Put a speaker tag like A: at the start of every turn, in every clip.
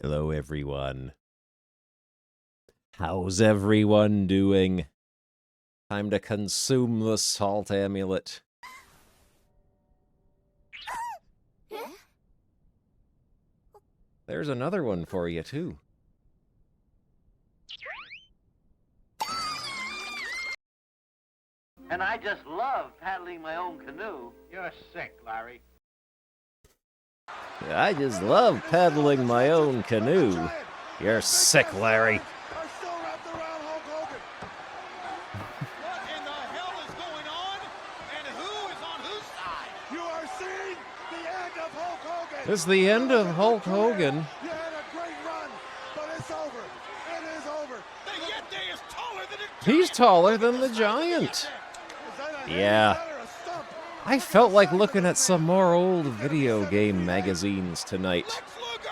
A: Hello, everyone. How's everyone doing? Time to consume the salt amulet. There's another one for you, too.
B: And I just love paddling my own canoe.
C: You're sick, Larry.
A: I just love paddling my own canoe. You're sick, Larry.
D: I still wrapped around Hulk Hogan.
C: What in the hell is going on? And who is on whose side?
D: You are seeing the end of Hulk Hogan.
A: It's the end of Hulk Hogan.
D: You had a great run, but it's over. It is over.
C: The Yeti is taller than a giant.
A: He's taller than the giant.
D: Is that a
A: Yeah.
D: hand or a stump?
A: I felt like looking at some more old video game magazines tonight.
C: Lex Luger.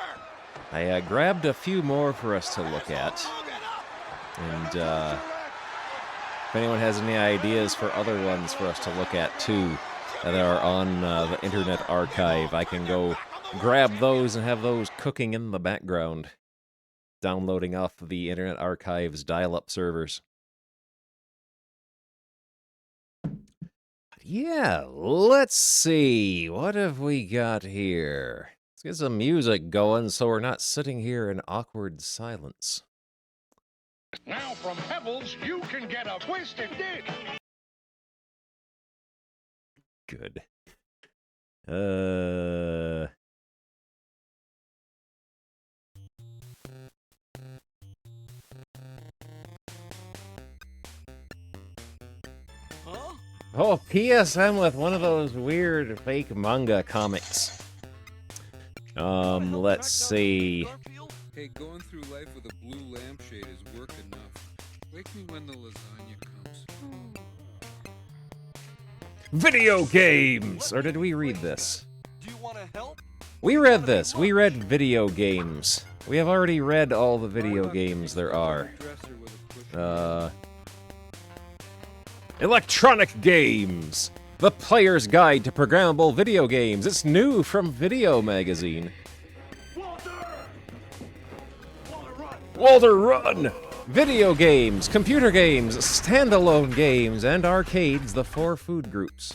A: I grabbed a few more for us to look at.
C: Hogan up.
A: And if anyone has any ideas for other ones for us to look at too that are on the Internet Archive, I can go grab those and have those cooking in the background, downloading off the Internet Archive's dial-up servers. Yeah, let's see. What have we got here? Let's get some music going so we're not sitting here in awkward silence.
C: Now from Pebbles, you can get a twisted dick.
A: Good. Oh, PSM with one of those weird fake manga comics. Let's see.
E: Hey, going through life with a blue lampshade is work enough. Wake me when the lasagna comes.
A: Video games! Or did we read this?
D: Do you want to help?
A: We read this. We read video games. We have already read all the video games there are.
E: Dresser with a push.
A: Electronic games! The Player's Guide to Programmable Video Games. It's new from Video Magazine. Walter, run! Video games, computer games, standalone games, and arcades, the 4 food groups.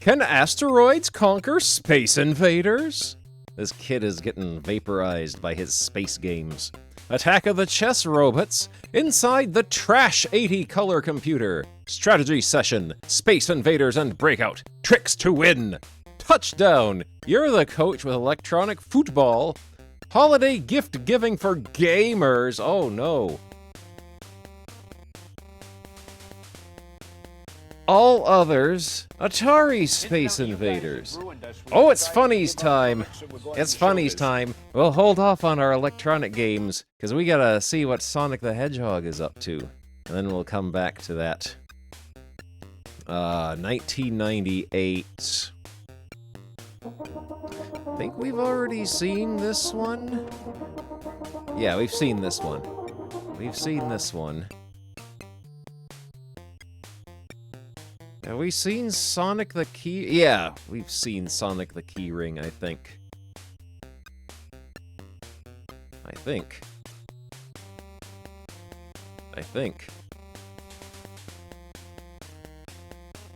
A: Can asteroids conquer space invaders? This kid is getting vaporized by his space games. Attack of the Chess Robots, inside the Trash 80 color computer. Strategy session, Space Invaders and Breakout, tricks to win. Touchdown, you're the coach with electronic football. Holiday gift giving for gamers, oh no. All others, Atari Space Invaders. Oh, it's funnies time. It's funnies time. We'll hold off on our electronic games, because we gotta see what Sonic the Hedgehog is up to. And then we'll come back to that. 1998. I think we've already seen this one. Yeah, we've seen this one. We've seen this one. Have we seen Sonic the Key? Yeah, we've seen Sonic the Key Ring, I think. I think.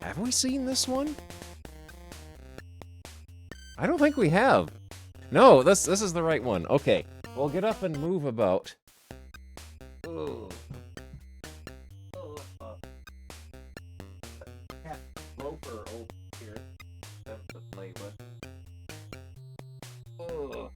A: Have we seen this one? I don't think we have. No, this is the right one. Okay, we'll get up and move about. Ugh. Roper over here to play with. Ugh.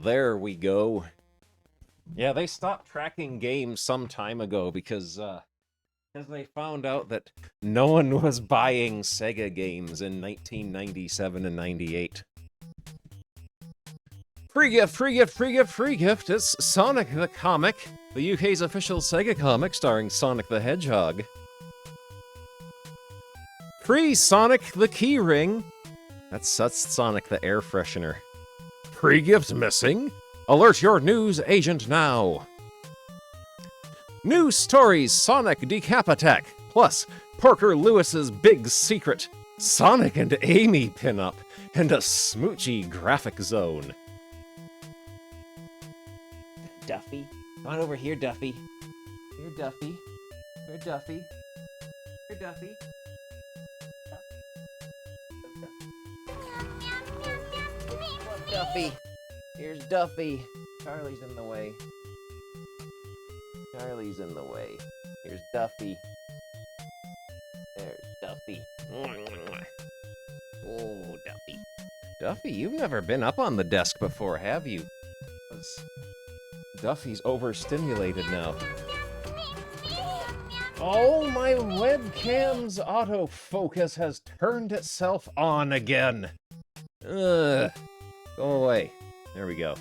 A: There we go. Yeah, they stopped tracking games some time ago because they found out that no one was buying Sega games in 1997 and 98. Free gift, free gift, free gift, free gift. It's Sonic the Comic, the UK's official Sega comic starring Sonic the Hedgehog. Free Sonic the Keyring. That's Sonic the air freshener. Pre-gift missing? Alert your news agent now. New stories Sonic Decap Attack, plus Porker Lewis's big secret, Sonic and Amy pinup, and a smoochy graphic zone. Duffy. Come on over here, Duffy. Here, Duffy. Here, Duffy. Here, Duffy. Duffy. Here's Duffy. Charlie's in the way. Charlie's in the way. Here's Duffy. There's Duffy. Oh, Duffy. Duffy, you've never been up on the desk before, have you? Duffy's overstimulated now. Oh, my webcam's autofocus has turned itself on again. Ugh. Go away. There we go.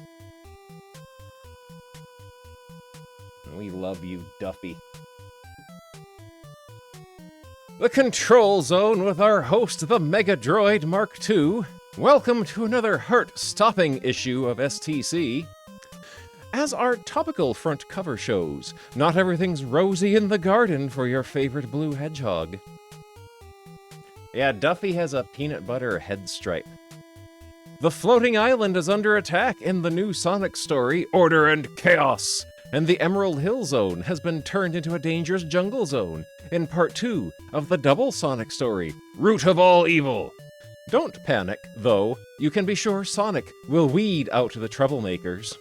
A: We love you, Duffy. The Control Zone with our host, the Mega Droid Mark II. Welcome to another heart-stopping issue of STC. As our topical front cover shows, not everything's rosy in the garden for your favorite blue hedgehog. Yeah, Duffy has a peanut butter head stripe. The floating island is under attack in the new Sonic story, Order and Chaos, and the Emerald Hill Zone has been turned into a dangerous jungle zone in Part 2 of the double Sonic story, Root of All Evil. Don't panic, though. You can be sure Sonic will weed out the troublemakers.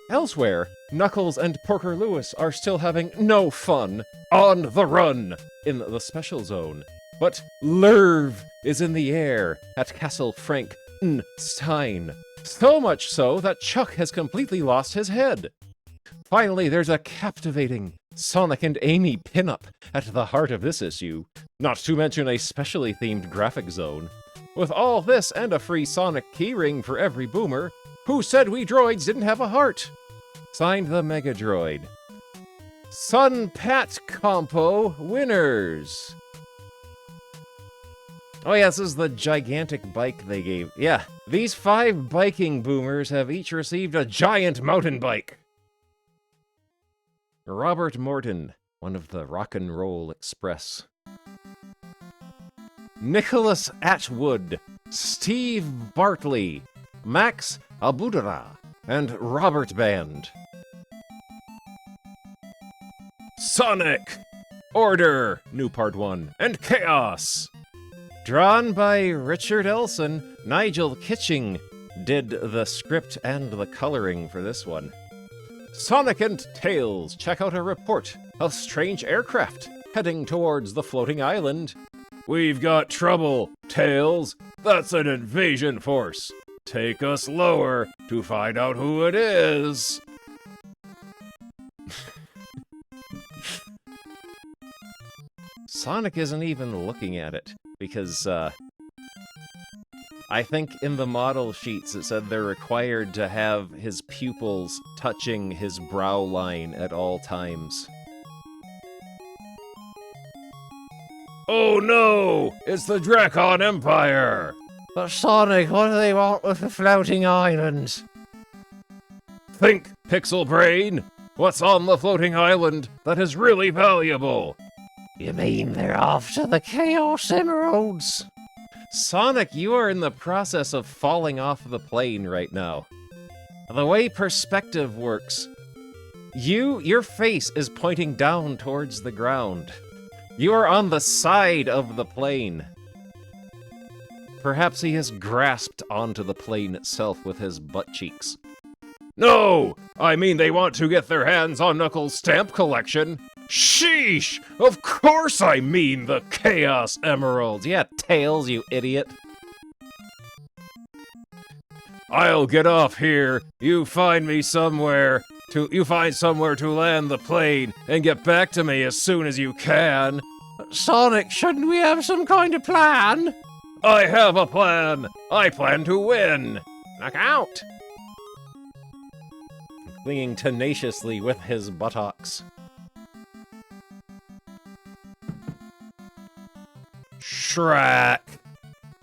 A: Elsewhere, Knuckles and Porker Lewis are still having no fun on the run in the Special Zone. But Lerv is in the air at Castle Frankenstein. So much so that Chuck has completely lost his head. Finally, there's a captivating Sonic and Amy pinup at the heart of this issue, not to mention a specially themed graphic zone. With all this and a free Sonic keyring for every boomer, who said we droids didn't have a heart? Signed, the Mega Droid. Sun Pat Compo winners! Oh yeah, this is the gigantic bike they gave. Yeah, these 5 biking boomers have each received a giant mountain bike. Robert Morton, one of the Rock and Roll Express. Nicholas Atwood, Steve Bartley, Max Abudara, and Robert Band. Sonic, Order, New Part 1, and Chaos. Drawn by Richard Elson, Nigel Kitching did the script and the coloring for this one. Sonic and Tails check out a report of strange aircraft heading towards the floating island. We've got trouble, Tails. That's an invasion force. Take us lower to find out who it is. Sonic isn't even looking at it, because, I think in the model sheets it said they're required to have his pupils touching his brow line at all times. Oh no! It's the Dracon Empire! But Sonic, what do they want with the floating island? Think, Pixel Brain! What's on the floating island that is really valuable? You mean they're off to the Chaos Emeralds? Sonic, you are in the process of falling off the plane right now. The way perspective works, your face is pointing down towards the ground. You are on the side of the plane. Perhaps he has grasped onto the plane itself with his butt cheeks. No! I mean they want to get their hands on Knuckles' stamp collection. Sheesh! Of course I mean the Chaos Emeralds! Yeah, Tails, you idiot. I'll get off here. You find somewhere to land the plane and get back to me as soon as you can. Sonic, shouldn't we have some kind of plan? I have a plan. I plan to win. Knock out. Clinging tenaciously with his buttocks. Shh. Shrek.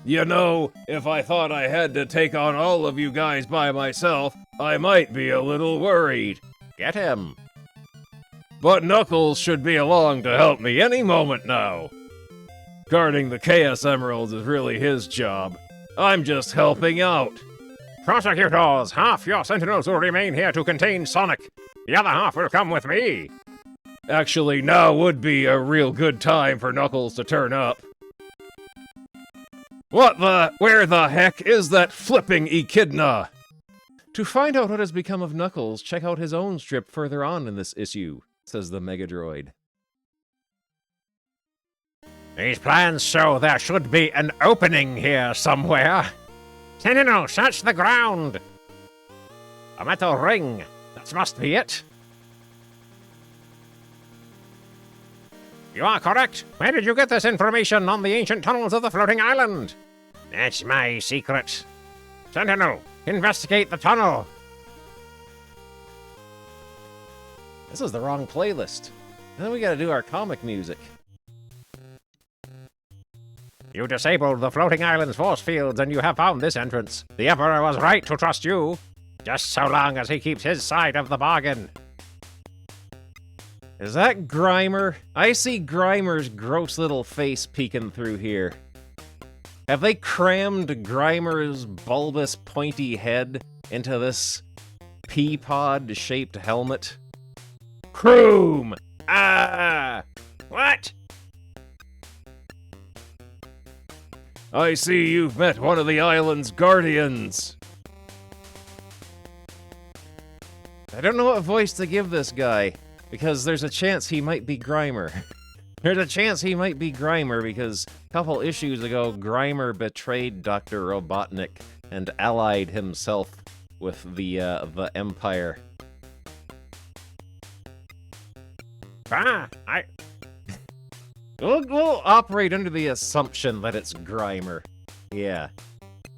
A: You know, if I thought I had to take on all of you guys by myself, I might be a little worried. Get him. But Knuckles should be along to help me any moment now. Guarding the Chaos Emeralds is really his job. I'm just helping out. Prosecutors, half your sentinels will remain here to contain Sonic. The other half will come with me. Actually, now would be a real good time for Knuckles to turn up. Where the heck is that flipping echidna? To find out what has become of Knuckles, check out his own strip further on in this issue, says the Mega Droid. These plans show there should be an opening here somewhere. Sentinel, search the ground. A metal ring. That must be it. You are correct. Where did you get this information on the ancient tunnels of the floating island? That's my secret. Sentinel, investigate the tunnel. This is the wrong playlist. Then we gotta do our comic music. You disabled the floating island's force fields and you have found this entrance. The Emperor was right to trust you. Just so long as he keeps his side of the bargain. Is that Grimer? I see Grimer's gross little face peeking through here. Have they crammed Grimer's bulbous, pointy head into this pea-pod-shaped helmet? Kroom! Ah! What? I see you've met one of the island's guardians. I don't know what voice to give this guy, because there's a chance he might be Grimer. There's a chance he might be Grimer because a couple issues ago, Grimer betrayed Dr. Robotnik and allied himself with the Empire. We'll operate under the assumption that it's Grimer. Yeah.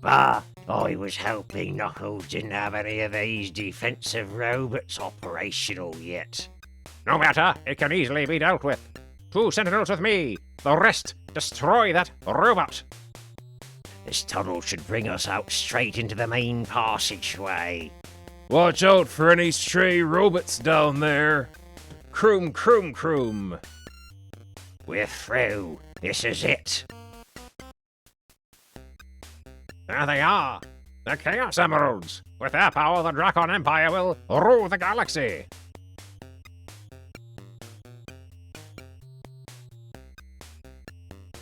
F: Bah, I was hoping Knuckles didn't have any of these defensive robots operational yet.
A: No matter, it can easily be dealt with. 2 sentinels with me. The rest, destroy that robot.
F: This tunnel should bring us out straight into the main passageway.
A: Watch out for any stray robots down there. Kroom, kroom, kroom.
F: We're through. This is it.
A: There they are. The Chaos Emeralds. With their power, the Dracon Empire will rule the galaxy.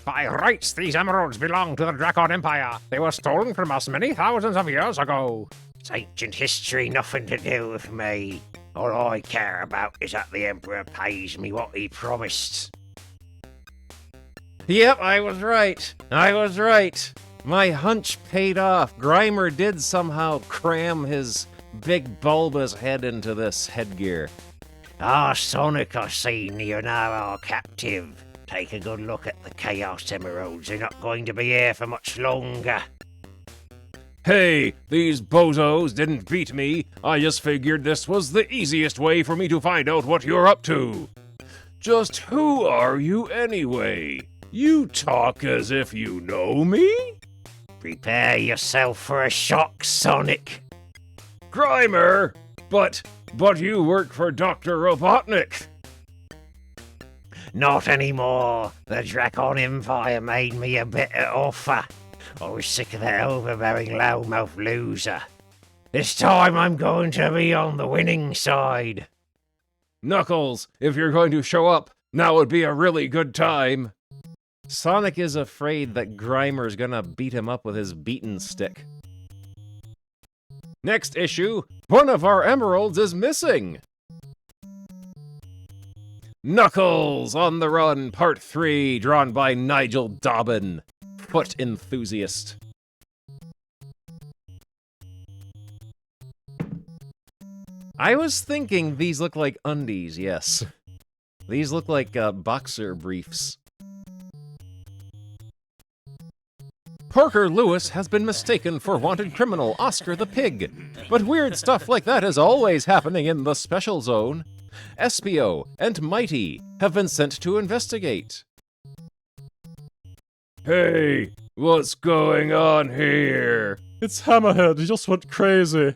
A: By rights, these emeralds belong to the Dracon Empire. They were stolen from us many thousands of years ago.
F: It's ancient history, nothing to do with me. All I care about is that the Emperor pays me what he promised.
A: Yep, I was right. I was right. My hunch paid off. Grimer did somehow cram his big bulbous head into this headgear.
F: Ah, Sonic, I've seen you're now our captive. Take a good look at the Chaos Emeralds. They're not going to be here for much longer.
A: Hey, these bozos didn't beat me. I just figured this was the easiest way for me to find out what you're up to. Just who are you anyway? You talk as if you know me?
F: Prepare yourself for a shock, Sonic.
A: Grimer! But you work for Dr. Robotnik.
F: Not anymore. The Dracon Empire made me a better offer. I was sick of that overbearing loudmouth loser. This time I'm going to be on the winning side.
A: Knuckles, if you're going to show up, now would be a really good time. Sonic is afraid that Grimer's gonna beat him up with his beaten stick. Next issue, one of our emeralds is missing. Knuckles on the Run, Part 3, drawn by Nigel Dobbin, foot enthusiast. I was thinking these look like undies, yes. These look like boxer briefs. Parker Lewis has been mistaken for wanted criminal Oscar the Pig, but weird stuff like that is always happening in the Special Zone. Espio and Mighty have been sent to investigate. Hey, what's going on here?
G: It's Hammerhead, he just went crazy.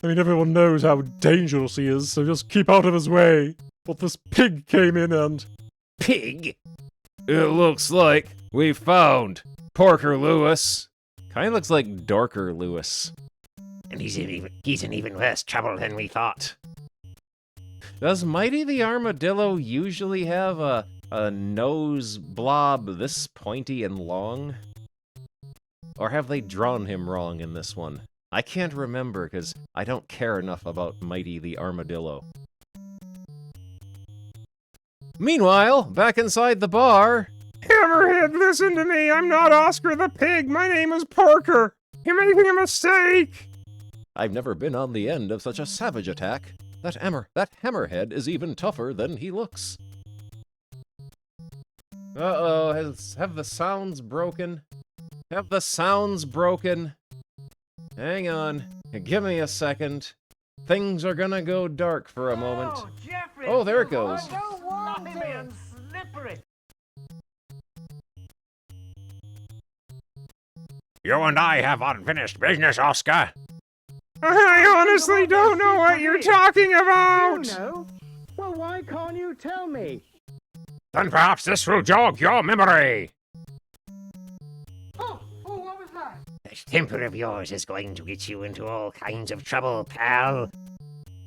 G: I mean, everyone knows how dangerous he is, so just keep out of his way. But this pig came in and...
A: Pig? It looks like we found Porker Lewis. Kinda looks like Dorker Lewis.
F: And he's in even worse trouble than we thought.
A: Does Mighty the Armadillo usually have a nose blob this pointy and long? Or have they drawn him wrong in this one? I can't remember because I don't care enough about Mighty the Armadillo. Meanwhile, back inside the bar...
G: Hammerhead, listen to me! I'm not Oscar the Pig! My name is Porker! You're making a mistake!
A: I've never been on the end of such a savage attack. That hammerhead is even tougher than he looks. Uh-oh, have the sounds broken? Have the sounds broken? Hang on, give me a second. Things are gonna go dark for a moment.
B: Oh, Jeffrey,
A: Oh, there it goes.
B: I don't want it. Slippery.
F: You and I have unfinished business, Oscar.
G: I honestly don't know what you're talking about!
H: No? Well, why can't you tell me?
F: Then perhaps this will jog your memory.
B: Oh, what was that?
F: That temper of yours is going to get you into all kinds of trouble, pal.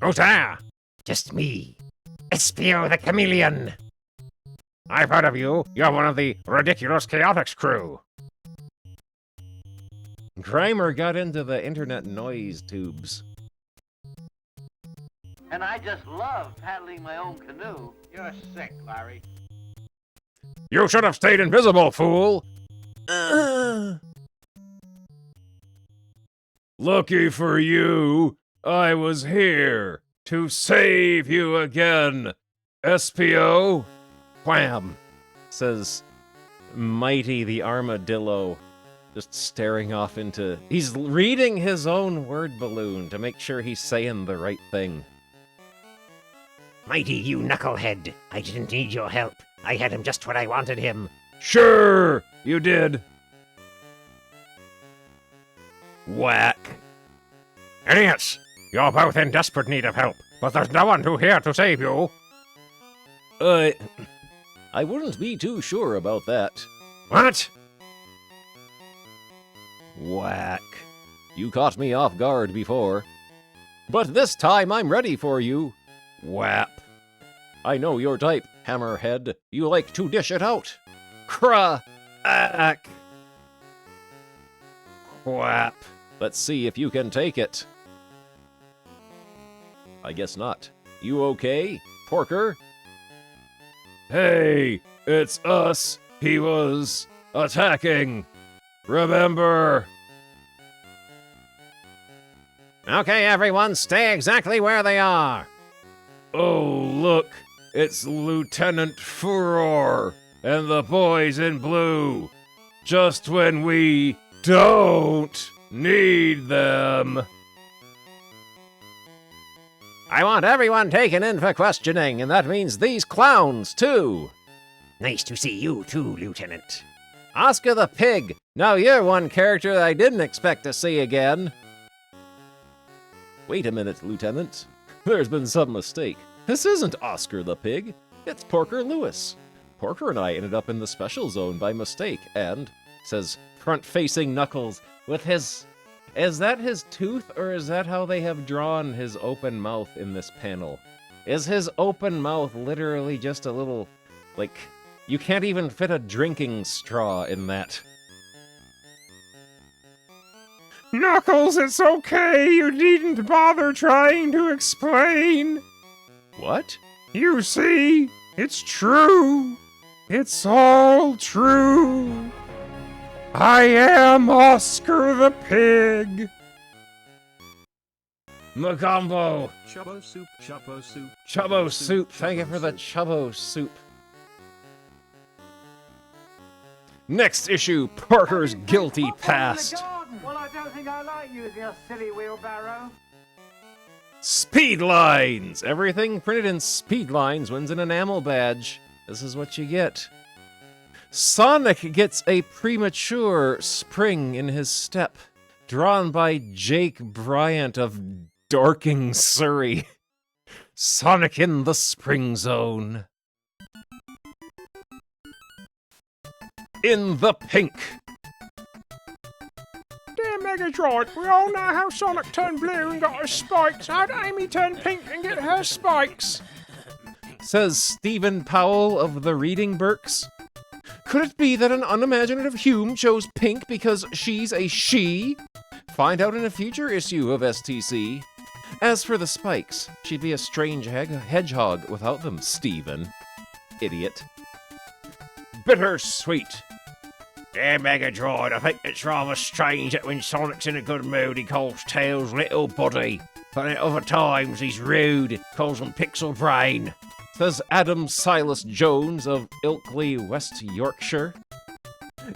F: Who's there? Just me, Espio the Chameleon. I've heard of you. You're one of the ridiculous Chaotix crew.
A: Grimer got into the internet noise tubes.
B: And I just love paddling my own canoe.
C: You're sick, Larry.
A: You should have stayed invisible, fool! Lucky for you, I was here to save you again, Espio. Wham! Says Mighty the Armadillo, just staring off into... He's reading his own word balloon to make sure he's saying the right thing.
F: Mighty, you knucklehead. I didn't need your help. I had him just where I wanted him.
A: Sure, you did. Whack.
F: Idiots! You're both in desperate need of help, but there's no one here to save you.
A: I wouldn't be too sure about that.
F: What?
A: Whack. You caught me off guard before. But this time I'm ready for you. Whap. I know your type, Hammerhead. You like to dish it out. Crack. Whap. Let's see if you can take it. I guess not. You okay, Porker? Hey, it's us he was attacking. Remember?
F: Okay, everyone, stay exactly where they are.
A: Oh, look, it's Lieutenant Furor and the boys in blue. Just when we don't need them.
F: I want everyone taken in for questioning, and that means these clowns, too. Nice to see you, too, Lieutenant.
A: Oscar the Pig. Now you're one character that I didn't expect to see again. Wait a minute, Lieutenant. There's been some mistake. This isn't Oscar the Pig. It's Porker Lewis. Porker and I ended up in the special zone by mistake, and, says front-facing Knuckles, with his... Is that his tooth, or is that how they have drawn his open mouth in this panel? Is his open mouth literally just a little, like, you can't even fit a drinking straw in that?
G: Knuckles, it's okay. You needn't bother trying to explain.
A: What?
G: You see, it's true. It's all true. I am Oscar the Pig.
A: Macombo!
C: Chubbo soup, chubbo soup.
A: Chubbo soup. Thank you for the chubbo soup. Next issue, Porker's guilty past.
B: Well, I don't think I like you with your silly wheelbarrow.
A: Speed lines! Everything printed in speed lines wins an enamel badge. This is what you get. Sonic gets a premature spring in his step, drawn by Jake Bryant of Dorking, Surrey. Sonic in the spring zone. In the pink.
G: Dear Megadroid, we all know how Sonic turned blue and got his spikes. How'd Amy turn pink and get her spikes?
A: Says Stephen Powell of the Reading Burks. Could it be that an unimaginative Hume chose pink because she's a she? Find out in a future issue of STC. As for the spikes, she'd be a strange hedgehog without them, Stephen. Idiot. Bittersweet.
F: Dear Megadroid, I think it's rather strange that when Sonic's in a good mood, he calls Tails little buddy. But at other times, he's rude, calls him Pixel Brain.
A: Says Adam Silas Jones of Ilkley, West Yorkshire.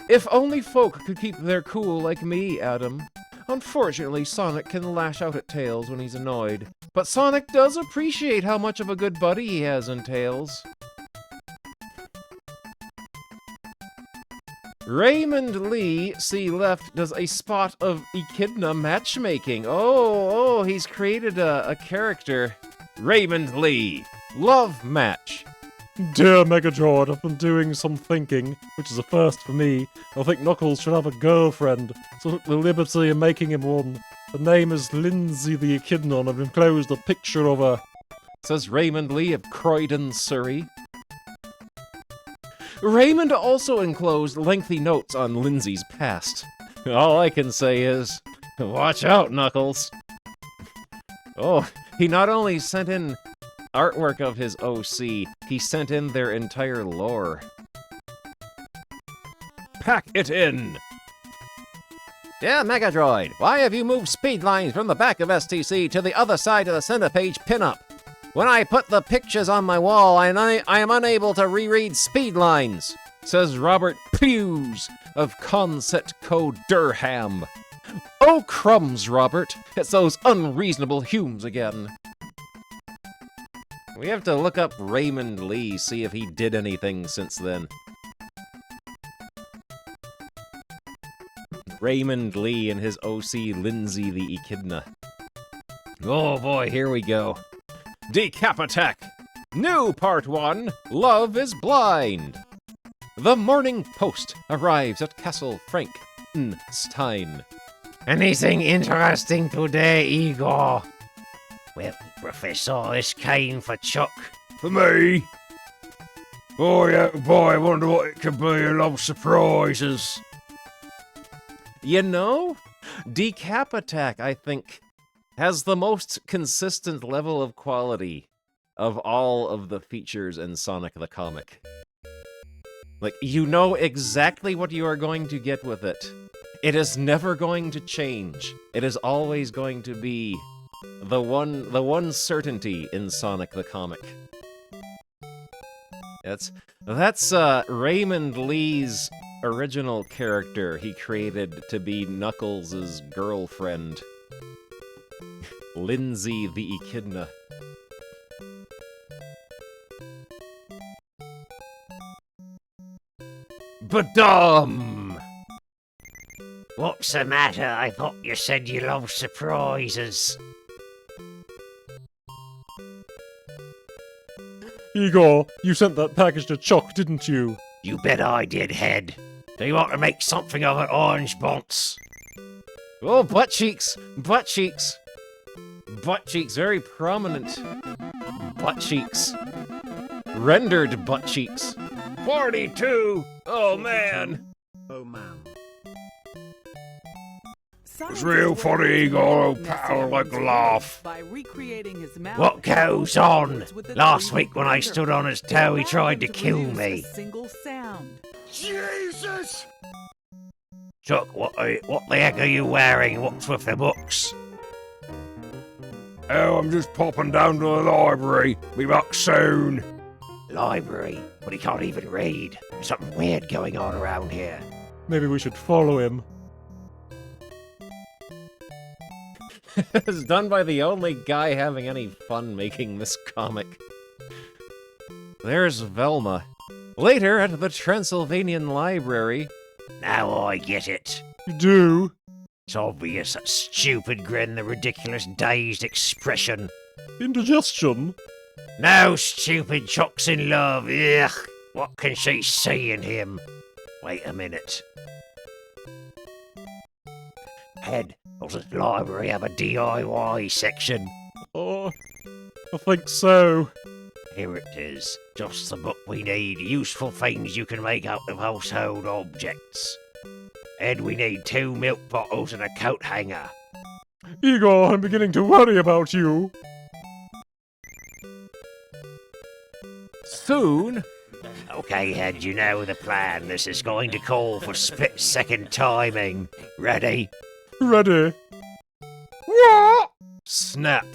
A: If only folk could keep their cool like me, Adam. Unfortunately, Sonic can lash out at Tails when he's annoyed. But Sonic does appreciate how much of a good buddy he has in Tails. Raymond Lee, see left, does a spot of Echidna matchmaking. Oh, he's created a character. Raymond Lee. Love match.
I: Dear Megadroid, I've been doing some thinking, which is a first for me. I think Knuckles should have a girlfriend, so I took the liberty of making him one. Her name is Lindsay the Echidna, and I've enclosed a picture of her.
A: Says Raymond Lee of Croydon, Surrey. Raymond also enclosed lengthy notes on Lindsay's past. All I can say is, watch out, Knuckles. Oh, he not only sent in artwork of his OC, he sent in their entire lore. Pack it in! Dear Megadroid, why have you moved speed lines from the back of STC to the other side of the center page pinup? When I put the pictures on my wall, I am unable to reread speed lines, says Robert Pews of Concept Co. Durham. Oh crumbs, Robert, it's those unreasonable Humes again. We have to look up Raymond Lee, see if he did anything since then. Raymond Lee and his OC Lindsay the Echidna. Oh boy, here we go. Decap Attack! New Part 1, Love is Blind! The Morning Post arrives at Castle Frankenstein.
F: Anything interesting today, Igor? Well, Professor, this came for Chuck.
G: For me? Oh yeah, boy, I wonder what it could be. I love surprises.
A: You know, Decap Attack, I think, has the most consistent level of quality of all of the features in Sonic the Comic. Like, you know exactly what you are going to get with it. It is never going to change. It is always going to be the one certainty in Sonic the Comic. That's Raymond Lee's original character he created to be Knuckles' girlfriend. Lindsay the Echidna. Badum!
F: What's the matter? I thought you said you love surprises.
I: Igor, you sent that package to Chuck, didn't you?
F: You bet I did, Head. Do you want to make something of it, Orange Bonks?
A: Oh, butt cheeks! Butt cheeks! Butt cheeks, very prominent. Butt cheeks. Rendered butt cheeks. 42! Oh, man!
D: Oh, man.
G: It's real funny, Igor. Power like a laugh.
J: By recreating his mouth.
F: What goes on? Last week when I stood on his toe, he tried to kill me.
J: Single sound.
D: Jesus!
F: Chuck, what the heck are you wearing? What's with the books?
G: Oh, I'm just popping down to the library. Be back soon.
F: Library? But he can't even read. There's something weird going on around here.
I: Maybe we should follow him.
A: It's done by the only guy having any fun making this comic. There's Velma. Later at the Transylvanian Library.
F: Now I get it.
I: You do?
F: It's obvious that stupid grin, the ridiculous dazed expression.
I: Indigestion?
F: Now stupid Chuck's in love. Ugh, what can she see in him? Wait a minute. Head, does the library have a DIY section?
I: Oh, I think so.
F: Here it is. Just the book we need. Useful things you can make out of household objects. Ed, we need 2 milk bottles and a coat hanger.
I: Igor, I'm beginning to worry about you.
A: Soon,
F: Okay, Ed, you know the plan. This is going to call for split-second timing. Ready?
I: Ready?
G: What?
A: snap.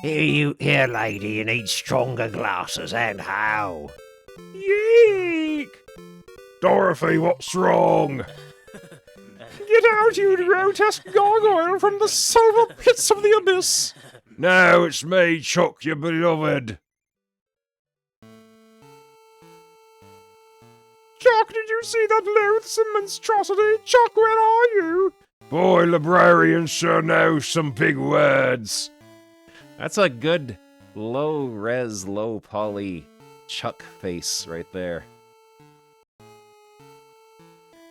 F: Here, lady, you need stronger glasses, and how?
G: Yeek!
A: Dorothy, what's wrong?
G: Get out, you grotesque gargoyle, from the silver pits of the abyss!
A: No, it's me, Chuck, your beloved.
G: Chuck, did you see that loathsome monstrosity? Chuck, where are you?
A: Boy, librarian sure knows some big words. That's a good low-res, low-poly Chuck face right there.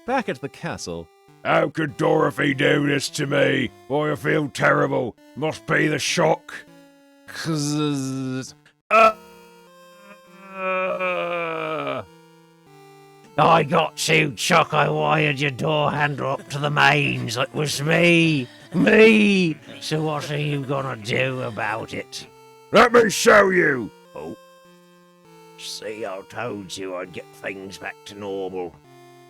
A: Back at the castle. How could Dorothy do this to me? Boy, I feel terrible. Must be the shock.
F: I got you, Chuck. I wired your door handle up to the mains. It was me. Me! So what are you gonna do about it?
A: Let me show you.
F: Oh. See, I told you I'd get things back to normal.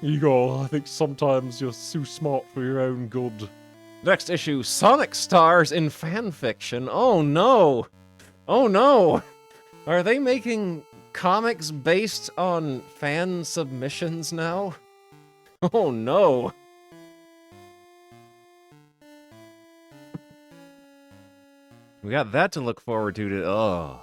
I: Igor, I think sometimes you're too smart for your own good.
A: Next issue, Sonic stars in fanfiction. Oh no! Oh no! Are they making comics based on fan submissions now? Oh no! We got that to look forward to.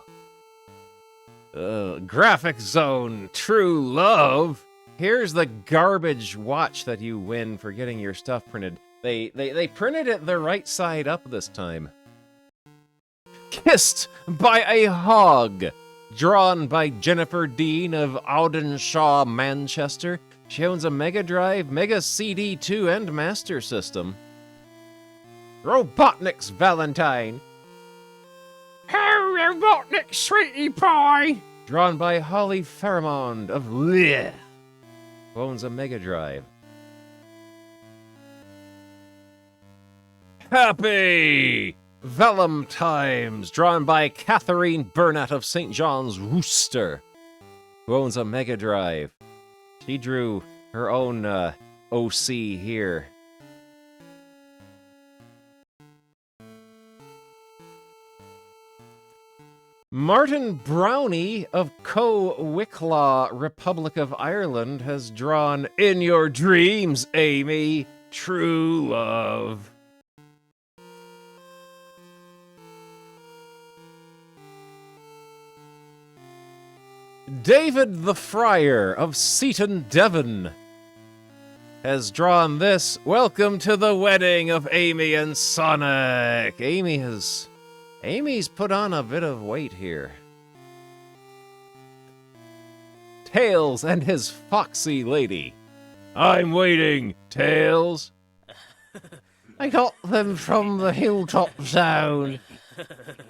A: Graphic Zone, True Love. Here's the garbage watch that you win for getting your stuff printed. They printed it the right side up this time. Kissed by a Hog. Drawn by Jennifer Dean of Audenshaw, Manchester. She owns a Mega Drive, Mega CD2, and Master System. Robotnik's Valentine.
G: Oh, Robotnik, sweetie pie!
A: Drawn by Holly Fairmond of Blech. Who owns a Mega Drive. Happy Vellum Times, drawn by Catherine Burnett of St. John's Wooster, who owns a Mega Drive. She drew her own OC here. Martin Brownie of Co-Wicklaw, Republic of Ireland, has drawn In Your Dreams, Amy, True Love. David the Friar of Seaton, Devon, has drawn this. Welcome to the wedding of Amy and Sonic. Amy's put on a bit of weight here. Tails and his foxy lady. I'm waiting, Tails.
F: I got them from the hilltop zone.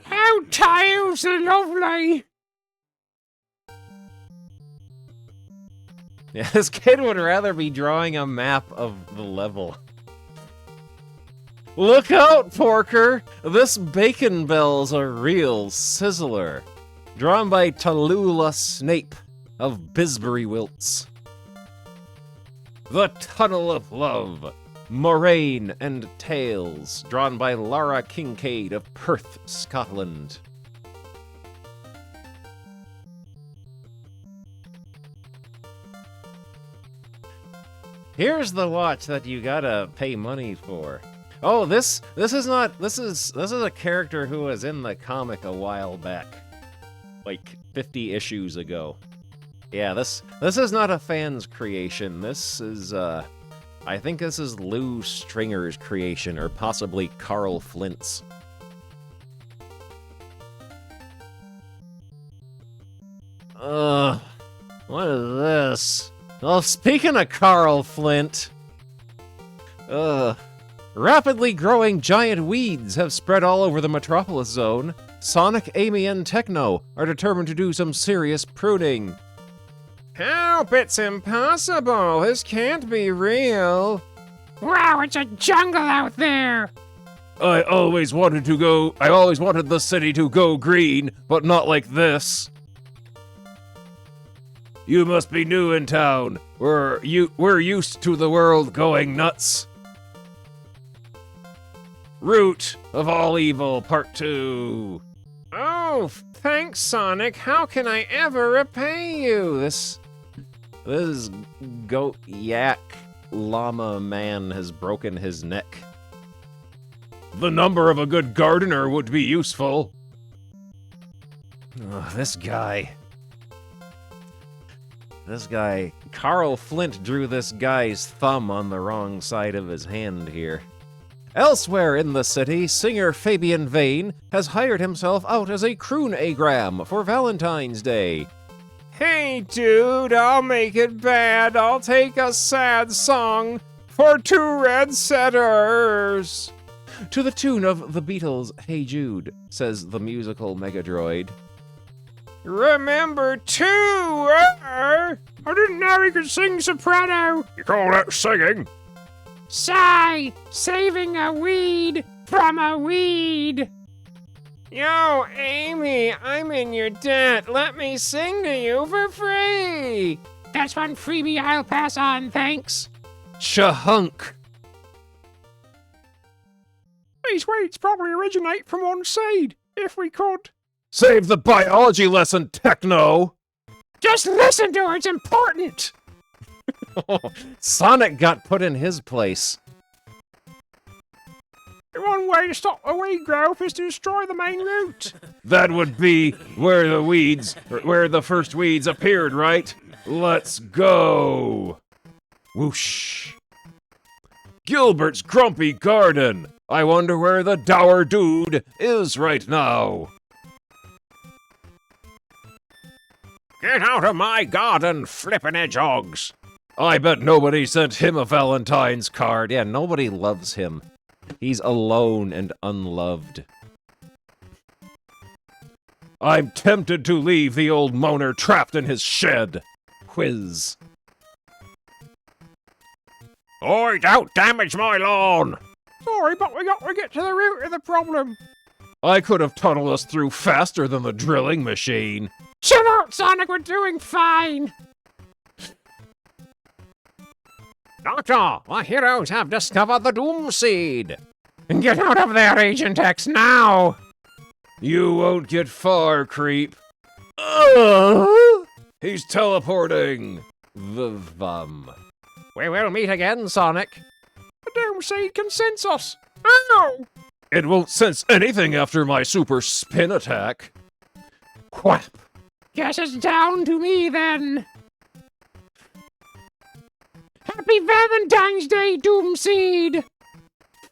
G: How Tails are lovely!
A: Yeah, this kid would rather be drawing a map of the level. Look out, Porker! This bacon bell's a real sizzler. Drawn by Tallulah Snape of Bisbury Wilts. The Tunnel of Love, Moraine and Tales, drawn by Laura Kincaid of Perth, Scotland. Here's the watch that you gotta pay money for. Oh, this is a character who was in the comic a while back. Like 50 issues ago. Yeah, this is not a fan's creation. This is, I think this is Lou Stringer's creation, or possibly Carl Flint's. What is this? Well, speaking of Carl Flint, rapidly growing giant weeds have spread all over the Metropolis Zone. Sonic, Amy, and Techno are determined to do some serious pruning. Help, it's impossible. This can't be real.
G: Wow, it's a jungle out there.
A: I always wanted the city to go green, but not like this. You must be new in town. We're used to the world going nuts. Root of all evil, part 2. Oh, thanks, Sonic. How can I ever repay you? This goat yak llama man has broken his neck. The number of a good gardener would be useful. Oh, this guy, Carl Flint drew this guy's thumb on the wrong side of his hand here. Elsewhere in the city, singer Fabian Vane has hired himself out as a croon-agram for Valentine's Day. Hey dude, I'll make it bad. I'll take a sad song for 2 red setters. To the tune of the Beatles' Hey Jude, says the musical Megadroid. Remember to, I didn't know he could sing soprano. You call that singing?
G: Sigh, saving a weed from a weed.
A: Yo, Amy, I'm in your debt. Let me sing to you for free.
G: That's one freebie I'll pass on, thanks.
A: Chahunk.
G: These weeds probably originate from one seed, if we could.
A: Save the biology lesson, Techno.
G: Just listen to her, it's important.
A: Sonic got put in his place.
G: One way to stop the weed growth is to destroy the main root.
A: That would be where the first weeds appeared, right? Let's go. Whoosh. Gilbert's grumpy garden. I wonder where the dour dude is right now. Get out of my garden, flippin' hedgehogs. I bet nobody sent him a Valentine's card. Yeah, nobody loves him. He's alone and unloved. I'm tempted to leave the old moaner trapped in his shed. Whiz. Oi, don't damage my lawn!
G: Sorry, but we got to get to the root of the problem.
A: I could have tunneled us through faster than the drilling machine.
G: Chill out, Sonic, we're doing fine.
A: Doctor, our heroes have discovered the Doom Seed. Get out of there, Agent X, now! You won't get far, creep. He's teleporting. The. We will meet again, Sonic.
G: The Doom Seed can sense us. Ow!
A: It won't sense anything after my super spin attack. Whap!
G: Guess it's down to me, then. Happy Valentine's Day, Doom Seed!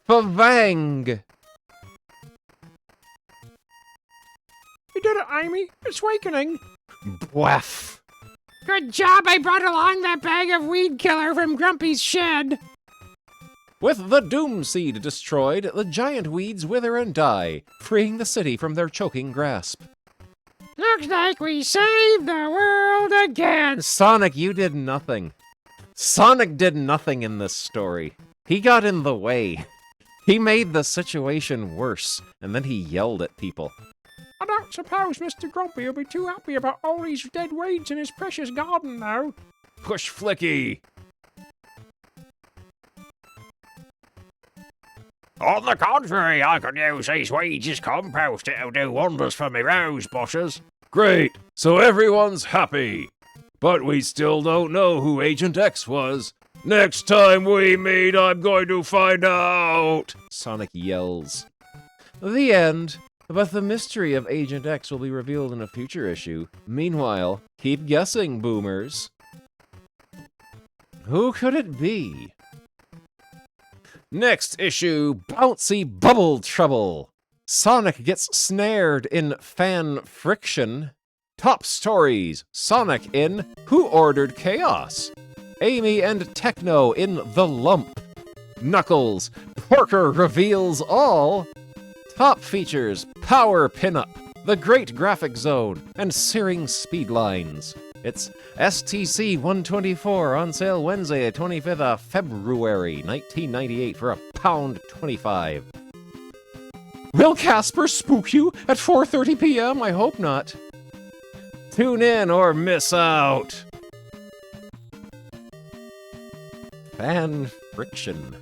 A: Favang!
G: You did it, Amy. It's wakening.
A: Bwaff!
G: Good job, I brought along that bag of weed killer from Grumpy's shed.
A: With the Doom Seed destroyed, the giant weeds wither and die, freeing the city from their choking grasp.
G: Looks like we saved the world again.
A: Sonic, you did nothing. Sonic did nothing in this story. He got in the way. He made the situation worse, and then he yelled at people.
G: I don't suppose Mr. Grumpy will be too happy about all these dead weeds in his precious garden, though.
A: Push Flicky!
F: On the contrary, I can use these weeds as compost. It'll do wonders for me rose bushes.
A: Great, so everyone's happy. But we still don't know who Agent X was. Next time we meet, I'm going to find out! Sonic yells. The end. but the mystery of Agent X will be revealed in a future issue. Meanwhile, keep guessing, boomers. Who could it be? Next issue, Bouncy Bubble Trouble. Sonic gets snared in fan friction. Top stories, Sonic in Who Ordered Chaos? Amy and Techno in The Lump. Knuckles, Porker reveals all. Top features, Power Pinup, The Great Graphic Zone, and Searing Speedlines. It's STC 124 on sale Wednesday, 25th of February, 1998 for £1.25. Will Casper spook you at 4:30 p.m.? I hope not. Tune in or miss out. Fan friction.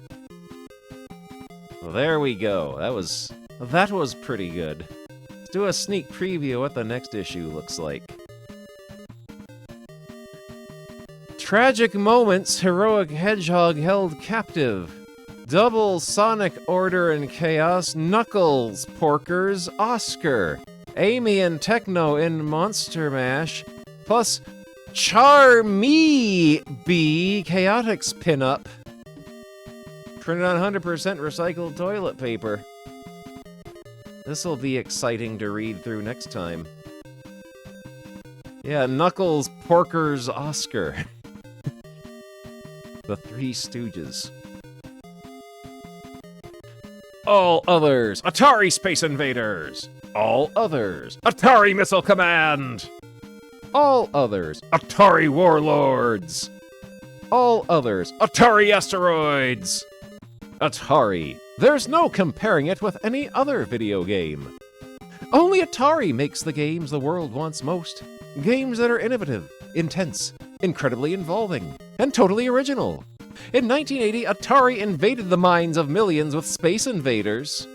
A: Well, there we go. That was pretty good. Let's do a sneak preview of what the next issue looks like. Tragic moments, heroic hedgehog held captive. Double Sonic Order and Chaos, Knuckles, Porkers, Oscar. Amy and Techno in Monster Mash, plus Charmy B Chaotix pinup. Printed on 100% recycled toilet paper. This'll be exciting to read through next time. Yeah, Knuckles, Porkers, Oscar. The Three Stooges. All others, Atari Space Invaders. All others, Atari Missile Command. All others, Atari Warlords. All others, Atari Asteroids. Atari. There's no comparing it with any other video game. Only Atari makes the games the world wants most. Games that are innovative, intense, incredibly involving, and totally original. In 1980, Atari invaded the minds of millions with Space Invaders.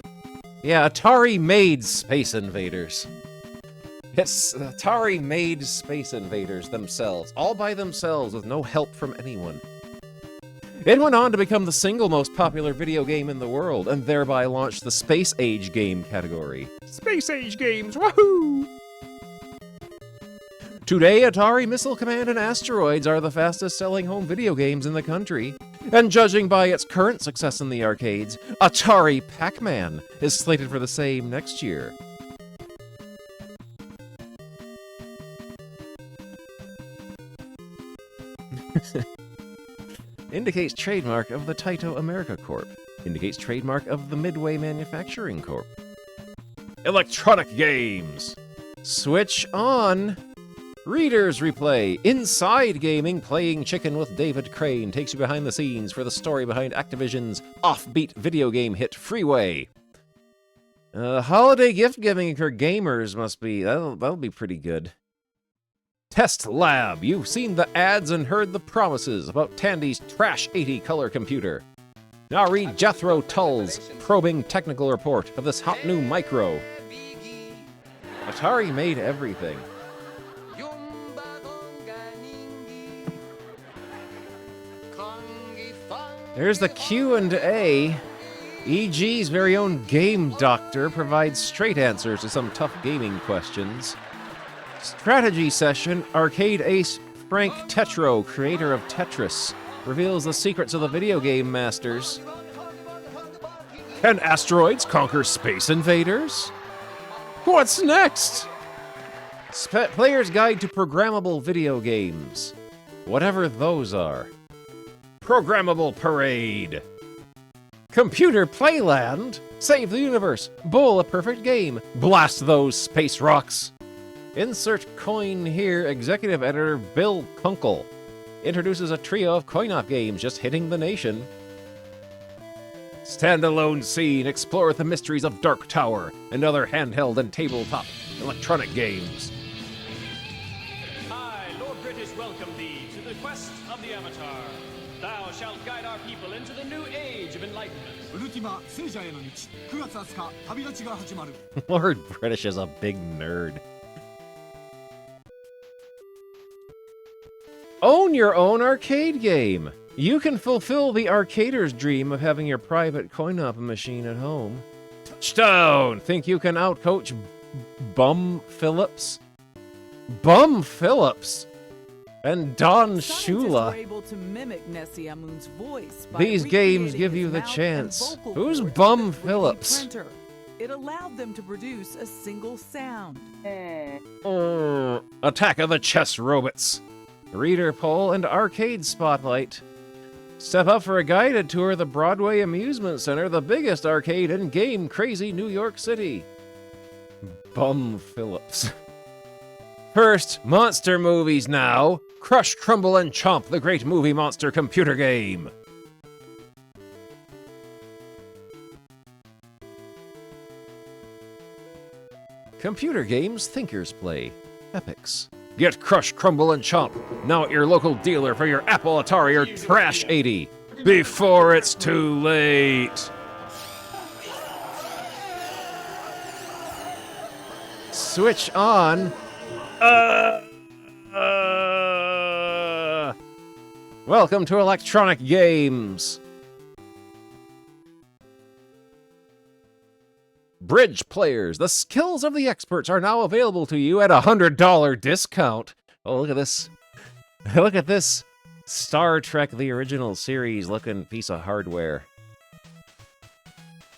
A: Yeah, Atari made Space Invaders. Yes, Atari made Space Invaders themselves, all by themselves with no help from anyone. It went on to become the single most popular video game in the world, and thereby launched the Space Age game category.
G: Space Age games, woohoo!
A: Today, Atari Missile Command and Asteroids are the fastest-selling home video games in the country. And judging by its current success in the arcades, Atari Pac-Man is slated for the same next year. Indicates trademark of the Taito America Corp. Indicates trademark of the Midway Manufacturing Corp. Electronic games. Switch on. Readers Replay. Inside Gaming, Playing Chicken with David Crane takes you behind the scenes for the story behind Activision's offbeat video game hit Freeway. Holiday gift giving for gamers must be, that'll be pretty good. Test Lab. You've seen the ads and heard the promises about Tandy's Trash 80 color computer. Now read Jethro Tull's probing technical report of this hot new micro. Atari made everything. There's the Q&A. EG's very own Game Doctor provides straight answers to some tough gaming questions. Strategy session, arcade ace Frank Tetro, creator of Tetris, reveals the secrets of the video game masters. Can asteroids conquer Space Invaders? What's next? Player's Guide to Programmable Video Games. Whatever those are. Programmable Parade. Computer Playland. Save the universe. Bowl a perfect game. Blast those space rocks. Insert coin here. Executive editor Bill Kunkel introduces a trio of coin-op games just hitting the nation. Standalone scene. Explore the mysteries of Dark Tower and other handheld and tabletop electronic games.
K: I, Lord British, welcome thee to the quest of the Avatar. Thou shalt guide our people into the new age of enlightenment.
A: Lord British is a big nerd. Own your own arcade game. You can fulfill the arcader's dream of having your private coin-op machine at home. Touchdown! Think you can outcoach Bum Phillips? Bum Phillips! And Don
J: Scientists
A: Shula.
J: were able to mimic Nessie Amun's voice by
A: These games
J: recreating
A: give you
J: his
A: the
J: mouth
A: chance.
J: and vocal
A: Who's
J: cords
A: Bum
J: with a 3D
A: Phillips?
J: printer. It allowed them to produce a single sound.
A: Attack of the Chess Robots. Reader poll and arcade spotlight. Step up for a guided tour of the Broadway Amusement Center, the biggest arcade in game crazy New York City. Bum Phillips. First, monster movies now. Crush, Crumble, and Chomp, the great movie monster computer game. Computer games thinkers play. Epics. Get Crush, Crumble, and Chomp now at your local dealer for your Apple, Atari, or Trash 80 before it's too late. Switch on. Welcome to Electronic Games. Bridge players, the skills of the experts are now available to you at a $100 discount. Oh, look at this. Look at this Star Trek the Original Series looking piece of hardware.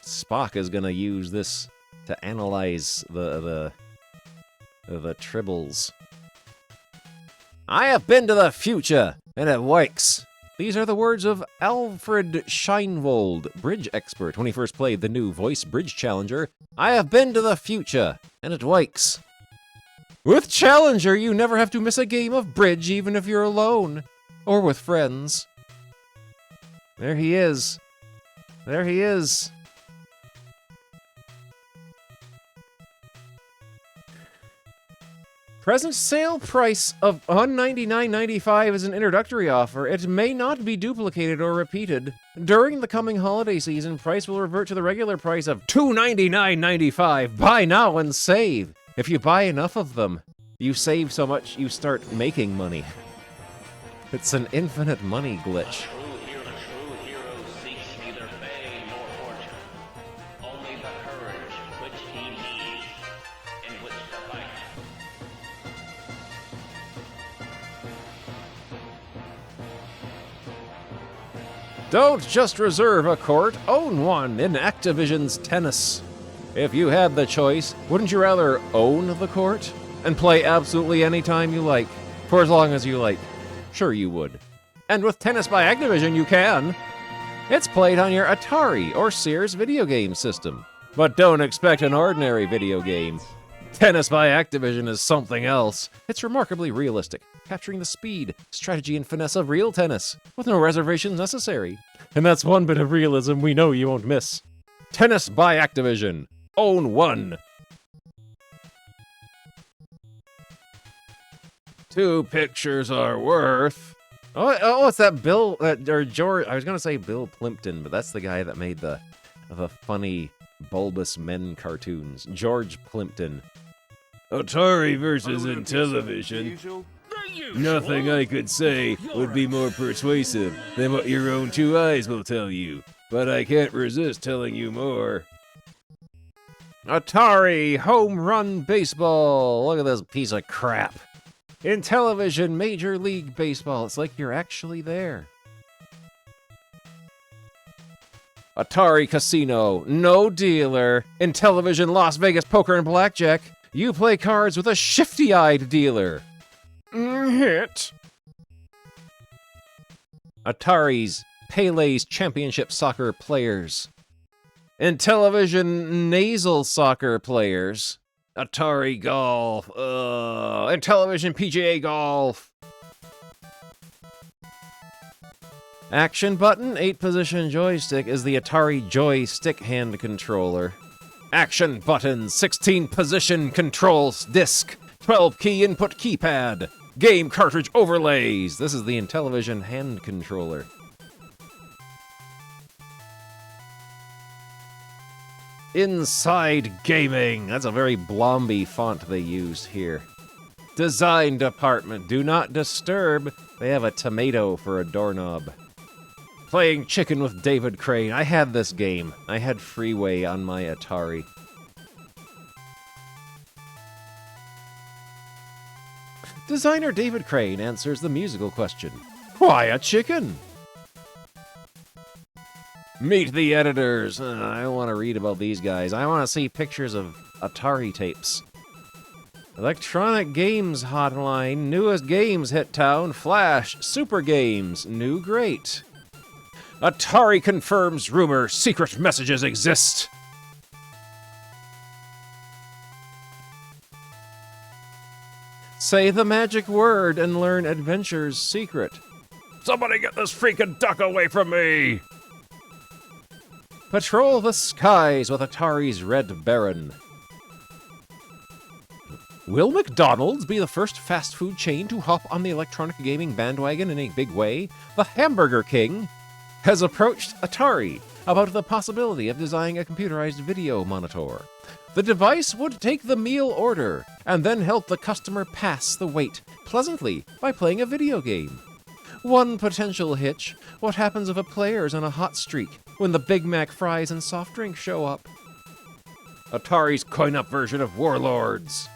A: Spock is gonna use this to analyze the tribbles. I have been to the future, and it works. These are the words of Alfred Scheinwold, bridge expert, when he first played the new voice bridge challenger. I have been to the future, and it works. With Challenger, you never have to miss a game of bridge, even if you're alone, or with friends. There he is. There he is. Present sale price of $199.95 is an introductory offer. It may not be duplicated or repeated. During the coming holiday season, price will revert to the regular price of $299.95. Buy now and save. If you buy enough of them, you save so much you start making money. It's an infinite money glitch. Don't just reserve a court, own one in Activision's tennis. If you had the choice, wouldn't you rather own the court and play absolutely any time you like, for as long as you like? Sure you would. And with Tennis by Activision, you can. It's played on your Atari or Sears video game system. But don't expect an ordinary video game. Tennis by Activision is something else. It's remarkably realistic, capturing the speed, strategy, and finesse of real tennis, with no reservations necessary. And that's one bit of realism we know you won't miss. Tennis by Activision. Own one. 2 pictures are worth. Oh, it's that Bill, or George, I was going to say Bill Plimpton, but that's the guy that made the funny bulbous men cartoons. George Plimpton. Atari versus Intellivision. Nothing I could say would be more persuasive than what your own 2 eyes will tell you, but I can't resist telling you more. Atari Home Run Baseball. Look at this piece of crap. Intellivision Major League Baseball. It's like you're actually there. Atari Casino. No dealer. Intellivision Las Vegas Poker and Blackjack. You play cards with a shifty-eyed dealer. Hit. Atari's Pele's Championship Soccer Players. Intellivision Nasal Soccer Players. Atari Golf. Intellivision PGA Golf. Action button, 8-position joystick is the Atari Joystick hand controller. Action button, 16-position controls disc, 12-key input keypad, game cartridge overlays. This is the Intellivision hand controller. Inside Gaming. That's a very Blomby font they used here. Design department. Do not disturb. They have a tomato for a doorknob. Playing chicken with David Crane. I had this game. I had Freeway on my Atari. Designer David Crane answers the musical question. Why a chicken? Meet the editors. I don't want to read about these guys. I want to see pictures of Atari tapes. Electronic Games Hotline. Newest games hit town. Flash. Super Games. New great. Atari confirms rumor secret messages exist. Say the magic word and learn Adventure's secret. Somebody get this freaking duck away from me! Patrol the skies with Atari's Red Baron. Will McDonald's be the first fast food chain to hop on the electronic gaming bandwagon in a big way? The Hamburger King has approached Atari about the possibility of designing a computerized video monitor. The device would take the meal order and then help the customer pass the wait pleasantly by playing a video game. One potential hitch: what happens if a player's on a hot streak when the Big Mac fries and soft drinks show up? Atari's coin-up version of Warlords.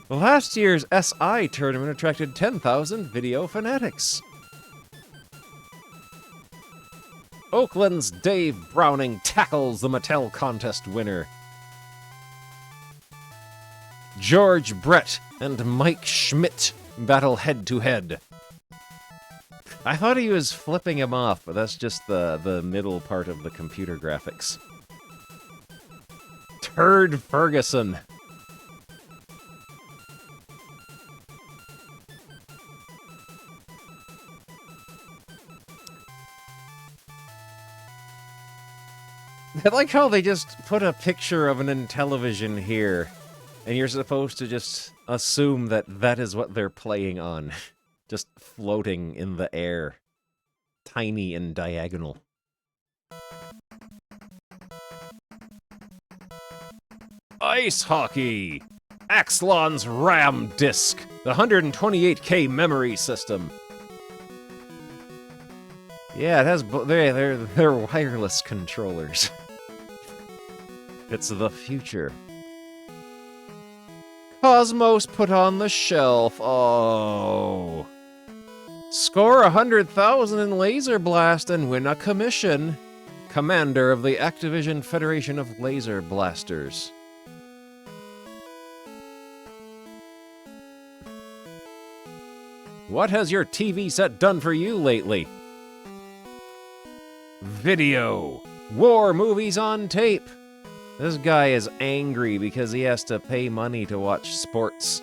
A: Last year's SI tournament attracted 10,000 video fanatics. Oakland's Dave Browning tackles the Mattel contest winner. George Brett and Mike Schmidt battle head-to-head. I thought he was flipping him off, but that's just the middle part of the computer graphics. Turd Ferguson. I like how they just put a picture of an Intellivision here, and you're supposed to just assume that that is what they're playing on. Just floating in the air. Tiny and diagonal. Ice hockey! Axlon's RAM disc, the 128K memory system. Yeah, it has they're wireless controllers. It's the future. Cosmos put on the shelf. Oh. Score 100,000 in Laser Blast and win a commission. Commander of the Activision Federation of Laser Blasters. What has your TV set done for you lately? Video. War movies on tape. This guy is angry because he has to pay money to watch sports.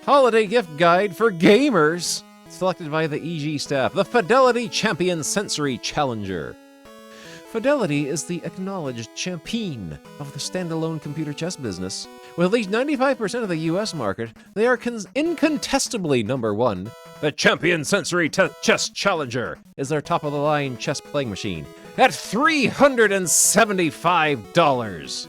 A: Holiday gift guide for gamers. Selected by the EG staff. The Fidelity Champion Sensory Challenger. Fidelity is the acknowledged champion of the standalone computer chess business. With at least 95% of the US market, they are incontestably number one. The Champion Sensory Chess Challenger is their top-of-the-line chess playing machine at $375.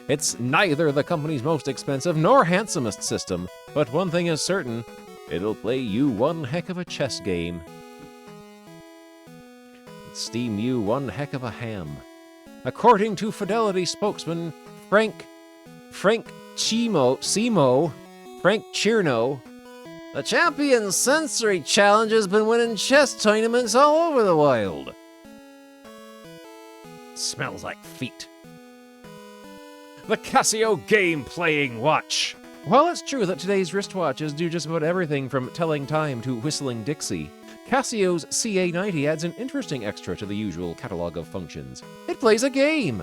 A: It's neither the company's most expensive nor handsomest system, but one thing is certain, it'll play you one heck of a chess game. Steam you one heck of a ham. According to Fidelity spokesman Frank Cherno, the Champion Sensory Challenge has been winning chess tournaments all over the world. Smells like feet. The Casio Game Playing Watch. While it's true that today's wristwatches do just about everything from telling time to whistling Dixie, Casio's CA90 adds an interesting extra to the usual catalog of functions. It plays a game!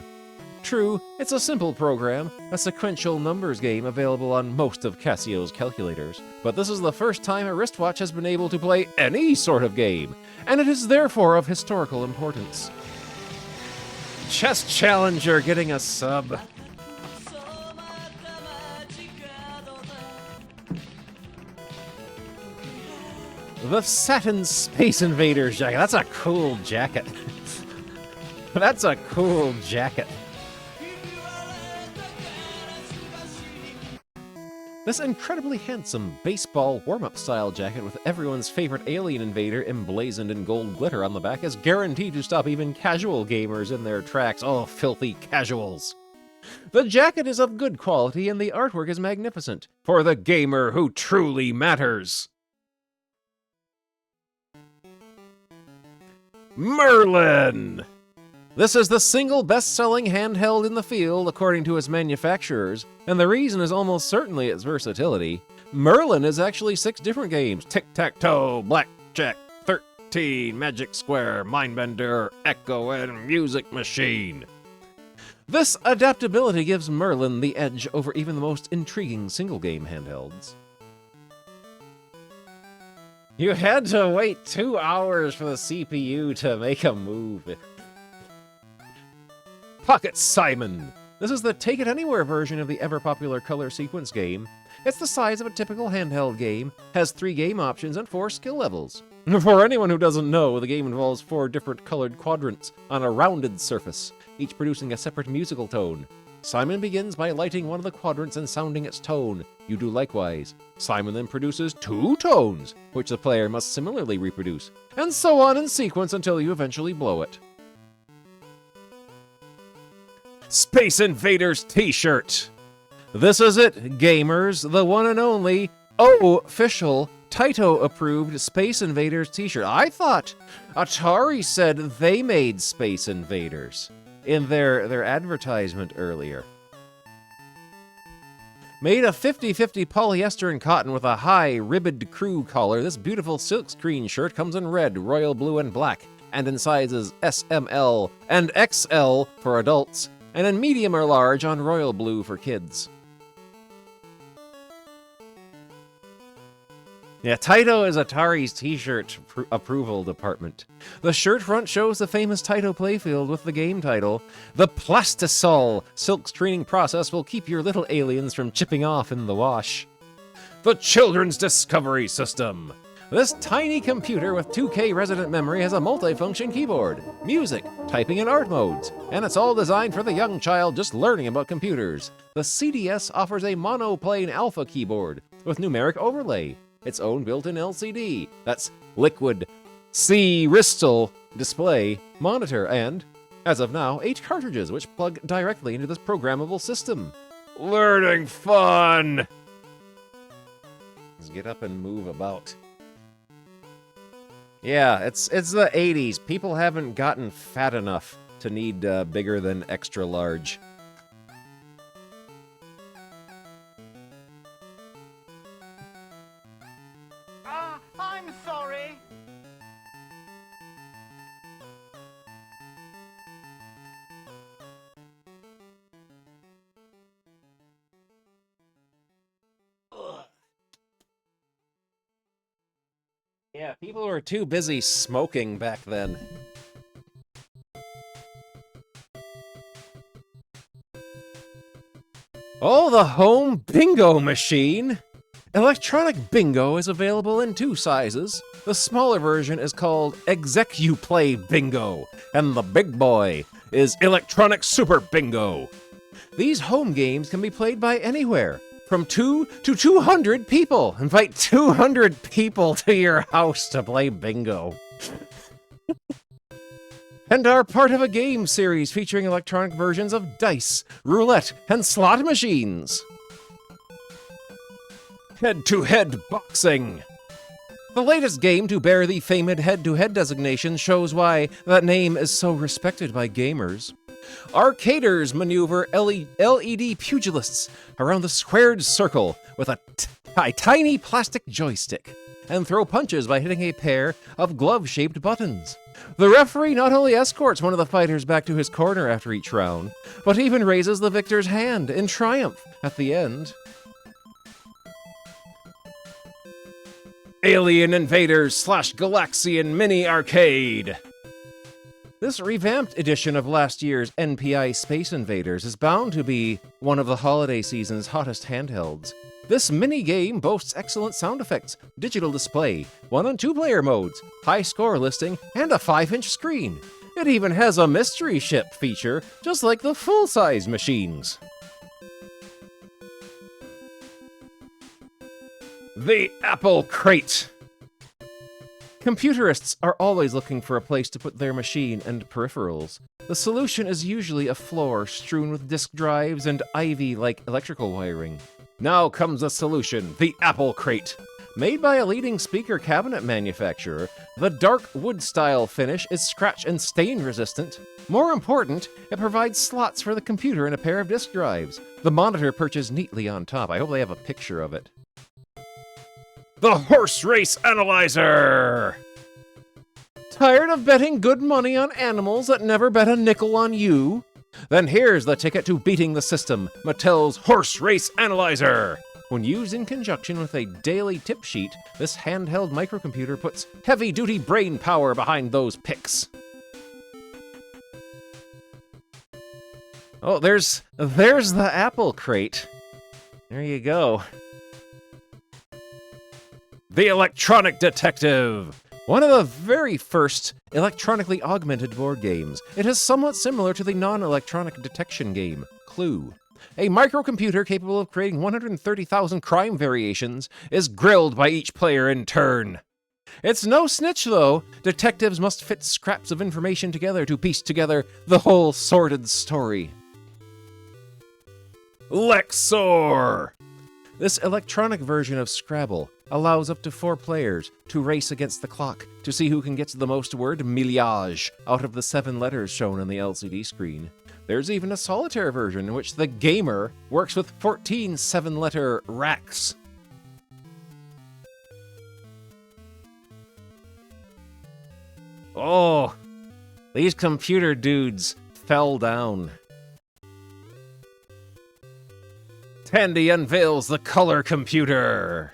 A: True, it's a simple program, a sequential numbers game available on most of Casio's calculators, but this is the first time a wristwatch has been able to play any sort of game, and it is therefore of historical importance. Chess Challenger getting a sub. The Satin Space Invaders jacket. That's a cool jacket. That's a cool jacket. This incredibly handsome baseball warm-up style jacket with everyone's favorite alien invader emblazoned in gold glitter on the back is guaranteed to stop even casual gamers in their tracks. Oh, filthy casuals. The jacket is of good quality and the artwork is magnificent for the gamer who truly matters. Merlin! This is the single best-selling handheld in the field according to its manufacturers, and the reason is almost certainly its versatility. Merlin is actually 6 different games: Tic-Tac-Toe, Blackjack, 13, Magic Square, Mindbender, Echo, and Music Machine. This adaptability gives Merlin the edge over even the most intriguing single-game handhelds. You had to wait 2 hours for the CPU to make a move. Pocket Simon! This is the take-it-anywhere version of the ever-popular color sequence game. It's the size of a typical handheld game, has 3 game options and 4 skill levels. For anyone who doesn't know, the game involves 4 different colored quadrants on a rounded surface, each producing a separate musical tone. Simon begins by lighting one of the quadrants and sounding its tone. You do likewise. Simon then produces 2 tones, which the player must similarly reproduce, and so on in sequence until you eventually blow it. Space Invaders t-shirt. This is it, gamers, the one and only official Taito-approved Space Invaders t-shirt. I thought Atari said they made Space Invaders in their advertisement earlier. Made of 50-50 polyester and cotton with a high ribbed crew collar, this beautiful silkscreen shirt comes in red, royal blue, and black, and in sizes S, M, L, and XL for adults, and in medium or large on royal blue for kids. Yeah, Taito is Atari's t-shirt approval department. The shirt front shows the famous Taito playfield with the game title. The Plastisol silk screening process will keep your little aliens from chipping off in the wash. The Children's Discovery System. This tiny computer with 2K resident memory has a multifunction keyboard, music, typing, and art modes, and it's all designed for the young child just learning about computers. The CDS offers a monoplane alpha keyboard with numeric overlay, its own built-in LCD, that's liquid crystal display, monitor, and, as of now, 8 cartridges which plug directly into this programmable system. Learning fun! Let's get up and move about. Yeah, it's the 80s. People haven't gotten fat enough to need bigger than extra large.
B: I'm sorry.
A: Yeah, people were too busy smoking back then. Oh, the home bingo machine! Electronic bingo is available in 2 sizes. The smaller version is called Execuplay Bingo, and the big boy is Electronic Super Bingo. These home games can be played by anywhere, from 2 to 200 people. Invite 200 people to your house to play bingo. And are part of a game series featuring electronic versions of dice, roulette, and slot machines. Head-to-head boxing. The latest game to bear the famed head-to-head designation shows why that name is so respected by gamers. Arcaders maneuver LED pugilists around the squared circle with a tiny plastic joystick and throw punches by hitting a pair of glove-shaped buttons. The referee not only escorts one of the fighters back to his corner after each round, but even raises the victor's hand in triumph at the end. Alien Invaders / Galaxian Mini Arcade. This revamped edition of last year's NPI Space Invaders is bound to be one of the holiday season's hottest handhelds. This mini-game boasts excellent sound effects, digital display, 1- and 2-player modes, high score listing, and a 5-inch screen. It even has a mystery ship feature, just like the full-size machines. The Apple Crate. Computerists are always looking for a place to put their machine and peripherals. The solution is usually a floor strewn with disk drives and ivy-like electrical wiring. Now comes the solution, the Apple Crate. Made by a leading speaker cabinet manufacturer, the dark wood-style finish is scratch and stain resistant. More important, it provides slots for the computer and a pair of disk drives. The monitor perches neatly on top. I hope they have a picture of it. The Horse Race Analyzer! Tired of betting good money on animals that never bet a nickel on you? Then here's the ticket to beating the system, Mattel's Horse Race Analyzer! When used in conjunction with a daily tip sheet, this handheld microcomputer puts heavy-duty brain power behind those picks. Oh, there's the Apple Crate. There you go. The Electronic Detective! One of the very first electronically augmented board games. It is somewhat similar to the non-electronic detection game, Clue. A microcomputer capable of creating 130,000 crime variations is grilled by each player in turn. It's no snitch, though. Detectives must fit scraps of information together to piece together the whole sordid story. Lexor! This electronic version of Scrabble allows up to 4 players to race against the clock to see who can get the most word millage out of the 7 letters shown on the LCD screen. There's even a solitaire version in which the gamer works with 14 7-letter racks. Oh, these computer dudes fell down. Tandy unveils the color computer.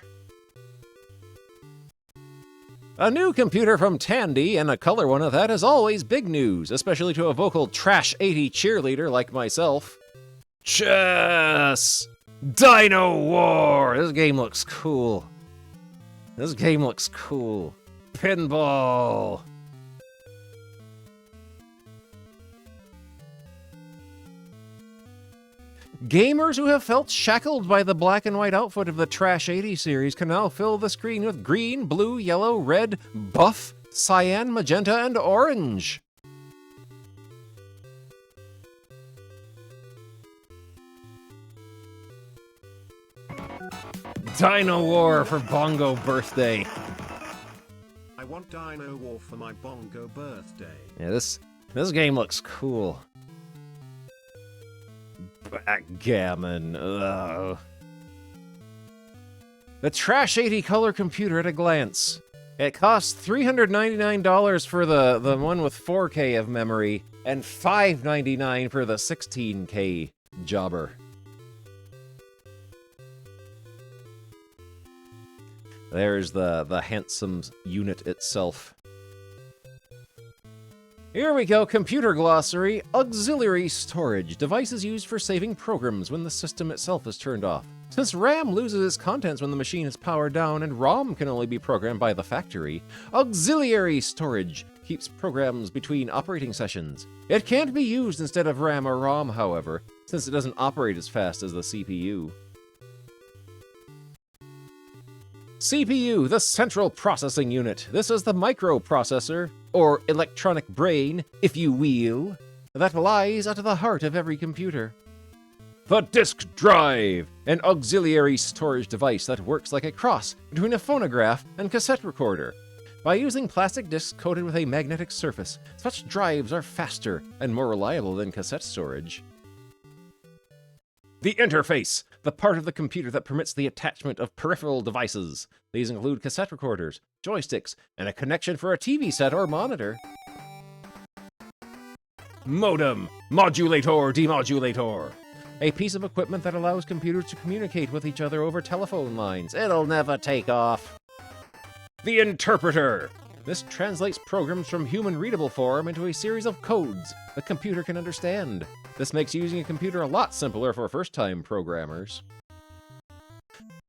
A: A new computer from Tandy, and a color one at that, is always big news, especially to a vocal Trash 80 cheerleader like myself. Chess! Dino War! This game looks cool. This game looks cool. Pinball! Gamers who have felt shackled by the black and white outfit of the Trash 80 series can now fill the screen with green, blue, yellow, red, buff, cyan, magenta, and orange. Dino War for Bongo birthday.
L: I want Dino War for my Bongo birthday.
A: Yeah, this game looks cool. Backgammon. Ugh. The Trash 80 color computer at a glance. It costs $399 for the one with 4K of memory, and $599 for the 16K jobber. There's the handsome unit itself. Here we go, computer glossary. Auxiliary storage. Devices used for saving programs when the system itself is turned off. Since RAM loses its contents when the machine is powered down and ROM can only be programmed by the factory, auxiliary storage keeps programs between operating sessions. It can't be used instead of RAM or ROM, however, since it doesn't operate as fast as the CPU. CPU, the central processing unit. This is the microprocessor, or electronic brain, if you will, that lies at the heart of every computer. The disk drive, an auxiliary storage device that works like a cross between a phonograph and cassette recorder. By using plastic discs coated with a magnetic surface, such drives are faster and more reliable than cassette storage. The interface, the part of the computer that permits the attachment of peripheral devices. These include cassette recorders, joysticks, and a connection for a TV set or monitor. Modem, modulator, demodulator. A piece of equipment that allows computers to communicate with each other over telephone lines. It'll never take off. The interpreter. This translates programs from human-readable form into a series of codes the computer can understand. This makes using a computer a lot simpler for first-time programmers.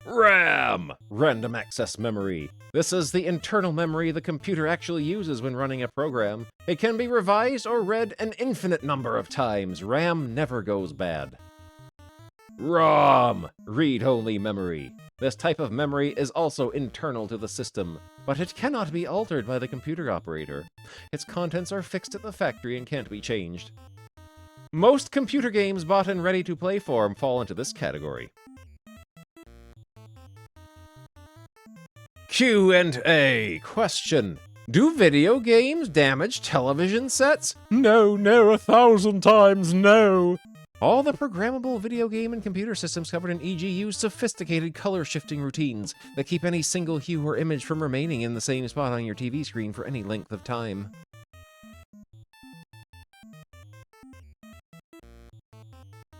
A: RAM! Random access memory. This is the internal memory the computer actually uses when running a program. It can be revised or read an infinite number of times. RAM never goes bad. ROM! Read-only memory. This type of memory is also internal to the system, but it cannot be altered by the computer operator. Its contents are fixed at the factory and can't be changed. Most computer games bought in ready-to-play form fall into this category. Q&A. Question. Do video games damage television sets?
I: No, 1,000 times no!
A: All the programmable video game and computer systems covered in EG use sophisticated color-shifting routines that keep any single hue or image from remaining in the same spot on your TV screen for any length of time.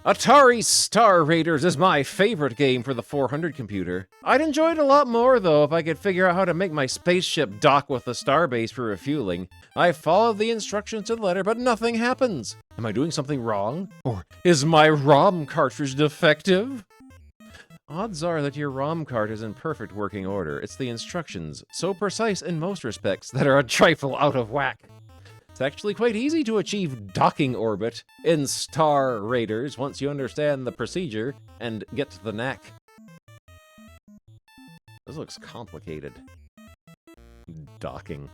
A: Atari Star Raiders is my favorite game for the 400 computer. I'd enjoy it a lot more, though, if I could figure out how to make my spaceship dock with the starbase for refueling. I followed the instructions to the letter, but nothing happens. Am I doing something wrong? Or is my ROM cartridge defective? Odds are that your ROM card is in perfect working order. It's the instructions, so precise in most respects, that are a trifle out of whack. It's actually quite easy to achieve docking orbit in Star Raiders once you understand the procedure and get the knack. This looks complicated. Docking.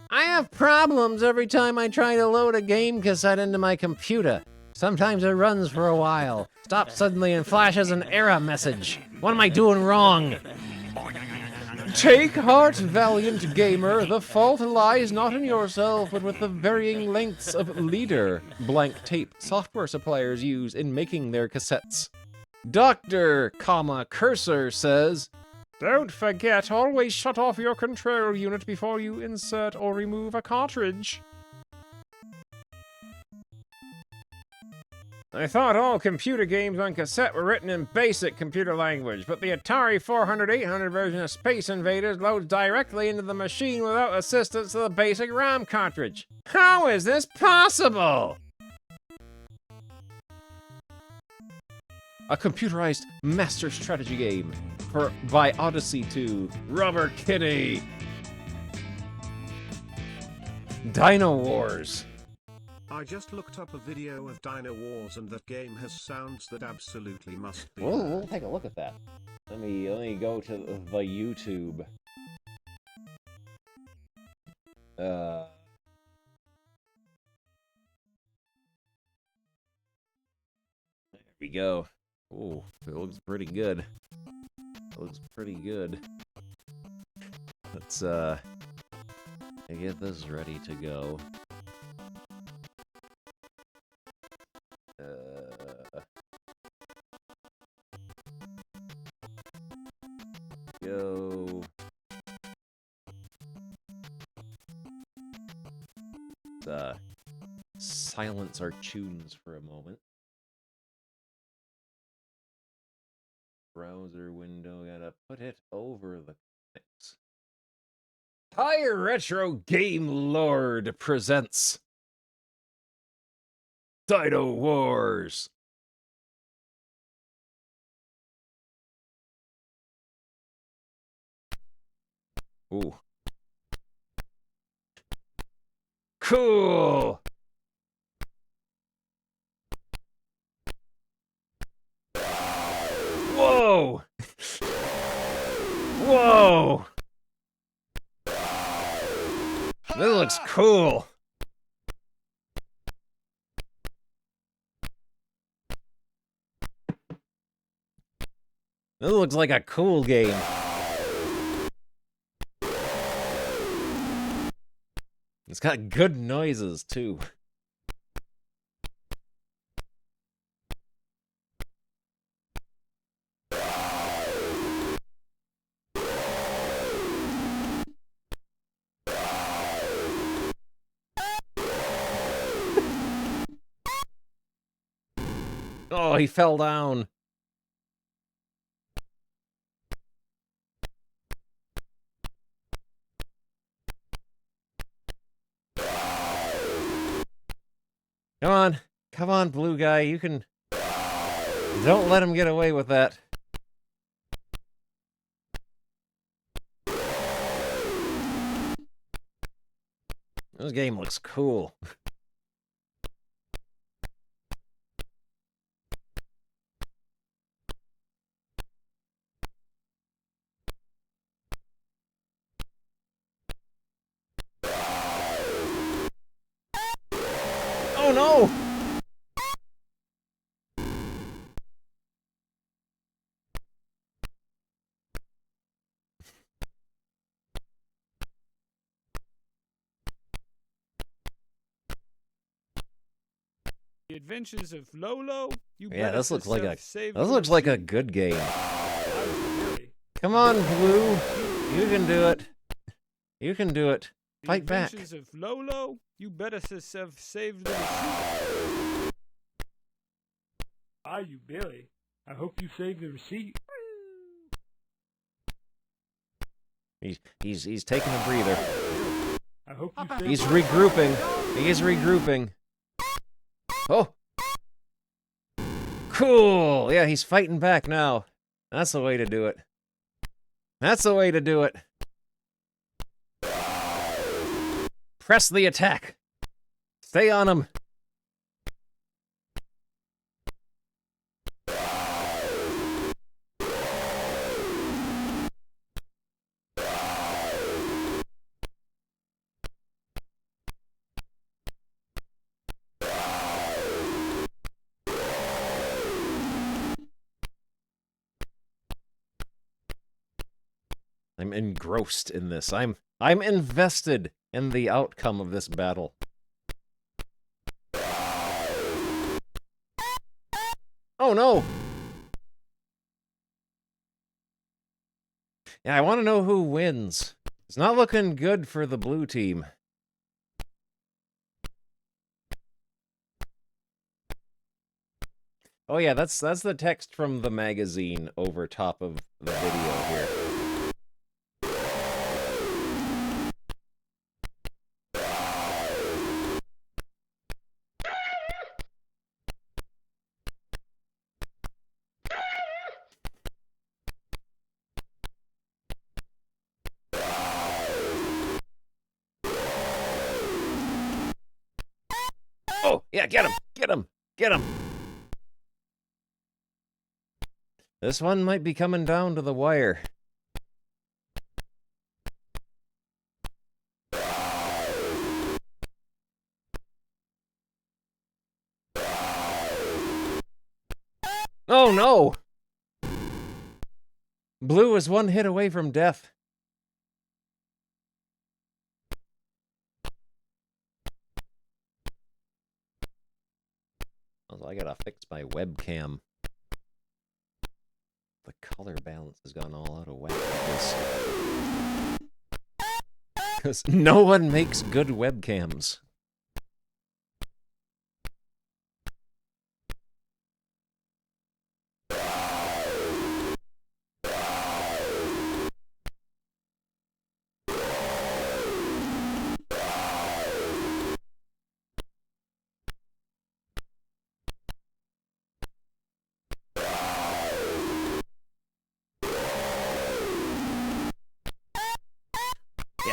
A: I have problems every time I try to load a game cassette into my computer. Sometimes it runs for a while, stops suddenly and flashes an error message. What am I doing wrong? Take heart, valiant gamer. The fault lies not in yourself, but with the varying lengths of leader blank tape software suppliers use in making their cassettes. Dr. Cursor says, don't forget, always shut off your control unit before you insert or remove a cartridge. I thought all computer games on cassette were written in basic computer language, but the Atari 400-800 version of Space Invaders loads directly into the machine without assistance to the basic ROM cartridge. How is this possible? A computerized master strategy game by Odyssey 2. Rubber Kitty. Dino Wars.
L: I just looked up a video of Dino Wars and that game has sounds that absolutely must be.
A: We'll take a look at that. Let me go to the YouTube. There we go. Ooh, it looks pretty good. It looks pretty good. Let's get this ready to go. Go. Silence our tunes for a moment. Browser window, gotta put it over the things. Hi Retro Game Lord presents Dino Wars. Ooh. Cool. Whoa. Whoa. This looks cool. This looks like a cool game. It's got good noises, too. Oh, he fell down. Come on, blue guy, you can... Don't let him get away with that. This game looks cool. Oh no!
K: The Adventures of Lolo. You
A: Yeah,
K: better
A: this looks like a
K: save
A: this
K: the
A: looks like a
K: receipt.
A: good game.
K: Really?
A: Come on, Blue. You can do it. You can do it. Fight
K: The
A: back.
K: Adventures of Lolo. You better save the receipt.
H: Are you, Billy? I hope you saved the receipt.
A: He's taking a breather.
H: I hope you saved
A: He's regrouping. He is regrouping. Oh! Cool! Yeah, he's fighting back now. That's the way to do it. That's the way to do it. Press the attack. Stay on him. I'm engrossed in this. I'm invested in the outcome of this battle. Oh no! Yeah, I want to know who wins. It's not looking good for the blue team. Oh yeah, that's the text from the magazine over top of the video here. Oh, yeah, get him! Get him! Get him! This one might be coming down to the wire. Oh no! Blue is one hit away from death. Also, I gotta fix my webcam. The color balance has gone all out of whack because no one makes good webcams.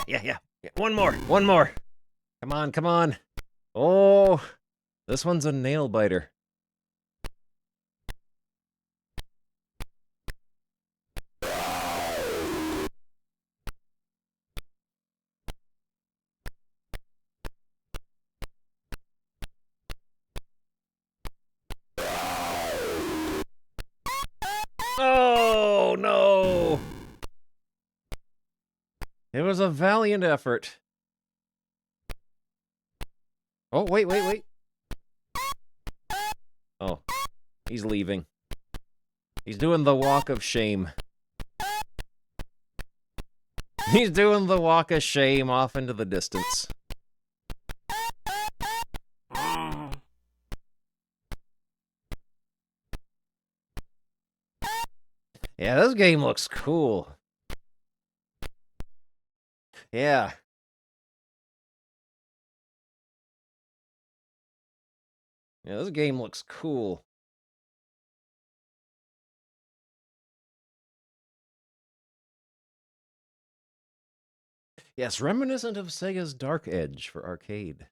A: Yeah. One more. Come on. Oh, this one's a nail biter. Oh, no! It was a valiant effort. Oh, wait. Oh, he's leaving. He's doing the walk of shame. He's doing the walk of shame off into the distance. Yeah, this game looks cool. Yeah. Yeah, this game looks cool. Yes, reminiscent of Sega's Dark Edge for arcade.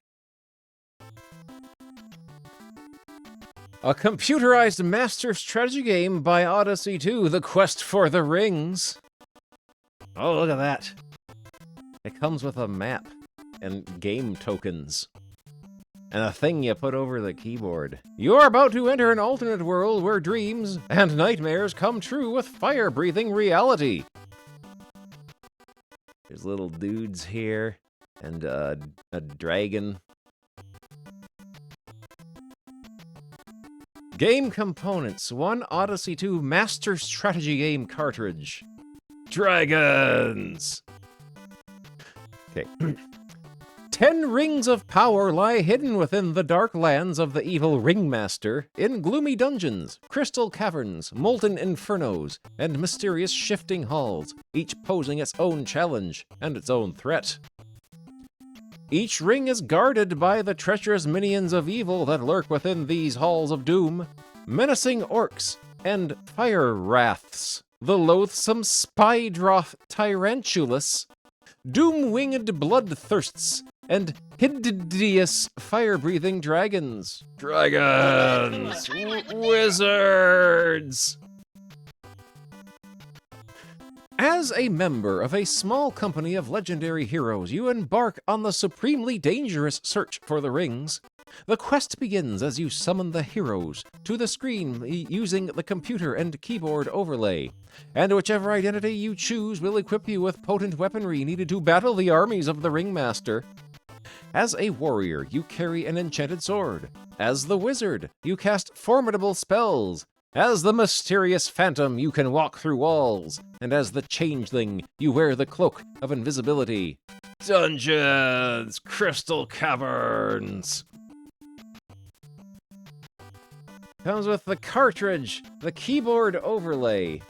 A: A computerized master strategy game by Odyssey 2, The Quest for the Rings. Oh, look at that. It comes with a map and game tokens. And a thing you put over the keyboard. You're about to enter an alternate world where dreams and nightmares come true with fire-breathing reality. There's little dudes here, and a dragon. Game components. 1 Odyssey 2 Master Strategy Game cartridge. Dragons! Okay. 10 rings of power lie hidden within the dark lands of the evil Ringmaster, in gloomy dungeons, crystal caverns, molten infernos, and mysterious shifting halls, each posing its own challenge and its own threat. Each ring is guarded by the treacherous minions of evil that lurk within these halls of doom, menacing orcs and fire wraths, the loathsome Spydroth Tyrantulus, doom-winged bloodthirsts, and hideous fire-breathing dragons. Dragons! Wizards! As a member of a small company of legendary heroes, you embark on the supremely dangerous search for the rings. The quest begins as you summon the heroes to the screen using the computer and keyboard overlay, and whichever identity you choose will equip you with potent weaponry needed to battle the armies of the Ringmaster. As a warrior, you carry an enchanted sword. As the wizard, you cast formidable spells. As the mysterious phantom, you can walk through walls. And as the changeling, you wear the cloak of invisibility. Dungeons! Crystal caverns! Comes with the cartridge, the keyboard overlay.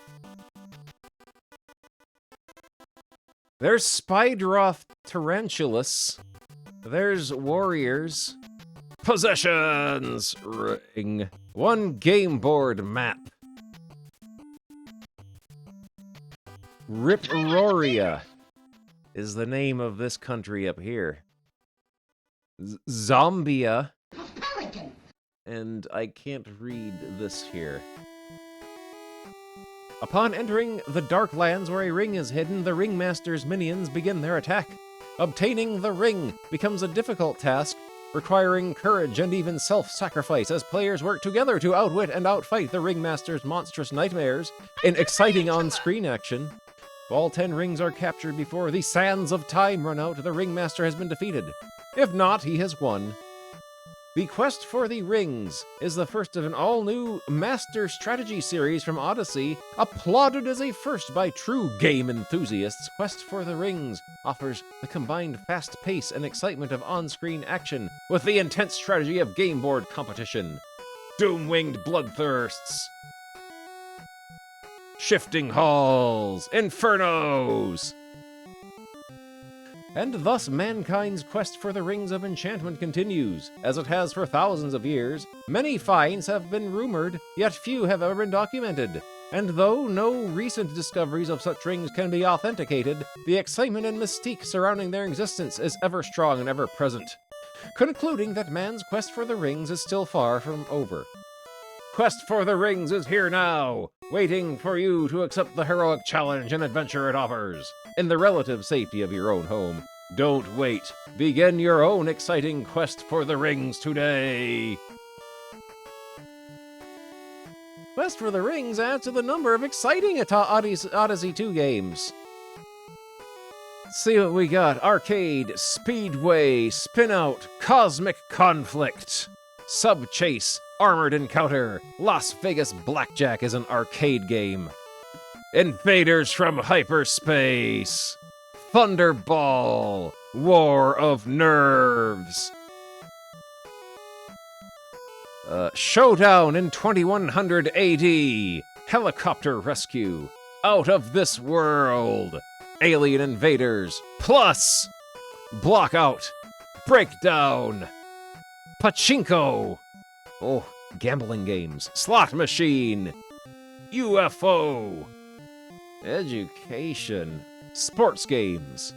A: There's Spydroth Tarantulus. There's warriors. Possessions! Ring. 1 game board map. Riproria is the name of this country up here. Zombia. And I can't read this here. Upon entering the dark lands where a ring is hidden, the Ringmaster's minions begin their attack. Obtaining the ring becomes a difficult task, requiring courage and even self-sacrifice as players work together to outwit and outfight the Ringmaster's monstrous nightmares in exciting on-screen action. If all 10 rings are captured before the sands of time run out, the Ringmaster has been defeated. If not, he has won. The Quest for the Rings is the first of an all-new Master Strategy series from Odyssey, applauded as a first by true game enthusiasts. Quest for the Rings offers the combined fast pace and excitement of on-screen action with the intense strategy of game board competition. Doom-winged bloodthirsts, shifting halls, infernos! And thus mankind's quest for the Rings of Enchantment continues, as it has for thousands of years. Many finds have been rumored, yet few have ever been documented. And though no recent discoveries of such rings can be authenticated, the excitement and mystique surrounding their existence is ever strong and ever present, concluding that man's quest for the rings is still far from over. Quest for the Rings is here now, waiting for you to accept the heroic challenge and adventure it offers, in the relative safety of your own home. Don't wait. Begin your own exciting quest for the rings today. Quest for the Rings adds to the number of exciting Odyssey 2 games. Let's see what we got. Arcade, Speedway, Spin-Out, Cosmic Conflict, Sub-Chase, Armored Encounter, Las Vegas Blackjack is an arcade game. Invaders from Hyperspace, Thunderball, War of Nerves. Showdown in 2100 AD, Helicopter Rescue, Out of This World, Alien Invaders, plus Blockout, Breakdown, Pachinko, oh, gambling games, Slot Machine, UFO, Education, Sports Games,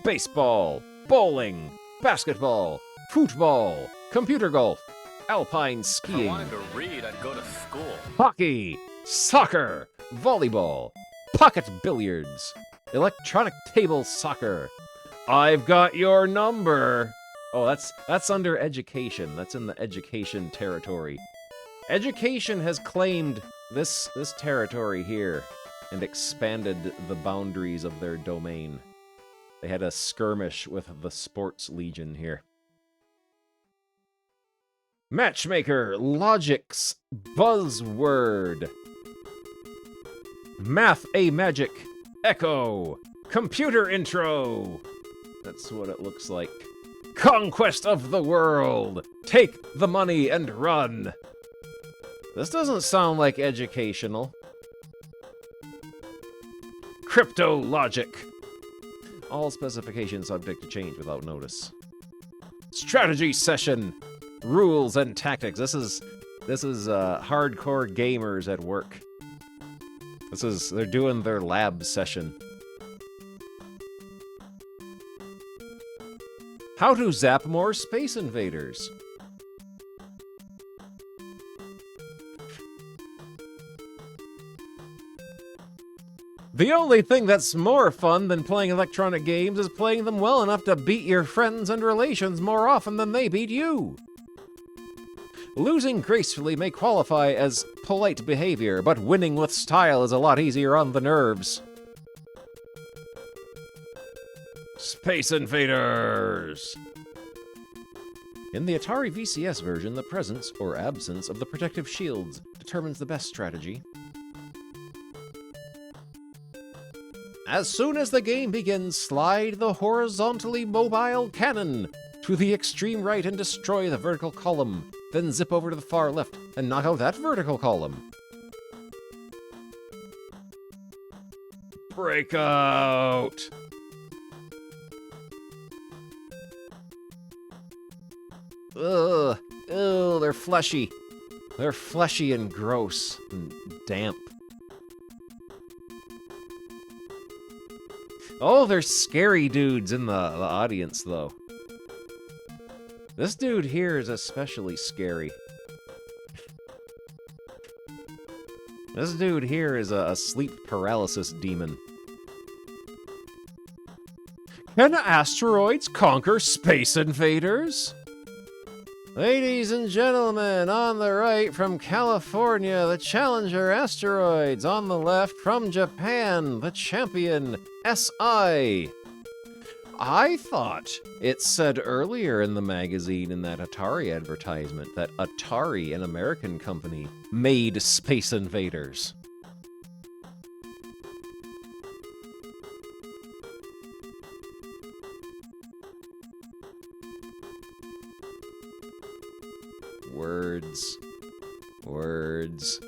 A: baseball, bowling, basketball, football, computer golf, alpine skiing.
K: If I wanted to read, I'd go to school.
A: Hockey, soccer, volleyball, pocket billiards, electronic table soccer. I've got your number. Oh, that's under education. That's in the education territory. Education has claimed this territory here and expanded the boundaries of their domain. They had a skirmish with the Sports Legion here. Matchmaker, logics, buzzword. Math a magic, echo, computer intro. That's what it looks like. Conquest of the world, take the money and run. This doesn't sound like educational. Crypto logic. All specifications subject to change without notice. Strategy session. Rules and tactics. This is hardcore gamers at work. They're doing their lab session. How to zap more Space Invaders. The only thing that's more fun than playing electronic games is playing them well enough to beat your friends and relations more often than they beat you. Losing gracefully may qualify as polite behavior, but winning with style is a lot easier on the nerves. Space Invaders! In the Atari VCS version, the presence or absence of the protective shields determines the best strategy. As soon as the game begins, slide the horizontally mobile cannon to the extreme right and destroy the vertical column. Then zip over to the far left and knock out that vertical column. Breakout! Ugh, ew, they're fleshy. They're fleshy and gross and damp. Oh, there's scary dudes in the audience, though. This dude here is especially scary. This dude here is a sleep paralysis demon. Can asteroids conquer Space Invaders? Ladies and gentlemen, on the right from California, the Challenger asteroids. On the left from Japan, the champion SI. I thought it said earlier in the magazine in that Atari advertisement that Atari, an American company, made Space Invaders. Words.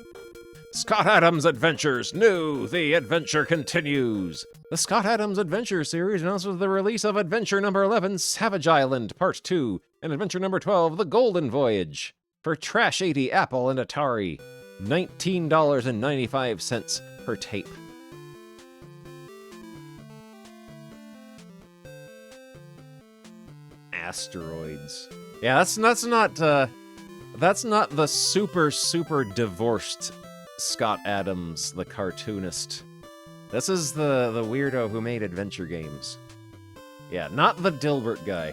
A: Scott Adams Adventures New! The adventure continues! The Scott Adams Adventure series announces the release of Adventure number 11, Savage Island, Part 2, and Adventure number 12, The Golden Voyage, for Trash 80 Apple and Atari. $19.95 per tape. Asteroids. Yeah, that's not the super divorced Scott Adams, the cartoonist. This is the weirdo who made adventure games. Yeah, not the Dilbert guy.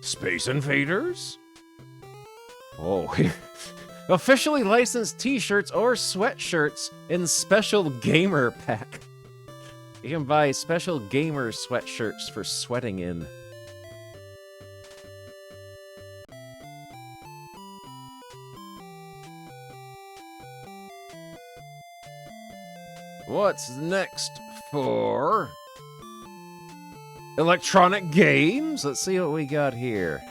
A: Space Invaders? Oh, officially licensed t-shirts or sweatshirts in special gamer pack. You can buy special gamer sweatshirts for sweating in. What's next for electronic games? Let's see what we got here.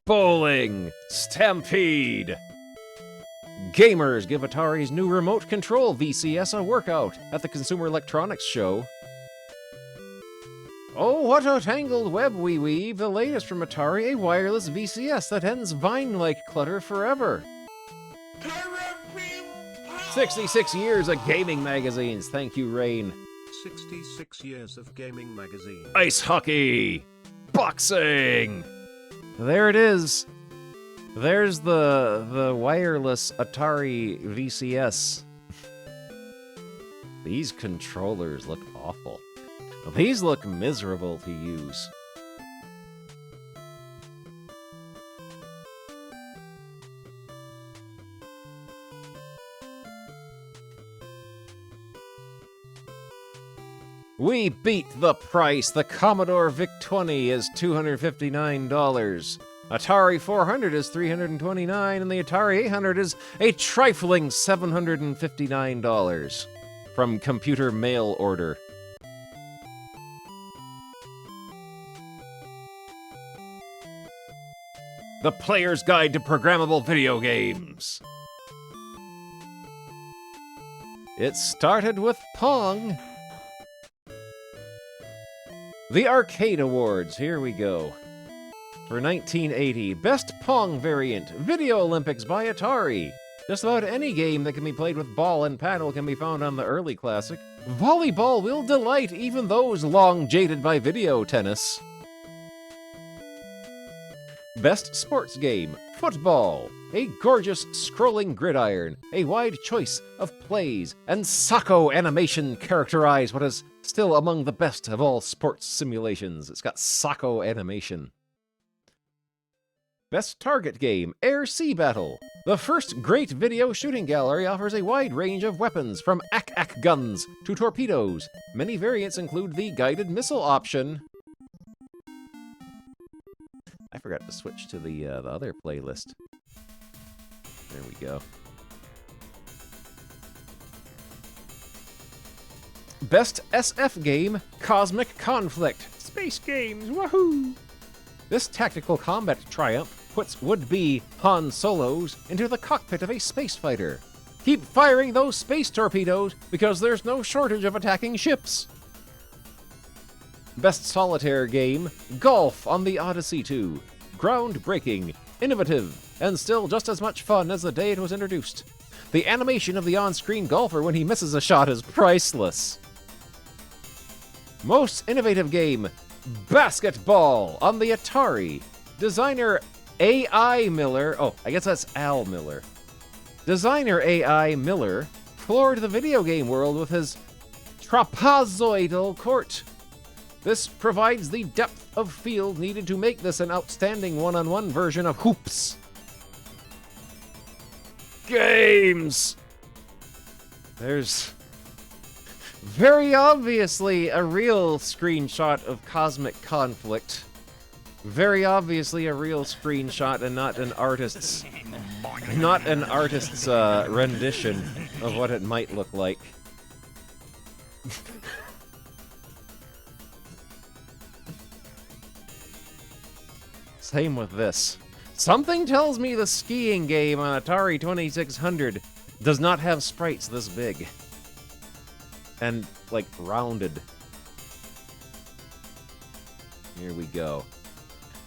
A: Bowling, Stampede. Gamers give Atari's new remote control VCS a workout at the Consumer Electronics Show. Oh, what a tangled web we weave, the latest from Atari, a wireless VCS that ends Vine-like clutter forever. 66 years of gaming magazines, thank you, Rain.
L: 66 years of gaming magazine.
A: Ice hockey! Boxing! There it is. There's the wireless Atari VCS. These controllers look awful. These look miserable to use. We beat the price. The Commodore VIC-20 is $259. Atari 400 is $329, and the Atari 800 is a trifling $759 from Computer Mail Order. The Player's Guide to Programmable Video Games. It started with Pong. The Arcade Awards, here we go. For 1980, Best Pong Variant, Video Olympics by Atari. Just about any game that can be played with ball and paddle can be found on the early classic. Volleyball will delight even those long jaded by video tennis. Best Sports Game, Football. A gorgeous scrolling gridiron, a wide choice of plays, and Sacco animation characterize what is still among the best of all sports simulations. It's got Sacco animation. Best Target Game, Air-Sea Battle. The first great video shooting gallery offers a wide range of weapons, from AK-AK guns to torpedoes. Many variants include the guided missile option. I forgot to switch to the other playlist. There we go. Best SF Game, Cosmic Conflict.
G: Space games, woohoo!
A: This tactical combat triumph puts would-be Han Solos into the cockpit of a space fighter. Keep firing those space torpedoes because there's no shortage of attacking ships. Best Solitaire Game, Golf on the Odyssey 2. Groundbreaking, innovative, and still just as much fun as the day it was introduced. The animation of the on-screen golfer when he misses a shot is priceless. Most innovative game, Basketball on the Atari. Designer A.I. Miller, oh, I guess that's Al Miller. Designer A.I. Miller floored the video game world with his trapezoidal court. This provides the depth of field needed to make this an outstanding one-on-one version of hoops. Games! There's very obviously a real screenshot of Cosmic Conflict. Very obviously a real screenshot and not an artist's rendition of what it might look like. Same with this. Something tells me the skiing game on Atari 2600 does not have sprites this big. And, like, rounded. Here we go.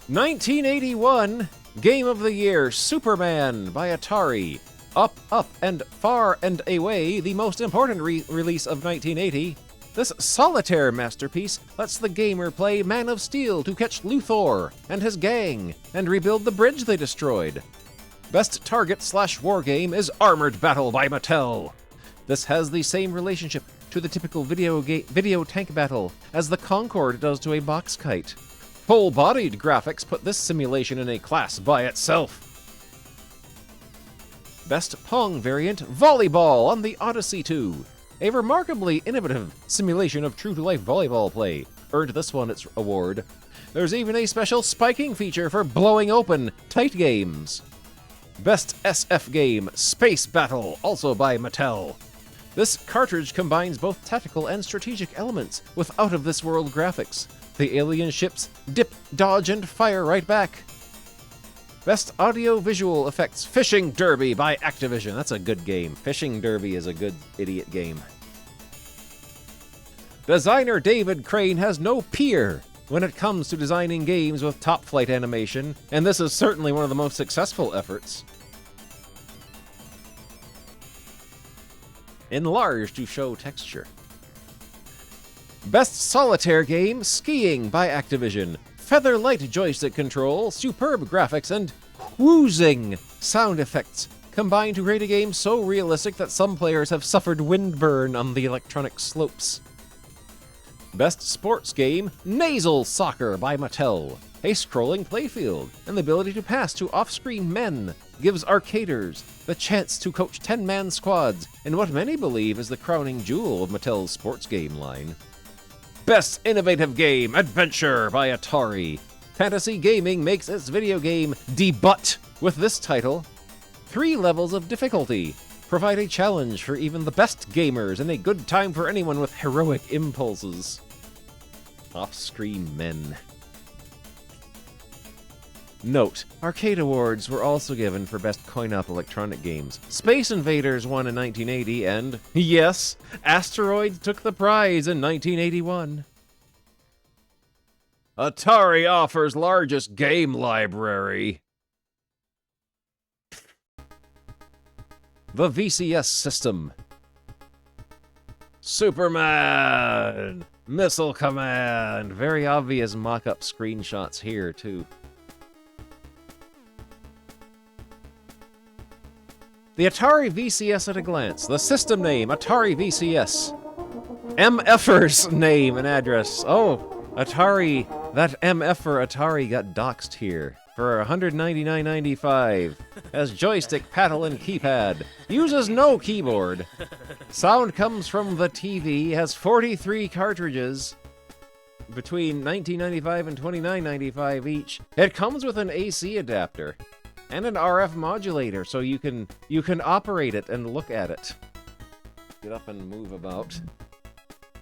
A: 1981, Game of the Year, Superman by Atari. Up, up, and far and away, the most important release of 1980. This solitaire masterpiece lets the gamer play Man of Steel to catch Luthor and his gang and rebuild the bridge they destroyed. Best target/war game is Armored Battle by Mattel. This has the same relationship to the typical video tank battle as the Concorde does to a box kite. Full-bodied graphics put this simulation in a class by itself. Best Pong variant, Volleyball on the Odyssey 2. A remarkably innovative simulation of true-to-life volleyball play. Earned this one its award. There's even a special spiking feature for blowing open tight games. Best SF game, Space Battle, also by Mattel. This cartridge combines both tactical and strategic elements with out-of-this-world graphics. The alien ships dip, dodge, and fire right back. Best audio-visual effects, Fishing Derby by Activision. That's a good game. Fishing Derby is a good idiot game. Designer David Crane has no peer when it comes to designing games with top-flight animation, and this is certainly one of the most successful efforts. Enlarge to show texture. Best Solitaire Game, Skiing by Activision. Feather light joystick control, superb graphics, and whoozing sound effects combine to create a game so realistic that some players have suffered windburn on the electronic slopes. Best Sports Game, Nasal Soccer by Mattel. A scrolling playfield and the ability to pass to off-screen men gives arcaders the chance to coach 10-man squads in what many believe is the crowning jewel of Mattel's sports game line. Best Innovative Game, Adventure by Atari. Fantasy Gaming makes its video game debut with this title. 3 levels of difficulty provide a challenge for even the best gamers and a good time for anyone with heroic impulses. Off-screen men. Note, arcade awards were also given for Best Coin-Op Electronic Games. Space Invaders won in 1980, and, yes, Asteroids took the prize in 1981. Atari offers largest game library. The VCS system. Superman! Missile Command! Very obvious mock-up screenshots here, too. The Atari VCS at a glance. The system name, Atari VCS. MFer's name and address. Oh, Atari, that MFer Atari got doxed here for $199.95. Has joystick, paddle, and keypad. Uses no keyboard. Sound comes from the TV. Has 43 cartridges between $19.95 and $29.95 each. It comes with an AC adapter and an RF modulator, so you can operate it and look at it. Get up and move about.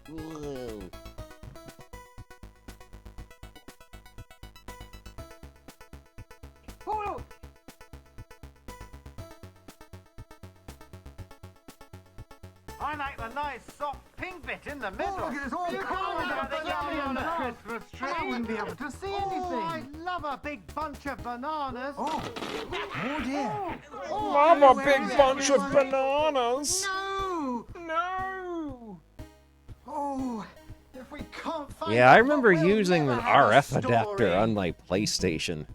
A: Whoa.
B: I like the nice soft pink bit in the middle.
D: Oh, look, it's all
B: You
D: covered
B: can't
D: up.
B: get the yummy on the
D: Oh,
B: Christmas tree.
D: I wouldn't be able to see
B: Oh, I
D: anything.
B: love a big bunch of bananas.
D: Oh dear.
G: Love a big bunch of bananas.
B: No!
G: No.
B: Oh, if we can't find
A: Yeah, I
B: it,
A: remember
B: we'll
A: using
B: never
A: an
B: have a
A: RF adapter
B: story.
A: on my PlayStation,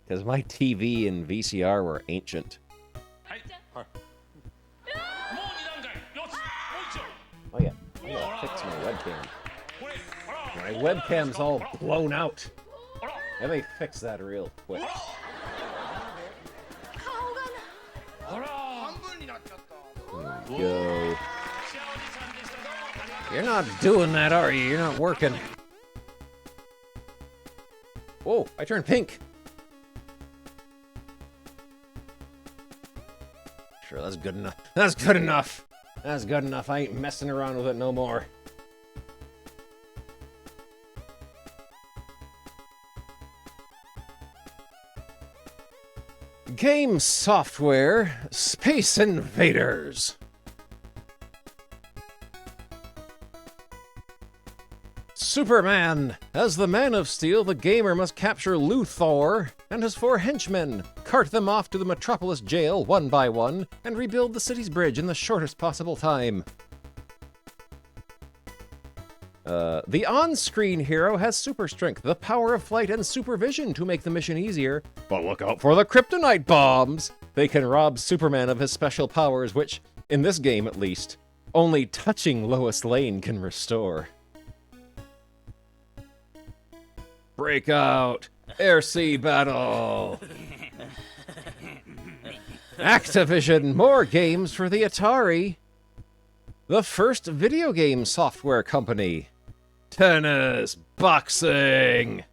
A: because my TV and VCR were ancient. Oh yeah, I gotta fix my webcam. My webcam's all blown out. Let me fix that real quick. There we go. You're not doing that, are you? You're not working. Whoa, I turned pink. Sure, that's good enough. That's good enough. That's good enough. I ain't messing around with it no more. Game software, Space Invaders. Superman. As the Man of Steel, the gamer must capture Luthor and his 4 henchmen, cart them off to the Metropolis jail one by one, and rebuild the city's bridge in the shortest possible time. The on-screen hero has super strength, the power of flight, and supervision to make the mission easier. But look out for the kryptonite bombs! They can rob Superman of his special powers, which, in this game at least, only touching Lois Lane can restore. Breakout! Air-sea battle! Activision, more games for the Atari. The first video game software company. Tennis, boxing,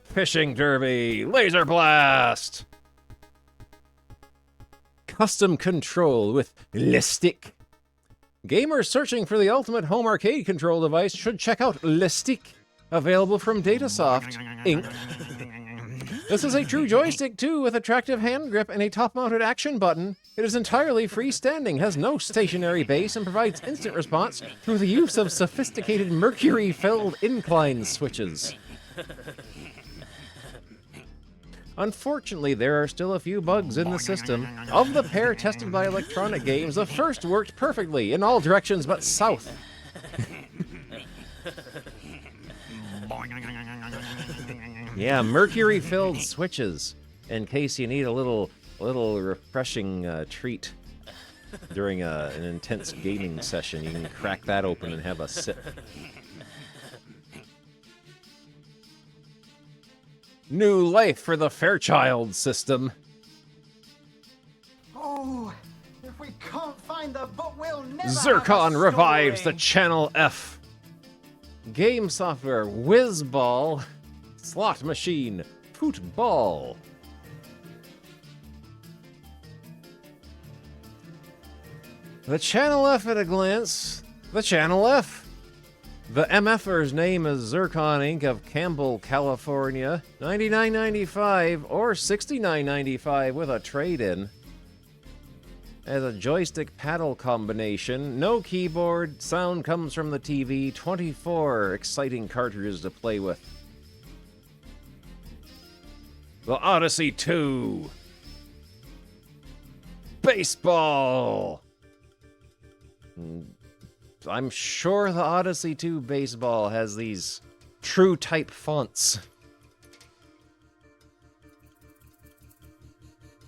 A: fishing derby, laser blast. Custom control with Le Stick. Gamers searching for the ultimate home arcade control device should check out Le Stick, available from Datasoft, Inc. This is a true joystick too, with attractive hand grip and a top-mounted action button. It is entirely freestanding, has no stationary base, and provides instant response through the use of sophisticated mercury-filled incline switches. Unfortunately, there are still a few bugs in the system. Of the pair tested by Electronic Games, the first worked perfectly in all directions but south. Yeah, mercury-filled switches, in case you need a little refreshing treat during an intense gaming session. You can crack that open and have a sip. New life for the Fairchild system.
C: Oh, if we can't find the book, we'll never
A: Zircon
C: have a
A: revives the
C: story.
A: Channel F. Game software, Whizball. Slot machine, Football. The Channel F at a glance. The Channel F. The MFer's name is Zircon Inc. of Campbell, California. $99.95 or $69.95 with a trade-in. Has a joystick paddle combination, no keyboard, sound comes from the TV, 24 exciting cartridges to play with. The Odyssey 2. Baseball. I'm sure the Odyssey 2 baseball has these true type fonts.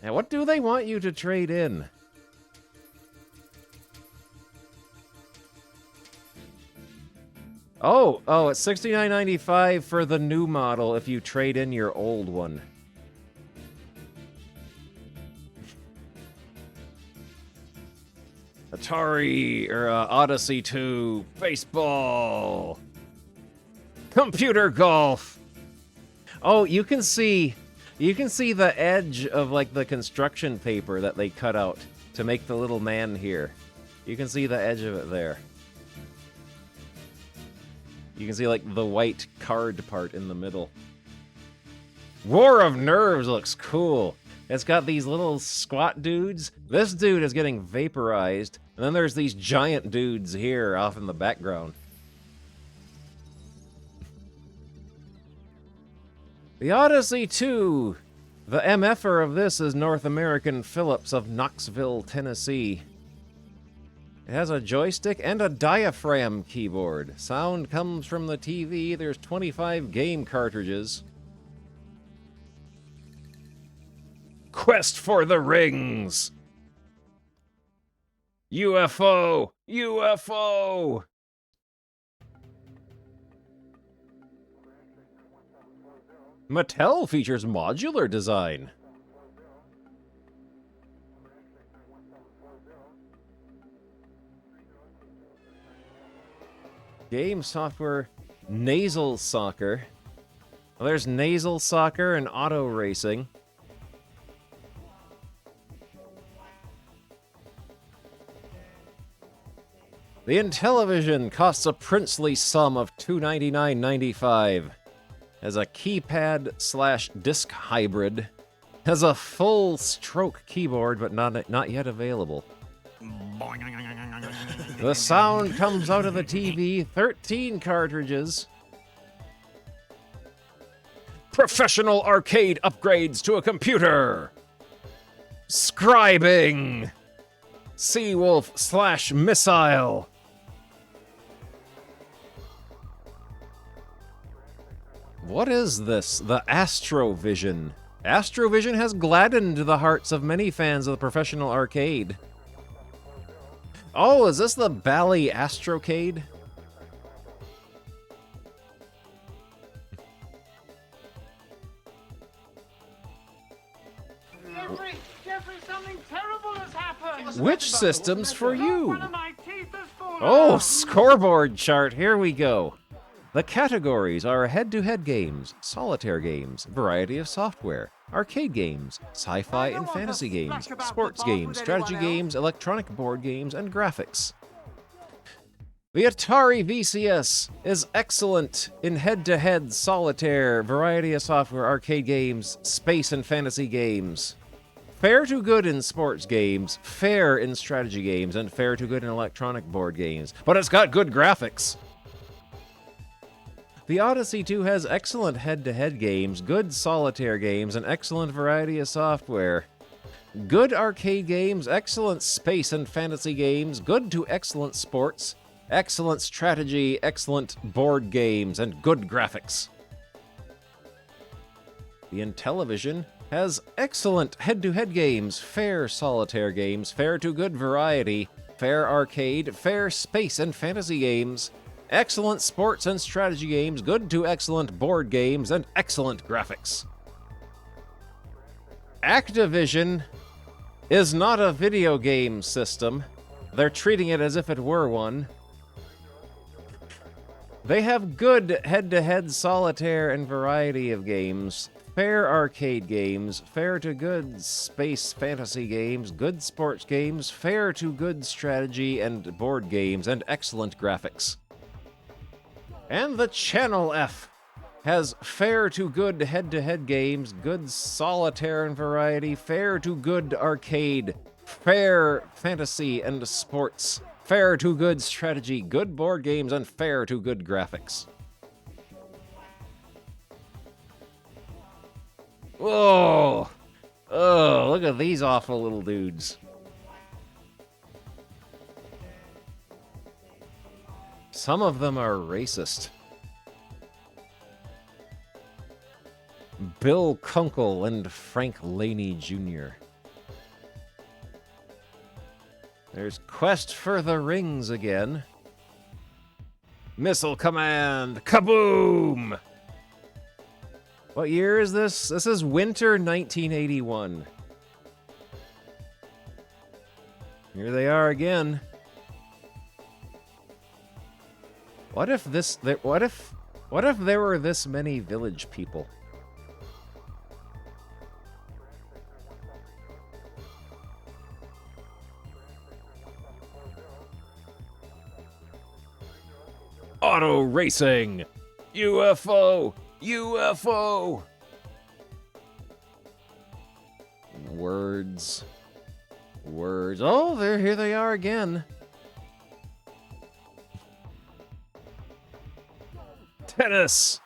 A: Now, what do they want you to trade in? Oh, it's $69.95 for the new model if you trade in your old one. Atari, or Odyssey 2, baseball, computer golf. Oh, you can see the edge of like the construction paper that they cut out to make the little man here. You can see the edge of it there. You can see like the white card part in the middle. War of Nerves looks cool. It's got these little squat dudes. This dude is getting vaporized. And then there's these giant dudes here off in the background. The Odyssey 2. The MFer of this is North American Phillips of Knoxville, Tennessee. It has a joystick and a diaphragm keyboard. Sound comes from the TV. There's 25 game cartridges. Quest for the Rings. UFO! UFO! Mattel features modular design. Game software, Nasal Soccer. Well, there's Nasal Soccer and Auto Racing. The Intellivision costs a princely sum of $299.95. Has a keypad/disc hybrid. Has a full stroke keyboard, but not yet available. The sound comes out of the TV. 13 cartridges. Professional arcade upgrades to a computer. Scribing. Seawolf/Missile. What is this? The Astrovision. Astrovision has gladdened the hearts of many fans of the professional arcade. Oh, is this the Bally Astrocade?
B: Jeffrey, something terrible has happened!
A: Which system's for you?
B: One of my teeth has fallen
A: Oh,
B: out.
A: scoreboard chart. Here we go. The categories are head-to-head games, solitaire games, variety of software, arcade games, sci-fi and fantasy games, sports games, strategy games, electronic board games, and graphics. The Atari VCS is excellent in head-to-head, solitaire, variety of software, arcade games, space and fantasy games. Fair to good in sports games, fair in strategy games, and fair to good in electronic board games. But it's got good graphics. The Odyssey 2 has excellent head-to-head games, good solitaire games, and excellent variety of software. Good arcade games, excellent space and fantasy games, good to excellent sports, excellent strategy, excellent board games, and good graphics. The Intellivision has excellent head-to-head games, fair solitaire games, fair to good variety, fair arcade, fair space and fantasy games, excellent sports and strategy games, good to excellent board games, and excellent graphics. Activision is not a video game system. They're treating it as if it were one. They have good head-to-head solitaire and variety of games, fair arcade games, fair to good space fantasy games, good sports games, fair to good strategy and board games, and excellent graphics. And the Channel F has fair to good head-to-head games, good solitaire and variety, fair to good arcade, fair fantasy and sports, fair to good strategy, good board games, and fair to good graphics. Whoa! Oh, look at these awful little dudes. Some of them are racist. Bill Kunkel and Frank Laney Jr. There's Quest for the Rings again. Missile Command! Kaboom! What year is this? This is winter 1981. Here they are again. What if there were this many village people? Auto racing! UFO! UFO! Words. Words. Oh, here they are again. Tennis!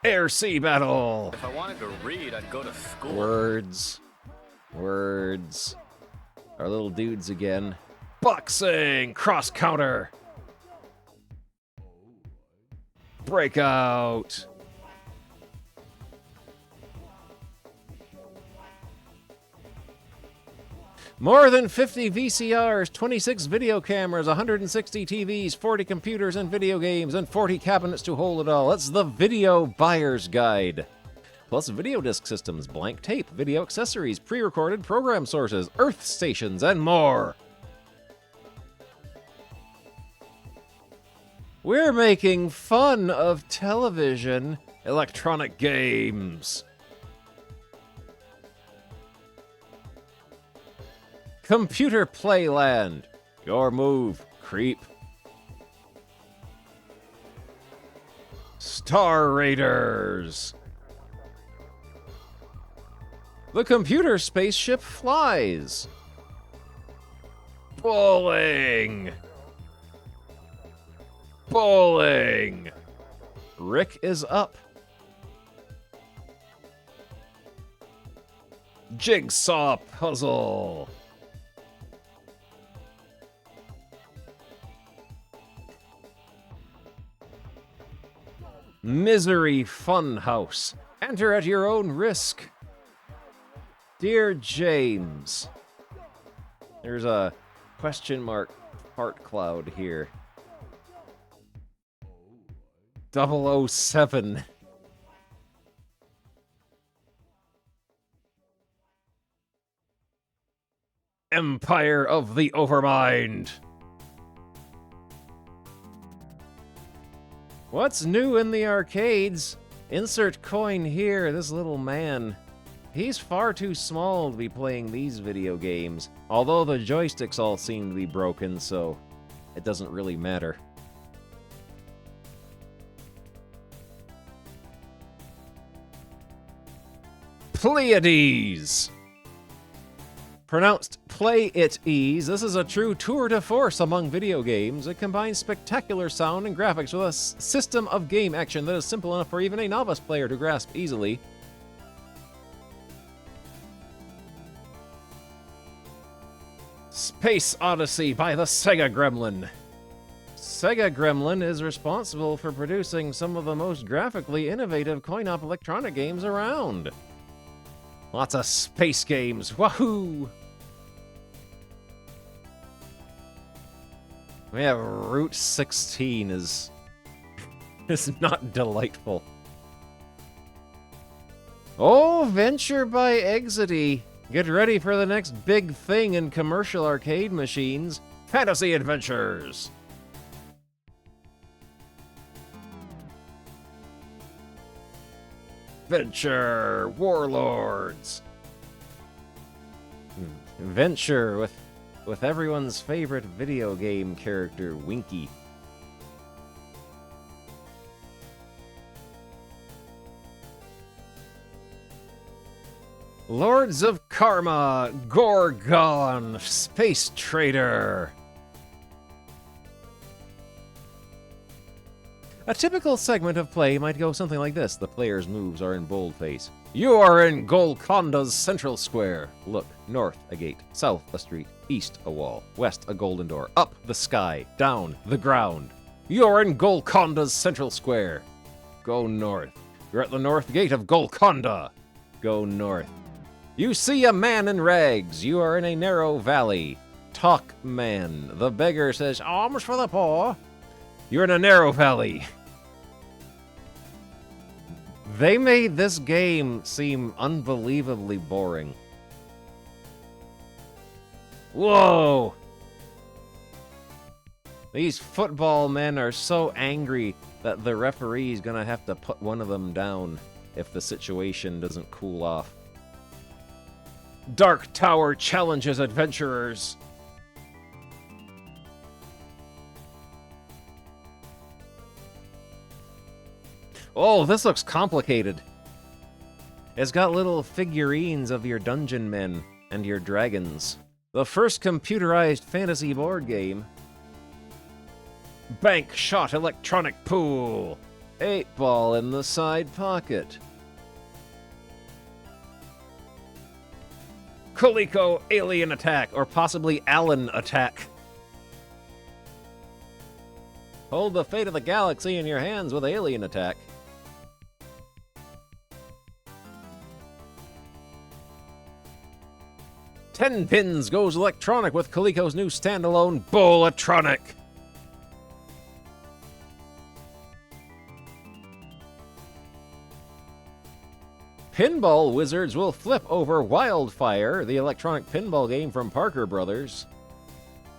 A: Air-sea battle!
K: If I wanted to read, I'd go to school.
A: Words. Words. Our little dudes again. Boxing! Cross-counter! Breakout! More than 50 VCRs, 26 video cameras, 160 TVs, 40 computers and video games, and 40 cabinets to hold it all. It's the Video Buyer's Guide. Plus video disc systems, blank tape, video accessories, pre-recorded program sources, earth stations, and more. We're making fun of television, electronic games. Computer Playland. Your move, creep. Star Raiders. The computer spaceship flies. Bowling. Bowling. Rick is up. Jigsaw puzzle. Misery Funhouse. Enter at your own risk. Dear James. There's a question mark heart cloud here. 007. Empire of the Overmind. What's new in the arcades? Insert coin here, this little man. He's far too small to be playing these video games, although the joysticks all seem to be broken, so it doesn't really matter. Pleiades! Pronounced play-it-ease, this is a true tour de force among video games. It combines spectacular sound and graphics with a system of game action that is simple enough for even a novice player to grasp easily. Space Odyssey by the Sega Gremlin. Sega Gremlin is responsible for producing some of the most graphically innovative coin-op electronic games around. Lots of space games. Wahoo! Yeah, Route 16 is not delightful. Oh, Venture by Exity. Get ready for the next big thing in commercial arcade machines. Fantasy Adventures. Venture Warlords. Venture with everyone's favorite video game character, Winky. Lords of Karma, Gorgon, Space Trader. A typical segment of play might go something like this. The player's moves are in boldface. You are in Golconda's central square. Look, north a gate, south a street, east a wall, west a golden door, up the sky, down the ground. You are in Golconda's central square. Go north. You're at the north gate of Golconda. Go north. You see a man in rags. You are in a narrow valley. Talk man. The beggar says, alms for the poor. You're in a narrow valley. They made this game seem unbelievably boring. Whoa! These football men are so angry that the referee's gonna have to put one of them down if the situation doesn't cool off. Dark Tower challenges adventurers. Oh, this looks complicated. It's got little figurines of your dungeon men and your dragons. The first computerized fantasy board game. Bank shot electronic pool. 8-ball in the side pocket. Coleco alien attack, or possibly Allen attack. Hold the fate of the galaxy in your hands with alien attack. Ten Pins goes electronic with Coleco's new standalone Bowlatronic. Pinball Wizards will flip over Wildfire, the electronic pinball game from Parker Brothers.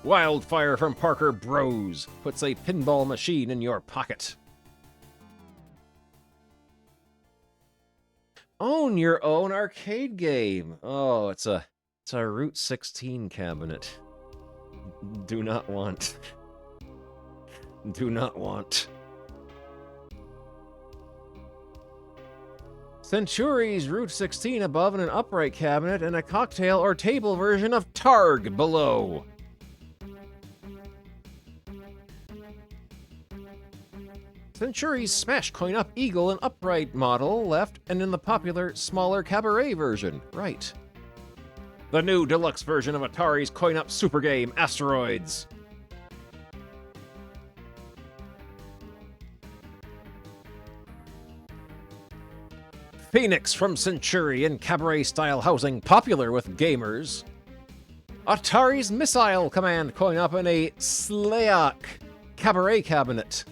A: Wildfire from Parker Bros puts a pinball machine in your pocket. Own your own arcade game. Oh, it's a Route 16 cabinet. Do not want. Do not want. Centuri's Route 16 above in an upright cabinet and a cocktail or table version of Targ below. Centuri's Smash Coin Up Eagle and upright model left and in the popular smaller cabaret version right. The new deluxe version of Atari's Coin Up Super Game Asteroids. Phoenix from Century in cabaret-style housing popular with gamers. Atari's Missile Command Coin Up in a Slayak cabaret cabinet.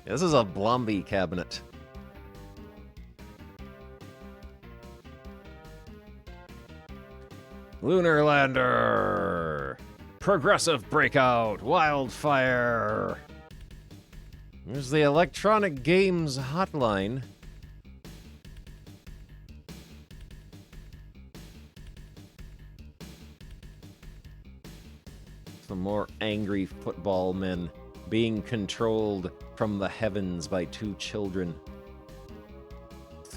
A: This is a Blomby cabinet. Lunar Lander. Progressive Breakout. Wildfire. There's the Electronic Games Hotline. Some more angry football men being controlled from the heavens by two children.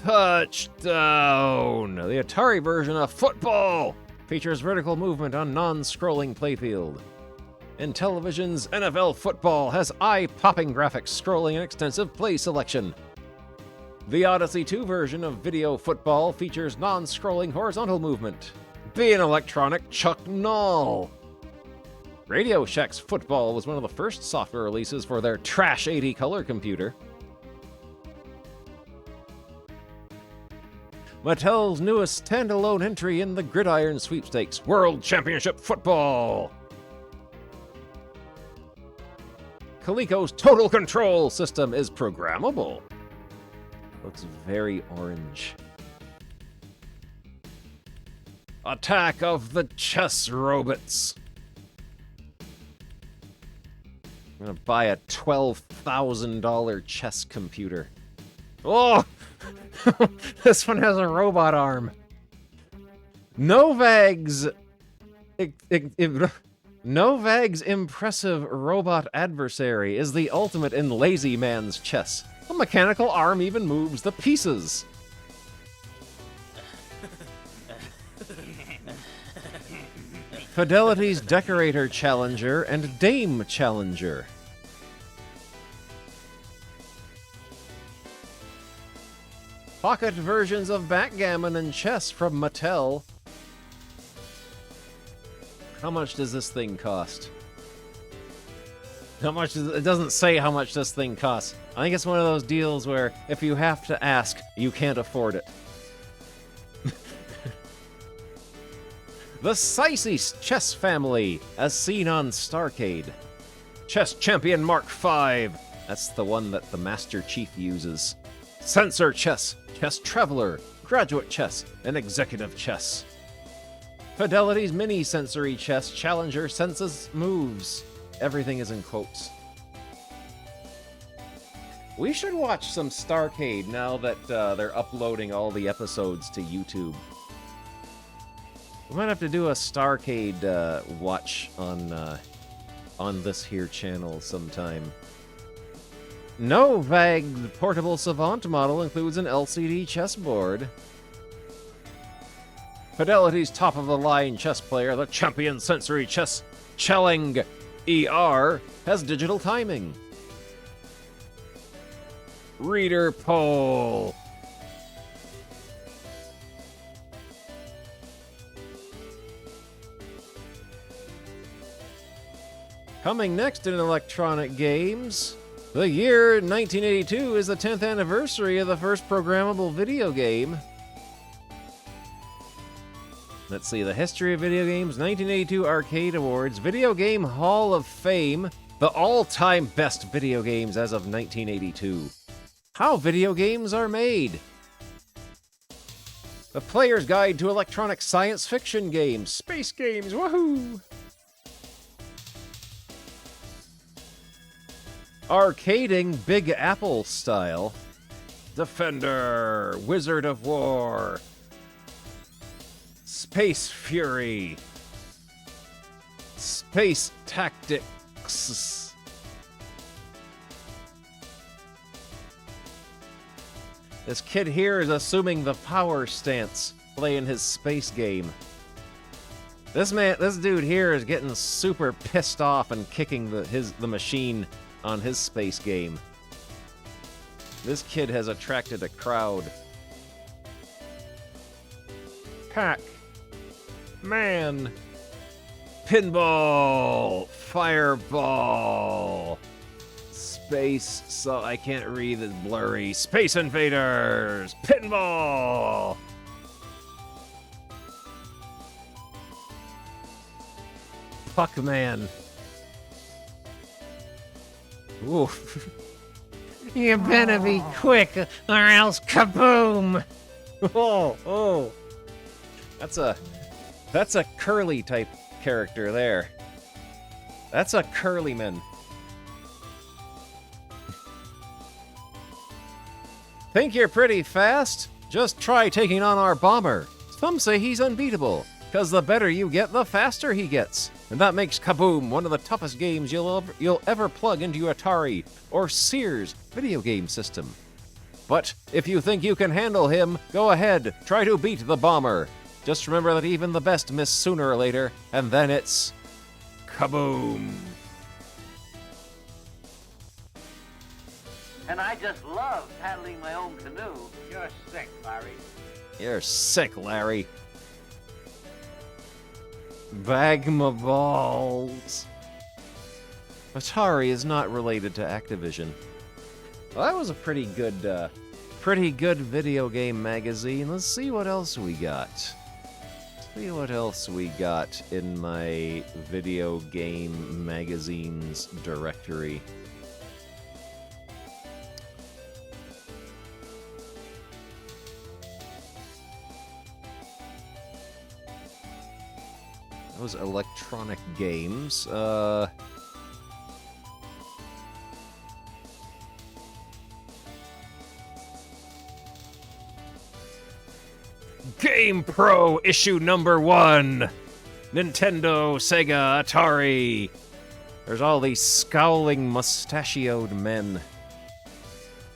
A: Touchdown! The Atari version of football features vertical movement on non-scrolling playfield. Intellivision's NFL football has eye-popping graphics, scrolling, and extensive play selection. The Odyssey 2 version of video football features non-scrolling horizontal movement. Be an electronic Chuck Noll. Radio Shack's football was one of the first software releases for their Trash 80 color computer. Mattel's newest standalone entry in the Gridiron Sweepstakes World Championship Football. Coleco's Total Control system is programmable. Looks very orange. Attack of the Chess Robots. I'm gonna buy a $12,000 chess computer. Oh! This one has a robot arm. Novag's impressive robot adversary is the ultimate in lazy man's chess. A mechanical arm even moves the pieces. Fidelity's Decorator Challenger and Dame Challenger. Pocket versions of backgammon and chess from Mattel. How much does this thing cost? How much does it doesn't say how much this thing costs. I think it's one of those deals where if you have to ask, you can't afford it. The Sicey Chess Family, as seen on Starcade. Chess Champion Mark V. That's the one that the Master Chief uses. Sensor Chess, Chess Traveler, Graduate Chess, and Executive Chess. Fidelity's Mini Sensory Chess Challenger senses moves. Everything is in quotes. We should watch some Starcade now that they're uploading all the episodes to YouTube. We might have to do a Starcade watch on this here channel sometime. Novag portable Savant model includes an LCD chessboard. Fidelity's top-of-the-line chess player, the Champion Sensory Chess Chelling ER, has digital timing. Reader poll. Coming next in electronic games, the year 1982 is the 10th anniversary of the first programmable video game. Let's see, the history of video games, 1982 Arcade Awards, Video Game Hall of Fame, the all-time best video games as of 1982. How video games are made. The Player's Guide to Electronic Science Fiction Games, Space Games, woohoo! Arcading Big Apple style. Defender, Wizard of War, Space Fury, Space Tactics. This kid here is assuming the power stance, playing his space game. This dude here is getting super pissed off and kicking the machine on his space game. This kid has attracted a crowd. Pac Man, Pinball, Fireball, Space, so I can't read, it's blurry. Space Invaders, Pinball. Puckman. Ooh.
F: You better be quick, or else kaboom!
A: Oh. That's a curly type character there. That's a curlyman. Think you're pretty fast? Just try taking on our bomber. Some say he's unbeatable, because the better you get, the faster he gets. And that makes Kaboom one of the toughest games you'll ever plug into your Atari or Sears video game system. But if you think you can handle him, go ahead, try to beat the bomber. Just remember that even the best miss sooner or later, and then it's Kaboom.
B: And I just love paddling my own canoe. You're sick, Larry.
A: You're sick, Larry. Bagma balls. Atari is not related to Activision. Well, that was a pretty good pretty good video game magazine. Let's see what else we got. See what else we got in my video game magazines directory. Those electronic games. Game Pro issue number 1. Nintendo, Sega, Atari. There's all these scowling mustachioed men.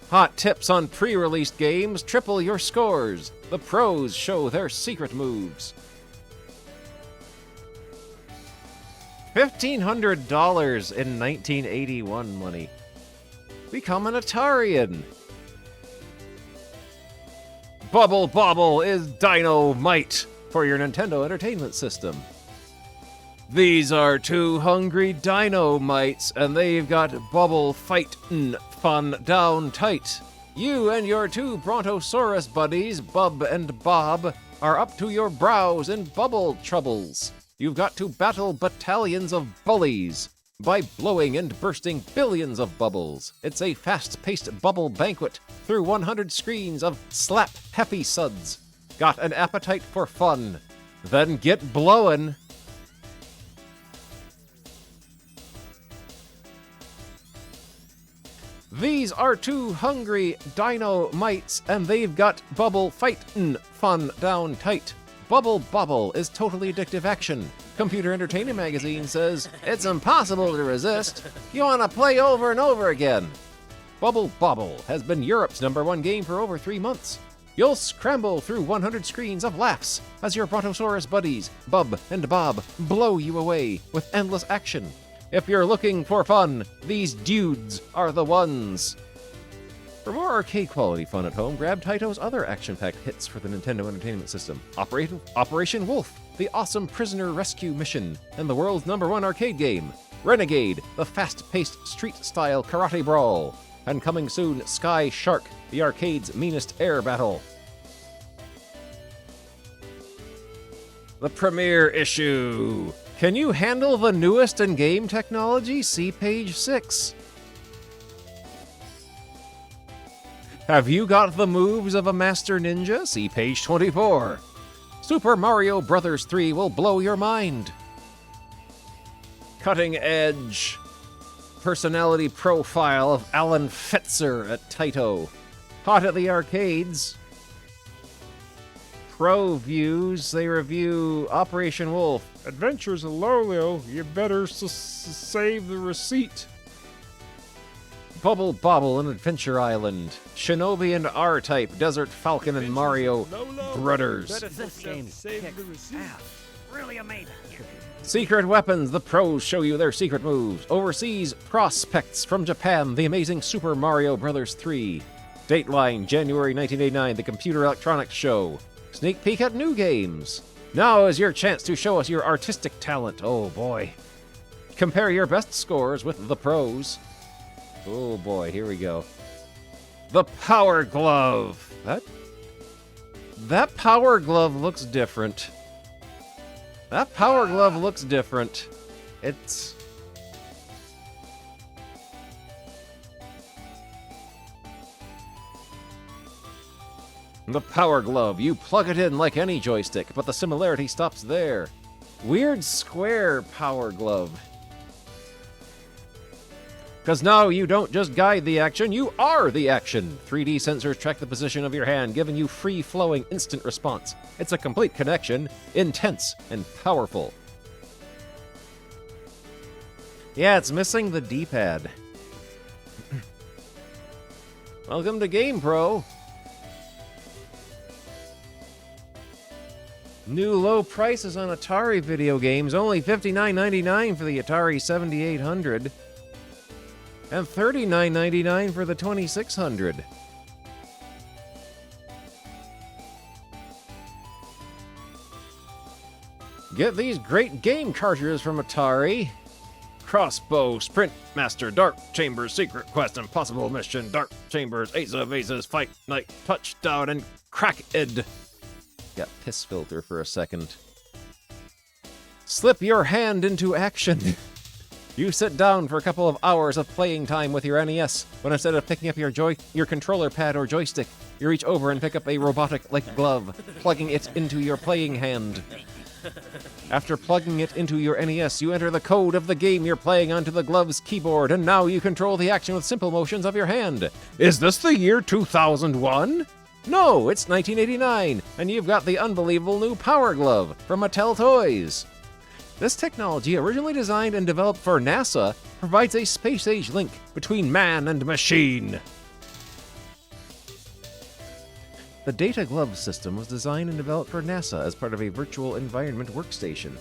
A: Hot tips on pre-released games triple your scores. The pros show their secret moves. $1,500 in 1981 money. Become an Atarian. Bubble Bobble is dynamite for your Nintendo Entertainment System. These are two hungry dynamites, and they've got bubble fightin' fun down tight. You and your two Brontosaurus buddies, Bub and Bob, are up to your brows in bubble troubles. You've got to battle battalions of bullies by blowing and bursting billions of bubbles. It's a fast-paced bubble banquet through 100 screens of slap happy suds. Got an appetite for fun? Then get blowin'. These are two hungry dino-mites, and they've got bubble fightin' fun down tight. Bubble Bobble is totally addictive action. Computer Entertainment Magazine says it's impossible to resist. You want to play over and over again. Bubble Bobble has been Europe's #1 game for over 3 months. You'll scramble through 100 screens of laughs as your Brontosaurus buddies, Bub and Bob, blow you away with endless action. If you're looking for fun, these dudes are the ones. For more arcade-quality fun at home, grab Taito's other action-packed hits for the Nintendo Entertainment System. Operation Wolf, the awesome prisoner rescue mission, and the world's #1 arcade game. Renegade, the fast-paced street-style karate brawl. And coming soon, Sky Shark, the arcade's meanest air battle. The premiere issue. Can you handle the newest in game technology? See page 6. Have you got the moves of a master ninja? See page 24. Super Mario Bros. 3 will blow your mind. Cutting edge personality profile of Alan Fetzer at Taito. Hot at the arcades. Pro Views, they review Operation Wolf.
G: Adventures of Lolio, you better save the receipt.
A: Bubble Bobble and Adventure Island. Shinobi and R-Type, Desert Falcon and Mario Brothers.
F: This game kicks ass. Really amazing.
A: Secret Weapons, the pros show you their secret moves. Overseas Prospects from Japan, The Amazing Super Mario Bros. 3. Dateline, January 1989, The Computer Electronics Show. Sneak peek at new games. Now is your chance to show us your artistic talent. Oh boy. Compare your best scores with the pros. Oh boy, here we go. The Power Glove. That Power Glove looks different. That Power Glove looks different. It's... The Power Glove. You plug it in like any joystick, but the similarity stops there. Weird square Power Glove. Because now you don't just guide the action, you are the action. 3D sensors track the position of your hand, giving you free-flowing instant response. It's a complete connection, intense and powerful. Yeah, it's missing the D-pad. Welcome to Game Pro. New low prices on Atari video games, only $59.99 for the Atari 7800. And $39.99 for the 2600. Get these great game cartridges from Atari. Crossbow, Sprint Master, Dark Chambers, Secret Quest, Impossible Mission, Dark Chambers, Ace of Aces, Fight Night, Touchdown, and Crackhead. Got piss filter for a second. Slip your hand into action. You sit down for a couple of hours of playing time with your NES, but instead of picking up your controller pad or joystick, you reach over and pick up a robotic-like glove, plugging it into your playing hand. After plugging it into your NES, you enter the code of the game you're playing onto the glove's keyboard, and now you control the action with simple motions of your hand. Is this the year 2001? No, it's 1989, and you've got the unbelievable new Power Glove from Mattel Toys. This technology, originally designed and developed for NASA, provides a space-age link between man and machine. The Data Glove system was designed and developed for NASA as part of a virtual environment workstation.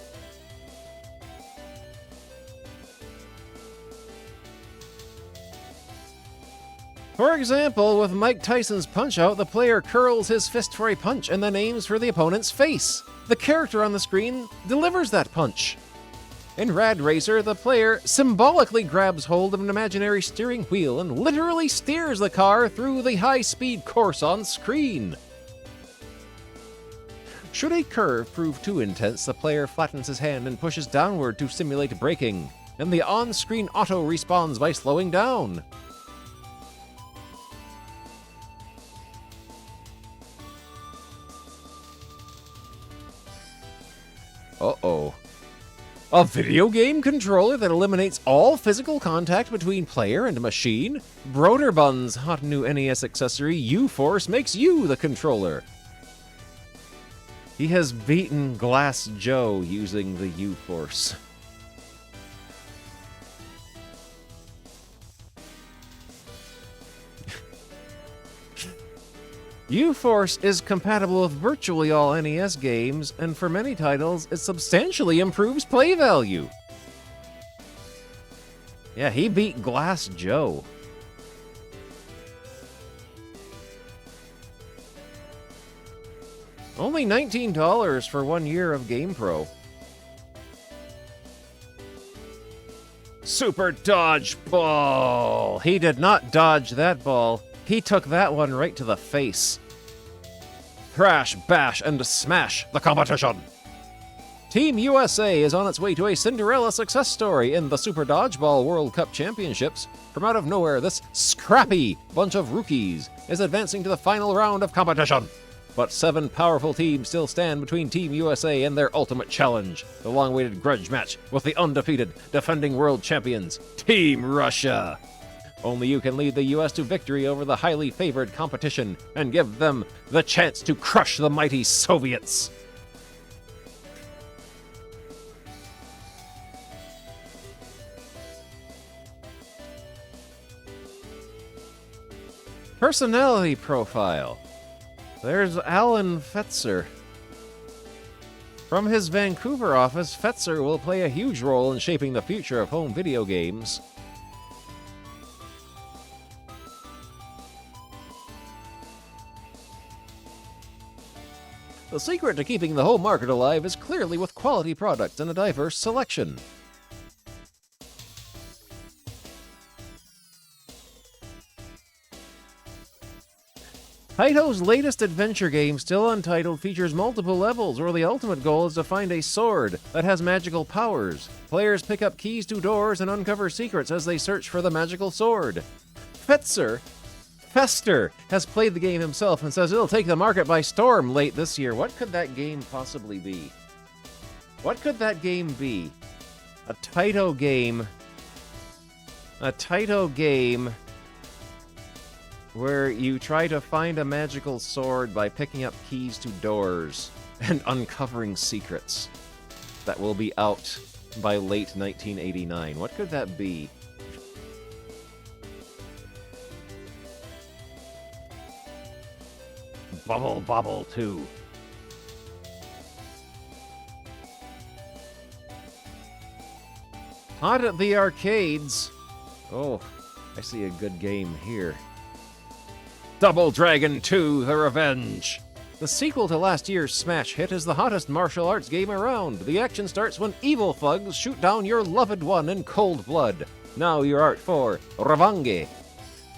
A: For example, with Mike Tyson's Punch-Out, the player curls his fist for a punch and then aims for the opponent's face. The character on the screen delivers that punch. In Rad Racer, the player symbolically grabs hold of an imaginary steering wheel and literally steers the car through the high-speed course on screen. Should a curve prove too intense, the player flattens his hand and pushes downward to simulate braking, and the on-screen auto respawns by slowing down. Uh-oh. A video game controller that eliminates all physical contact between player and machine? Broderbun's hot new NES accessory, U-Force, makes you the controller. He has beaten Glass Joe using the U-Force. U-Force is compatible with virtually all NES games, and for many titles, it substantially improves play value. Yeah, he beat Glass Joe. Only $19 for 1 year of GamePro. Super Dodge Ball! He did not dodge that ball. He took that one right to the face. Thrash, bash, and smash the competition! Team USA is on its way to a Cinderella success story in the Super Dodgeball World Cup Championships. From out of nowhere, this scrappy bunch of rookies is advancing to the final round of competition. But 7 powerful teams still stand between Team USA and their ultimate challenge, the long-awaited grudge match with the undefeated, defending world champions, Team Russia. Only you can lead the US to victory over the highly favored competition and give them the chance to crush the mighty Soviets. Personality profile. There's Alan Fetzer. From his Vancouver office, Fetzer will play a huge role in shaping the future of home video games. The secret to keeping the home market alive is clearly with quality products and a diverse selection. Taito's latest adventure game, still untitled, features multiple levels where the ultimate goal is to find a sword that has magical powers. Players pick up keys to doors and uncover secrets as they search for the magical sword. Fester has played the game himself and says it'll take the market by storm late this year. What could that game possibly be? What could that game be? A Taito game. A Taito game where you try to find a magical sword by picking up keys to doors and uncovering secrets that will be out by late 1989. What could that be? Bubble Bobble 2. Hot at the arcades. Oh, I see a good game here. Double Dragon 2: The Revenge. The sequel to last year's smash hit is the hottest martial arts game around. The action starts when evil thugs shoot down your loved one in cold blood. Now you're art for Revange.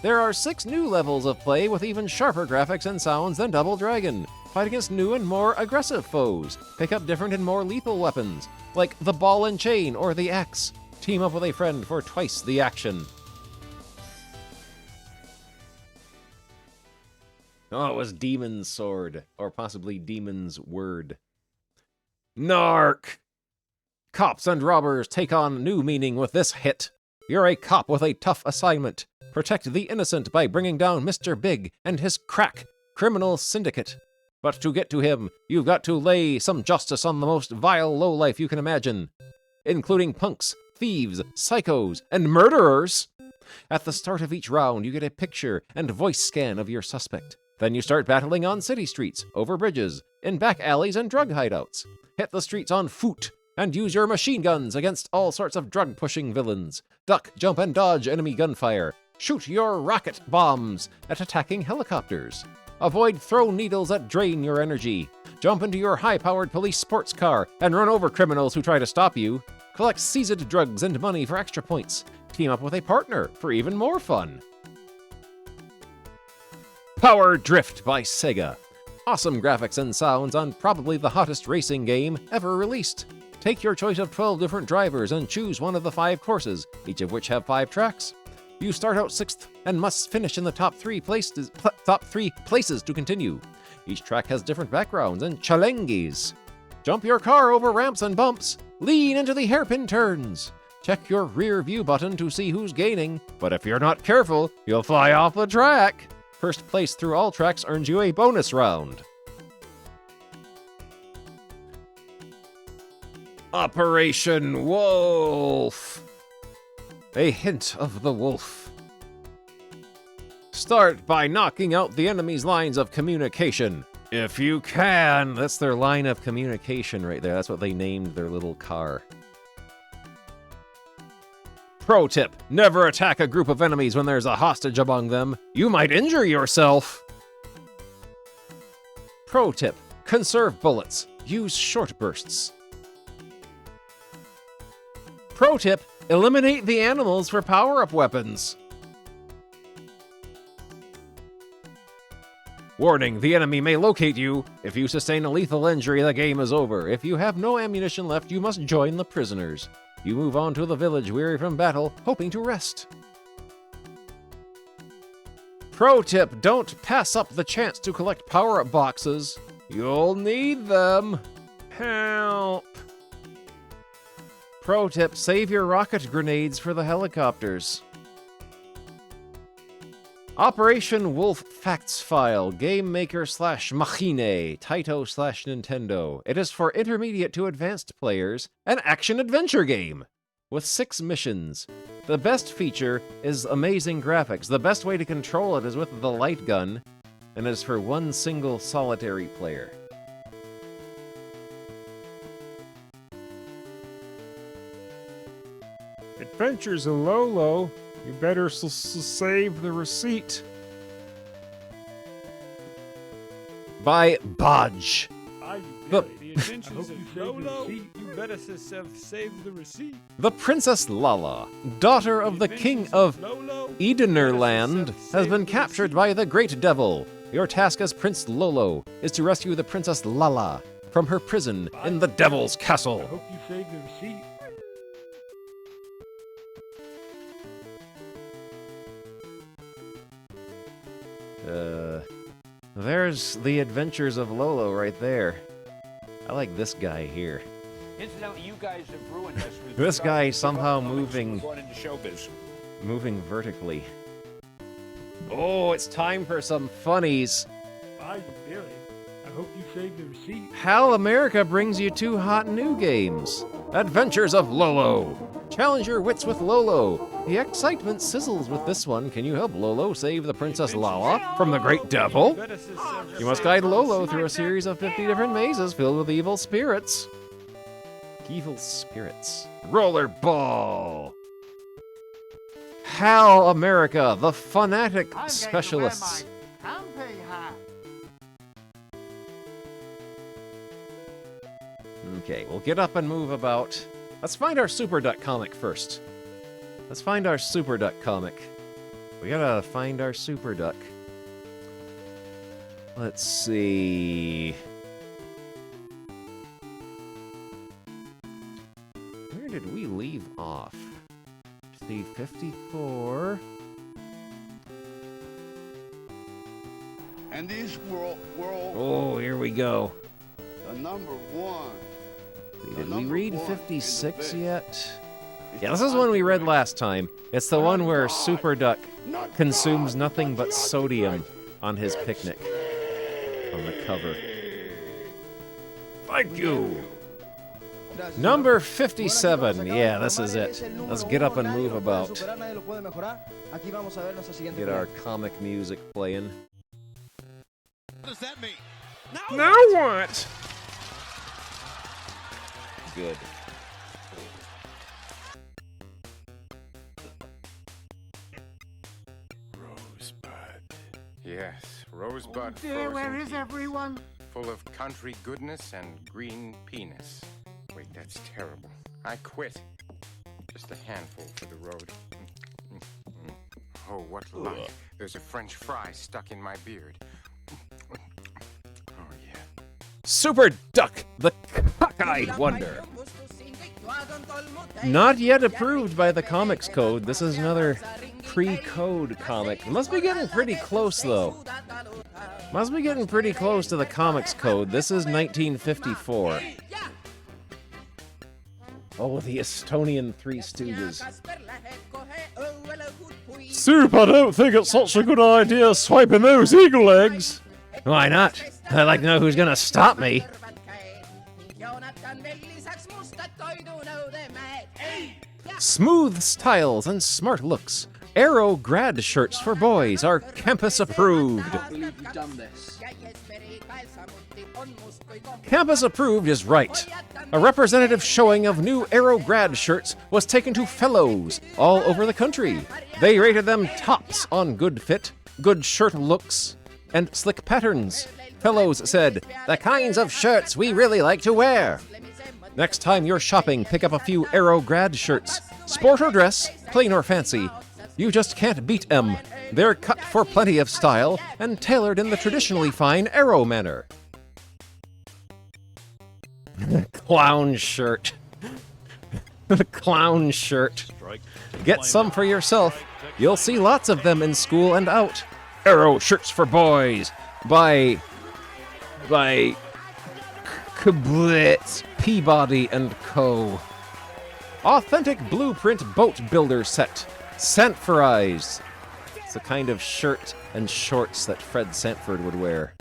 A: There are 6 new levels of play with even sharper graphics and sounds than Double Dragon. Fight against new and more aggressive foes. Pick up different and more lethal weapons, like the ball and chain or the axe. Team up with a friend for twice the action. Oh, it was Demon's Sword, or possibly Demon's Word. Narc! Cops and robbers take on new meaning with this hit. You're a cop with a tough assignment. Protect the innocent by bringing down Mr. Big and his crack criminal syndicate. But to get to him, you've got to lay some justice on the most vile lowlife you can imagine, including punks, thieves, psychos, and murderers. At the start of each round, you get a picture and voice scan of your suspect. Then you start battling on city streets, over bridges, in back alleys and drug hideouts. Hit the streets on foot and use your machine guns against all sorts of drug-pushing villains. Duck, jump, and dodge enemy gunfire. Shoot your rocket bombs at attacking helicopters. Avoid throw needles that drain your energy. Jump into your high-powered police sports car and run over criminals who try to stop you. Collect seized drugs and money for extra points. Team up with a partner for even more fun. Power Drift by Sega. Awesome graphics and sounds on probably the hottest racing game ever released. Take your choice of 12 different drivers and choose one of the 5 courses, each of which have 5 tracks. You start out 6th and must finish in the top 3 places to continue. Each track has different backgrounds and challenges. Jump your car over ramps and bumps. Lean into the hairpin turns. Check your rear view button to see who's gaining, but if you're not careful, you'll fly off the track. First place through all tracks earns you a bonus round. Operation Wolf. A hint of the wolf. Start by knocking out the enemy's lines of communication. If you can. That's their line of communication right there. That's what they named their little car. Pro tip, never attack a group of enemies when there's a hostage among them. You might injure yourself. Pro tip, conserve bullets. Use short bursts. Pro tip, eliminate the animals for power-up weapons. Warning, the enemy may locate you. If you sustain a lethal injury, the game is over. If you have no ammunition left, you must join the prisoners. You move on to the village weary from battle, hoping to rest. Pro tip, don't pass up the chance to collect power-up boxes. You'll need them. Help. Pro tip, save your rocket grenades for the helicopters. Operation Wolf Facts File, Game Maker / Machine, Taito / Nintendo. It is for intermediate to advanced players, an action-adventure game with 6 missions. The best feature is amazing graphics. The best way to control it is with the light gun, and it is for one single solitary player.
G: Adventures in Lolo. You better save the receipt.
A: By Bodge.
H: The Adventures of Lolo. You better save the receipt.
A: The Princess Lala, daughter of the King of Edenerland, has been captured by the Great Devil. Your task as Prince Lolo is to rescue the Princess Lala from her prison in the Devil's Castle.
H: I hope you save the receipt.
A: There's the Adventures of Lolo right there. I like this guy here.
M: Incidentally, you guys have ruined this.
A: This guy somehow moving
M: showbiz.
A: Moving vertically. Oh, it's time for some funnies.
H: Bye, Billy. I hope you save the receipt.
A: HAL America brings you 2 hot new games. Adventures of Lolo. Challenge your wits with Lolo. The excitement sizzles with this one. Can you help Lolo save the Princess Lala from the Great Devil? You must guide Lolo through a series of 50 different mazes filled with evil spirits. Evil spirits. Rollerball. HAL America, the fanatic specialists. Okay, we'll get up and move about. Let's find our Super Duck comic first. Let's find our Super Duck comic. We gotta find our Super Duck. Let's see. Where did we leave off? See, 54.
N: And this world.
A: Oh, here we go.
N: The number one.
A: Did we read 56 yet? Yeah, this is one we read last time. It's the one where Super Duck consumes nothing but sodium on his picnic. On the cover. Thank you! Number 57. Yeah, this is it. Let's get up and move about. Get our comic music playing.
C: What does that mean?
G: Now what?
A: Good.
O: Rosebud. Yes, Rosebud
B: Oh dear,
O: frozen
B: where is
O: peaks,
B: everyone?
O: full of country goodness and green penis. Wait, that's terrible. I quit. Just a handful for the road. Oh, what luck. There's a French fry stuck in my beard. Oh, yeah.
A: Super Duck, the cockeyed wonder. Not yet approved by the Comics Code. This is another pre-code comic. Must be getting pretty close, though. Must be getting pretty close to the Comics Code. This is 1954. Oh, the Estonian Three Stooges.
I: Soup, I don't think it's such a good idea swiping those eagle eggs.
A: Why not? I'd like to know who's gonna stop me. Smooth styles and smart looks. Arrow grad shirts for boys are campus approved. Campus approved is right. A representative showing of new Arrow grad shirts was taken to fellows all over the country. They rated them tops on good fit, good shirt looks, and slick patterns. Fellows said, "The kinds of shirts we really like to wear." Next time you're shopping, pick up a few Arrow grad shirts. Sport or dress, plain or fancy. You just can't beat 'em. They're cut for plenty of style and tailored in the traditionally fine Arrow manner. Clown shirt. The clown shirt. Get some for yourself. You'll see lots of them in school and out. Arrow shirts for boys. By Kblitz, Peabody and Co. Authentic blueprint boat builder set. Sanforized. It's the kind of shirt and shorts that Fred Sanford would wear.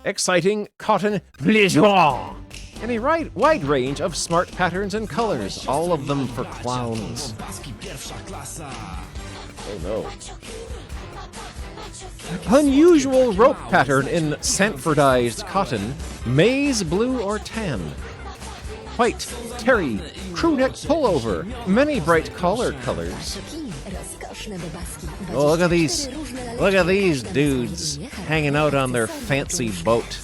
A: Exciting cotton blizzard. And a wide range of smart patterns and colors, all of them for clowns. Oh no. Unusual rope pattern in Sanfordized cotton, maize blue or tan. White, terry, crewneck pullover, many bright collar colors. Oh, look at these dudes hanging out on their fancy boat.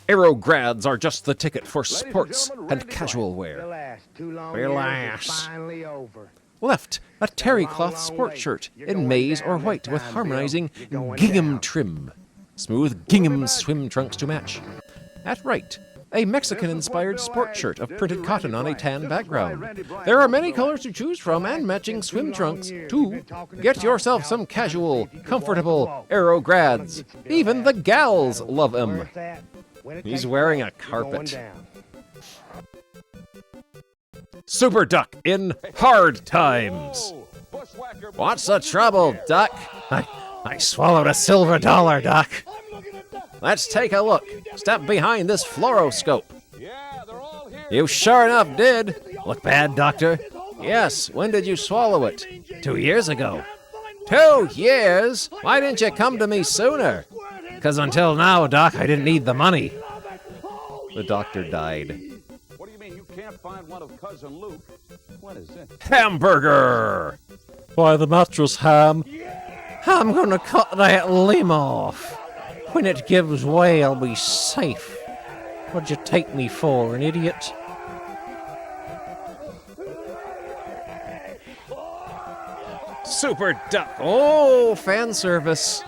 A: Arrow grads are just the ticket for sports and casual wear. Relax. Left, a terry cloth sport shirt in maize or white with harmonizing gingham trim. Smooth gingham swim trunks to match. At right, a Mexican-inspired sport shirt of printed cotton on a tan background. There are many colors to choose from and matching swim trunks, too. Get yourself some casual, comfortable Arrow grads. Even the gals love them. He's wearing a carpet. Super Duck in hard times. What's the trouble, Duck? I swallowed a silver dollar, Duck. Let's take a look. Step behind this fluoroscope. You sure enough did. Look bad, Doctor? Yes, when did you swallow it? 2 years ago. 2 years? Why didn't you come to me sooner? Because until now, Doc, I didn't need the money. The doctor died.
M: What do you mean you can't find one of Cousin Luke? What is it?
A: Hamburger!
I: Why, the mattress ham.
A: I'm gonna cut that limb off.
F: when it gives way, I'll be safe. What'd you take me for, an idiot?
A: Super Duck. Oh, fan service.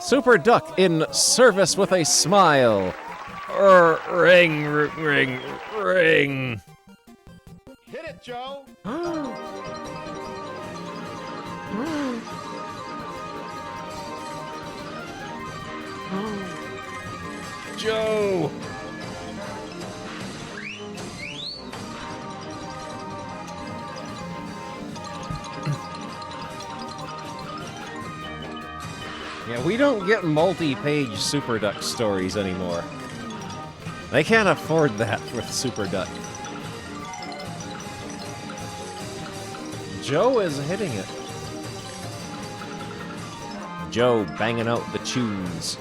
A: Super Duck in service with a smile. Ring, ring, ring.
C: Hit it, Joe.
A: Joe. Yeah, we don't get multi-page Super Duck stories anymore. They can't afford that with Super Duck. Joe is hitting it. Joe banging out the tunes.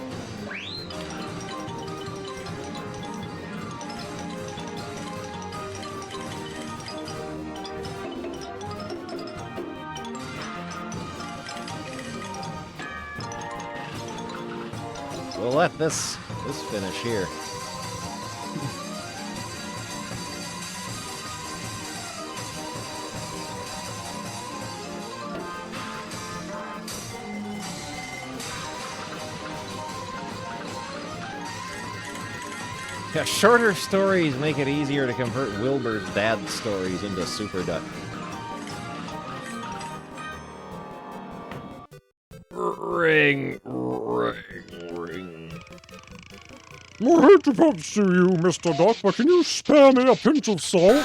A: We'll let this finish here. Yeah, shorter stories make it easier to convert Wilbur's dad stories into Super Duck. Ring, ring, ring.
G: I hate to pester you, Mr. Duck, but can you spare me a pinch of salt?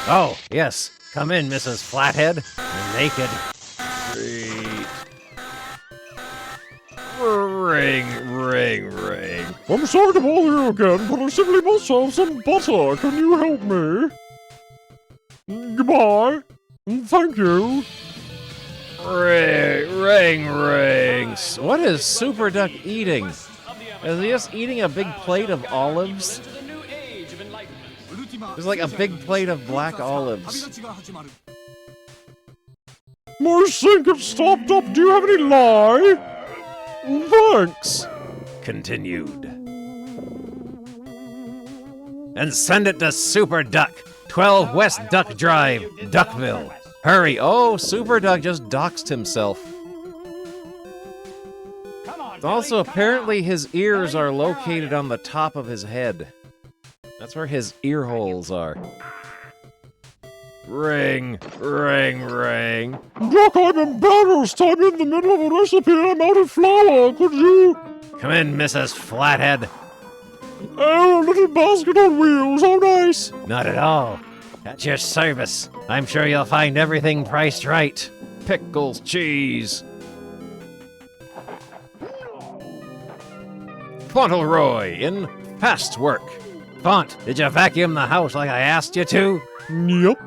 F: Oh, yes. Come in, Mrs. Flathead. You're naked.
A: Ring, ring, ring.
G: I'm sorry to bother you again, but I simply must have some butter. Can you help me? Goodbye. Thank you.
A: Ring, ring, ring. What is Super Duck eating? Is he just eating a big plate of olives? There's like a big plate of black olives.
G: My sink has stopped up. Do you have any lye? Thanks.
A: Continued. And send it to Super Duck, 12 West Duck Drive, Duckville. Hurry. Oh, Super Duck just doxed himself. Also, apparently his ears are located on the top of his head. That's where his ear holes are. Ring, ring, ring.
G: Duck, I'm embarrassed. I'm in the middle of a recipe and I'm out of flour. Could you...
A: Come in, Mrs. Flathead.
G: Oh, a little basket on wheels. How nice.
F: Not at all. At your service. I'm sure you'll find everything priced right.
A: Pickles, cheese. Fauntleroy in fast work.
F: Font, did you vacuum the house like I asked you to?
G: Yep.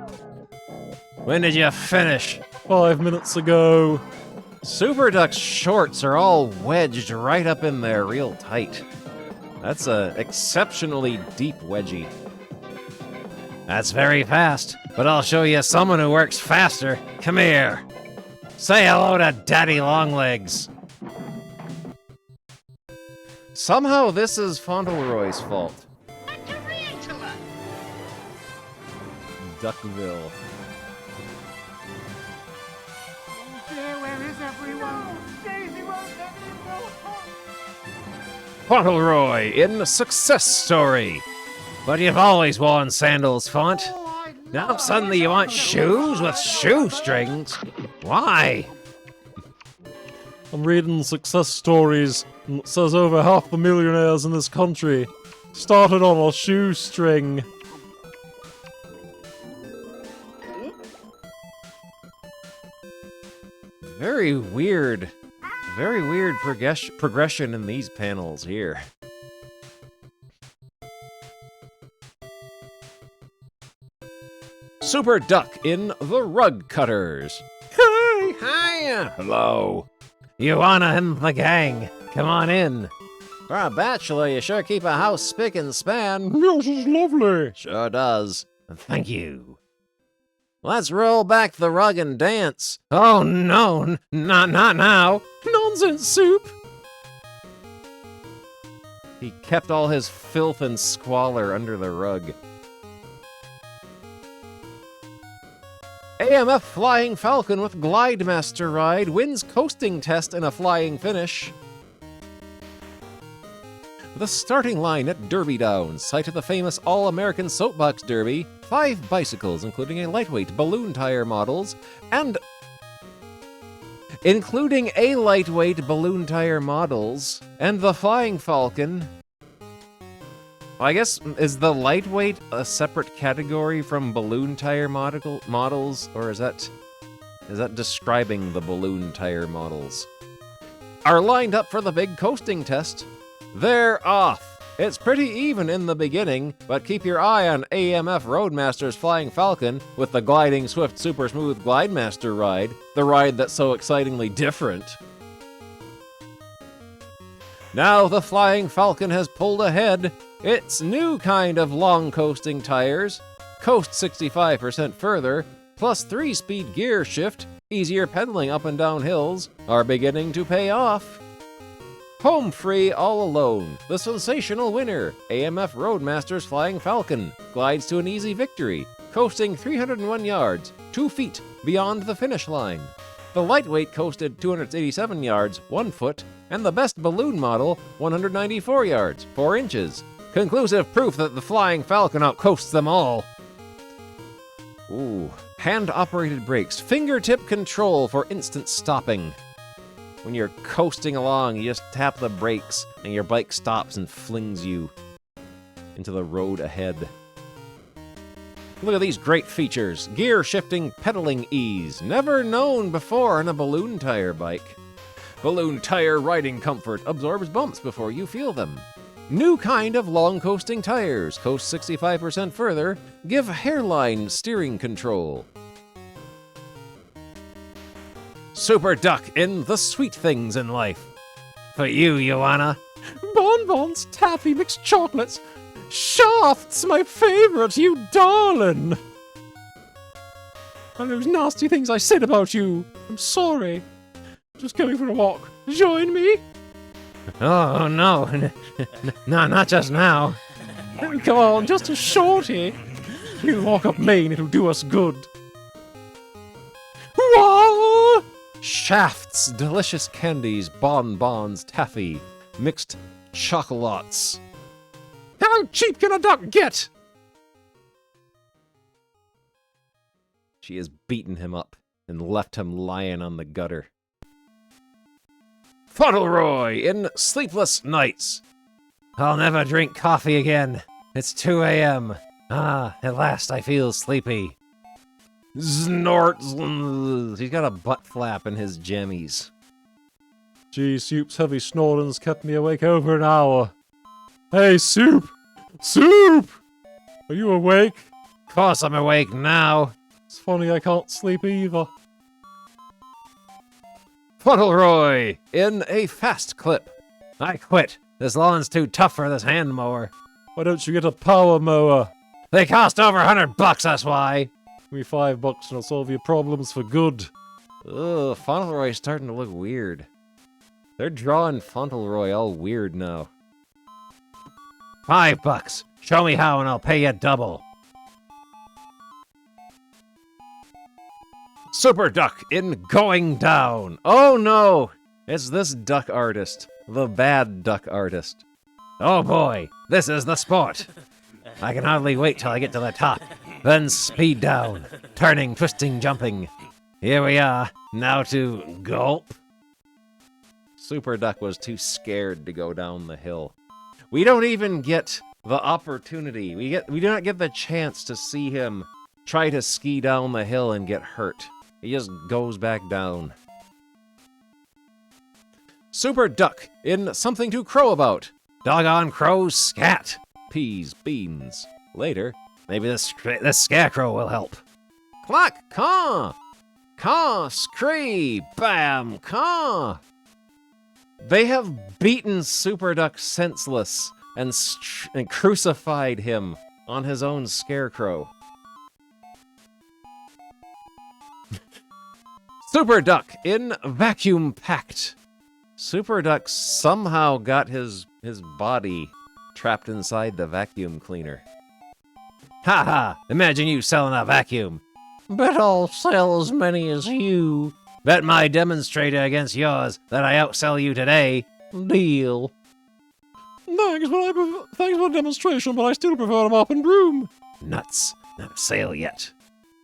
F: When did you finish?
I: 5 minutes ago.
A: Super Duck's shorts are all wedged right up in there real tight. That's a exceptionally deep wedgie.
F: That's very fast, but I'll show you someone who works faster. Come here. Say hello to Daddy Longlegs.
A: Somehow this is Fauntleroy's fault. Duckville.
B: Dear, where is everyone? Daisy won't let me go home.
A: Fauntleroy in Success Story.
F: But you've always worn sandals, Font. Now suddenly you want shoes with shoestrings? Why?
I: I'm reading success stories, and it says over half the millionaires in this country started on a shoestring.
A: Very weird progression in these panels here. Super Duck in The Rug Cutters.
F: Hey!
A: Hiya! Hello.
F: You wanna in the gang? Come on in.
A: For a bachelor, you sure keep a house spick and span.
G: Yours is lovely.
A: Sure does.
F: Thank you.
A: Let's roll back the rug and dance.
F: Oh no, not now.
I: Nonsense soup.
A: He kept all his filth and squalor under the rug. AMF Flying Falcon with Glidemaster ride wins coasting test in a flying finish. The starting line at Derby Downs, site of the famous All-American Soapbox Derby, 5 bicycles, including a lightweight balloon tire models, and the Flying Falcon. I guess, is the lightweight a separate category from balloon tire models, or is that describing the balloon tire models? Are lined up for the big coasting test. They're off. It's pretty even in the beginning, but keep your eye on AMF Roadmaster's Flying Falcon with the Gliding Swift Super Smooth Glidemaster ride, the ride that's so excitingly different. Now the Flying Falcon has pulled ahead. Its new kind of long coasting tires, coast 65% further, plus 3-speed gear shift, easier pedaling up and down hills, are beginning to pay off. Home free all alone, the sensational winner, AMF Roadmaster's Flying Falcon, glides to an easy victory, coasting 301 yards, 2 feet beyond the finish line. The lightweight coasted 287 yards, 1 foot, and the best balloon model, 194 yards, 4 inches. Conclusive proof that the Flying Falcon outcoasts them all. Ooh, hand-operated brakes, fingertip control for instant stopping. When you're coasting along, you just tap the brakes, and your bike stops and flings you into the road ahead. Look at these great features. Gear shifting pedaling ease, never known before in a balloon tire bike. Balloon tire riding comfort, absorbs bumps before you feel them. New kind of long coasting tires, coast 65% further, give hairline steering control. Super Duck in The Sweet Things in Life. For you, Joanna.
G: Bonbons, taffy, mixed chocolates. Shafts, my favorite, you darling. And those nasty things I said about you. I'm sorry. Just going for a walk. Join me?
F: Oh, no. No, not just now.
G: Come on, just a shorty. We'll walk up Main, it'll do us good. Whoa!
A: Shafts, delicious candies, bonbons, taffy, mixed chocolates.
G: How cheap can a duck get?
A: She has beaten him up and left him lying on the gutter. Fauntleroy in Sleepless Nights.
F: I'll never drink coffee again. It's 2 a.m. Ah, at last I feel sleepy.
A: Snorts. He's got a butt flap in his jammies.
I: Gee, Soup's heavy snoring's kept me awake over an hour. Hey, Soup! Soup! Are you awake?
F: Of course I'm awake now.
I: It's funny I can't sleep either.
A: Fauntleroy in a fast clip.
F: I quit. This lawn's too tough for this hand mower.
I: Why don't you get a power mower?
F: They cost over $100, that's why.
I: Give me $5 and I'll solve your problems for good.
A: Ugh, Fauntleroy's starting to look weird. They're drawing Fauntleroy all weird now.
F: $5. Show me how and I'll pay you double.
A: Super Duck in Going Down. Oh no! It's this duck artist. The bad duck artist.
F: Oh boy, this is the sport. I can hardly wait till I get to the top. Then speed down. Turning, twisting, jumping. Here we are. Now to gulp.
A: Super Duck was too scared to go down the hill. We don't even get the opportunity. We do not get the chance to see him try to ski down the hill and get hurt. He just goes back down. Super Duck in Something to Crow About.
F: Doggone crows scat.
A: Peas, beans. Later,
F: maybe this scarecrow will help.
A: Clack, caw! Caw, scree, bam, caw! They have beaten Super Duck senseless and crucified him on his own scarecrow. Super Duck in Vacuum Packed. Super Duck somehow got his his body trapped inside the vacuum cleaner. Ha ha! Imagine you selling a vacuum. Bet I'll sell as many as you. Bet my demonstrator against yours that I outsell you today. Deal.
I: Thanks for the demonstration, but I still prefer a mop and broom.
A: Nuts. Not sale yet.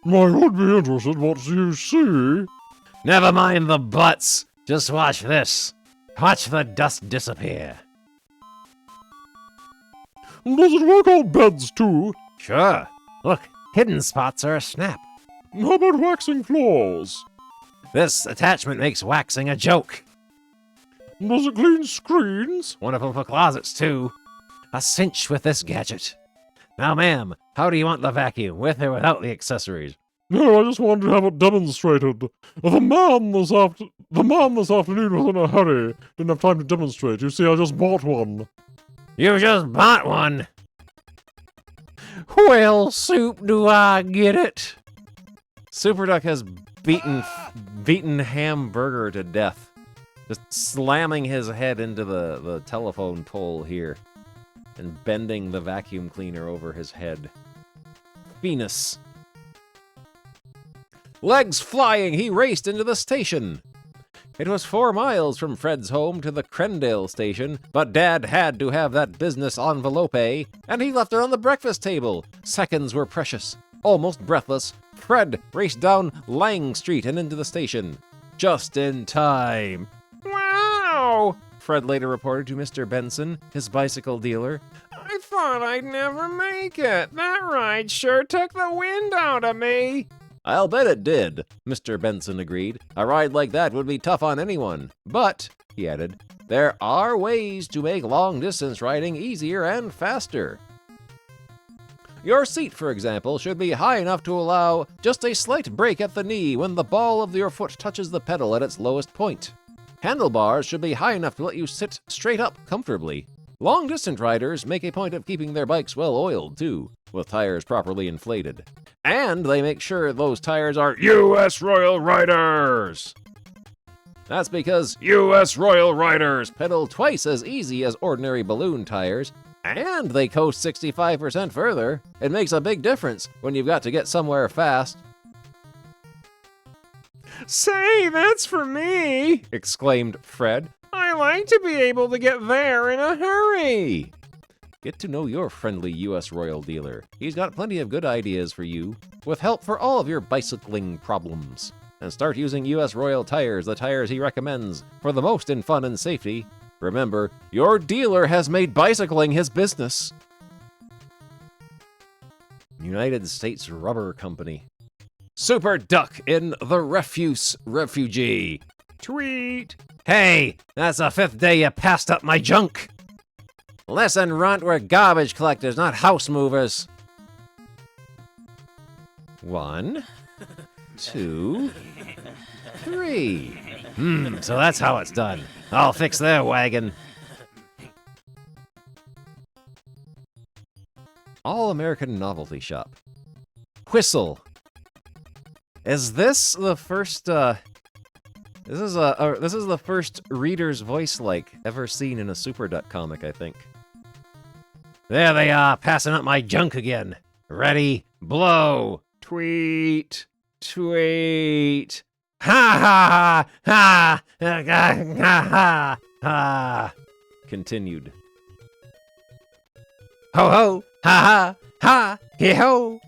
I: I would be interested. What do you see?
A: Never mind the butts. Just watch this. Watch the dust disappear.
I: Does it work on beds too?
A: Sure. Look, hidden spots are a snap.
I: How about waxing floors?
A: This attachment makes waxing a joke.
I: Does it clean screens?
A: Wonderful for closets, too. A cinch with this gadget. Now, ma'am, how do you want the vacuum, with or without the accessories?
I: No, I just wanted to have it demonstrated. The man this afternoon was in a hurry. Didn't have time to demonstrate. You see, I just bought one.
A: You just bought one? Well, Soup, do I get it? Super Duck has beaten Hamburger to death. Just slamming his head into the telephone pole here. And bending the vacuum cleaner over his head. Venus. Legs flying, he raced into the station. It was 4 miles from Fred's home to the Crendale station, but Dad had to have that business envelope, and he left it on the breakfast table. Seconds were precious. Almost breathless, Fred raced down Lang Street and into the station. Just in time. Wow! Fred later reported to Mr. Benson, his bicycle dealer. I thought I'd never make it. That ride sure took the wind out of me. I'll bet it did, Mr. Benson agreed. A ride like that would be tough on anyone. But, he added, there are ways to make long-distance riding easier and faster. Your seat, for example, should be high enough to allow just a slight break at the knee when the ball of your foot touches the pedal at its lowest point. Handlebars should be high enough to let you sit straight up comfortably. Long-distance riders make a point of keeping their bikes well-oiled, too, with tires properly inflated. And they make sure those tires are U.S. Royal Riders! That's because U.S. Royal Riders pedal twice as easy as ordinary balloon tires, and they coast 65% further. It makes a big difference when you've got to get somewhere fast. Say, that's for me! Exclaimed Fred. I like to be able to get there in a hurry! Get to know your friendly U.S. Royal dealer. He's got plenty of good ideas for you, with help for all of your bicycling problems. And start using U.S. Royal tires, the tires he recommends, for the most in fun and safety. Remember, your dealer has made bicycling his business. United States Rubber Company. Super Duck in the refuse refugee. Tweet. Hey, that's the 5th day you passed up my junk. Listen, runt, we're garbage collectors, not house movers. 1, 2, 3. So that's how it's done. I'll fix their wagon. All-American Novelty Shop. Whistle. Is this the first, this is the first reader's voice-like ever seen in a Super Duck comic, I think. There they are, passing up my junk again. Ready, blow. Tweet. Tweet. Ha ha ha ha ha ha ha. Continued. Ho ho ha ha ha he ho.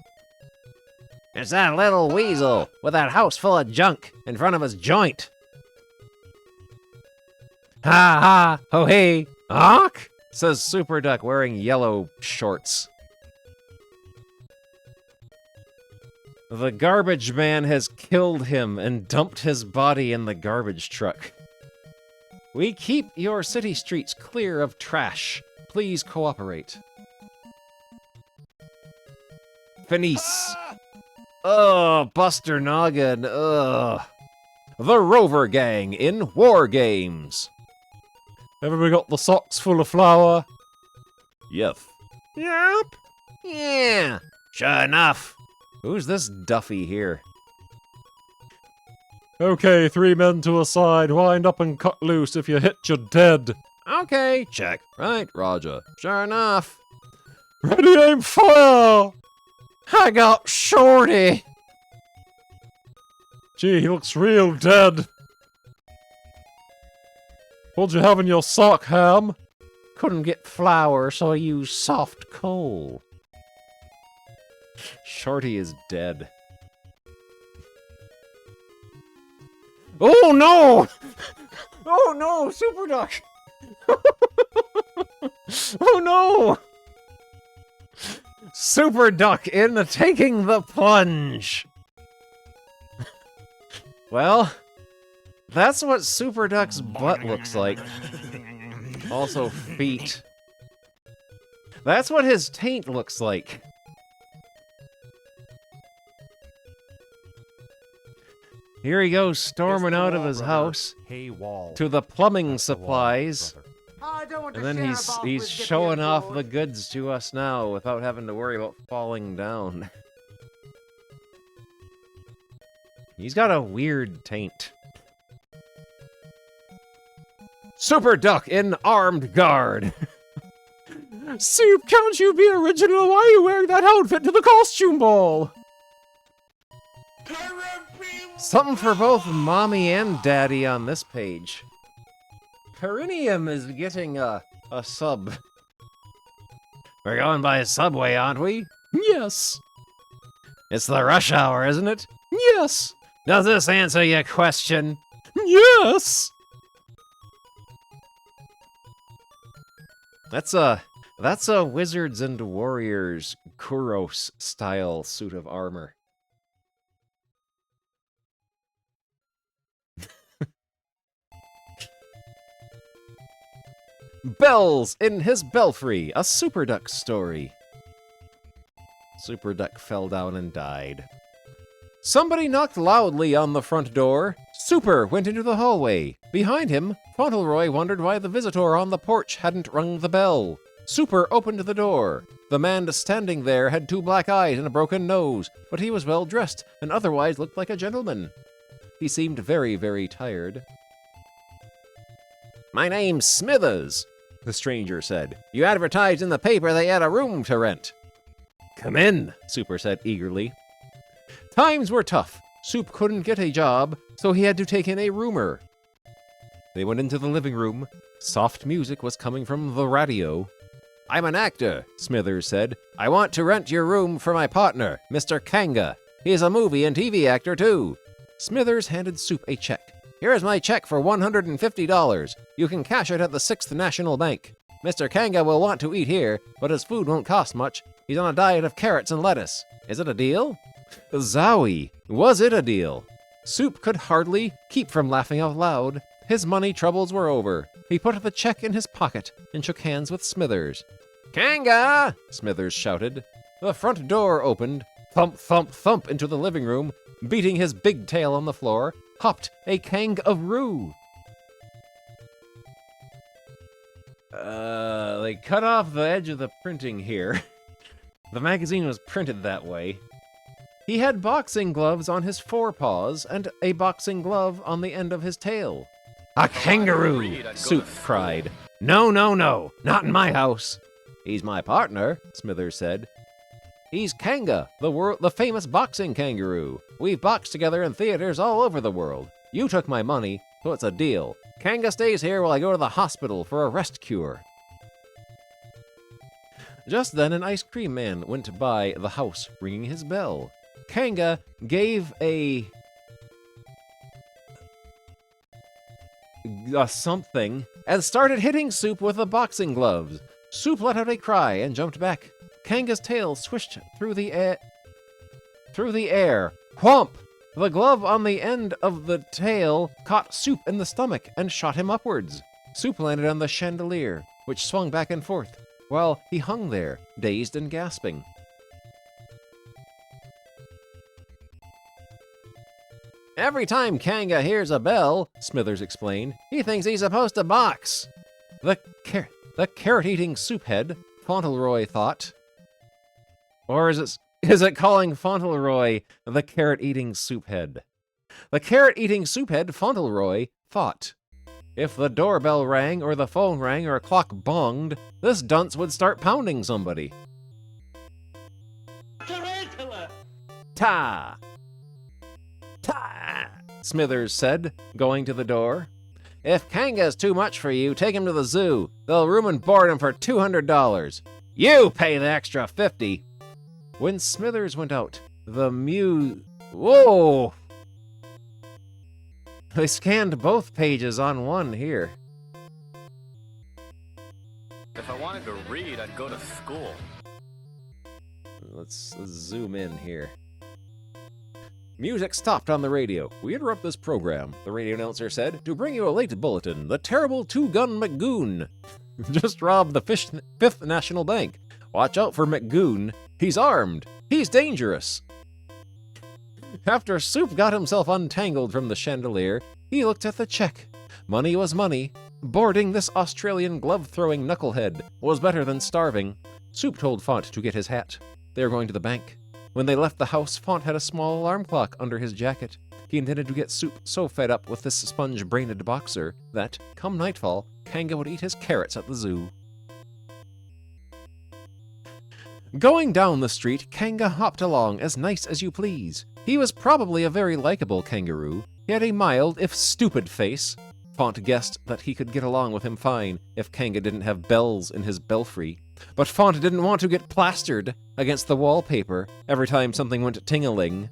A: It's that little weasel with that house full of junk in front of his joint. Ha ha ho hey honk, says Super Duck wearing yellow shorts. The garbage man has killed him and dumped his body in the garbage truck. We keep your city streets clear of trash. Please cooperate. Finis. Ugh, Buster Noggin, ugh. The Rover Gang in War Games.
I: Everybody got the socks full of flour?
A: Yep.
I: Yep.
A: Yeah, sure enough. Who's this Duffy here?
I: Okay, 3 men to a side. Wind up and cut loose. If you hit, you're dead.
A: Okay, check. Right, Roger. Sure enough.
I: Ready, aim, fire!
A: I got Shorty.
I: Gee, he looks real dead. What'd you have in your sock, Ham?
A: Couldn't get flour, so I used soft coal. Shorty is dead. Oh no! Oh no, Super Duck! Oh no! Super Duck in taking the plunge! Well, that's what Super Duck's butt looks like. Also feet. That's what his taint looks like. Here he goes storming out of his house to the plumbing supplies. And then he's showing off the goods to us now without having to worry about falling down. He's got a weird taint. Super Duck in armed guard.
G: Soup, can't you be original? Why are you wearing that outfit to the costume ball?
A: Something for both mommy and daddy on this page. Perineum is getting a sub. We're going by a subway, aren't we?
G: Yes.
A: It's the rush hour, isn't it?
G: Yes.
A: Does this answer your question?
G: Yes.
A: That's a Wizards and Warriors Kuros style suit of armor. Bells in his belfry, a Super Duck story. Super Duck fell down and died. Somebody knocked loudly on the front door. Super went into the hallway. Behind him, Fauntleroy wondered why the visitor on the porch hadn't rung the bell. Super opened the door. The man standing there had 2 black eyes and a broken nose, but he was well dressed and otherwise looked like a gentleman. He seemed very, very tired. My name's Smithers, the stranger said. You advertised in the paper they had a room to rent. Come in, Super said eagerly. Times were tough. Soup couldn't get a job, so he had to take in a roomer. They went into the living room. Soft music was coming from the radio. I'm an actor, Smithers said. I want to rent your room for my partner, Mr. Kanga. He's a movie and TV actor, too. Smithers handed Soup a check. Here's my check for $150. You can cash it at the 6th National Bank. Mr. Kanga will want to eat here, but his food won't cost much. He's on a diet of carrots and lettuce. Is it a deal? Zowie! Was it a deal? Soup could hardly keep from laughing out loud. His money troubles were over. He put the check in his pocket and shook hands with Smithers. Kanga! Smithers shouted. The front door opened. Thump, thump, thump into the living room. Beating his big tail on the floor, hopped a kangaroo. They cut off the edge of the printing here. The magazine was printed that way. He had boxing gloves on his forepaws and a boxing glove on the end of his tail. A kangaroo! Soup cried. No, no, no, not in my house. He's my partner, Smithers said. He's Kanga, the famous boxing kangaroo. We've boxed together in theaters all over the world. You took my money, so it's a deal. Kanga stays here while I go to the hospital for a rest cure. Just then an ice cream man went by the house, ringing his bell. Kanga gave a something and started hitting Soup with the boxing gloves. Soup let out a cry and jumped back. Kanga's tail swished through the air. Whomp! The glove on the end of the tail caught Soup in the stomach and shot him upwards. Soup landed on the chandelier, which swung back and forth, while he hung there, dazed and gasping. Every time Kanga hears a bell, Smithers explained, he thinks he's supposed to box. The carrot-eating soup head, Fauntleroy thought. Or is it calling Fauntleroy the carrot-eating soup head? The carrot-eating soup head, Fauntleroy, thought. If the doorbell rang, or the phone rang, or a clock bonged, this dunce would start pounding somebody.
K: Tarantula!
A: Ta! Ta! Smithers said, going to the door. If Kanga's too much for you, take him to the zoo. They'll room and board him for $200. You pay the extra $50. When Smithers went out, the Whoa! I scanned both pages on one here.
P: If I wanted to read, I'd go to school.
A: Let's zoom in here. Music stopped on the radio. We interrupt this program, the radio announcer said, to bring you a late bulletin. The terrible two-gun McGoon just robbed the Fifth National Bank. Watch out for McGoon. He's armed. He's dangerous. After Soup got himself untangled from the chandelier, he looked at the check. Money was money. Boarding this Australian glove-throwing knucklehead was better than starving. Soup told Font to get his hat. They were going to the bank. When they left the house, Font had a small alarm clock under his jacket. He intended to get Soup so fed up with this sponge-brained boxer that, come nightfall, Kanga would eat his carrots at the zoo. Going down the street, Kanga hopped along as nice as you please. He was probably a very likable kangaroo. He had a mild, if stupid, face. Font guessed that he could get along with him fine if Kanga didn't have bells in his belfry. But Font didn't want to get plastered against the wallpaper every time something went ting-a-ling.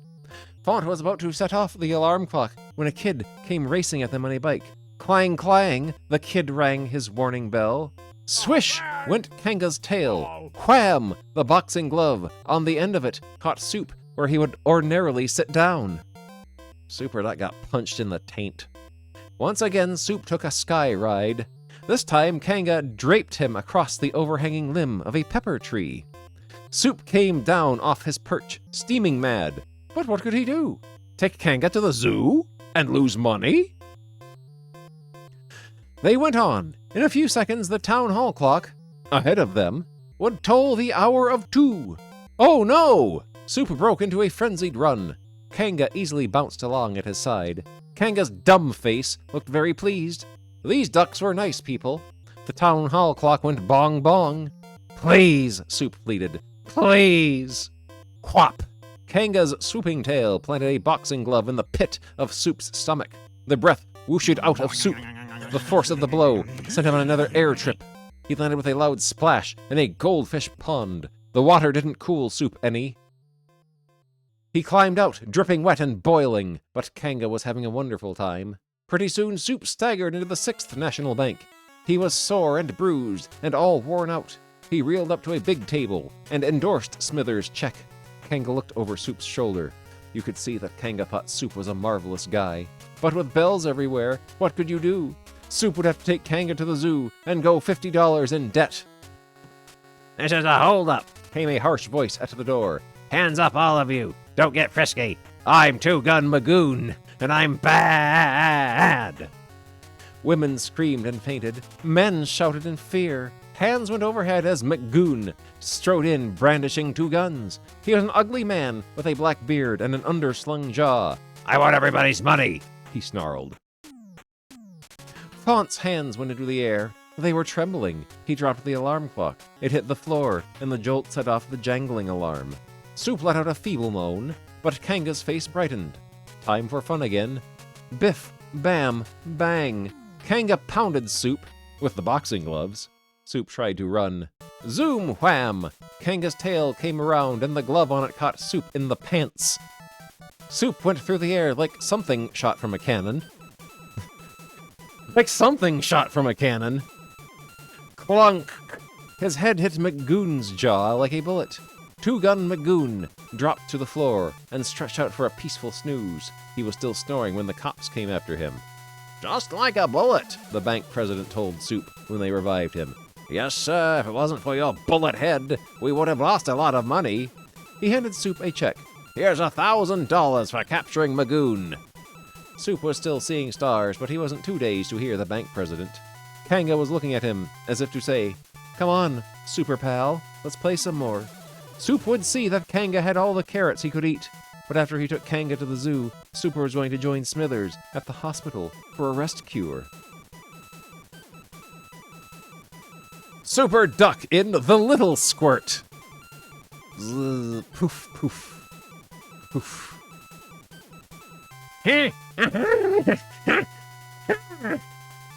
A: Font was about to set off the alarm clock when a kid came racing at them on a bike. Clang, clang, the kid rang his warning bell. Swish went Kanga's tail. Wham! The boxing glove on the end of it caught Soup where he would ordinarily sit down. Super that got punched in the taint. Once again, Soup took a sky ride. This time, Kanga draped him across the overhanging limb of a pepper tree. Soup came down off his perch, steaming mad. But what could he do? Take Kanga to the zoo? And lose money? They went on. In a few seconds, the town hall clock, ahead of them, would toll the hour of 2. Oh no! Soup broke into a frenzied run. Kanga easily bounced along at his side. Kanga's dumb face looked very pleased. These ducks were nice people. The town hall clock went bong bong. Please, Soup pleaded. Please. Quap! Kanga's swooping tail planted a boxing glove in the pit of Soup's stomach. The breath whooshed out of Soup. The force of the blow sent him on another air trip. He landed with a loud splash in a goldfish pond. The water didn't cool Soup any. He climbed out, dripping wet and boiling, but Kanga was having a wonderful time. Pretty soon, Soup staggered into the 6th National Bank. He was sore and bruised, and all worn out. He reeled up to a big table, and endorsed Smithers' check. Kanga looked over Soup's shoulder. You could see that Kanga thought Soup was a marvelous guy. But with bells everywhere, what could you do? Soup would have to take Kanga to the zoo, and go $50 in debt.
F: This is a hold-up,
A: came a harsh voice at the door.
F: Hands up, all of you. Don't get frisky. I'm Two-Gun McGoon, and I'm bad.
A: Women screamed and fainted. Men shouted in fear. Hands went overhead as McGoon strode in, brandishing 2 guns. He was an ugly man with a black beard and an underslung jaw.
F: I want everybody's money,
A: he snarled. Font's hands went into the air. They were trembling. He dropped the alarm clock. It hit the floor, and the jolt set off the jangling alarm. Soup let out a feeble moan, but Kanga's face brightened. Time for fun again. Biff, bam, bang. Kanga pounded Soup with the boxing gloves. Soup tried to run. Zoom, wham! Kanga's tail came around, and the glove on it caught Soup in the pants. Soup went through the air like something shot from a cannon. Like something shot from a cannon. Clunk! His head hit McGoon's jaw like a bullet. Two-Gun McGoon dropped to the floor and stretched out for a peaceful snooze. He was still snoring when the cops came after him. Just like a bullet, the bank president told Soup when they revived him. Yes, sir, if it wasn't for your bullet head, we would have lost a lot of money. He handed Soup a check. Here's $1,000 for capturing McGoon. Soup was still seeing stars, but he wasn't too dazed to hear the bank president. Kanga was looking at him, as if to say, Come on, Super Pal, let's play some more. Soup would see that Kanga had all the carrots he could eat, but after he took Kanga to the zoo, Super was going to join Smithers at the hospital for a rest cure. Super Duck in The Little Squirt. Poof, poof, poof.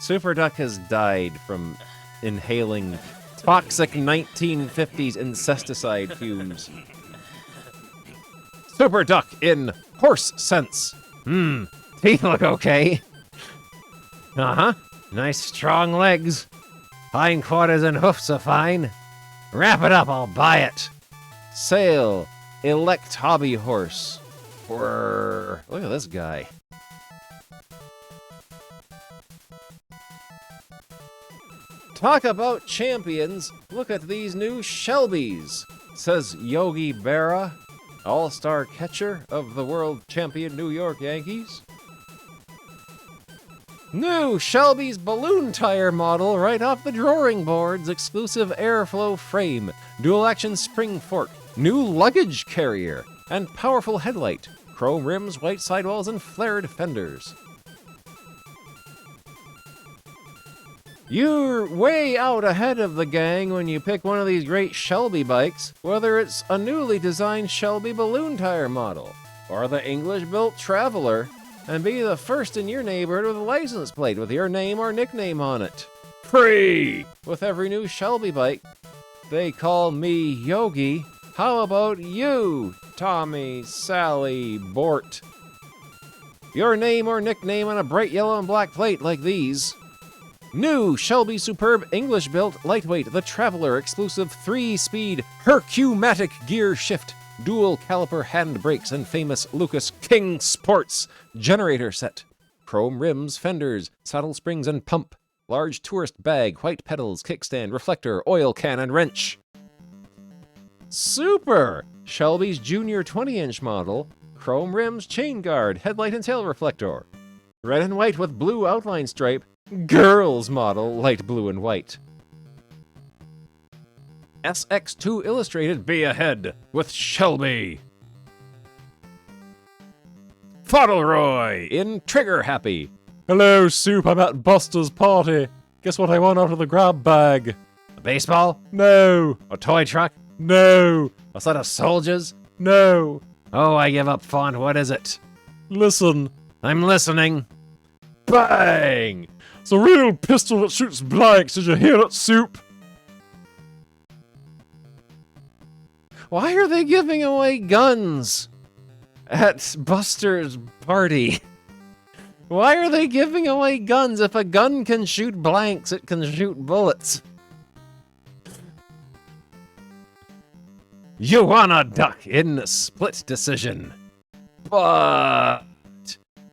A: Super Duck has died from inhaling toxic 1950s incesticide fumes. Super Duck in Horse Sense.
F: Teeth look okay. Uh-huh. Nice strong legs. Hindquarters and hoofs are fine. Wrap it up, I'll buy it.
A: Sail, Elect Hobby Horse. Or look at this guy. Talk about champions. Look at these new Shelbys, says Yogi Berra, all-star catcher of the world champion New York Yankees. New Shelby's balloon tire model right off the drawing board's exclusive airflow frame, dual-action spring fork, new luggage carrier, and powerful headlight, chrome rims, white sidewalls, and flared fenders. You're way out ahead of the gang when you pick one of these great Shelby bikes, whether it's a newly designed Shelby balloon tire model, or the English-built Traveler, and be the first in your neighborhood with a license plate with your name or nickname on it. Free! With every new Shelby bike. They call me Yogi. How about you, Tommy, Sally, Bort? Your name or nickname on a bright yellow and black plate like these. New Shelby Superb English-built lightweight The Traveler exclusive 3-speed Hercumatic gear shift, dual caliper hand brakes, and famous Lucas King Sports generator set. Chrome rims, fenders, saddle springs, and pump. Large tourist bag, white pedals, kickstand, reflector, oil can, and wrench. Super! Shelby's Junior 20-inch model. Chrome rims, chain guard, headlight and tail reflector. Red and white with blue outline stripe. Girls model, light blue and white. SX2 Illustrated Be Ahead with Shelby. Fauntleroy in Trigger Happy.
I: Hello, Soup. I'm at Buster's party. Guess what I won out of the grab bag?
F: A baseball?
I: No.
F: A toy truck?
I: No.
F: A set of soldiers?
I: No.
F: Oh, I give up, Font. What is it?
I: Listen.
F: I'm listening.
I: Bang! It's a real pistol that shoots blanks. Did you hear it, Soup?
A: Why are they giving away guns at Buster's party? Why are they giving away guns? If a gun can shoot blanks, it can shoot bullets.
F: You wanna duck in split decision.
A: But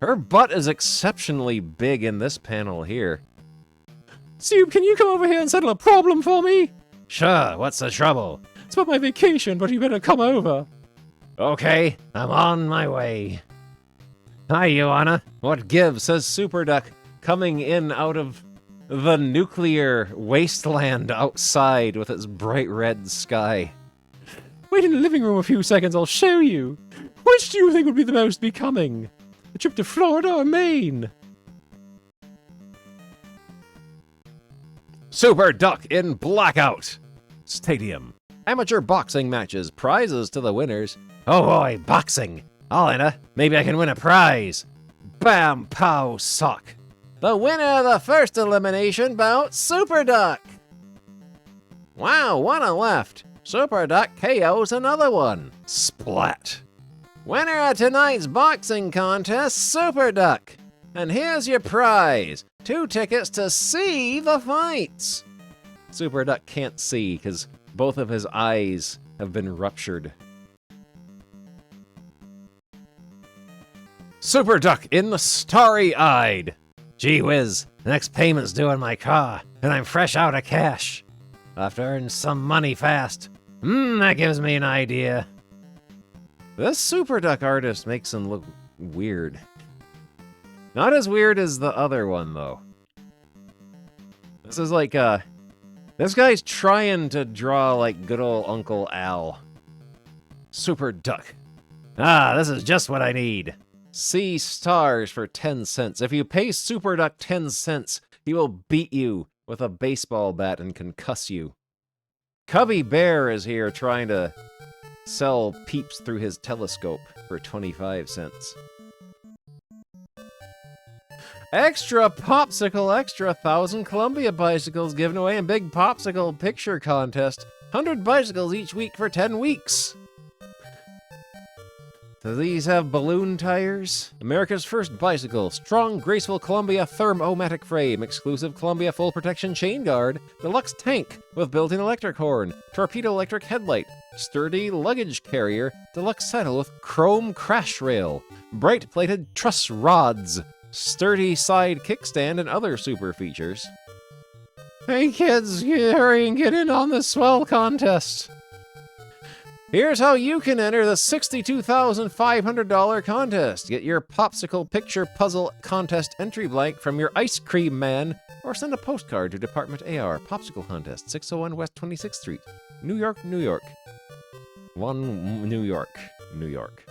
A: her butt is exceptionally big in this panel here.
G: Soup, can you come over here and settle a problem for me?
F: Sure, what's the trouble?
G: It's about my vacation, but you better come over.
F: Okay, I'm on my way. Hi, Joanna.
A: What gives, says Super Duck, coming in out of the nuclear wasteland outside with its bright red sky.
G: Wait in the living room a few seconds, I'll show you. Which do you think would be the most becoming? A trip to Florida or Maine?
A: Super Duck in Blackout Stadium. Amateur boxing matches, prizes to the winners.
F: Oh boy, boxing. I'll enter. Maybe I can win a prize.
A: Bam, pow, sock. The winner of the first elimination bout, Super Duck. Wow, one left. Super Duck KOs another one. Splat. Winner of tonight's boxing contest, Super Duck. And here's your prize. 2 tickets to see the fights. Super Duck can't see because both of his eyes have been ruptured. Super Duck in the Starry-Eyed.
F: Gee whiz, next payment's due on my car, and I'm fresh out of cash. I'll have to earn some money fast. That gives me an idea.
A: This Super Duck artist makes him look weird. Not as weird as the other one, though. This is like, this guy's trying to draw like good old Uncle Al. Super Duck.
F: Ah, this is just what I need.
A: See stars for 10 cents. If you pay Super Duck 10 cents, he will beat you with a baseball bat and concuss you. Cubby Bear is here trying to sell peeps through his telescope for 25 cents. Extra popsicle, extra 1,000 Columbia bicycles given away in big popsicle picture contest. 100 bicycles each week for 10 weeks. Do these have balloon tires? America's first bicycle. Strong, graceful Columbia Thermomatic frame. Exclusive Columbia full protection chain guard. Deluxe tank with built-in electric horn. Torpedo electric headlight. Sturdy luggage carrier. Deluxe saddle with chrome crash rail. Bright plated truss rods. Sturdy side kickstand and other super features. Hey kids, hurry and get in on this swell contest. Here's how you can enter the $62,500 contest. Get your popsicle picture puzzle contest entry blank from your ice cream man, or send a postcard to Department AR Popsicle Contest, 601 West 26th Street, New York, New York. New York.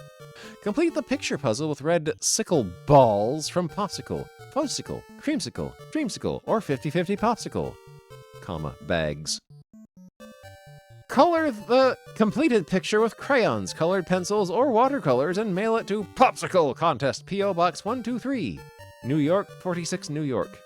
A: Complete the picture puzzle with red sickle balls from Popsicle, Fudgesicle, Creamsicle, Dreamsicle, or 50-50 Popsicle, bags. Color the completed picture with crayons, colored pencils, or watercolors and mail it to Popsicle Contest, P.O. Box 123, New York, 46 New York.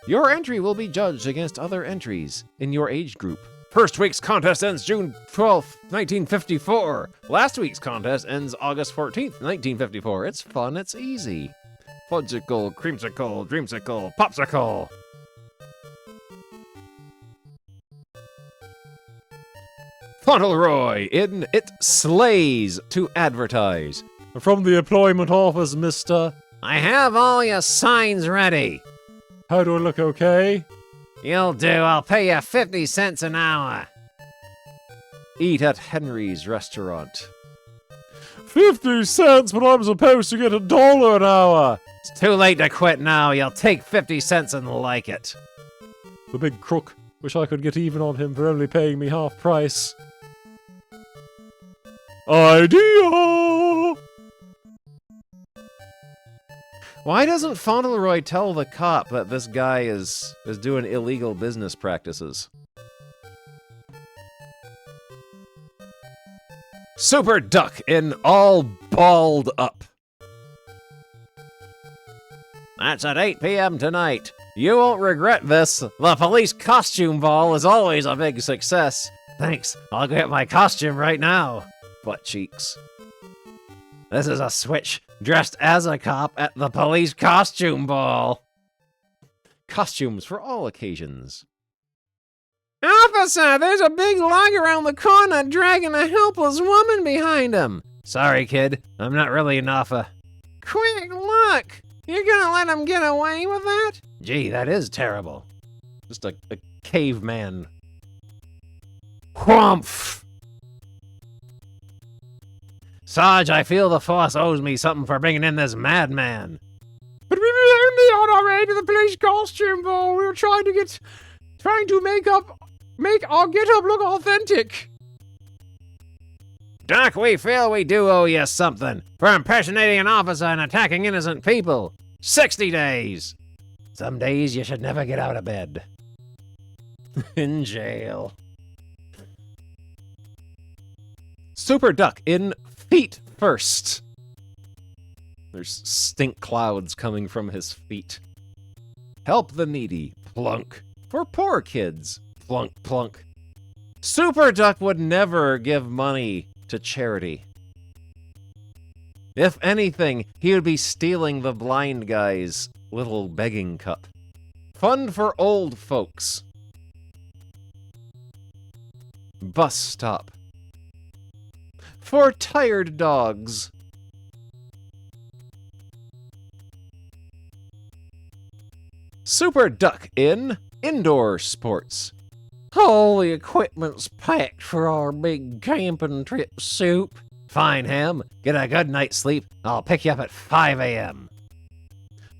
A: Your entry will be judged against other entries in your age group. First week's contest ends June 12th, 1954. Last week's contest ends August 14th, 1954. It's fun, it's easy. Fudgesicle, Creamsicle, Dreamsicle, Popsicle. Fauntleroy in It Slays to advertise.
I: From the employment office, mister.
F: I have all your signs ready.
I: How do I look, okay?
F: You'll do. I'll pay you 50 cents an hour.
A: Eat at Henry's restaurant.
I: 50 cents, but I'm supposed to get $1 an hour.
F: It's too late to quit now. You'll take 50 cents and like it.
I: The big crook. Wish I could get even on him for only paying me half price. Idea!
A: Why doesn't Fauntleroy tell the cop that this guy is doing illegal business practices? Super Duck in All Balled Up.
F: That's at 8 p.m. tonight. You won't regret this. The police costume ball is always a big success. Thanks. I'll get my costume right now.
A: Butt cheeks.
F: This is a switch dressed as a cop at the police costume ball.
A: Costumes for all occasions.
F: Officer, there's a big log around the corner dragging a helpless woman behind him. Sorry, kid. I'm not really an officer. Quick, look! You're gonna let him get away with that? Gee, that is terrible.
A: Just a caveman.
F: Whumph! Sarge, I feel the force owes me something for bringing in this madman.
H: But we were only on our way to the police costume ball. We were trying to make our get-up look authentic.
F: Doc, we feel we do owe you something for impersonating an officer and attacking innocent people. 60 days. Some days you should never get out of bed. In jail.
A: Super Duck in Feet First. There's stink clouds coming from his feet. Help the needy. Plunk. For poor kids. Plunk, plunk. Super Duck would never give money to charity. If anything, he would be stealing the blind guy's little begging cup. Fund for old folks. Bus stop. For tired dogs. Super Duck in Indoor Sports.
F: All the equipment's packed for our big camping trip, Soup. Fine, Ham. Get a good night's sleep. I'll pick you up at 5 a.m.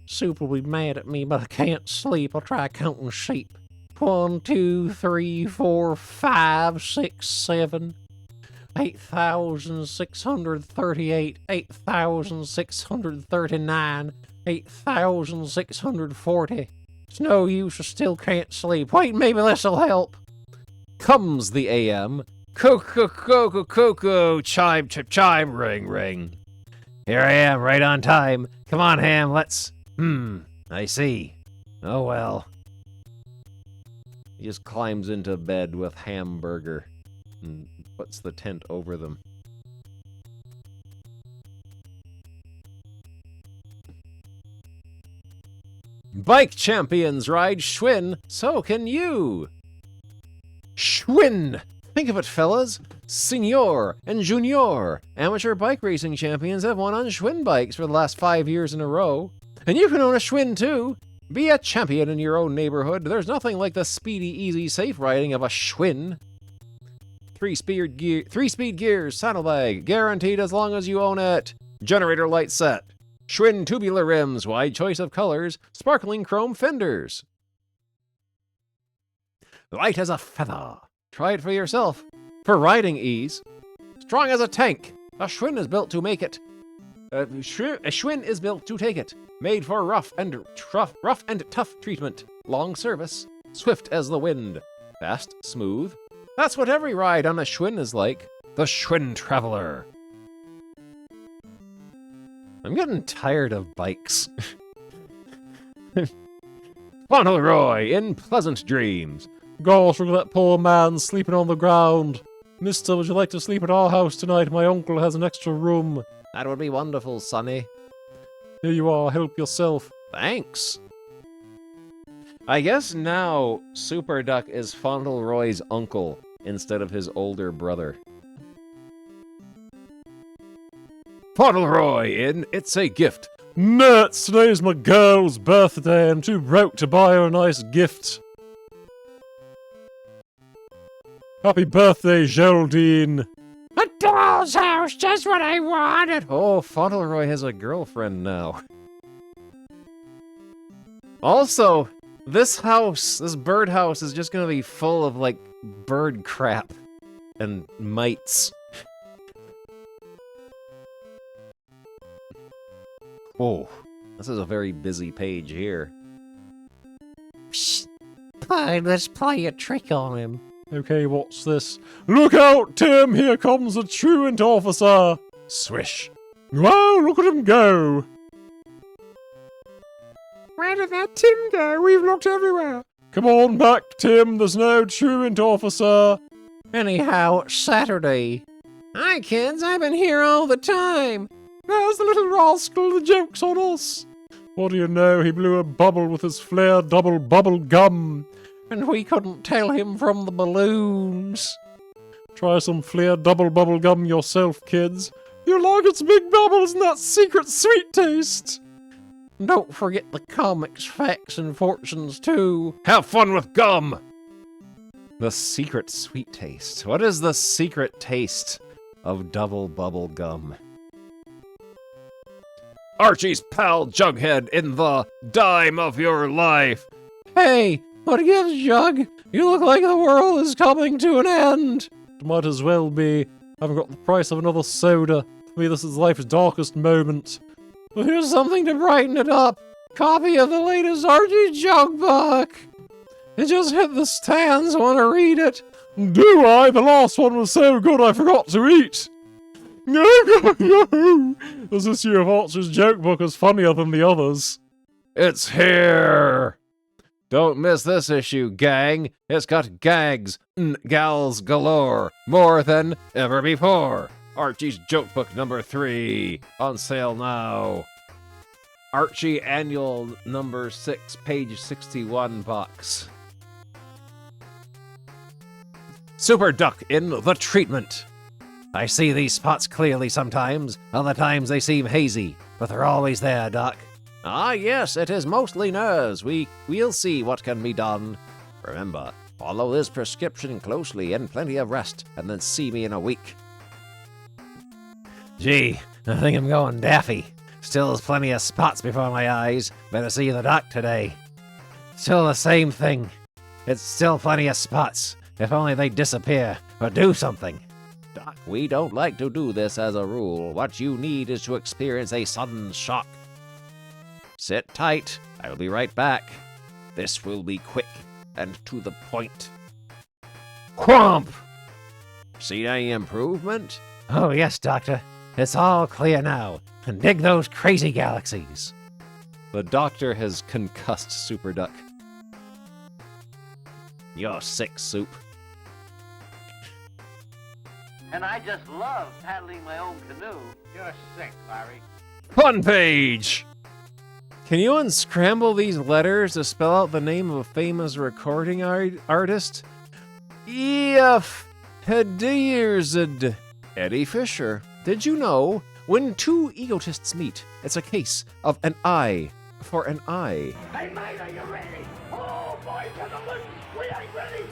F: Soup will be mad at me, but I can't sleep. I'll try counting sheep. 1, 2, 3, 4, 5, 6, 7. 8,638, 8,639, 8,640,
G: It's no use, I still can't sleep. Wait, maybe this'll help.
A: Comes the AM. Cuckoo, chime, chip, chime, ring, ring.
F: Here I am, right on time. Come on, Ham, let's... I see. Oh well.
A: He just climbs into bed with Hamburger and puts the tent over them. Bike champions ride Schwinn, so can you! Schwinn! Think of it, fellas. Senior and Junior. Amateur bike racing champions have won on Schwinn bikes for the last 5 years in a row. And you can own a Schwinn too. Be a champion in your own neighborhood. There's nothing like the speedy, easy, safe riding of a Schwinn. 3-speed gears, saddlebag, guaranteed as long as you own it. Generator light set. Schwinn tubular rims, wide choice of colors, sparkling chrome fenders. Light as a feather. Try it for yourself. For riding ease. Strong as a tank. A Schwinn is built to make it. A Schwinn is built to take it. Made for rough and tough treatment. Long service. Swift as the wind. Fast, smooth. That's what every ride on a Schwinn is like. The Schwinn Traveler. I'm getting tired of bikes. Fauntleroy in Pleasant Dreams.
I: Gosh, look at that poor man sleeping on the ground. Mister, would you like to sleep at our house tonight? My uncle has an extra room.
A: That would be wonderful, Sonny.
I: Here you are, help yourself.
A: Thanks. I guess now Super Duck is Fauntleroy's uncle instead of his older brother. Fauntleroy in It's a Gift.
I: Nuts! Today's my girl's birthday. I'm too broke to buy her a nice gift. Happy birthday, Geraldine.
F: A doll's house, just what I wanted.
A: Oh, Fauntleroy has a girlfriend now. Also, this birdhouse is just gonna be full of, like, bird crap and mites. Oh, this is a very busy page here.
F: Psst. Fine, let's play a trick on him.
I: Okay, what's this? Look out, Tim! Here comes a truant officer!
A: Swish.
I: Wow, look at him go!
F: Where did that Tim go? We've looked everywhere.
I: Come on back, Tim. There's no truant officer.
F: Anyhow, it's Saturday. Hi, kids. I've been here all the time.
I: There's the little rascal. The joke's on us. What do you know? He blew a bubble with his flare double bubble gum.
F: And we couldn't tell him from the balloons.
I: Try some Flair double bubble gum yourself, kids. You like its big bubbles and that secret sweet taste.
F: Don't forget the comics, facts, and fortunes, too.
A: Have fun with gum! The secret sweet taste. What is the secret taste of double bubble gum? Archie's pal Jughead in the dime of your life.
F: Hey! What gives, Jug? You look like the world is coming to an end.
I: Might as well be. I haven't got the price of another soda. For me, this is life's darkest moment.
F: Well, here's something to brighten it up. Copy of the latest Archie Jug book. It just hit the stands. Want to read it?
I: Do I? The last one was so good I forgot to eat. No! This issue of Archie's joke book is funnier than the others.
A: It's here! Don't miss this issue, gang. It's got gags and gals galore, more than ever before. Archie's Joke Book number 3, on sale now. Archie Annual number 6, page 61 box. Super Duck in the treatment. I see these spots clearly sometimes, other times they seem hazy, but they're always there, Doc. Ah, yes, it is mostly nerves. We'll see what can be done. Remember, follow this prescription closely and plenty of rest, and then see me in a week.
F: Gee, I think I'm going daffy. Still there's plenty of spots before my eyes. Better see the doc today. Still the same thing. It's still plenty of spots. If only they disappear, or do something.
A: Doc, we don't like to do this as a rule. What you need is to experience a sudden shock. Sit tight. I will be right back. This will be quick and to the point. Crump! See any improvement?
F: Oh, yes, Doctor. It's all clear now. And dig those crazy galaxies.
A: The doctor has concussed Super Duck. You're sick, Soup.
Q: And I just love paddling my own canoe. You're sick, Larry.
A: Fun page! Can you unscramble these letters to spell out the name of a famous recording artist? E.F. Hedierzed. Eddie Fisher. Did you know, when two egotists meet, it's a case of an eye for an eye.
B: Hey, mate, are you ready? Oh, boys, to the loot. We ain't ready.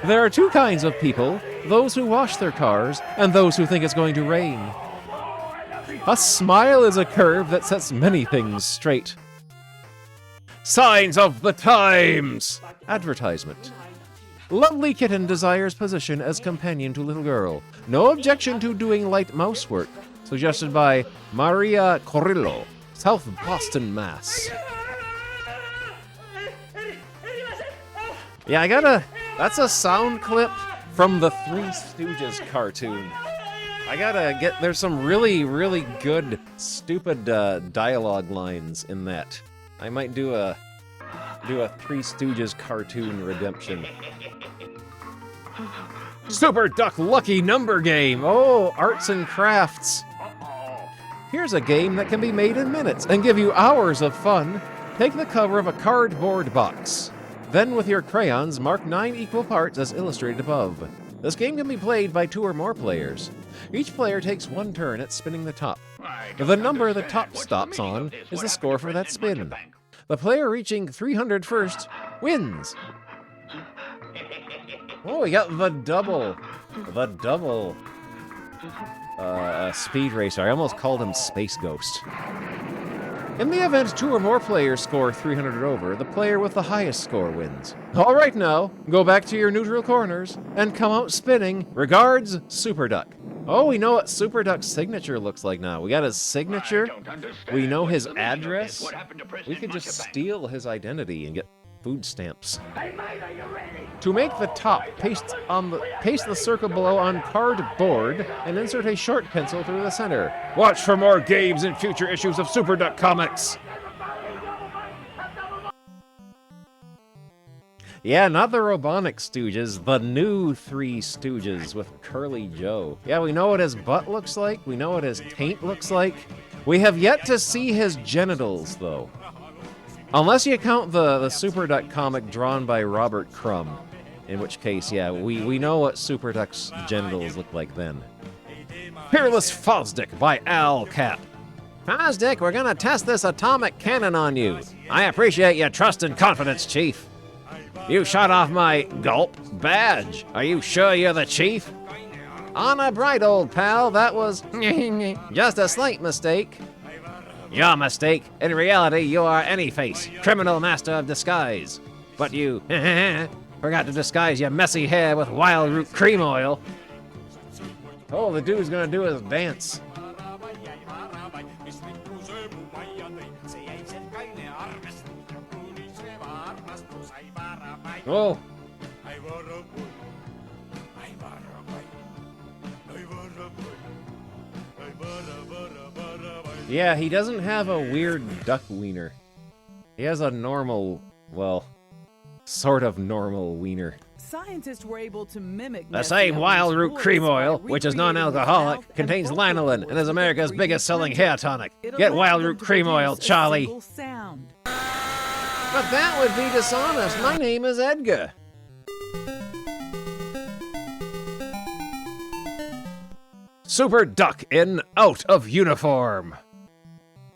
A: There are two kinds of people, those who wash their cars and those who think it's going to rain. A smile is a curve that sets many things straight. Signs of the times! Advertisement. Lovely kitten desires position as companion to little girl. No objection to doing light mouse work. Suggested by Maria Corillo, South Boston, Mass. Yeah, that's a sound clip from the Three Stooges cartoon. There's some really, really good, stupid dialogue lines in that. I might do a Three Stooges cartoon redemption. Super Duck Lucky Number Game! Oh, arts and crafts. Here's a game that can be made in minutes and give you hours of fun. Take the cover of a cardboard box. Then with your crayons, mark 9 equal parts as illustrated above. This game can be played by 2 or more players. Each player takes 1 turn at spinning the top. The number the top stops on is the score for that spin. The player reaching 300 first wins. Oh, we got the double. The double. Speed Racer. I almost called him Space Ghost. In the event 2 or more players score 300 or over, the player with the highest score wins. All right now, go back to your neutral corners and come out spinning. Regards, Super Duck. Oh, we know what Super Duck's signature looks like now. We got his signature. We know his address. We could just steal his identity and get food stamps.
B: Hey, mate, are you ready?
A: To make the top, paste the circle below on cardboard and insert a short pencil through the center. Watch for more games in future issues of Super Duck Comics. Yeah, not the Robonic Stooges, the new Three Stooges with Curly Joe. Yeah, we know what his butt looks like. We know what his taint looks like. We have yet to see his genitals, though. Unless you count the Super Duck comic drawn by Robert Crumb. In which case, yeah, we know what Super Duck's genitals look like then. Peerless Fosdick by Al Cap. Fosdick, we're gonna test this atomic cannon on you. I appreciate your trust and confidence, Chief. You shot off my gulp badge. Are you sure you're the chief? Honor bright, old pal. That was just a slight mistake. Your mistake. In reality, you are Anyface, criminal master of disguise. But you forgot to disguise your messy hair with wild root cream oil. Oh, the dude's gonna do his dance. Oh. Yeah, he doesn't have a weird duck wiener. He has a normal, well, sort of normal wiener.
J: Scientists were able to mimic
A: the same wild root cream oil, which is non-alcoholic, contains lanolin and is America's biggest selling hair tonic. Get wild root cream oil, Charlie. But that would be dishonest. My name is Edgar. Super Duck in out of uniform.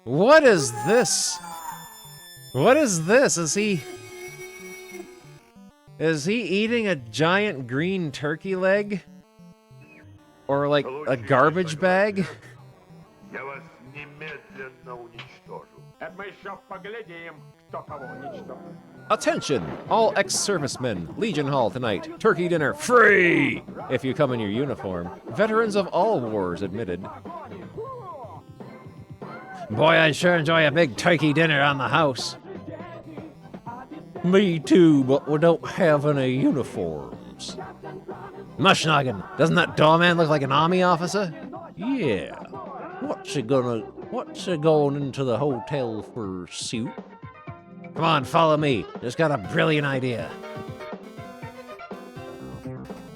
A: What is this? What is this? Is he eating a giant green turkey leg? Or like a garbage bag? Attention, all ex-servicemen, Legion Hall tonight. Turkey dinner free! If you come in your uniform. Veterans of all wars admitted. Boy, I'd sure enjoy a big turkey dinner on the house. Me too, but we don't have any uniforms. Mushnoggin, doesn't that doorman look like an army officer? Yeah. What's he going into the hotel for suit? Come on, follow me. Just got a brilliant idea.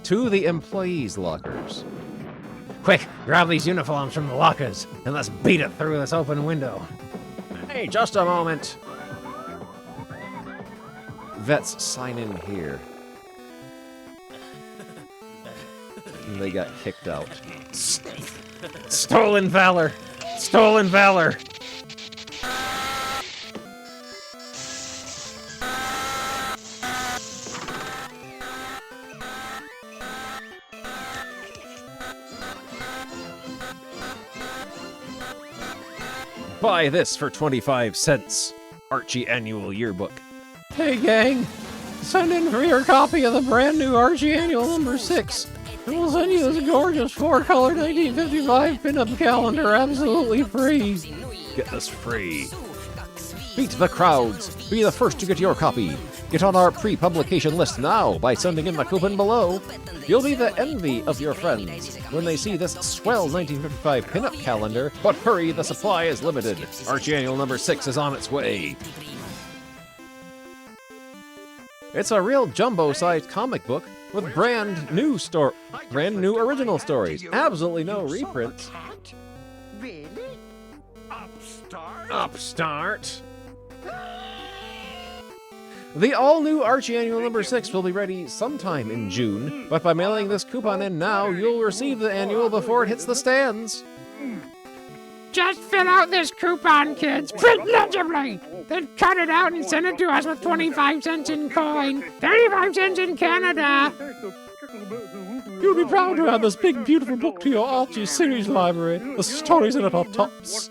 A: To the employees' lockers. Quick, grab these uniforms from the lockers, and let's beat it through this open window. Hey, just a moment. Vets, sign in here. And they got kicked out. Stolen valor! Stolen valor! Buy this for 25 cents. Archie Annual Yearbook. Hey gang, send in for your copy of the brand new Archie Annual number 6. And we'll send you this gorgeous 4-color 1955 pinup calendar absolutely free. Get this free. Beat the crowds. Be the first to get your copy. Get on our pre-publication list now by sending in the coupon below. You'll be the envy of your friends when they see this swell 1955 pinup calendar, but hurry, the supply is limited. Archie Annual number 6 is on its way. It's a real jumbo-sized comic book with brand new original stories. Absolutely no reprints.
B: Really? Upstart?
A: Upstart? The all-new Archie Annual number 6 will be ready sometime in June, but by mailing this coupon in now, you'll receive the annual before it hits the stands.
R: Just fill out this coupon, kids. Print legibly. Then cut it out and send it to us with 25 cents in coin. 35 cents in Canada.
I: You'll be proud to add this big, beautiful book to your Archie series library. The stories in it are tops.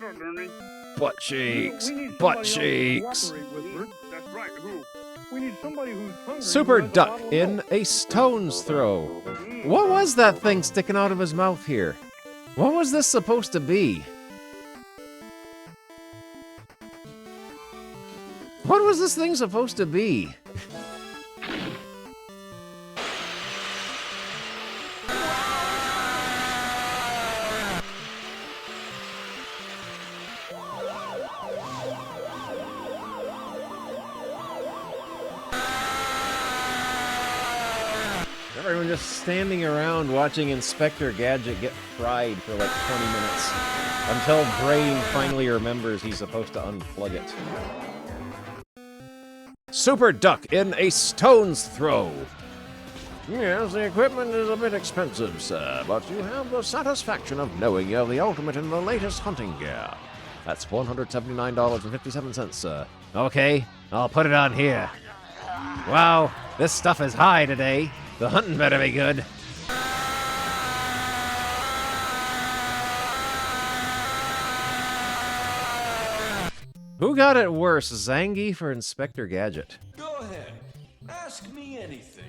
A: Butt cheeks. Butt cheeks. Super Duck in a stone's throw. What was that thing sticking out of his mouth here? What was this supposed to be? What was this thing supposed to be? Everyone just standing around watching Inspector Gadget get fried for like 20 minutes until Brain finally remembers he's supposed to unplug it. Super Duck in a stone's throw. Yes, the equipment is a bit expensive, sir, but you have the satisfaction of knowing you're the ultimate in the latest hunting gear. That's $179.57, sir. Okay, I'll put it on here. Wow, this stuff is high today. The hunting better be good. Who got it worse, Zangief or Inspector Gadget?
S: Go ahead. Ask me anything.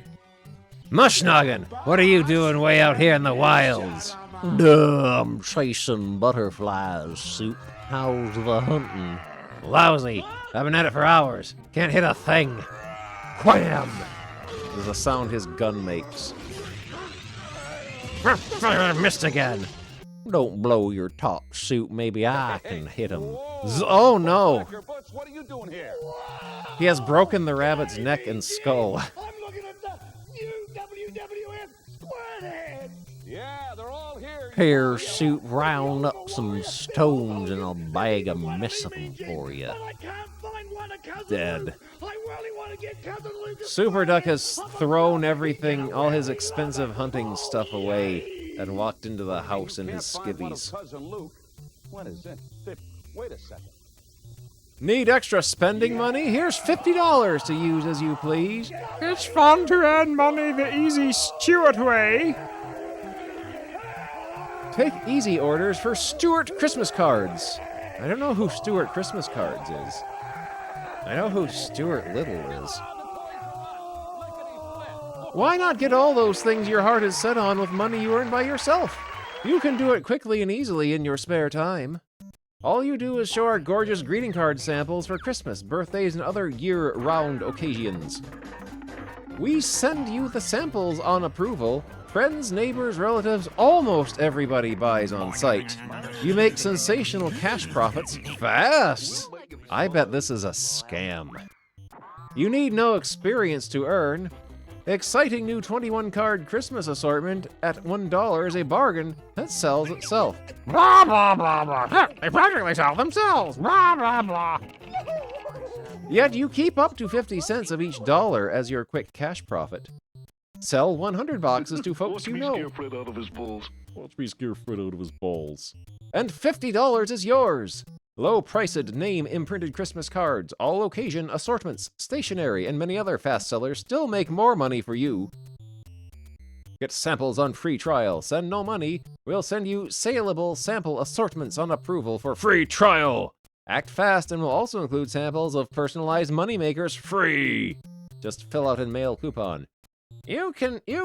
A: Mushnoggin, what are you doing way out here in the wilds? I'm chasing butterflies, Soup. How's the hunting? Lousy. I've been at it for hours. Can't hit a thing. Wham! Is the sound his gun makes. Missed again. Don't blow your top, Soup. Maybe I can hit him. Oh no!
C: What are you doing here?
A: He has broken the rabbit's neck and skull.
B: I'm looking at the new WWF Squarehead.
C: Yeah, they're all here.
A: Here, Soup, round up some stones and I'll bag a mess of them for you. Dead. Super Duck has thrown everything, all his expensive hunting stuff away, and walked into the house in his skivvies.
C: What is it? Wait a second.
A: Need extra spending money? Here's $50 to use as you please.
R: It's fun to earn money the easy Stewart way.
A: Take easy orders for Stewart Christmas cards. I don't know who Stewart Christmas cards is. I know who Stuart Little is. Why not get all those things your heart is set on with money you earn by yourself? You can do it quickly and easily in your spare time. All you do is show our gorgeous greeting card samples for Christmas, birthdays, and other year-round occasions. We send you the samples on approval. Friends, neighbors, relatives, almost everybody buys on site. You make sensational cash profits fast. I bet this is a scam. You need no experience to earn. Exciting new 21-card Christmas assortment at $1 is a bargain that sells itself.
R: Blah, blah, blah, blah. They practically sell themselves. Blah, blah, blah.
A: Yet you keep up to 50 cents of each dollar as your quick cash profit. Sell 100 boxes to folks you know.
I: Watch me scare Fred out of his balls.
A: And $50 is yours. Low-priced name-imprinted Christmas cards, all occasion assortments, stationery, and many other fast sellers still make more money for you. Get samples on free trial. Send no money. We'll send you saleable sample assortments on approval for free trial. Act fast and will also include samples of personalized moneymakers free. Just fill out and mail coupon. You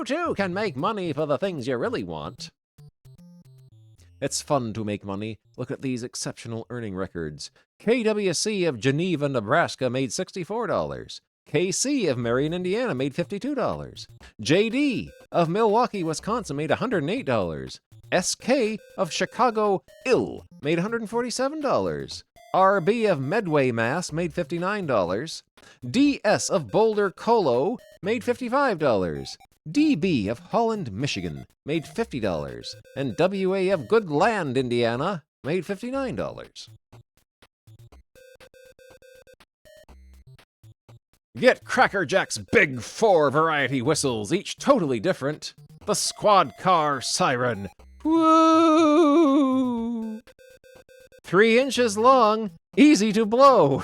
A: too can make money for the things you really want. It's fun to make money. Look at these exceptional earning records. KWC of Geneva, Nebraska made $64. KC of Marion, Indiana made $52. JD of Milwaukee, Wisconsin made $108. SK of Chicago, made $147. RB of Medway, Mass. made $59. DS of Boulder, Colo made $55. DB of Holland, Michigan made $50. And WA of Goodland, Indiana made $59. Get Cracker Jack's Big 4 variety whistles, each totally different. The Squad Car Siren. Woo! 3 inches long, easy to blow.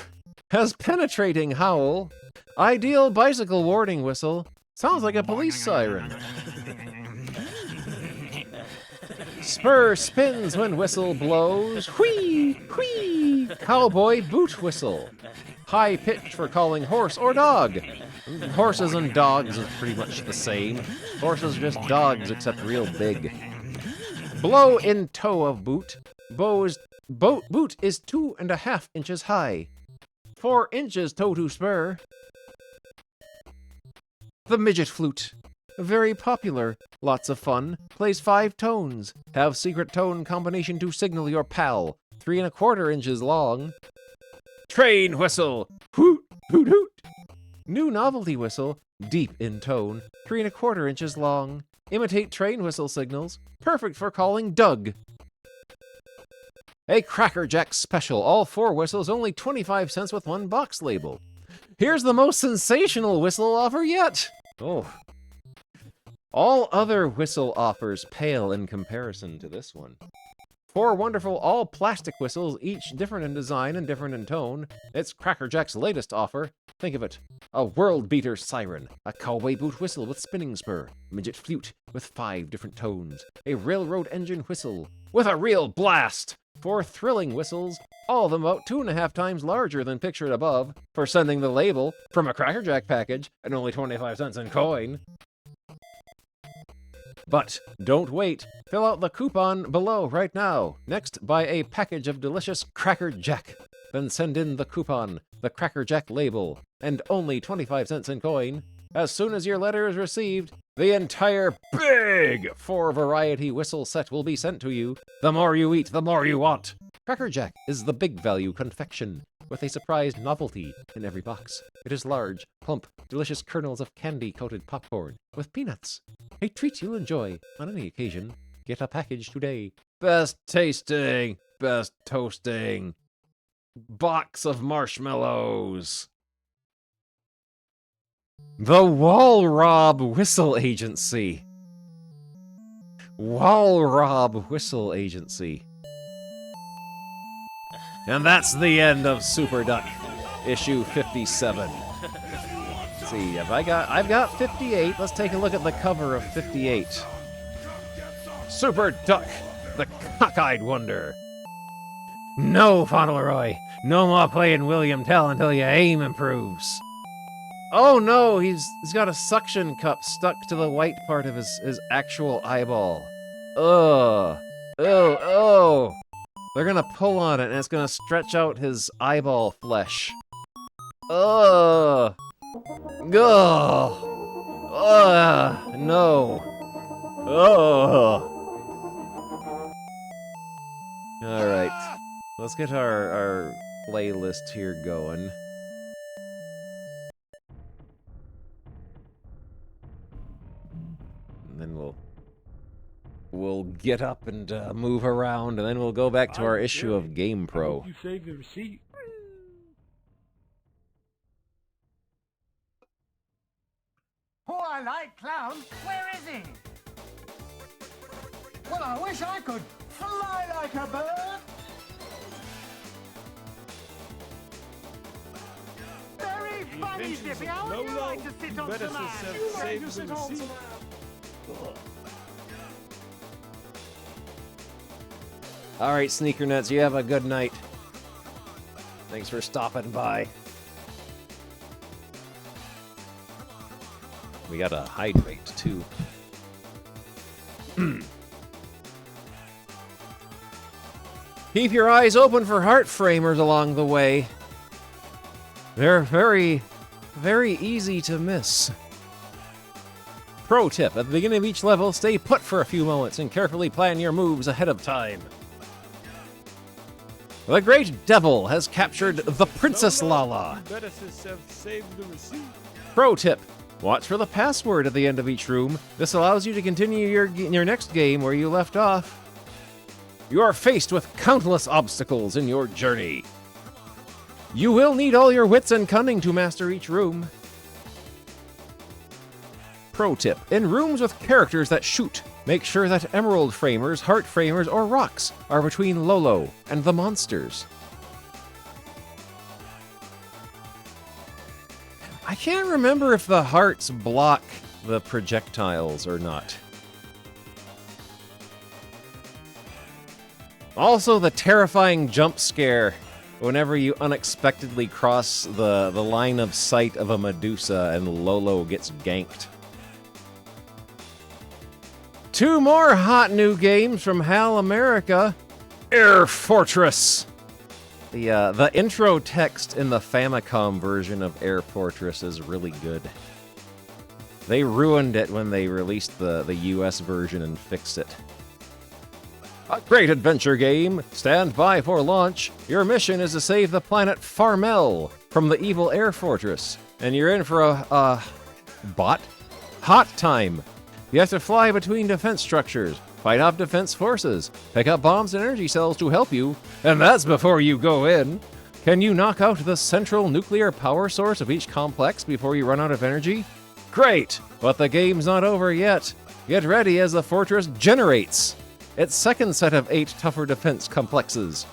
A: Has penetrating howl. Ideal bicycle warning whistle. Sounds like a police siren. Spur spins when whistle blows. Whee! Whee! Cowboy boot whistle. High pitch for calling horse or dog. Horses and dogs is pretty much the same. Horses are just dogs except real big. Blow in toe of boot. Boot is 2.5 inches high. 4 inches toe to spur. The midget flute. Very popular. Lots of fun. Plays 5 tones. Have secret tone combination to signal your pal. 3.25 inches long. Train whistle. Hoot, hoot, hoot. New novelty whistle. Deep in tone. 3.25 inches long. Imitate train whistle signals. Perfect for calling Doug. A Cracker Jack special. All 4 whistles only 25 cents with 1 box label. Here's the most sensational whistle offer yet. Oh. All other whistle offers pale in comparison to this one. 4 wonderful all-plastic whistles, each different in design and different in tone. It's Cracker Jack's latest offer. Think of it. A world-beater siren, a cowboy boot whistle with spinning spur, midget flute with 5 different tones, a railroad engine whistle with a real blast, 4 thrilling whistles, all of them about 2.5 times larger than pictured above, for sending the label from a Cracker Jack package and only 25 cents in coin. But don't wait. Fill out the coupon below right now. Next, buy a package of delicious Cracker Jack. Then send in the coupon, the Cracker Jack label, and only 25 cents in coin. As soon as your letter is received, the entire big 4 variety whistle set will be sent to you. The more you eat, the more you want. Cracker Jack is the big value confection, with a surprise novelty in every box. It is large, plump, delicious kernels of candy-coated popcorn with peanuts. A treat you'll enjoy on any occasion. Get a package today. Best tasting, best toasting box of marshmallows. The Walrob Whistle Agency. Walrob Whistle Agency. And that's the end of Super Duck, issue 57. Let's see, I've got 58. Let's take a look at the cover of 58. Super Duck, the cockeyed wonder. No, Fauntleroy, no more playing William Tell until your aim improves. Oh no, he's got a suction cup stuck to the white part of his actual eyeball. Ugh. Oh. They're gonna pull on it, and it's gonna stretch out his eyeball flesh. Ugh! Ugh! Ugh! No! Ugh! Alright. Let's get our playlist here going. And then we'll get up and move around, and then we'll go back to our issue of Game Pro.
B: You saved the receipt. Oh, I like clowns. Where is he? Well, I wish I could fly like a bird. Very funny, Dippy. How would you like to sit on some ass? You like to sit on some ass.
A: Alright, Sneaker Nuts, you have a good night. Thanks for stopping by. We gotta hydrate, too. Keep your eyes open for heart framers along the way. They're very, very easy to miss. Pro tip, at the beginning of each level, stay put for a few moments and carefully plan your moves ahead of time. The Great Devil has captured the Princess Lala. Pro tip, watch for the password at the end of each room. This allows you to continue your next game where you left off. You are faced with countless obstacles in your journey. You will need all your wits and cunning to master each room. Pro tip, in rooms with characters that shoot, make sure that emerald framers, heart framers, or rocks are between Lolo and the monsters. I can't remember if the hearts block the projectiles or not. Also, the terrifying jump scare whenever you unexpectedly cross the line of sight of a Medusa and Lolo gets ganked. 2 more hot new games from HAL America. Air Fortress. The intro text in the Famicom version of Air Fortress is really good. They ruined it when they released the US version and fixed it. A great adventure game. Stand by for launch. Your mission is to save the planet Farmel from the evil Air Fortress. And you're in for a hot time. You have to fly between defense structures, fight off defense forces, pick up bombs and energy cells to help you, and that's before you go in. Can you knock out the central nuclear power source of each complex before you run out of energy? Great! But the game's not over yet. Get ready as the fortress generates its second set of 8 tougher defense complexes.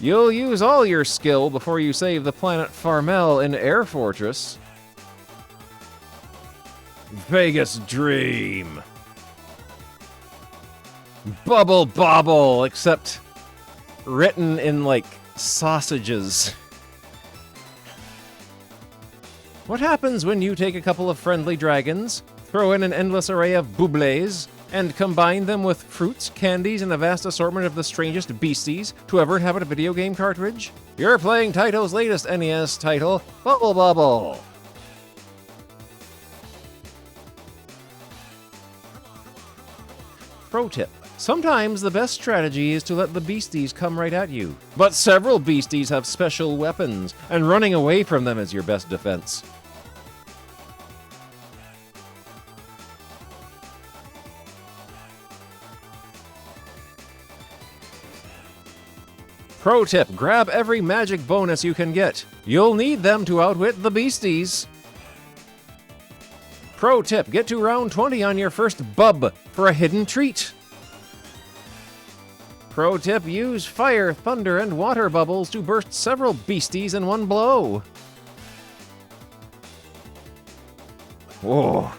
A: You'll use all your skill before you save the planet Farmel in Air Fortress. Vegas Dream. Bubble Bobble, except written in, like, sausages. What happens when you take a couple of friendly dragons, throw in an endless array of boublés, and combine them with fruits, candies, and a vast assortment of the strangest beasties to ever inhabit a video game cartridge? You're playing Taito's latest NES title, Bubble Bobble. Pro tip. Sometimes the best strategy is to let the beasties come right at you. But several beasties have special weapons, and running away from them is your best defense. Pro tip, grab every magic bonus you can get. You'll need them to outwit the beasties. Pro tip, get to round 20 on your first bub for a hidden treat. Pro tip, use fire, thunder, and water bubbles to burst several beasties in one blow. Whoa.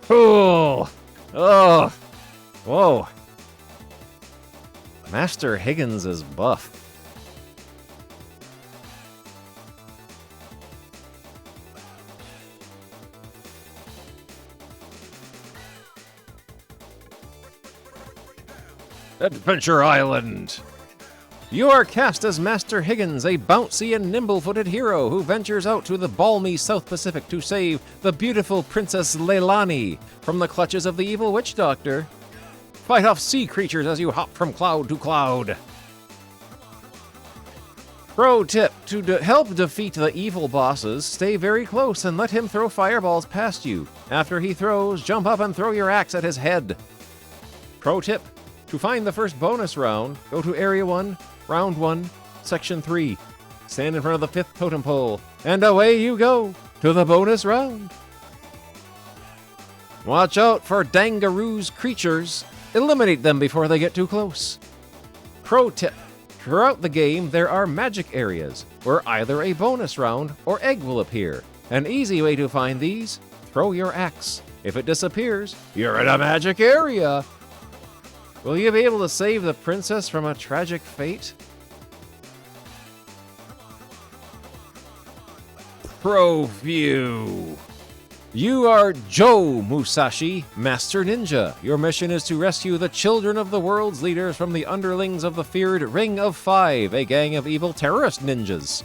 A: Oh. Oh. Whoa. Master Higgins is buff. Adventure Island. You are cast as Master Higgins, a bouncy and nimble-footed hero who ventures out to the balmy South Pacific to save the beautiful Princess Leilani from the clutches of the evil witch doctor. Fight off sea creatures as you hop from cloud to cloud. Pro tip, to help defeat the evil bosses, stay very close and let him throw fireballs past you. After he throws, jump up and throw your axe at his head. Pro tip, to find the first bonus round, go to Area 1, Round 1, Section 3. Stand in front of the 5th totem pole, and away you go to the bonus round. Watch out for Dangaroo's creatures. Eliminate them before they get too close. Pro tip, throughout the game there are magic areas where either a bonus round or egg will appear. An easy way to find these, throw your axe. If it disappears, you're in a magic area. Will you be able to save the princess from a tragic fate? Pro View. You are Joe Musashi, Master Ninja. Your mission is to rescue the children of the world's leaders from the underlings of the feared Ring of Five, a gang of evil terrorist ninjas.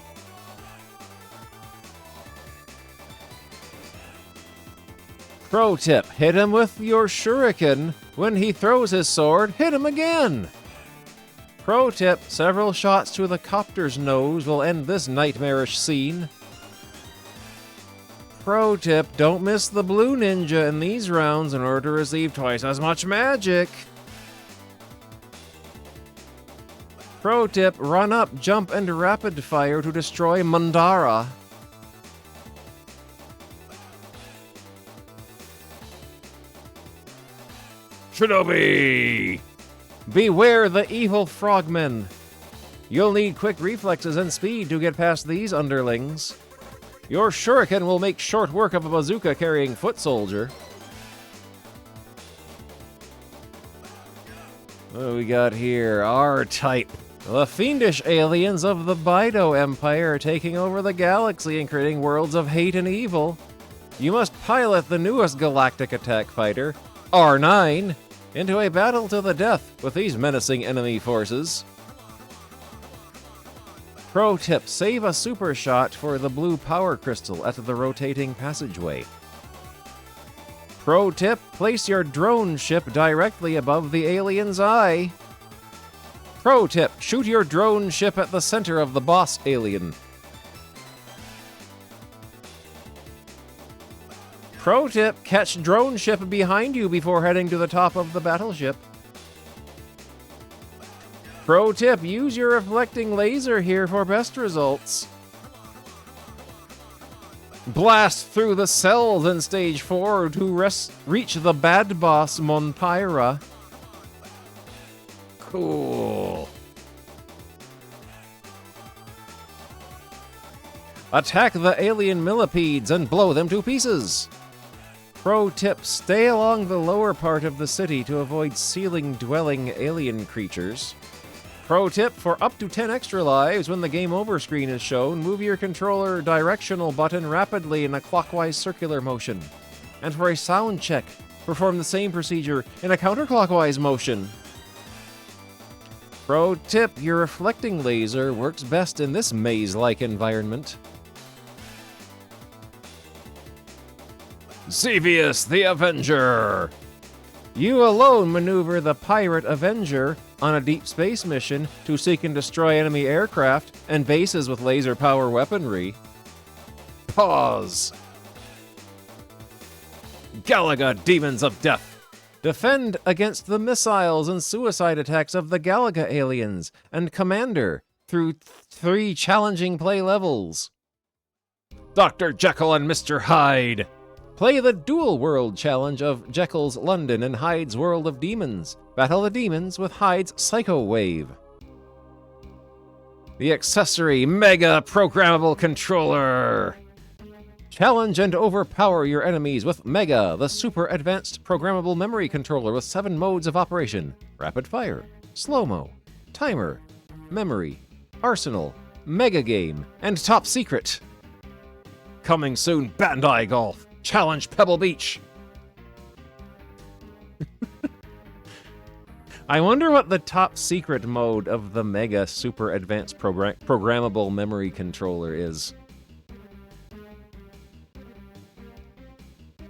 A: Pro tip, hit him with your shuriken. When he throws his sword, hit him again. Pro tip, several shots to the copter's nose will end this nightmarish scene. Pro tip, don't miss the blue ninja in these rounds in order to receive twice as much magic. Pro tip, run up, jump, and rapid fire to destroy Mandara. Shinobi! Beware the evil frogmen. You'll need quick reflexes and speed to get past these underlings. Your shuriken will make short work of a bazooka-carrying foot soldier. What do we got here? R-Type. The fiendish aliens of the Bido Empire are taking over the galaxy and creating worlds of hate and evil. You must pilot the newest galactic attack fighter, R9, into a battle to the death with these menacing enemy forces. Pro tip, save a super shot for the blue power crystal at the rotating passageway. Pro tip, place your drone ship directly above the alien's eye. Pro tip, shoot your drone ship at the center of the boss alien. Pro tip, catch drone ship behind you before heading to the top of the battleship. Pro tip, use your reflecting laser here for best results. Blast through the cells in Stage 4 to reach the bad boss Monpyra. Cool. Attack the alien millipedes and blow them to pieces. Pro tip, stay along the lower part of the city to avoid ceiling-dwelling alien creatures. Pro tip, for up to 10 extra lives, when the game over screen is shown, move your controller directional button rapidly in a clockwise circular motion. And for a sound check, perform the same procedure in a counterclockwise motion. Pro tip, your reflecting laser works best in this maze-like environment. Xevious the Avenger! You alone maneuver the Pirate Avenger on a deep space mission to seek and destroy enemy aircraft and bases with laser power weaponry. Pause. Galaga Demons of Death. Defend against the missiles and suicide attacks of the Galaga aliens and Commander through 3 challenging play levels. Dr. Jekyll and Mr. Hyde. Play the Dual World Challenge of Jekyll's London and Hyde's World of Demons. Battle the demons with Hyde's Psycho Wave. The accessory Mega Programmable Controller. Challenge and overpower your enemies with Mega, the super advanced programmable memory controller with 7 modes of operation. Rapid Fire, Slow-Mo, Timer, Memory, Arsenal, Mega Game, and Top Secret. Coming soon, Bandai Golf. Challenge Pebble Beach. I wonder what the top secret mode of the Mega Super Advanced Programmable Memory Controller is.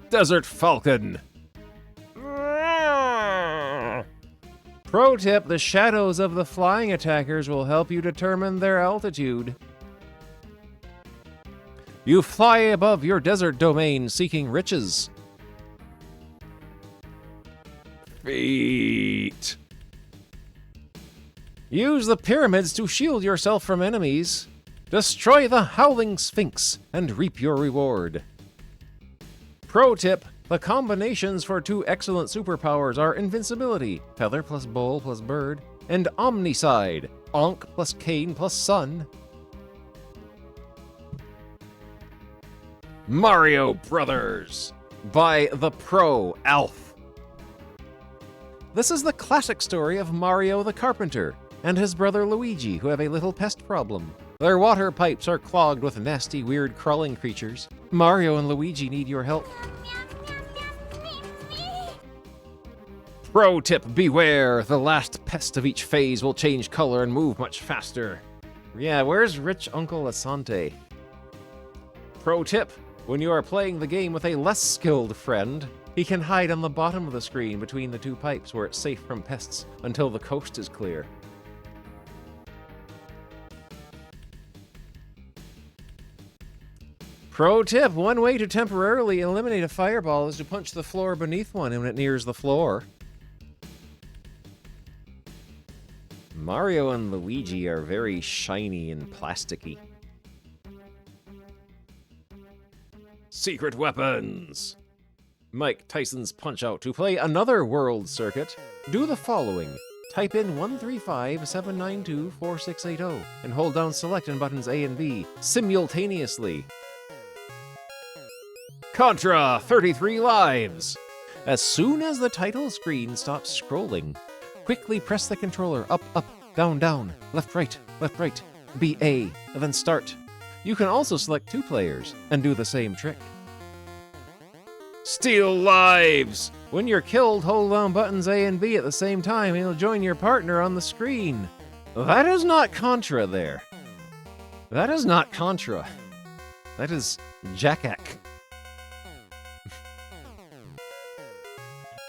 A: Desert Falcon. Pro tip, the shadows of the flying attackers will help you determine their altitude. You fly above your desert domain seeking riches. Feet. Use the pyramids to shield yourself from enemies. Destroy the Howling Sphinx and reap your reward. Pro tip, the combinations for 2 excellent superpowers are Invincibility, Feather plus Bowl plus Bird, and Omnicide, Ankh plus Cane plus Sun. Mario Brothers by the Pro Alf. This is the classic story of Mario the Carpenter and his brother Luigi, who have a little pest problem. Their water pipes are clogged with nasty, weird, crawling creatures. Mario and Luigi need your help. Pro tip, beware! The last pest of each phase will change color and move much faster. Yeah, where's rich Uncle Asante? Pro tip, when you are playing the game with a less skilled friend, he can hide on the bottom of the screen between the 2 pipes where it's safe from pests until the coast is clear. Pro tip, one way to temporarily eliminate a fireball is to punch the floor beneath one when it nears the floor. Mario and Luigi are very shiny and plasticky. Secret weapons! Mike Tyson's Punch-Out. To play another world circuit, do the following. Type in 135-792-4680 and hold down select and buttons A and B simultaneously. Contra 33 Lives! As soon as the title screen stops scrolling, quickly press the controller up, up, down, down, left, right, B, A, and then start. You can also select 2 players and do the same trick. Steal Lives! When you're killed, hold down buttons A and B at the same time and you'll join your partner on the screen. That is not Contra there. That is not Contra. That is Jack-Ack.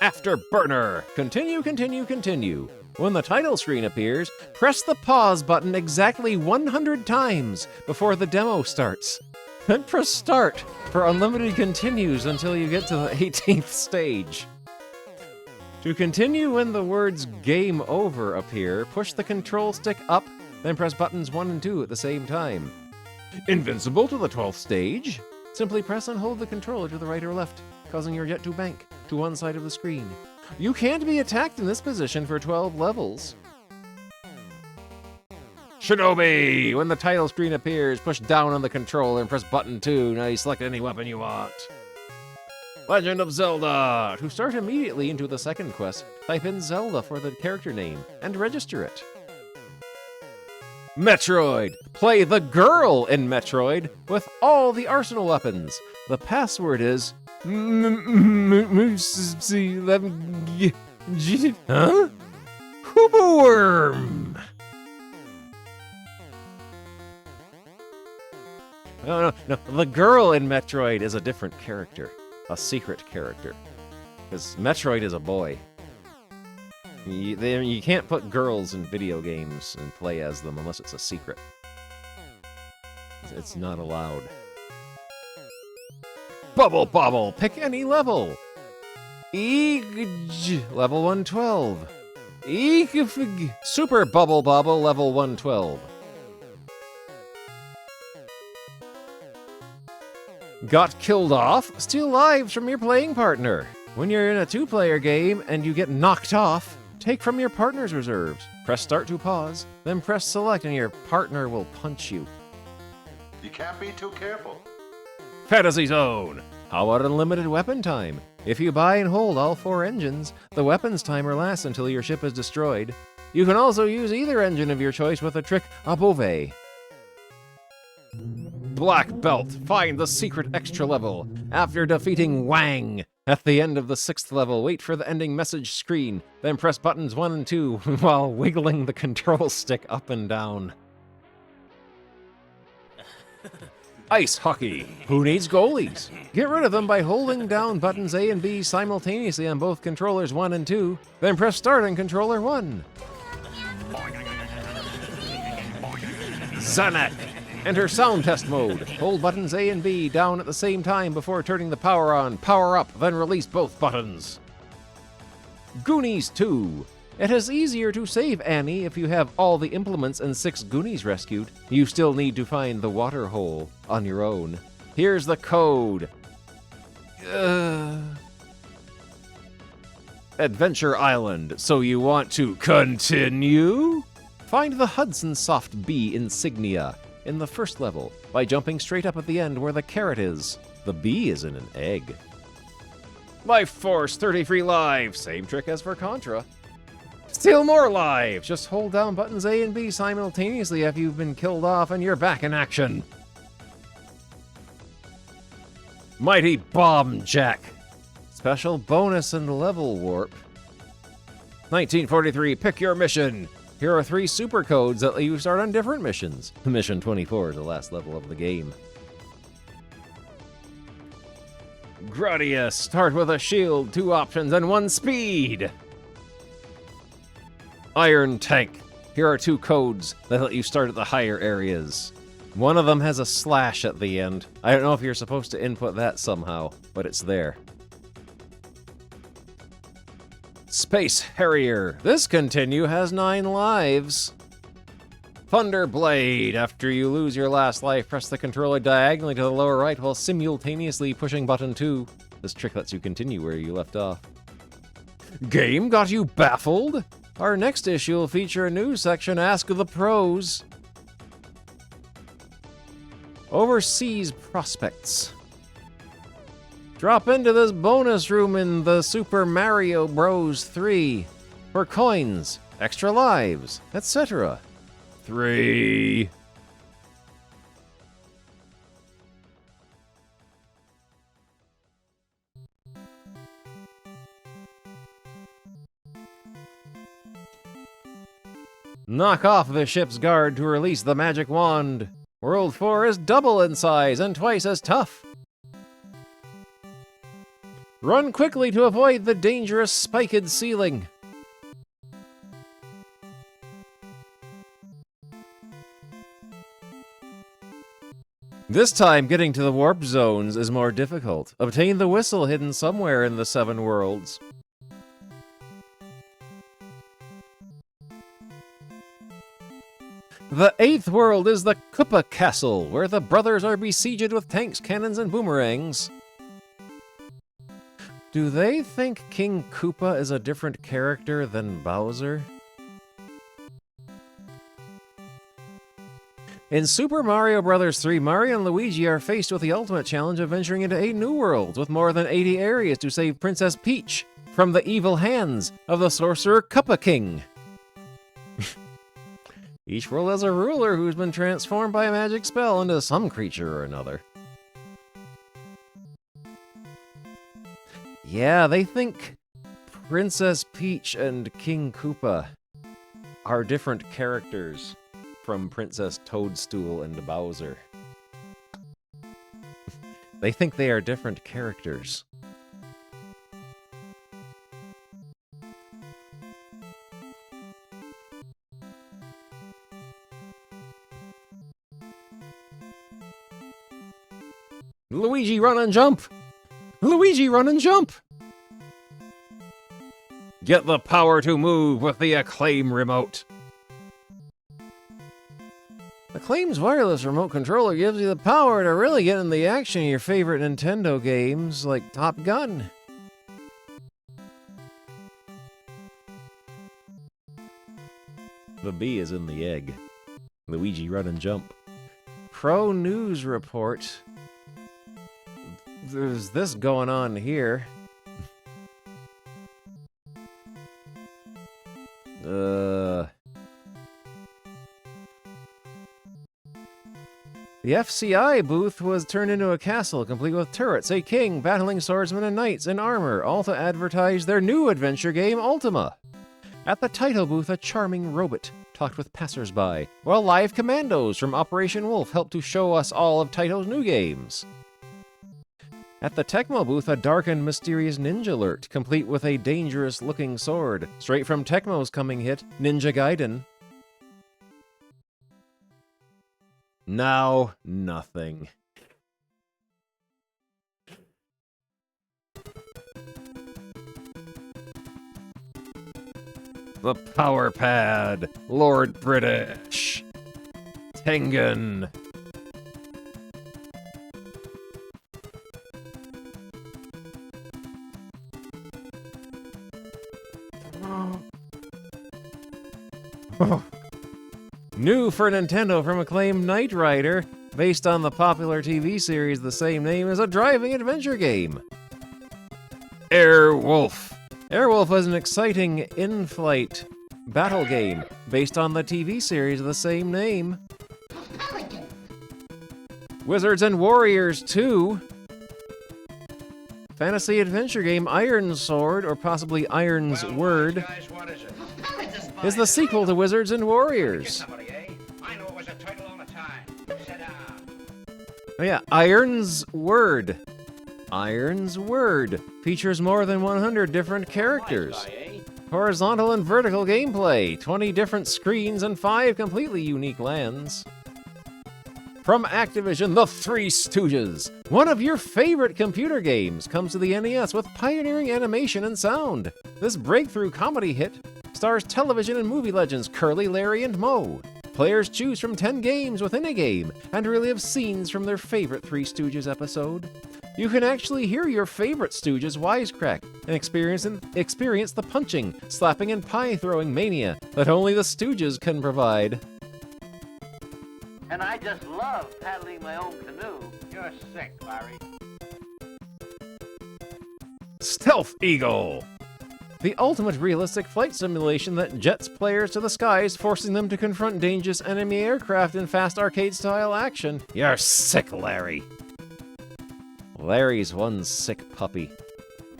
A: Afterburner! Continue, continue, continue. When the title screen appears, press the pause button exactly 100 times before the demo starts. Then press start for unlimited continues until you get to the 18th stage. To continue when the words Game Over appear, push the control stick up, then press buttons 1 and 2 at the same time. Invincible to the 12th stage? Simply press and hold the controller to the right or left, causing your jet to bank to one side of the screen. You can't be attacked in this position for 12 levels. Shinobi! When the title screen appears, push down on the controller and press button 2. Now you select any weapon you want. Legend of Zelda! To start immediately into the second quest, type in Zelda for the character name and register it. Metroid! Play the girl in Metroid with all the arsenal weapons. The password is... Huh? Hooba Worm! No. The girl in Metroid is a different character. A secret character. Because Metroid is a boy. You can't put girls in video games and play as them unless it's a secret. It's not allowed. Bubble Bobble! Pick any level! Level 112. Super Bubble Bobble, level 112. Got killed off? Steal lives from your playing partner. When you're in a 2-player game and you get knocked off, take from your partner's reserves. Press start to pause, then press select and your partner will punch you.
N: You can't be too careful.
A: Fantasy Zone! How about unlimited weapon time? If you buy and hold all 4 engines, the weapons timer lasts until your ship is destroyed. You can also use either engine of your choice with the trick Above. Black Belt, find the secret extra level. After defeating Wang, At the end of the 6th level, wait for the ending message screen, then press buttons 1 and 2 while wiggling the control stick up and down. Ice hockey. Who needs goalies? Get rid of them by holding down buttons A and B simultaneously on both controllers 1 and 2, then press start on controller 1. Zanak. Enter sound test mode. Hold buttons A and B down at the same time before turning the power on. Power up, then release both buttons. Goonies 2. It is easier to save Annie if you have all the implements and 6 Goonies rescued. You still need to find the water hole on your own. Here's the code. Adventure Island. So you want to continue? Find the Hudson Soft B insignia in the first level by jumping straight up at the end where the carrot is. The B is in an egg. Life Force 33 lives. Same trick as for Contra. Steal more lives! Just hold down buttons A and B simultaneously after you've been killed off and you're back in action. Mighty Bomb Jack. Special bonus and level warp. 1943, pick your mission. Here are 3 super codes that let you start on different missions. Mission 24 is the last level of the game. Gradius, start with a shield, 2 options, and 1 speed. Iron Tank. Here are 2 codes that let you start at the higher areas. One of them has a slash at the end. I don't know if you're supposed to input that somehow, but it's there. Space Harrier. This continue has 9 lives. Thunderblade. After you lose your last life, press the controller diagonally to the lower right while simultaneously pushing button 2. This trick lets you continue where you left off. Game got you baffled? Our next issue will feature a news section, Ask the Pros. Overseas prospects. Drop into this bonus room in the Super Mario Bros. 3 for coins, extra lives, etc. 3. Knock off the ship's guard to release the magic wand. World 4 is double in size and twice as tough. Run quickly to avoid the dangerous spiked ceiling. This time, getting to the warp zones is more difficult. Obtain the whistle hidden somewhere in the 7 worlds. The 8th world is the Koopa Castle, where the brothers are besieged with tanks, cannons, and boomerangs. Do they think King Koopa is a different character than Bowser? In Super Mario Bros. 3, Mario and Luigi are faced with the ultimate challenge of venturing into 8 new worlds with more than 80 areas to save Princess Peach from the evil hands of the sorcerer Koopa King. Each world has a ruler who's been transformed by a magic spell into some creature or another. Yeah, they think Princess Peach and King Koopa are different characters from Princess Toadstool and Bowser. They think they are different characters. Luigi, run and jump! Luigi, run and jump! Get the power to move with the Acclaim remote. Acclaim's wireless remote controller gives you the power to really get in the action of your favorite Nintendo games, like Top Gun. The B is in the egg. Luigi, run and jump. Pro News Report. There's this going on here. The The FCI booth was turned into a castle, complete with turrets, a king, battling swordsmen, and knights in armor, all to advertise their new adventure game, Ultima. At the title booth, a charming robot talked with passers-by, while live commandos from Operation Wolf helped to show us all of Taito's new games. At the Tecmo booth, a dark and mysterious ninja lurked, complete with a dangerous-looking sword, straight from Tecmo's coming hit, Ninja Gaiden. Now, nothing. The Power Pad, Lord British, Tengen. New for Nintendo from acclaimed Knight Rider, based on the popular TV series the same name, is a driving adventure game. Airwolf. Airwolf is an exciting in-flight battle game based on the TV series of the same name. Wizards and Warriors 2. Fantasy adventure game Iron Sword, or possibly Iron's Word, is the sequel to Wizards and Warriors. Oh yeah, Iron's Word. Iron's Word features more than 100 different characters, horizontal and vertical gameplay, 20 different screens, and 5 completely unique lands. From Activision, The Three Stooges, one of your favorite computer games, comes to the NES with pioneering animation and sound. This breakthrough comedy hit stars television and movie legends Curly, Larry, and Moe. Players choose from 10 games within a game and relive scenes from their favorite Three Stooges episode. You can actually hear your favorite Stooges wisecrack and experience the punching, slapping, and pie-throwing mania that only the Stooges can provide.
Q: And I just love paddling my own canoe. You're sick, Larry.
A: Stealth Eagle. The ultimate realistic flight simulation that jets players to the skies, forcing them to confront dangerous enemy aircraft in fast arcade-style action. You're sick, Larry. Larry's one sick puppy.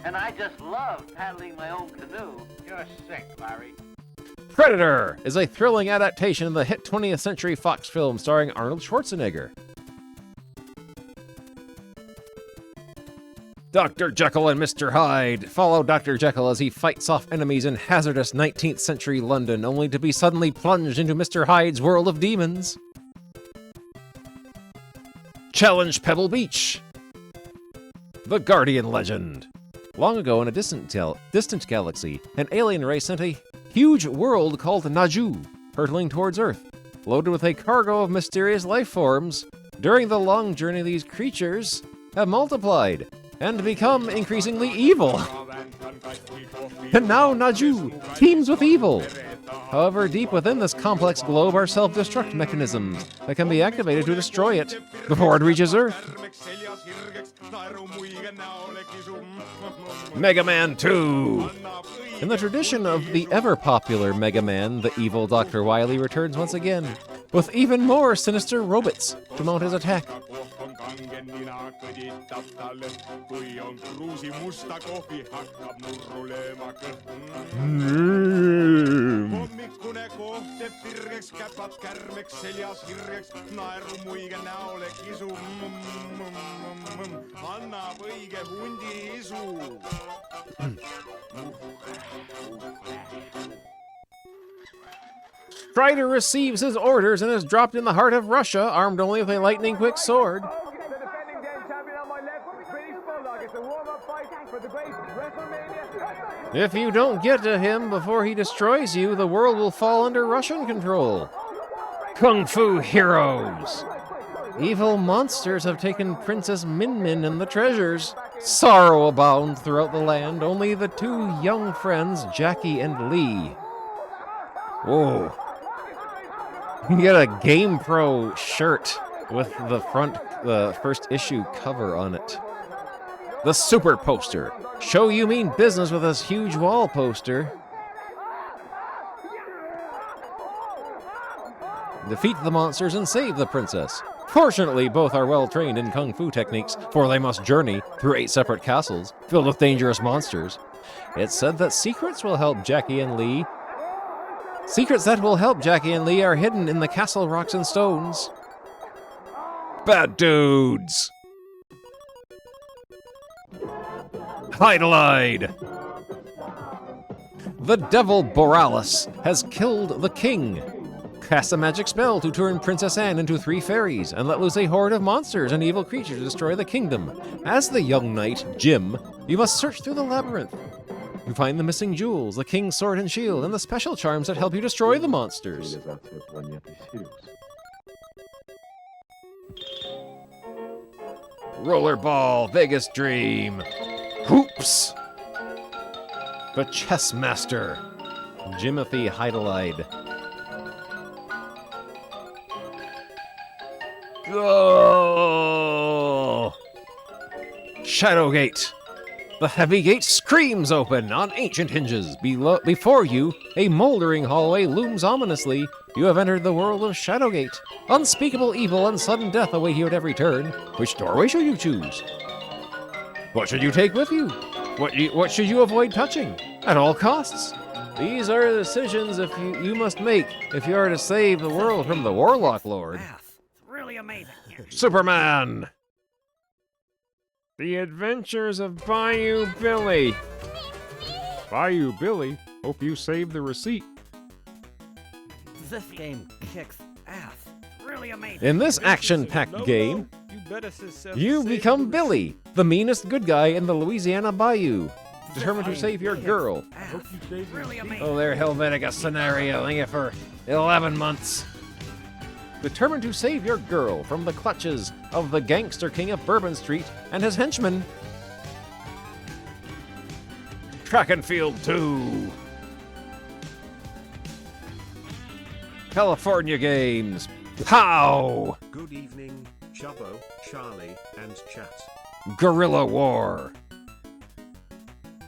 Q: And I just love paddling my own canoe. You're sick, Larry.
A: Predator is a thrilling adaptation of the hit 20th Century Fox film starring Arnold Schwarzenegger. Dr. Jekyll and Mr. Hyde. Follow Dr. Jekyll as he fights off enemies in hazardous 19th century London, only to be suddenly plunged into Mr. Hyde's world of demons. Challenge Pebble Beach. The Guardian Legend. Long ago in a distant galaxy, an alien race sent a huge world called Naju, hurtling towards Earth, loaded with a cargo of mysterious life forms. During the long journey, these creatures have multiplied and become increasingly evil. And now Naju teams with evil. However, deep within this complex globe are self-destruct mechanisms that can be activated to destroy it before it reaches Earth. Mega Man 2! In the tradition of the ever-popular Mega Man, the evil Dr. Wily returns once again, with even more sinister robots to mount his attack. Strider receives his orders and is dropped in the heart of Russia, armed only with a lightning-quick sword. If you don't get to him before he destroys you, the world will fall under Russian control. Kung Fu Heroes. Evil monsters have taken Princess Min Min and the treasures. Sorrow abounds throughout the land, only the two young friends, Jackie and Lee. Whoa. You get a GamePro shirt with the first issue cover on it. The Super Poster. Show you mean business with this huge wall poster. Defeat the monsters and save the princess. Fortunately, both are well trained in kung fu techniques, for they must journey through 8 separate castles filled with dangerous monsters. It's said that secrets that will help Jackie and Lee are hidden in the castle rocks and stones. Bad dudes! Hydelide! The devil Borealis has killed the king. Cast a magic spell to turn Princess Anne into 3 fairies and let loose a horde of monsters and evil creatures to destroy the kingdom. As the young knight, Jim, you must search through the labyrinth. You find the missing jewels, the king's sword and shield, and the special charms that help you destroy the monsters. Rollerball Vegas Dream. Hoops. The Chess Master, Jimothy Hydelide. Oh! Shadowgate. The heavy gate screams open on ancient hinges. Before you, a moldering hallway looms ominously. You have entered the world of Shadowgate. Unspeakable evil and sudden death await you at every turn. Which doorway should you choose? What should you take with you? What should you avoid touching at all costs? These are the decisions you must make if you are to save the world from the Warlock Lord.
Q: Really amazing.
A: Superman! The Adventures of Bayou Billy.
H: Bayou Billy? Hope you saved the receipt.
Q: This game kicks ass. Really amazing.
A: In this action-packed game, you become Billy, the meanest good guy in the Louisiana Bayou, determined to save your girl. Oh, their Helvetica scenario, thank you for 11 months. Determined to save your girl from the clutches of the gangster king of Bourbon Street and his henchmen. Track and Field 2. California Games. Pow!
L: Good evening, Chubbo, Charlie, and chat.
A: Guerrilla War.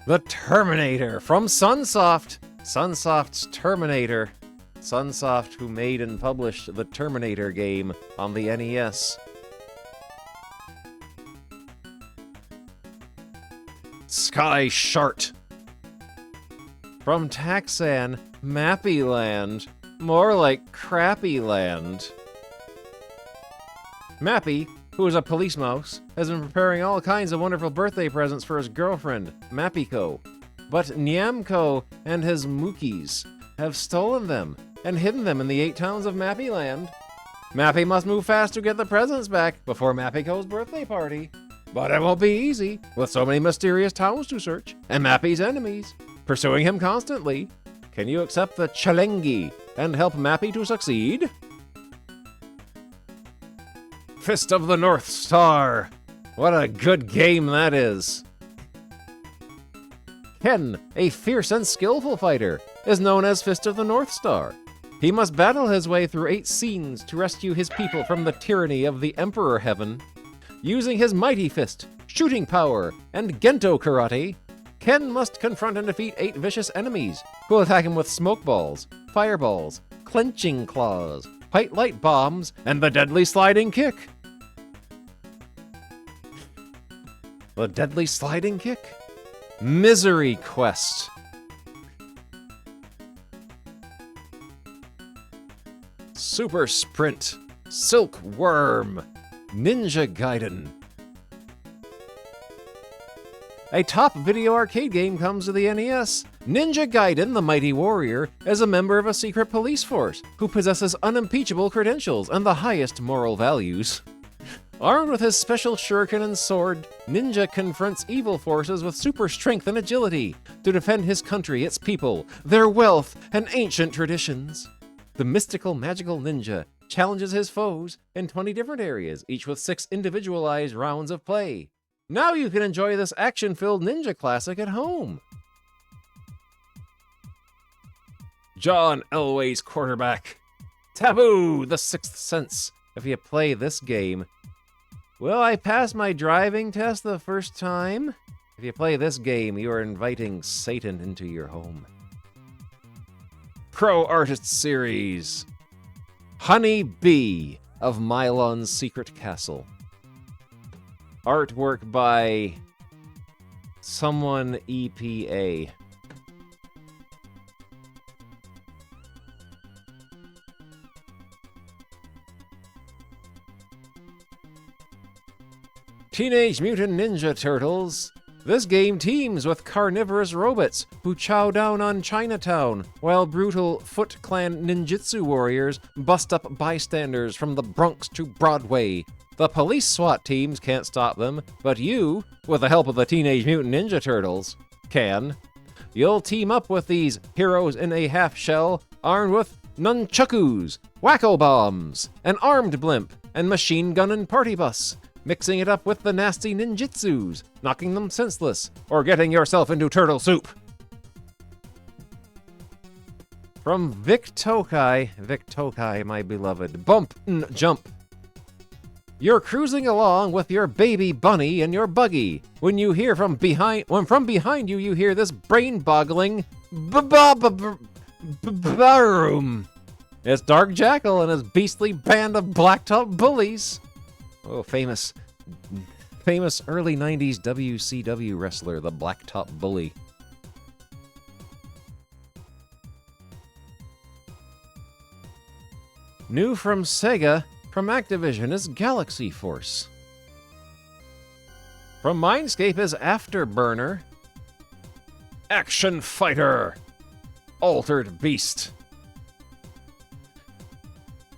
A: The Terminator from Sunsoft. Sunsoft's Terminator. Sunsoft, who made and published the Terminator game on the NES. Sky Shart. From Taxan, Mappy Land. More like Crappy Land. Mappy, who is a police mouse, has been preparing all kinds of wonderful birthday presents for his girlfriend, Mappyko. But Nyamko and his Mookies have stolen them and hidden them in the 8 towns of Mappy Land. Mappy must move fast to get the presents back before Mappyko's birthday party. But it won't be easy, with so many mysterious towns to search, and Mappy's enemies pursuing him constantly. Can you accept the Chalengi and help Mappy to succeed? Fist of the North Star. What a good game that is. Ken, a fierce and skillful fighter, is known as Fist of the North Star. He must battle his way through 8 scenes to rescue his people from the tyranny of the Emperor Heaven. Using his mighty fist, shooting power, and Gento karate, Ken must confront and defeat 8 vicious enemies who attack him with smoke balls, fireballs, clenching claws, white light bombs, and the deadly sliding kick. The deadly sliding kick? Misery Quest. Super Sprint, Silkworm, Ninja Gaiden. A top video arcade game comes to the NES. Ninja Gaiden, the Mighty Warrior, is a member of a secret police force who possesses unimpeachable credentials and the highest moral values. Armed with his special shuriken and sword, Ninja confronts evil forces with super strength and agility to defend his country, its people, their wealth, and ancient traditions. The mystical magical ninja challenges his foes in 20 different areas, each with 6 individualized rounds of play. Now you can enjoy this action-filled ninja classic at home. John Elway's Quarterback. Taboo, the Sixth Sense. If you play this game, will I pass my driving test the first time? If you play this game, you are inviting Satan into your home. Pro Artist Series. Honey Bee, of Mylon's secret castle. Artwork by someone EPA. Teenage Mutant Ninja Turtles. This game teams with carnivorous robots who chow down on Chinatown, while brutal Foot Clan ninjutsu warriors bust up bystanders from the Bronx to Broadway. The police SWAT teams can't stop them, but you, with the help of the Teenage Mutant Ninja Turtles, can. You'll team up with these heroes in a half shell, armed with nunchakus, wacko bombs, an armed blimp, and machine gun and party bus, mixing it up with the nasty ninjutsus, knocking them senseless, or getting yourself into turtle soup. From Vic Tokai, my beloved, bump n jump. You're cruising along with your baby bunny in your buggy when you hear from behind, you hear this brain-boggling barum. It's Dark Jackal and his beastly band of blacktop bullies. Oh, famous early 90s WCW wrestler, the Blacktop Bully. New from Sega, from Activision is Galaxy Force. From Mindscape is Afterburner. Action Fighter. Altered Beast.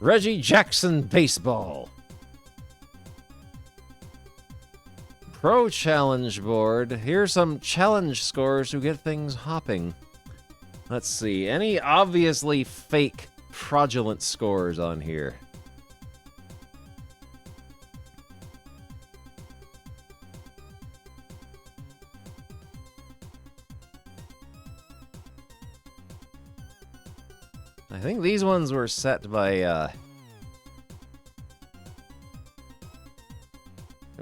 A: Reggie Jackson Baseball. Pro Challenge Board. Here's some challenge scores to get things hopping. Let's see. Any obviously fake, fraudulent scores on here? I think these ones were set by,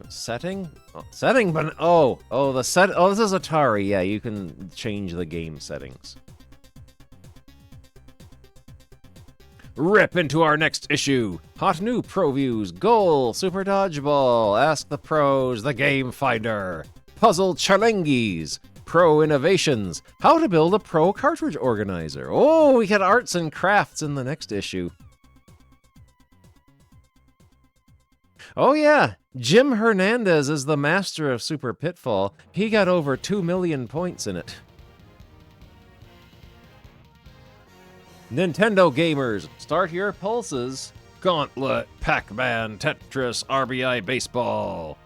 A: setting? Oh, setting, but the set. Oh, this is Atari. Yeah, you can change the game settings. Rip into our next issue. Hot new Pro Views, Goal, Super Dodgeball, Ask the Pros, The Game Finder, Puzzle Challenges, Pro Innovations, How to Build a Pro Cartridge Organizer. Oh, we had arts and crafts in the next issue. Oh yeah, Jim Hernandez is the master of Super Pitfall. He got over 2 million points in it. Nintendo gamers, start your pulses. Gauntlet, Pac-Man, Tetris, RBI Baseball.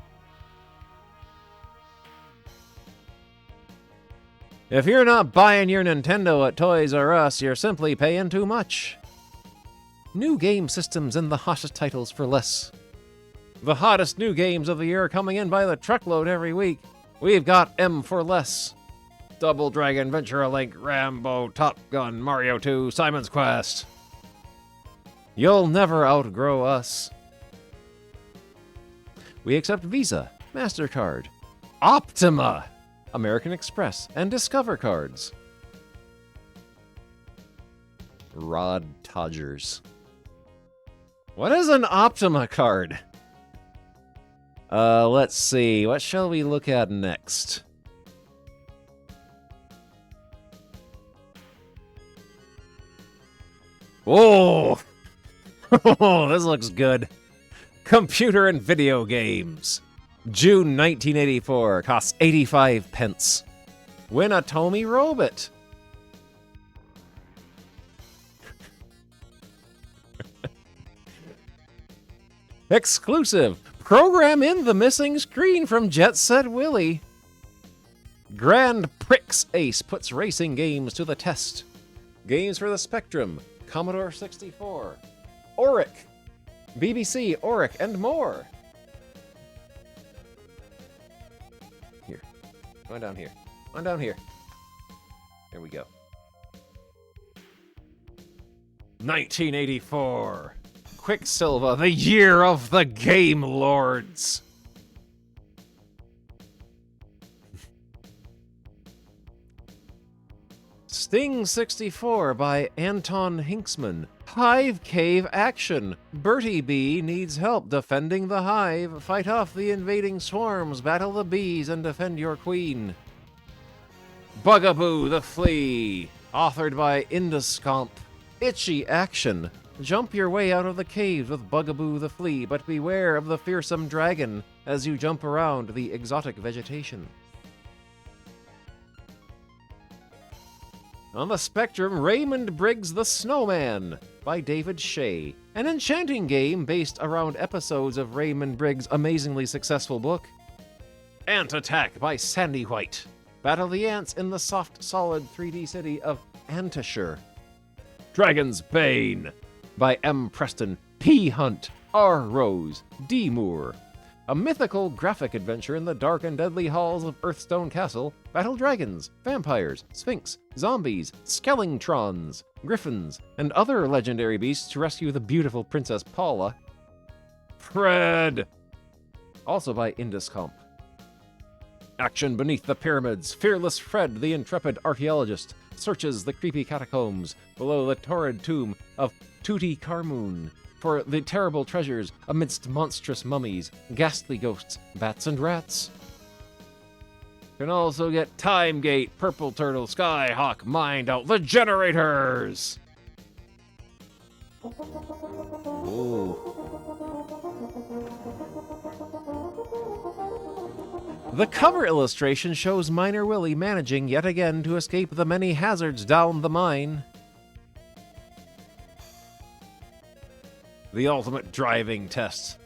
A: If you're not buying your Nintendo at Toys R Us, you're simply paying too much. New game systems and the hottest titles for less. The hottest new games of the year are coming in by the truckload every week. We've got M for Less. Double Dragon, Ventura Link, Rambo, Top Gun, Mario 2, Simon's Quest. You'll never outgrow us. We accept Visa, MasterCard, Optima, American Express, and Discover cards. Rod Todgers. What is an Optima card? Let's see. What shall we look at next? Oh! Oh, this looks good. Computer and video games. June 1984. Costs 85 pence. Win a Tomy Robot. Exclusive. Program in the missing screen from Jet Set Willie. Grand Prix Ace puts racing games to the test. Games for the Spectrum, Commodore 64, Oric, BBC, Oric, and more. Here. Come on down here. Come on down here. There we go. 1984. Quicksilver, the year of the Game Lords. Sting 64 by Anton Hinksman. Hive Cave action. Bertie Bee needs help defending the hive. Fight off the invading swarms, battle the bees, and defend your queen. Bugaboo the Flea. Authored by Induscomp. Itchy action. Jump your way out of the caves with Bugaboo the Flea, but beware of the fearsome dragon as you jump around the exotic vegetation. On the Spectrum, Raymond Briggs the Snowman by David Shea, an enchanting game based around episodes of Raymond Briggs' amazingly successful book. Ant Attack by Sandy White. Battle the ants in the soft, solid 3D city of Antishire. Dragon's Bane by M. Preston, P. Hunt, R. Rose, D. Moore. A mythical graphic adventure in the dark and deadly halls of Earthstone Castle. Battle dragons, vampires, sphinx, zombies, skellingtrons, griffins, and other legendary beasts to rescue the beautiful Princess Paula. Fred! Also by Induscomp. Action beneath the pyramids. Fearless Fred, the intrepid archaeologist, searches the creepy catacombs below the torrid tomb of Tutankhamun for the terrible treasures amidst monstrous mummies, ghastly ghosts, bats and rats. Can also get Time Gate, Purple Turtle, Skyhawk, Mind Out, The Generators! Ooh. The cover illustration shows Miner Willie managing yet again to escape the many hazards down the mine. The ultimate driving test.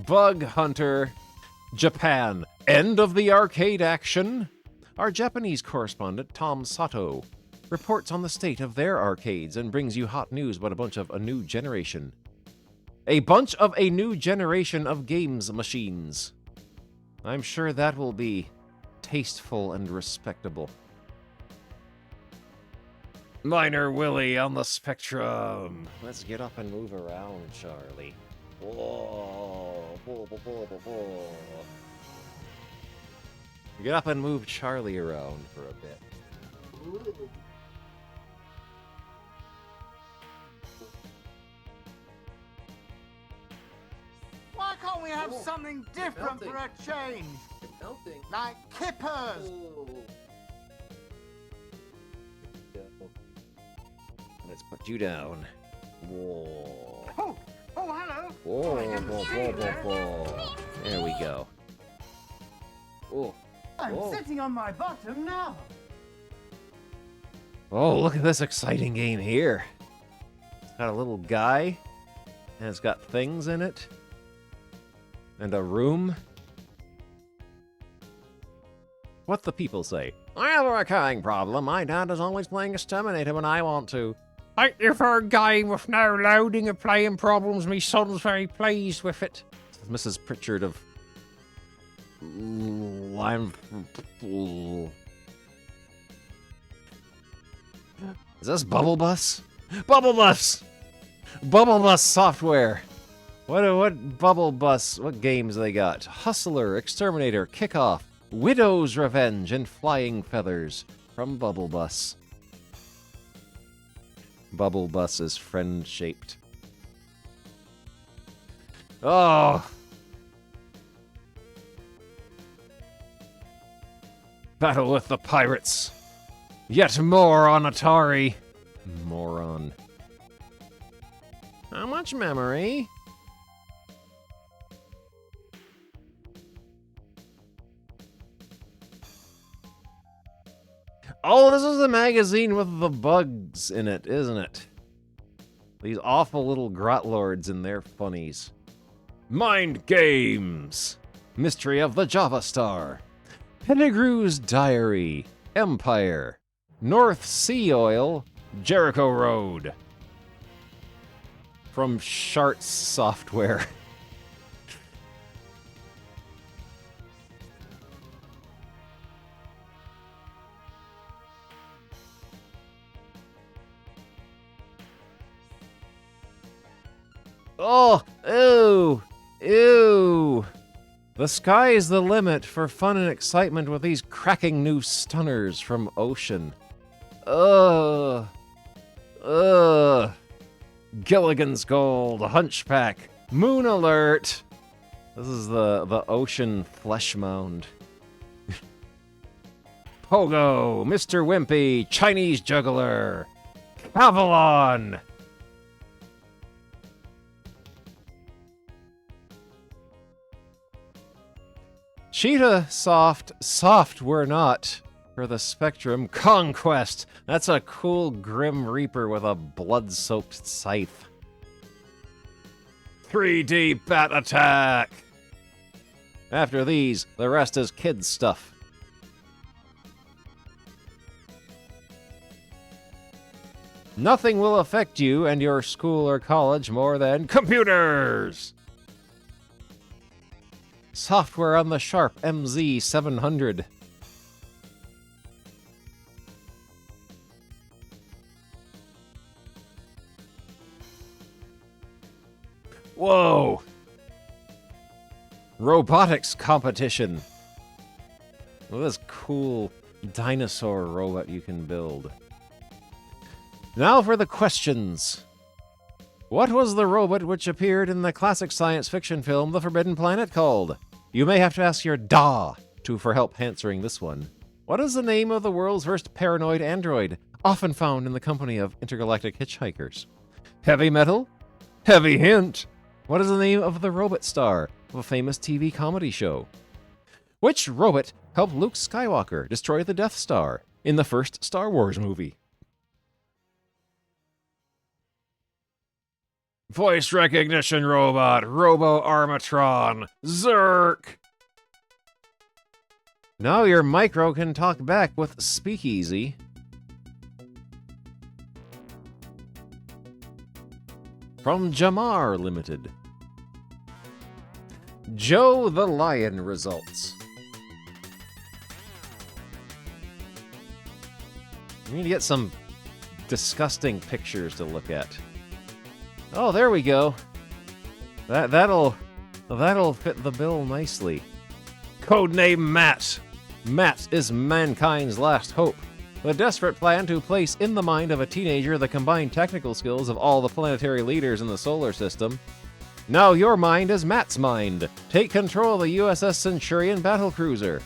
A: Bug Hunter, Japan. End of the arcade action. Our Japanese correspondent, Tom Sato, reports on the state of their arcades and brings you hot news about a bunch of a new generation. A bunch of a new generation of games machines. I'm sure that will be tasteful and respectable. Miner Willie on the Spectrum. Let's get up and move around, Charlie. Whoa. Whoa, whoa, whoa, whoa. Get up and move Charlie around for a bit.
B: Why can't we have something different for a change? Like kippers!
A: Let's put you down. Whoa.
B: Oh, hello!
A: Whoa, whoa, whoa, whoa, whoa. There we go. Oh.
B: I'm sitting on my bottom now.
A: Oh, look at this exciting game here. It's got a little guy, and it's got things in it, and a room. What the people say? I have a recurring problem. My dad is always playing Exterminator when I want to.
R: Thank you for a game with no loading and playing problems. Me son's very pleased with it.
A: Mrs. Pritchard of... Is this Bubble Bus? Bubble Bus! Bubble Bus software! What Bubble Bus, what games they got? Hustler, Exterminator, Kickoff, Widow's Revenge, and Flying Feathers from Bubble Bus. Bubble Bus is friend-shaped. Oh! Battle with the Pirates. Yet more on Atari. Moron. How much memory? Oh, this is the magazine with the bugs in it, isn't it? These awful little grot lords and their funnies. Mind Games. Mystery of the Java Star. Pettigrew's Diary. Empire. North Sea Oil. Jericho Road. From Sharts Software. Oh, ew, ew. The sky is the limit for fun and excitement with these cracking new stunners from Ocean. Ugh. Ugh. Gilligan's Gold, Hunchback, Moon Alert. This is the ocean flesh mound. Pogo, Mr. Wimpy, Chinese Juggler, Avalon. Cheetah soft we're not. For the Spectrum, Conquest. That's a cool Grim Reaper with a blood-soaked scythe. 3D Bat Attack. After these, the rest is kids stuff. Nothing will affect you and your school or college more than computers. Software on the Sharp MZ700. Whoa! Robotics competition. Look at this cool dinosaur robot you can build. Now for the questions. What was the robot which appeared in the classic science fiction film The Forbidden Planet called? You may have to ask your DA for help answering this one. What is the name of the world's first paranoid android, often found in the company of intergalactic hitchhikers? Heavy metal? Heavy hint! What is the name of the robot star of a famous TV comedy show? Which robot helped Luke Skywalker destroy the Death Star in the first Star Wars movie? Voice recognition robot, Robo-Armatron, Zerk! Now your micro can talk back with Speakeasy. From Jamar Limited. Joe the Lion results. We need to get some disgusting pictures to look at. Oh, there we go. That'll fit the bill nicely. Codename Matt. Matt is mankind's last hope. The desperate plan to place in the mind of a teenager the combined technical skills of all the planetary leaders in the solar system. Now your mind is Matt's mind. Take control of the USS Centurion battlecruiser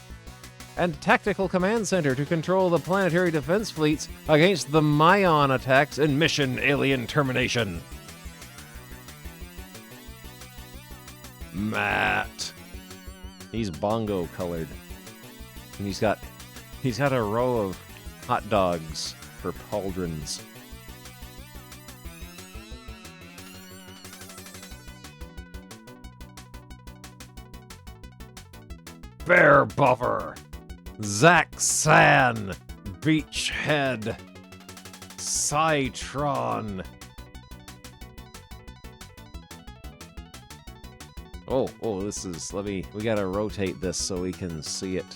A: and Tactical Command Center to control the planetary defense fleets against the Mayan attacks in Mission Alien Termination. Matt. He's bongo colored. And he's got a row of hot dogs for pauldrons. Bear Buffer. Zack San. Beachhead. Cytron. Oh, this is, we gotta rotate this so we can see it.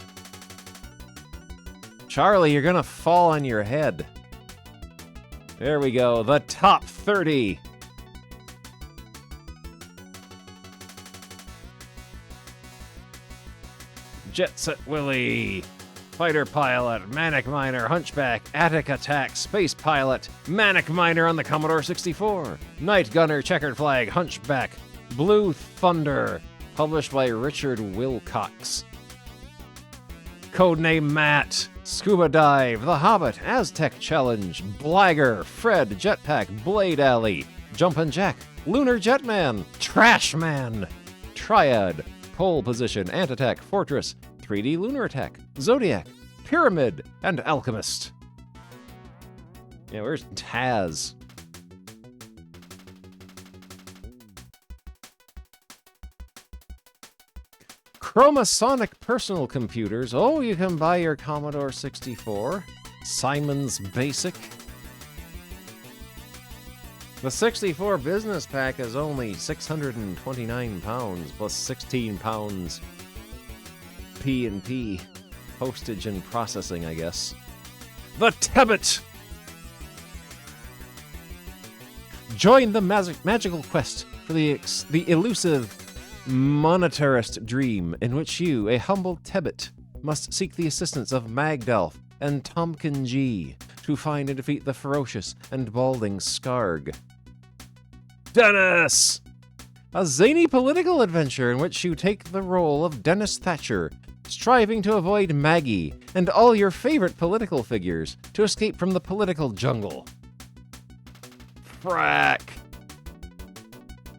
A: Charlie, you're gonna fall on your head. There we go, the top 30. Jet Set Willie. Fighter Pilot, Manic Miner, Hunchback, Attic Attack, Space Pilot, Manic Miner on the Commodore 64, Night Gunner, Checkered Flag, Hunchback, Blue Thunder, published by Richard Wilcox. Codename Matt, Scuba Dive, The Hobbit, Aztec Challenge, Blagger, Fred, Jetpack, Blade Alley, Jumpin' Jack, Lunar Jetman, Trash Man, Triad, Pole Position, Ant Attack, Fortress, 3D Lunar Attack, Zodiac, Pyramid, and Alchemist. Yeah, where's Taz? Chromasonic personal computers. Oh, you can buy your Commodore 64. Simon's Basic. The 64 business pack is only £629 plus 16 pounds P&P. Postage and processing, I guess. The Tebbit! Join the magical quest for the elusive monetarist dream in which you, a humble Tebbit, must seek the assistance of Magdalf and Tompkin G to find and defeat the ferocious and balding Skarg. Dennis! A zany political adventure in which you take the role of Dennis Thatcher, striving to avoid Maggie and all your favorite political figures to escape from the political jungle. Frack!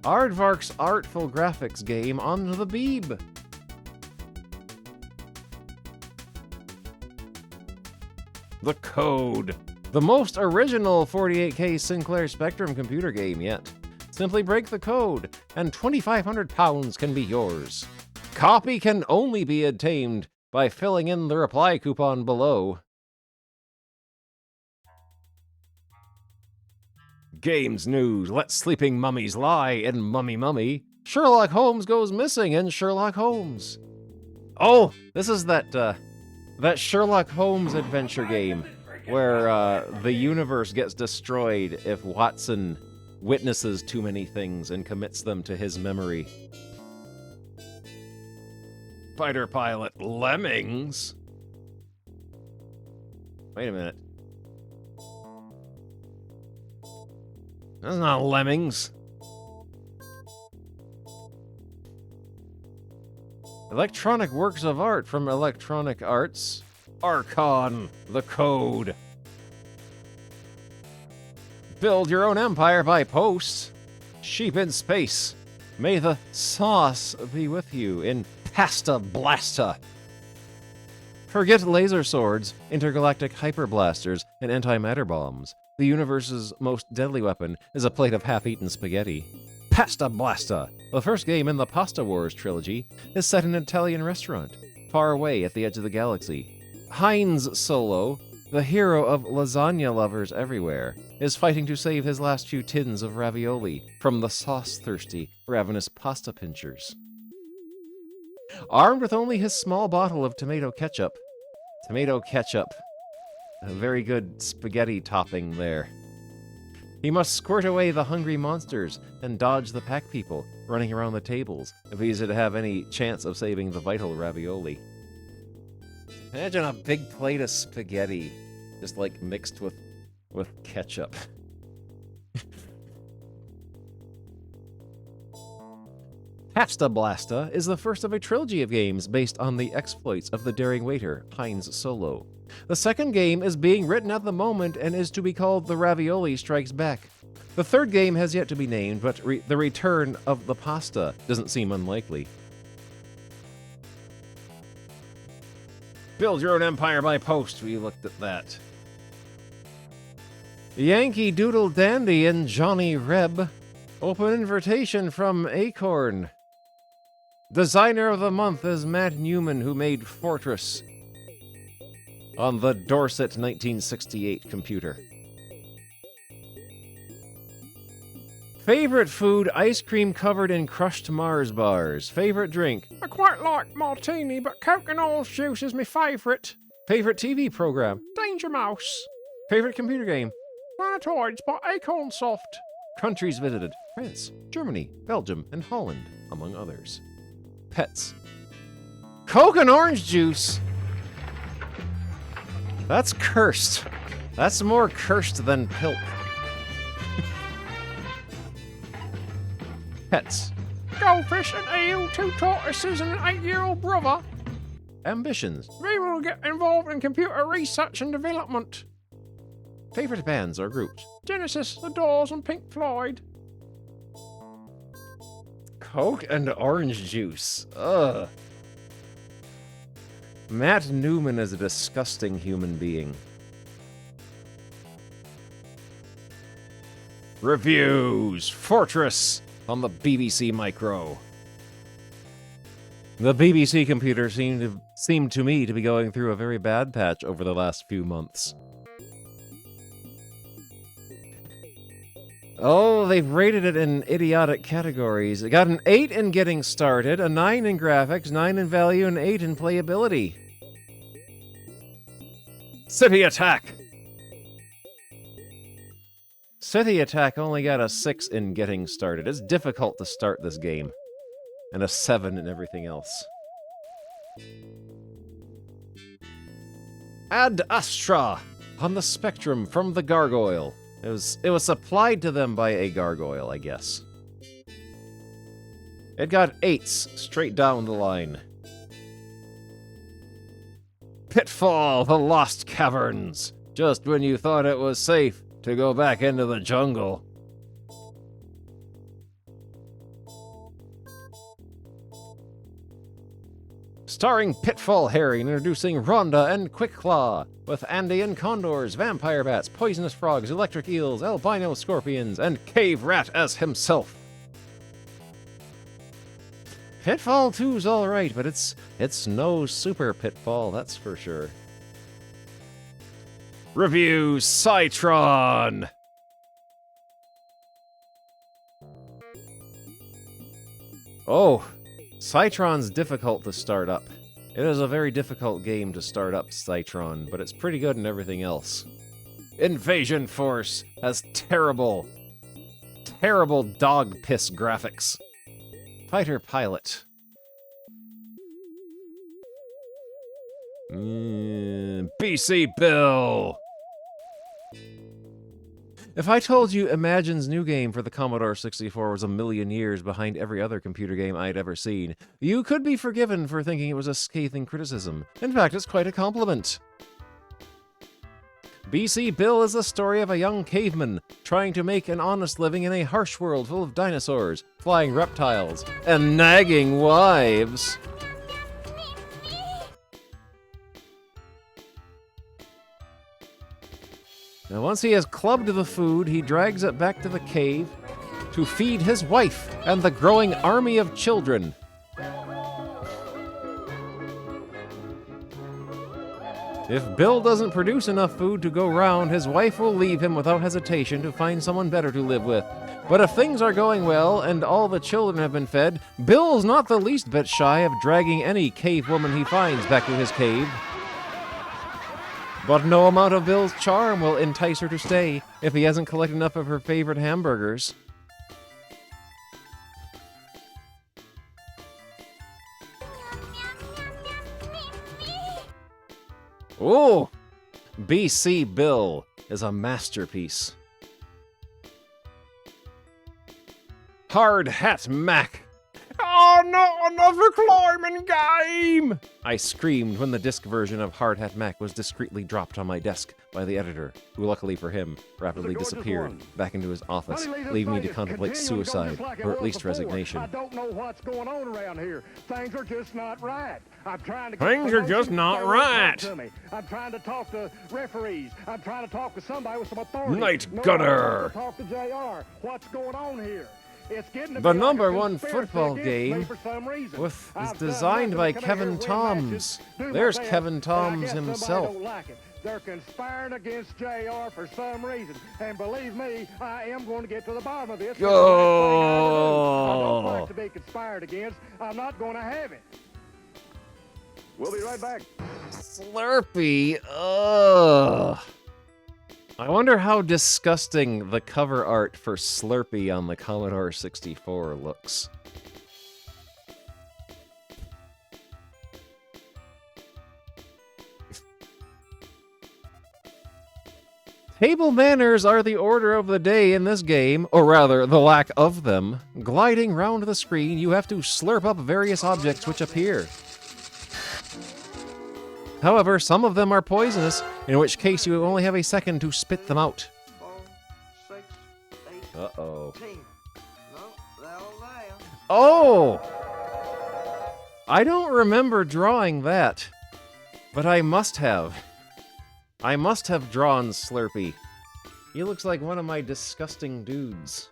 A: Aardvark's artful graphics game on the Beeb. The Code. The most original 48K Sinclair Spectrum computer game yet. Simply break the code, and £2,500 can be yours. Copy can only be obtained by filling in the reply coupon below. Games news. Let sleeping mummies lie in Mummy Mummy. Sherlock Holmes goes missing in Sherlock Holmes. Oh, this is that Sherlock Holmes adventure game where the universe gets destroyed if Watson witnesses too many things and commits them to his memory. Fighter pilot Lemmings? Wait a minute. That's not Lemmings. Electronic works of art from Electronic Arts. Archon, the Code. Build your own empire by posts. Sheep in space. May the sauce be with you in Pasta Blasta. Forget laser swords, intergalactic hyperblasters, and antimatter bombs. The universe's most deadly weapon is a plate of half-eaten spaghetti. Pasta Blasta, the first game in the Pasta Wars trilogy, is set in an Italian restaurant, far away at the edge of the galaxy. Heinz Solo, the hero of lasagna lovers everywhere, is fighting to save his last few tins of ravioli from the sauce-thirsty, ravenous pasta pinchers. Armed with only his small bottle of tomato ketchup, a very good spaghetti topping there, he must squirt away the hungry monsters and dodge the pack people running around the tables if he's to have any chance of saving the vital ravioli. Imagine a big plate of spaghetti, just like mixed with ketchup. Pasta Blasta is the first of a trilogy of games based on the exploits of the daring waiter, Heinz Solo. The second game is being written at the moment and is to be called The Ravioli Strikes Back. The third game has yet to be named, but the return of the pasta doesn't seem unlikely. Build your own empire by post. We looked at that. Yankee Doodle Dandy and Johnny Reb. Open invitation from Acorn. Designer of the month is Matt Newman, who made Fortress on the Dorset 1968 computer. Favorite food, ice cream covered in crushed Mars bars. Favorite drink,
R: I quite like martini, but Coke and orange juice is my favourite.
A: favorite TV program,
R: Danger Mouse.
A: favorite computer game,
R: Planetoids by Acorn Soft.
A: countries visited, France, Germany, Belgium, and Holland, among others. Pets. Coke and orange juice! That's cursed. That's more cursed than pilk. Pets.
R: Goldfish and eel, 2 tortoises and an 8-year-old brother.
A: Ambitions.
R: We will get involved in computer research and development.
A: Favorite bands or groups.
R: Genesis, The Doors, and Pink Floyd.
A: Coke and orange juice. Ugh. Matt Newman is a disgusting human being. Reviews. Fortress on the BBC Micro. The BBC computer seemed to me to be going through a very bad patch over the last few months. Oh, they've rated it in idiotic categories. It got an 8 in getting started, a 9 in graphics, 9 in value, and 8 in playability. City Attack! City Attack only got a 6 in getting started. It's difficult to start this game. And a 7 in everything else. Ad Astra! on the spectrum from the gargoyle. It was supplied to them by a gargoyle, I guess. It got 8s straight down the line. Pitfall, the Lost Caverns. Just when you thought it was safe to go back into the jungle. Starring Pitfall Harry, introducing Rhonda and Quickclaw, with Andy and Condors, vampire bats, poisonous frogs, electric eels, albino scorpions, and Cave Rat as himself. Pitfall 2's alright, but it's no Super Pitfall, that's for sure. Review Cytron! Oh, Cytron's difficult to start up. It is a very difficult game to start up, Cytron, but it's pretty good in everything else. Invasion Force has terrible dog piss graphics. Fighter Pilot. BC Bill! If I told you Imagine's new game for the Commodore 64 was a million years behind every other computer game I'd ever seen, you could be forgiven for thinking it was a scathing criticism. In fact, it's quite a compliment. BC Bill is the story of a young caveman trying to make an honest living in a harsh world full of dinosaurs, flying reptiles, and nagging wives. Now, once he has clubbed the food, he drags it back to the cave to feed his wife and the growing army of children. If Bill doesn't produce enough food to go round, his wife will leave him without hesitation to find someone better to live with. But if things are going well and all the children have been fed, Bill's not the least bit shy of dragging any cave woman he finds back to his cave. But no amount of Bill's charm will entice her to stay if he hasn't collected enough of her favorite hamburgers. Ooh! BC Bill is a masterpiece. Hard Hat Mac. Oh no, another climbing game! I screamed when the disc version of Hard Hat Mac was discreetly dropped on my desk by the editor, who luckily for him, rapidly disappeared back into his office, leaving me to contemplate suicide, or at least resignation.
B: I don't know what's going on around here. Things are just not right. I'm trying to
A: Things are just not right.
B: I'm trying to talk to referees. I'm trying to talk to somebody with some authority.
A: Night
B: No,
A: Gunner.
B: I'm trying to talk to JR. What's going on here? It's getting to
A: The
B: be
A: number
B: like a
A: one
B: conspiracy
A: football
B: against me
A: game
B: for some reason.
A: is
B: I've done
A: designed
B: nothing
A: by
B: to come here
A: Kevin
B: and win
A: Toms.
B: matches, do my
A: There's
B: best,
A: Kevin
B: and I
A: Toms
B: guess somebody
A: himself.
B: don't like it. They're conspiring against JR for some reason. And believe me, I am going to get to the bottom of this. It's the right thing I don't like to be conspired against. I'm not going to have it. We'll be right back.
A: Slurpee, ugh. I wonder how disgusting the cover art for Slurpee on the Commodore 64 looks. Table manners are the order of the day in this game, or rather, the lack of them. Gliding round the screen, you have to slurp up various objects which appear. However, some of them are poisonous, in which case you only have a second to spit them out.
D: 4, 6, 8,
A: Uh-oh.
D: 10. No, they're all there.
A: Oh! I don't remember drawing that, but I must have. I must have drawn Slurpee. He looks like one of my disgusting dudes.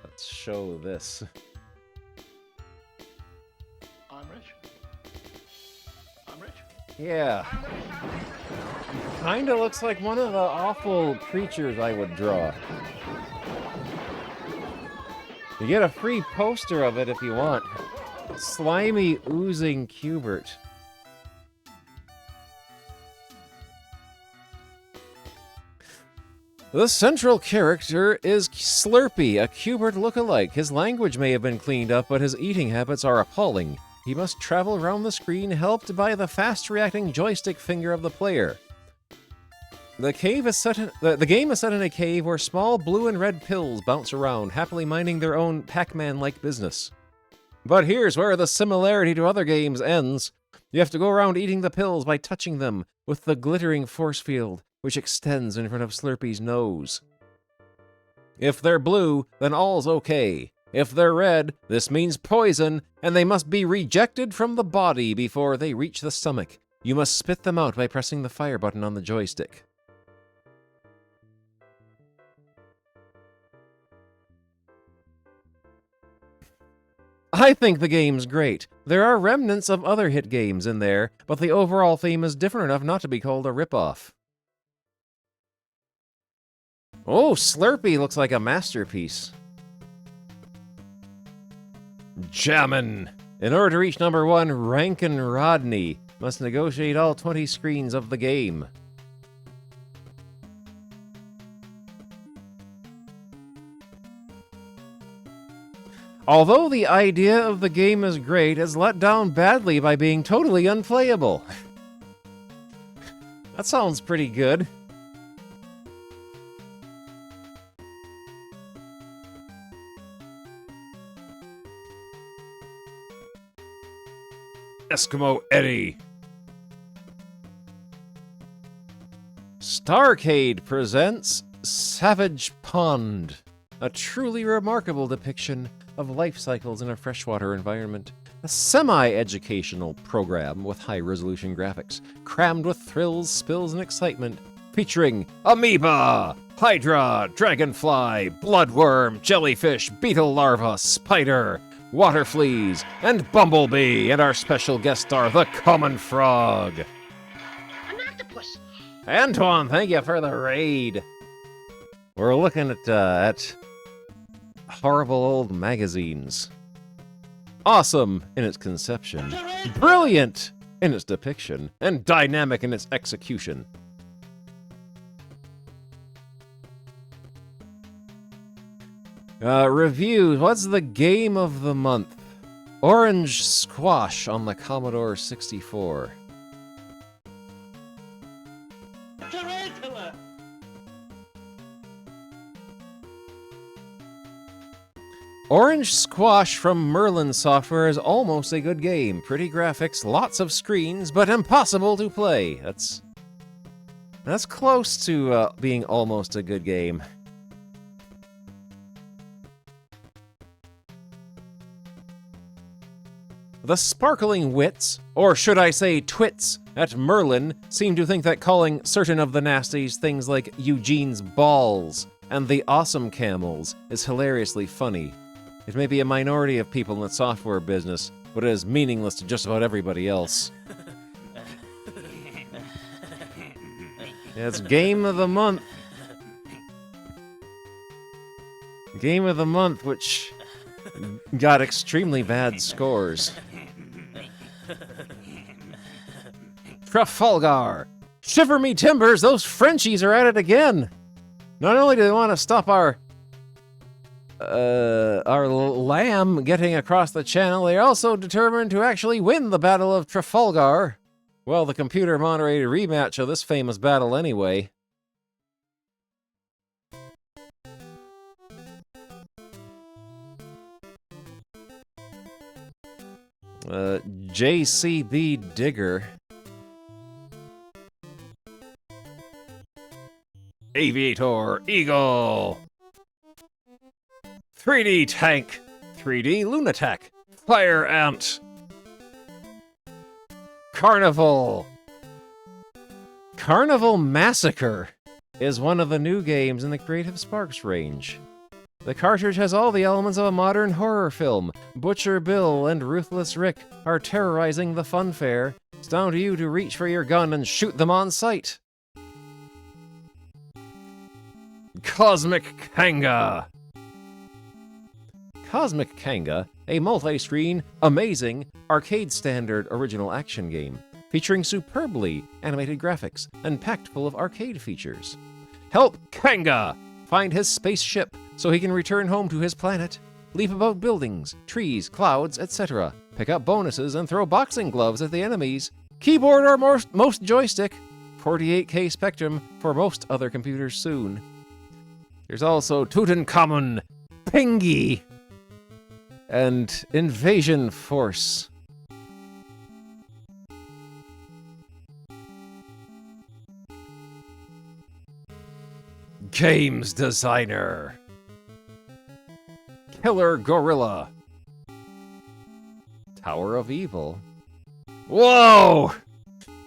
A: Let's show this.
D: I'm rich. I'm rich.
A: Yeah. Kinda looks like one of the awful creatures I would draw. You get a free poster of it if you want. Slimy, oozing Cubert. The central character is Slurpee, a Q*bert lookalike. His language may have been cleaned up, but his eating habits are appalling. He must travel around the screen, helped by the fast-reacting joystick finger of the player. The game is set in a cave where small blue and red pills bounce around, happily minding their own Pac-Man-like business. But here's where the similarity to other games ends. You have to go around eating the pills by touching them with the glittering force field, which extends in front of Slurpee's nose. If they're blue, then all's okay. If they're red, this means poison, and they must be rejected from the body before they reach the stomach. You must spit them out by pressing the fire button on the joystick. I think the game's great. There are remnants of other hit games in there, but the overall theme is different enough not to be called a ripoff. Oh, Slurpee looks like a masterpiece. Jammin'! In order to reach number 1, Rankin Rodney must negotiate all 20 screens of the game. Although the idea of the game is great, it's let down badly by being totally unplayable. That sounds pretty good. Eskimo Eddie. Starcade presents Savage Pond, a truly remarkable depiction of life cycles in a freshwater environment. A semi-educational program with high-resolution graphics, crammed with thrills, spills, and excitement, featuring amoeba, hydra, dragonfly, bloodworm, jellyfish, beetle larva, spider, water fleas, and bumblebee, and our special guest star, the common frog.
R: An octopus.
A: Antoine, thank you for the raid. We're looking at horrible old magazines. Awesome in its conception, brilliant in its depiction, and dynamic in its execution. Reviews. What's the game of the month? Orange Squash on the Commodore 64.
R: Tarantula.
A: Orange Squash from Merlin Software is almost a good game. Pretty graphics, lots of screens, but impossible to play. That's close to being almost a good game. The sparkling wits, or should I say twits, at Merlin seem to think that calling certain of the nasties things like Eugene's balls and the awesome camels is hilariously funny. It may be a minority of people in the software business, but it is meaningless to just about everybody else. Yeah, it's Game of the Month. Game of the Month, which got extremely bad scores. Trafalgar! Shiver me timbers, those Frenchies are at it again! Not only do they want to stop our lamb getting across the channel, they're also determined to actually win the Battle of Trafalgar. Well, the computer-moderated rematch of this famous battle anyway. JCB Digger. Aviator Eagle. 3D Tank. 3D Lunatek. Fire Ant. Carnival. Carnival Massacre is one of the new games in the Creative Sparks range. The cartridge has all the elements of a modern horror film. Butcher Bill and Ruthless Rick are terrorizing the fun fair. It's down to you to reach for your gun and shoot them on sight. Cosmic Kanga. Cosmic Kanga, a multi-screen, amazing, arcade-standard original action game, featuring superbly animated graphics and packed full of arcade features. Help Kanga find his spaceship so he can return home to his planet. Leap about buildings, trees, clouds, etc. Pick up bonuses and throw boxing gloves at the enemies. Keyboard or most joystick. 48K Spectrum for most other computers soon. There's also Tutankhamun, Pingy, and Invasion Force. Games Designer. Killer Gorilla. Tower of Evil. Whoa!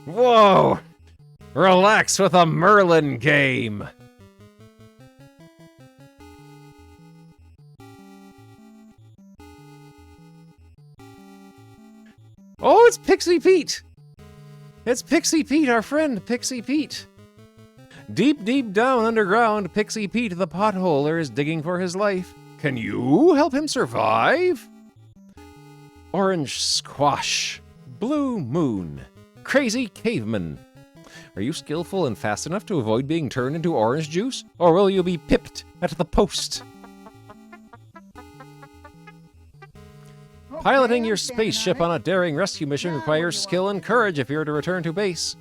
A: Whoa! Relax with a Merlin game. Oh, it's Pixie Pete! It's Pixie Pete, our friend Pixie Pete. Deep, deep down underground, Pixie Pete the potholer is digging for his life. Can you help him survive? Orange Squash. Blue Moon. Crazy Caveman. Are you skillful and fast enough to avoid being turned into orange juice? Or will you be pipped at the post? Piloting your spaceship on a daring rescue mission requires skill and courage if you're to return to base.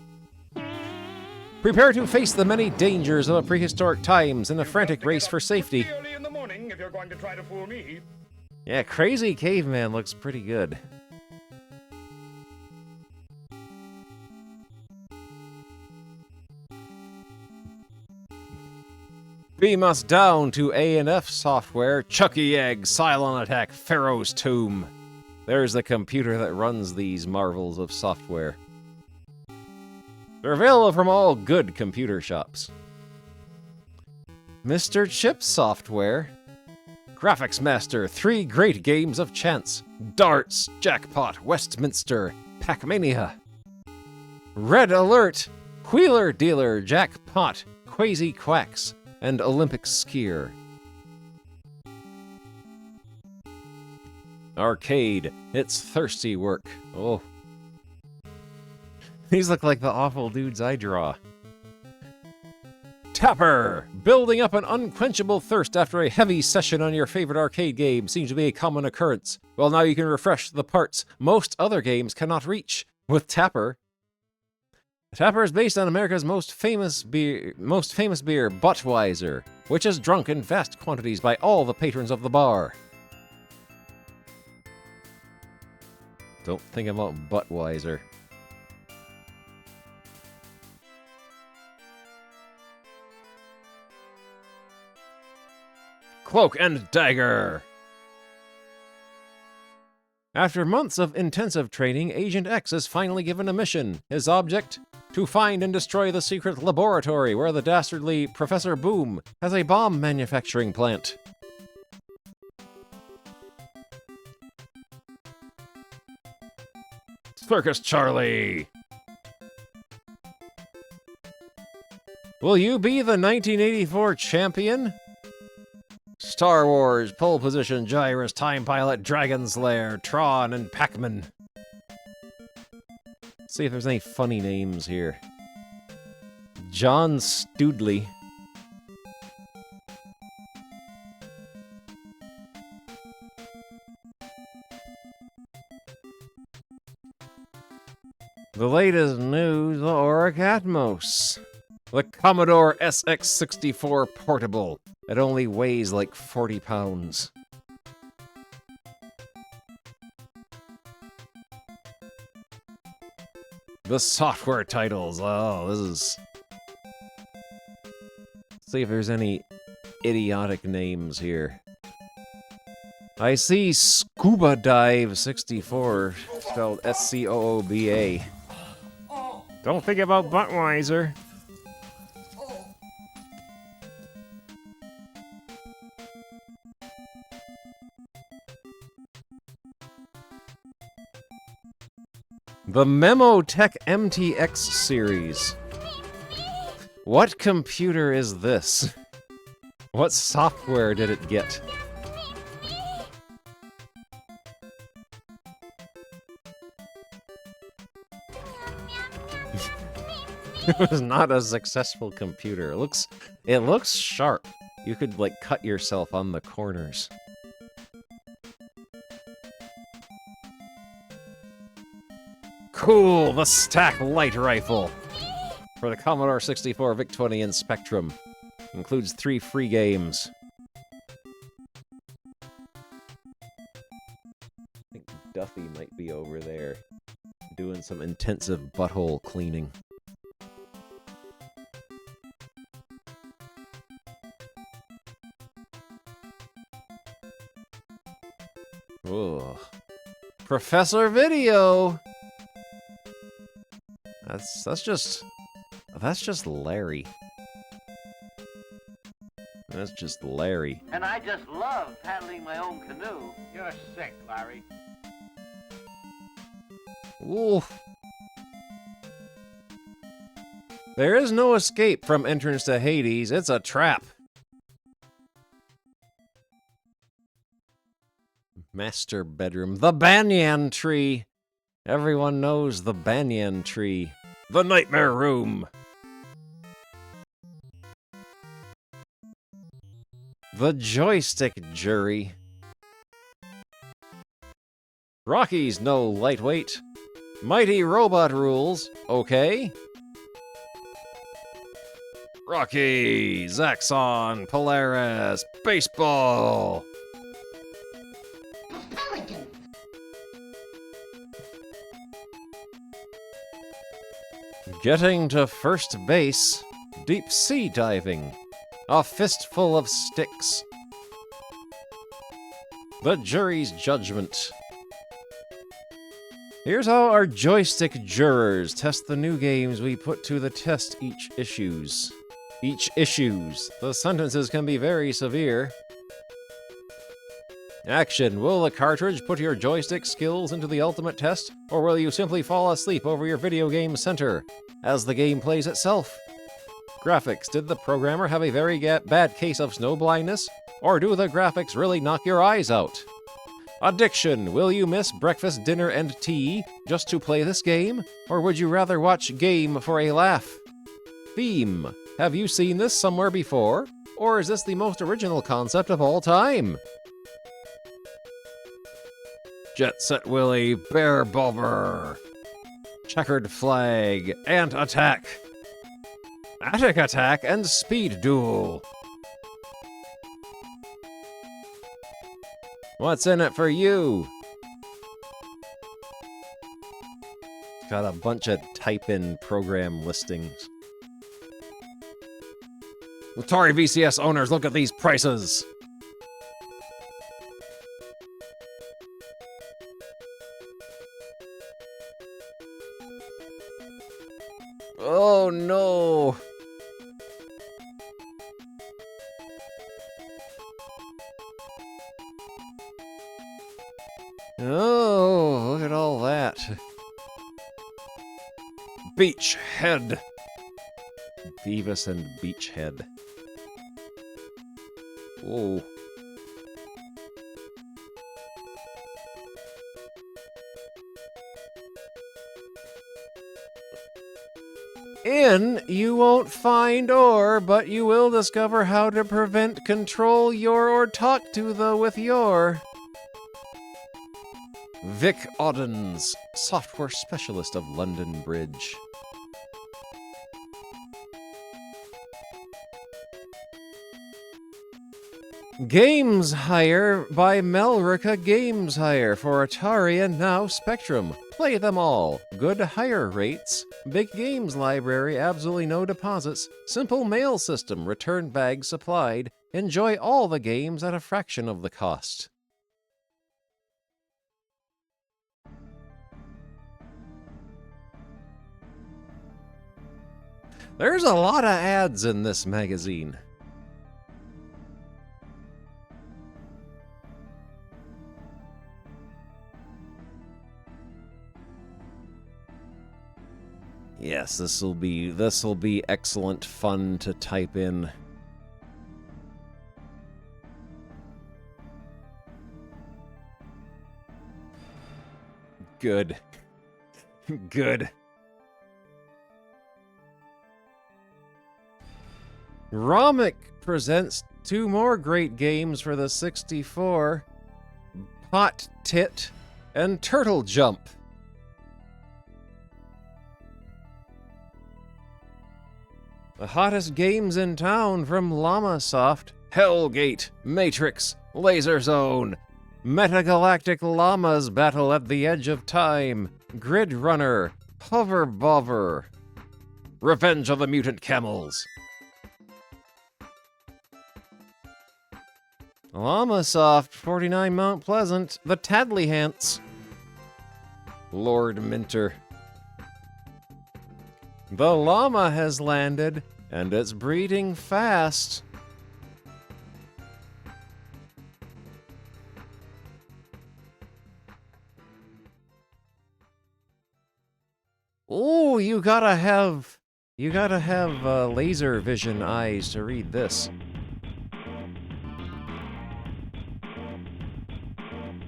A: Prepare to face the many dangers of prehistoric times in a frantic race for safety.
C: Early in the morning if you're going to try to fool me.
A: Yeah, Crazy Caveman looks pretty good. Beam us down to A&F Software, Chucky Egg, Cylon Attack, Pharaoh's Tomb. There's the computer that runs these marvels of software. They're available from all good computer shops. Mr. Chip Software. Graphics Master, 3 great games of chance. Darts, Jackpot, Westminster, Pac-Mania. Red Alert, Wheeler Dealer, Jackpot, Quasi Quacks, and Olympic Skier. Arcade, it's thirsty work. Oh. These look like the awful dudes I draw. Tapper! Building up an unquenchable thirst after a heavy session on your favorite arcade game seems to be a common occurrence. Well, now you can refresh the parts most other games cannot reach with Tapper. Tapper is based on America's most famous beer, Budweiser, which is drunk in vast quantities by all the patrons of the bar. Don't think about Budweiser. Cloak and Dagger. After months of intensive training, Agent X is finally given a mission. His object? To find and destroy the secret laboratory where the dastardly Professor Boom has a bomb manufacturing plant. Circus Charlie! Will you be the 1984 champion? Star Wars, Pole Position, Gyrus, Time Pilot, Dragon Slayer, Tron, and Pac-Man. See if there's any funny names here. John Studley. The latest news, the Auric Atmos. The Commodore SX64 Portable. It only weighs like 40 pounds. The software titles. Oh, this is... Let's see if there's any idiotic names here. I see Scuba Dive 64, spelled S-C-O-O-B-A. Don't think about Budweiser. The Memotech MTX series. What computer is this? What software did it get? It was not a successful computer. It looks sharp. You could, like, cut yourself on the corners. Cool, the Stack Light Rifle for the Commodore 64 VIC-20 and Spectrum. Includes 3 free games. I think Duffy might be over there doing some intensive butthole cleaning. Ugh. Professor Video! That's just Larry. That's just Larry.
Q: And I just love paddling my own canoe. You're sick, Larry.
A: Oof. There is no escape from Entrance to Hades. It's a trap. Master bedroom. The banyan tree. Everyone knows the banyan tree. The nightmare room. The joystick jury. Rocky's no lightweight. Mighty robot rules. Okay. Rocky, Zaxxon, Polaris, baseball. Getting to first base, deep sea diving, a fistful of sticks. The jury's judgment. Here's how our joystick jurors test the new games we put to the test each issues. The sentences can be very severe. Action. Will the cartridge put your joystick skills into the ultimate test, or will you simply fall asleep over your video game center as the game plays itself? Graphics. Did the programmer have a very bad case of snow blindness, or do the graphics really knock your eyes out? Addiction. Will you miss breakfast, dinner, and tea just to play this game, or would you rather watch game for a laugh? Theme. Have you seen this somewhere before, or is this the most original concept of all time? Jet Set Willy, Bear Bobber, Checkered Flag, Ant Attack, Attic Attack, and Speed Duel. What's in it for you? Got a bunch of type-in program listings. Atari VCS owners, look at these prices! Oh no! Oh, look at all that. Beachhead. Beavis and Beachhead. Oh. In, you won't find ore, but you will discover how to prevent, control your, or talk to the with your. Vic Audens, software specialist of London Bridge. Games Hire by Melrica Games Hire for Atari and now Spectrum. Play them all. Good hire rates. Big games library, absolutely no deposits. Simple mail system, return bags supplied. Enjoy all the games at a fraction of the cost. There's a lot of ads in this magazine. Yes, this'll be excellent fun to type in. Good. Good. Romic presents 2 more great games for the 64, Pot Tit and Turtle Jump. The hottest games in town from Llamasoft: Hellgate, Matrix, Laser Zone, Metagalactic Llamas Battle at the Edge of Time, Grid Runner, Hover Bover, Revenge of the Mutant Camels. Llamasoft, 49 Mount Pleasant, The Tadleyhants, Lord Minter. The llama has landed, and it's breeding fast. Ooh, you gotta have laser vision eyes to read this.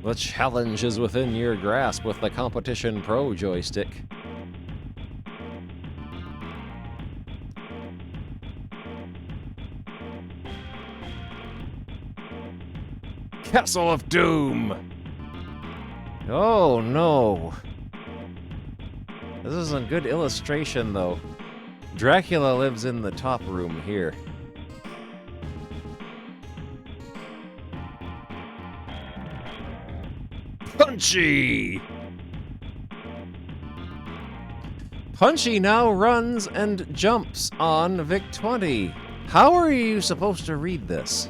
A: The challenge is within your grasp with the Competition Pro joystick. Castle of Doom! Oh no. This is a good illustration, though. Dracula lives in the top room here. Punchy! Punchy now runs and jumps on Vic-20. How are you supposed to read this?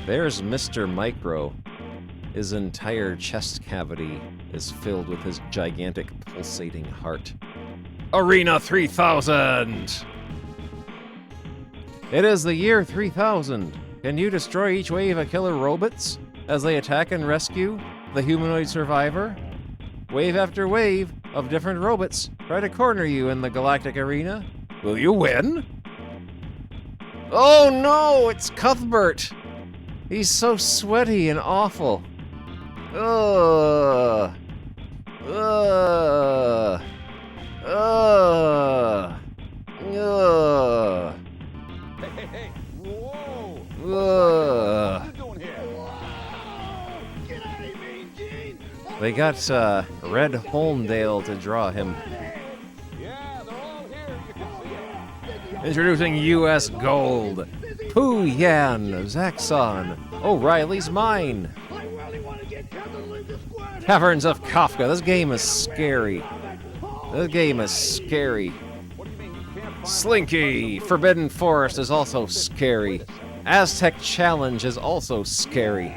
A: There's Mr. Micro. His entire chest cavity is filled with his gigantic pulsating heart. Arena 3000! It is the year 3000. Can you destroy each wave of killer robots as they attack and rescue the humanoid survivor? Wave after wave of different robots try to corner you in the galactic arena. Will you win? Oh no, it's Cuthbert! He's so sweaty and awful. Ugh. Ugh. Ugh. Ugh.
C: Hey, whoa!
A: Ugh.
C: What are you doing here?
D: Get out of here, Mean Gene!
A: They got Red Holmdale to draw him.
C: Yeah, they're all here. You can see them.
A: Introducing U.S. Gold. Pooh Yan, Zaxxon, O'Reilly's Mine. Caverns of Kafka. This game is scary. This game is scary. Slinky, Forbidden Forest is also scary. Aztec Challenge is also scary.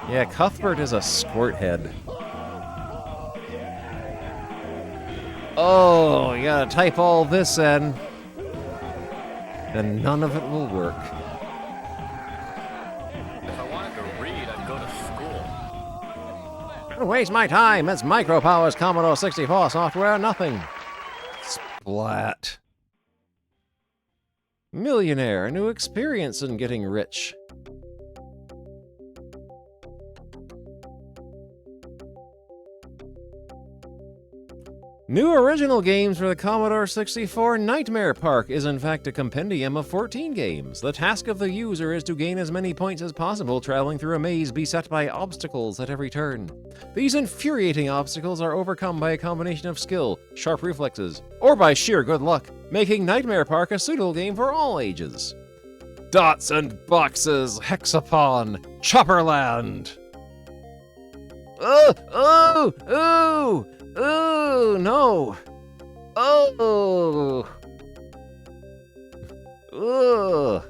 A: Yeah, Cuthbert is a squirt head. Oh, you gotta type all this in. And none of it will work.
P: If I wanted to read, I'd go to school.
A: Don't waste my time. It's Micropower's Commodore 64 software, nothing. Splat. Millionaire, a new experience in getting rich. New original games for the Commodore 64. Nightmare Park is in fact a compendium of 14 games. The task of the user is to gain as many points as possible traveling through a maze beset by obstacles at every turn. These infuriating obstacles are overcome by a combination of skill, sharp reflexes, or by sheer good luck, making Nightmare Park a suitable game for all ages. Dots and Boxes, Hexapon, Chopperland. Oh, no. Oh. Ugh.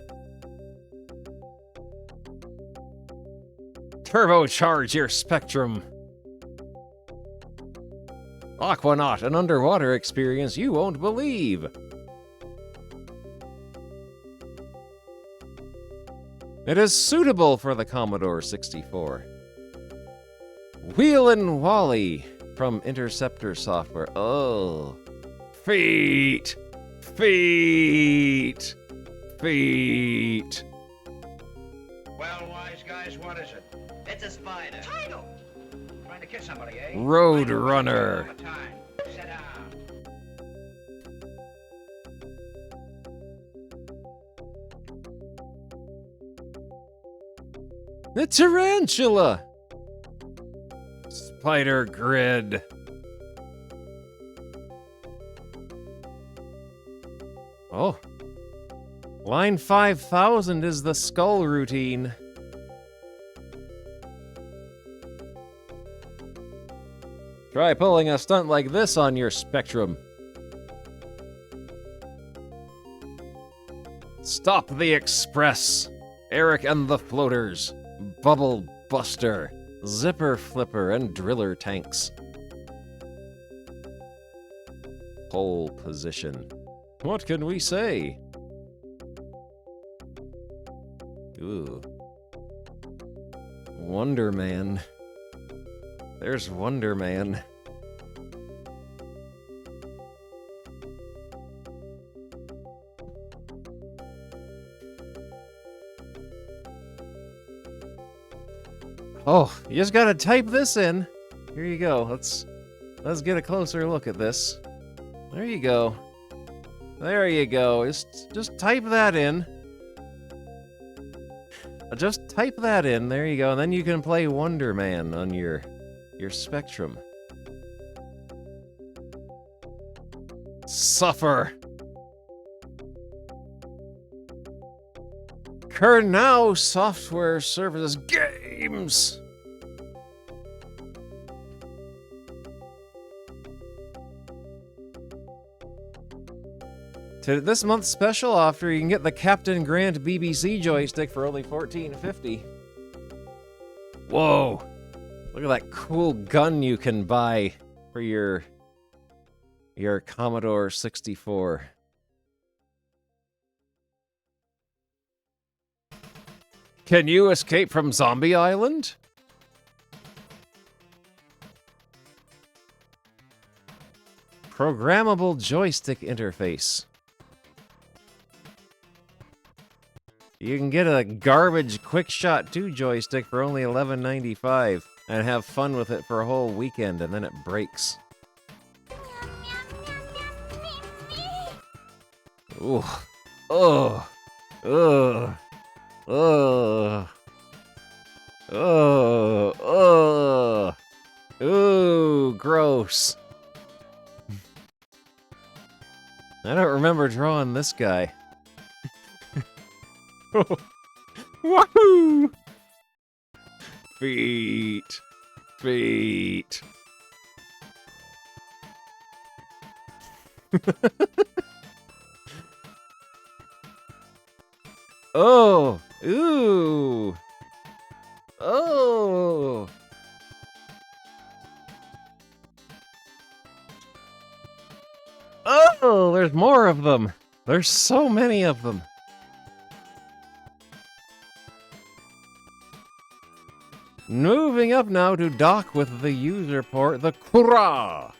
A: Turbocharge your Spectrum. Aquanaut, an underwater experience you won't believe. It is suitable for the Commodore 64. Wheelin' Wally from Interceptor Software. Oh. Feet! Feet! Feet!
Q: Well, wise guys, what is it?
T: It's a spider.
Q: Title! Trying to kiss somebody, eh?
A: Road Runner.
Q: Sit down.
A: The Tarantula. Spider Grid. Oh. Line 5000 is the skull routine. Try pulling a stunt like this on your Spectrum. Stop the Express. Eric and the Floaters. Bubble Buster. Zipper Flipper and Driller Tanks. Pole position. What can we say? Ooh. Wonder Man. There's Wonder Man. Oh, you just gotta type this in. Here you go. Let's get a closer look at this. There you go. There you go. Just type that in. Just type that in. There you go. And then you can play Wonder Man on your Spectrum. Suffer. Kernow Software Services Games. To this month's special offer, you can get the Captain Grant BBC joystick for only $14.50. Whoa! Look at that cool gun you can buy for your Commodore 64. Can you escape from Zombie Island? Programmable joystick interface. You can get a garbage QuickShot 2 joystick for only $11.95 and have fun with it for a whole weekend, and then it breaks. Ooh. Oh. Ugh. Oh. Oh. Oh. Ooh, gross. I don't remember drawing this guy. Wahoo! Feet. Feet. Oh! Ooh! Oh! Oh! There's more of them! There's so many of them! Moving up now to dock with the user port, the Kura!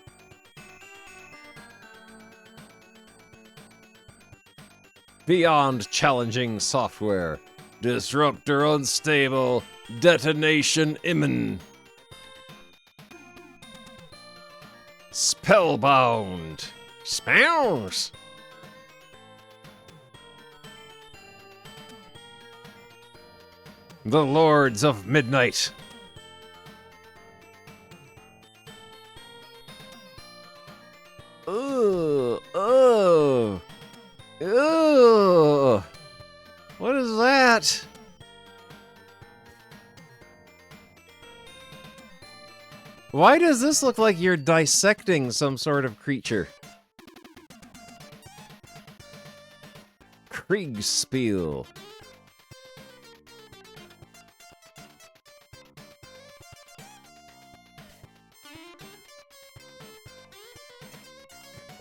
A: Beyond challenging software. Disruptor unstable. Detonation imminent. Spellbound. Spells. The Lords of Midnight. Ugh. Oh. Ugh. What is that? Why does this look like you're dissecting some sort of creature? Kriegspiel.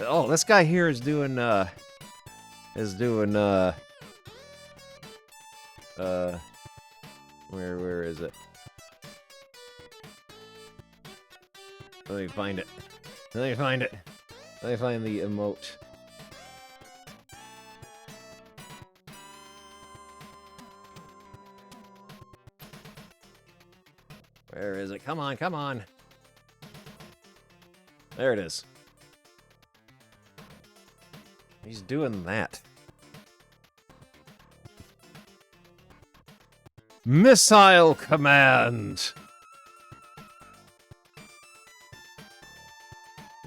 A: Oh, this guy here is doing, where is it? Let me find it. Let me find it. Let me find the emote. Where is it? Come on, come on. There it is. He's doing that. Missile Command!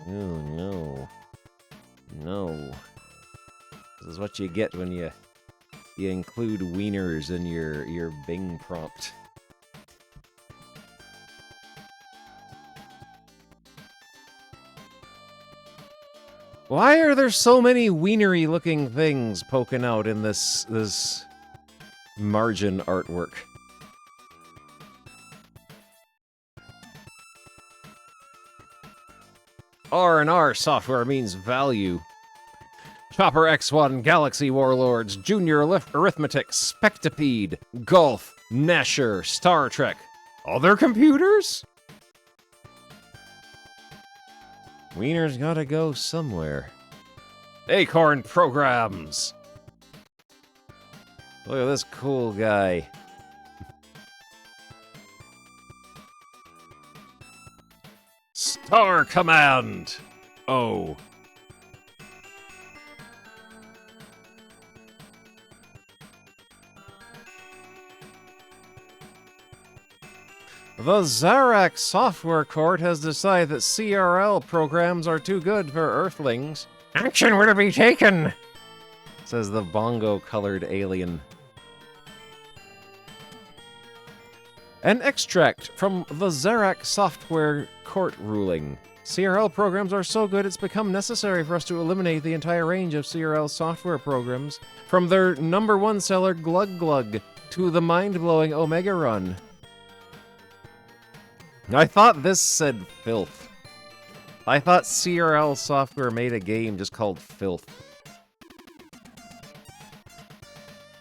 A: Oh, no. No. This is what you get when you include wieners in your Bing prompt. Why are there so many wienery-looking things poking out in this margin artwork? R&R software means value. Chopper X1, Galaxy Warlords, Junior Arithmetic, Spectipede, Golf, Nasher, Star Trek. Other computers? Wiener's gotta go somewhere. Acorn Programs! Look at this cool guy. Star Command! Oh. The Zarak Software Court has decided that CRL programs are too good for Earthlings. Action will be taken, says the bongo-colored alien. An extract from the Zarak Software Court ruling. CRL programs are so good it's become necessary for us to eliminate the entire range of CRL software programs, from their #1 seller Glug Glug to the mind-blowing Omega Run. I thought this said filth. I thought CRL Software made a game just called Filth.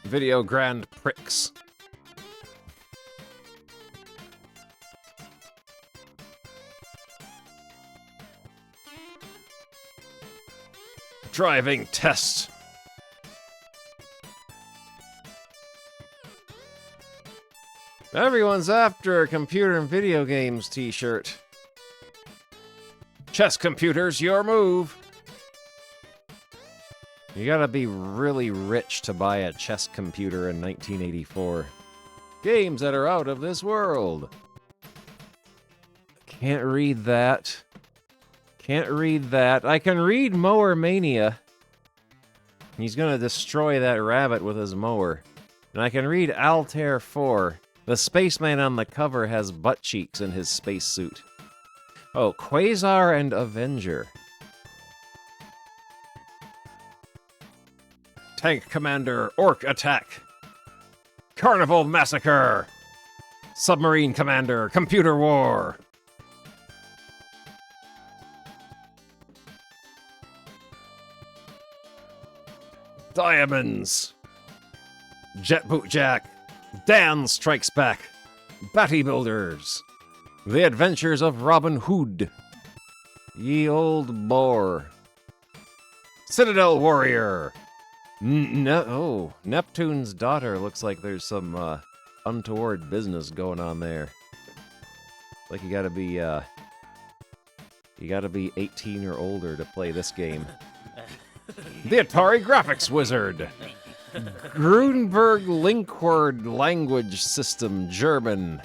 A: Video Grand Prix. Driving test. Everyone's after a computer and video games t-shirt. Chess computers, your move. You gotta be really rich to buy a chess computer in 1984. Games that are out of this world. Can't read that. Can't read that. I can read Mower Mania. He's gonna destroy that rabbit with his mower. And I can read Altair 4. The spaceman on the cover has butt cheeks in his spacesuit. Oh, Quasar and Avenger. Tank Commander, Orc Attack. Carnival Massacre. Submarine Commander, Computer War. Diamonds. Jet Boot Jack. Dan Strikes Back. Batty Builders. The Adventures of Robin Hood. Ye Old Boar. Citadel Warrior. Neptune's Daughter. Looks like there's some untoward business going on there. Like you gotta be 18 or older to play this game. The Atari Graphics Wizard. Grunberg Linkword Language System, German.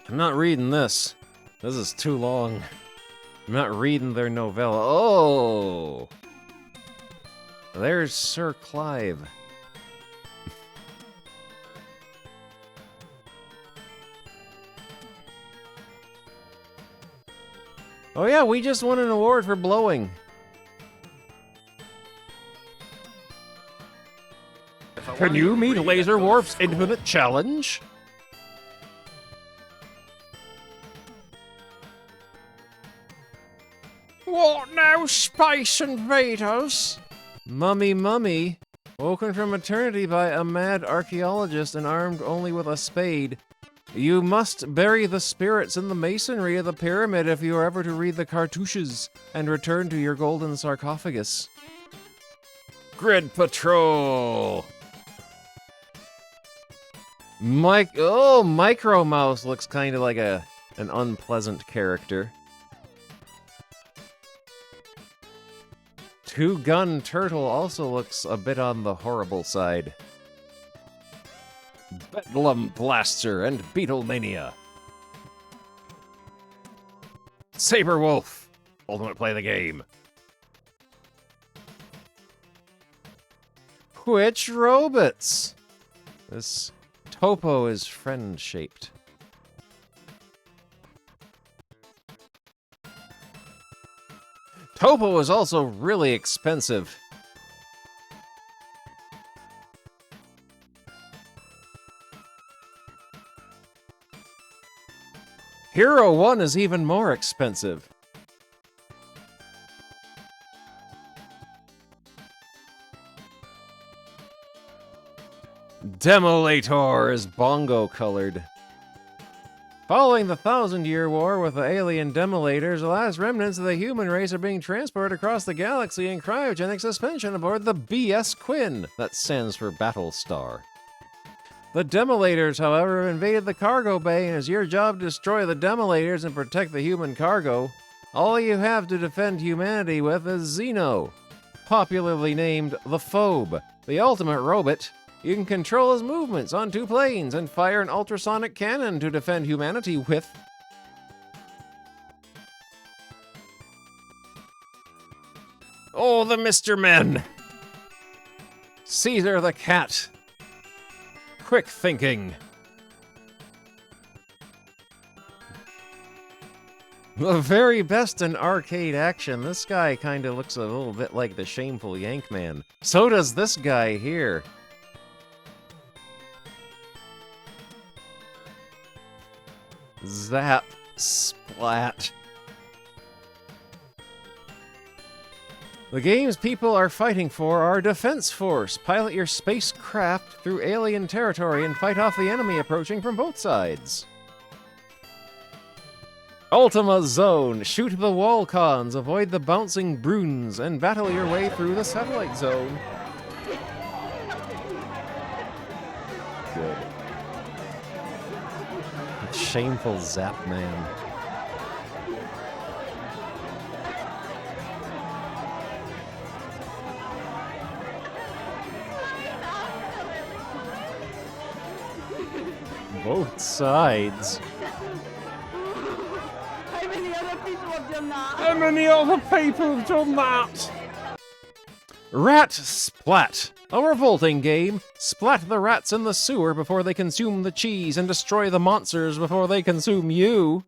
A: I'm not reading this. This is too long. I'm not reading their novella. Oh! There's Sir Clive. Oh yeah, we just won an award for blowing. Can you meet Laser Warp's Infinite Challenge? What now, Space Invaders? Mummy, woken from eternity by a mad archaeologist and armed only with a spade, You must bury the spirits in the masonry of the pyramid if you are ever to read the cartouches and return to your golden sarcophagus. Grid Patrol! Micro Mouse looks kind of like an unpleasant character. Two Gun Turtle also looks a bit on the horrible side. Bedlam Blaster and Beetlemania. Saber Wolf. Ultimate Play the Game. Which robots? This Topo is friend-shaped. Topo is also really expensive. Hero 1 is even more expensive. Demolator is bongo-colored. Following the 1,000-Year War with the alien demolators, the last remnants of the human race are being transported across the galaxy in cryogenic suspension aboard the BS Quinn. That stands for Battle Star. The demolators, however, have invaded the cargo bay, and it's your job to destroy the demolators and protect the human cargo. All you have to defend humanity with is Xeno, popularly named the Phobe, the ultimate robot. You can control his movements on 2 planes and fire an ultrasonic cannon to defend humanity with. Oh, the Mr. Men! Caesar the Cat. Quick thinking. The very best in arcade action. This guy kind of looks a little bit like the Shameful Yankman. So does this guy here. Zap. Splat. The games people are fighting for are Defense Force. Pilot your spacecraft through alien territory and fight off the enemy approaching from both sides. Ultima Zone. Shoot the wall cons, avoid the bouncing Bruins, and battle your way through the satellite zone. Good. Shameful Zap Man. Both sides.
R: How many other people have done that?
G: How many other people have done that?
A: Rat Splat. A revolting game. Splat the rats in the sewer before they consume the cheese and destroy the monsters before they consume you.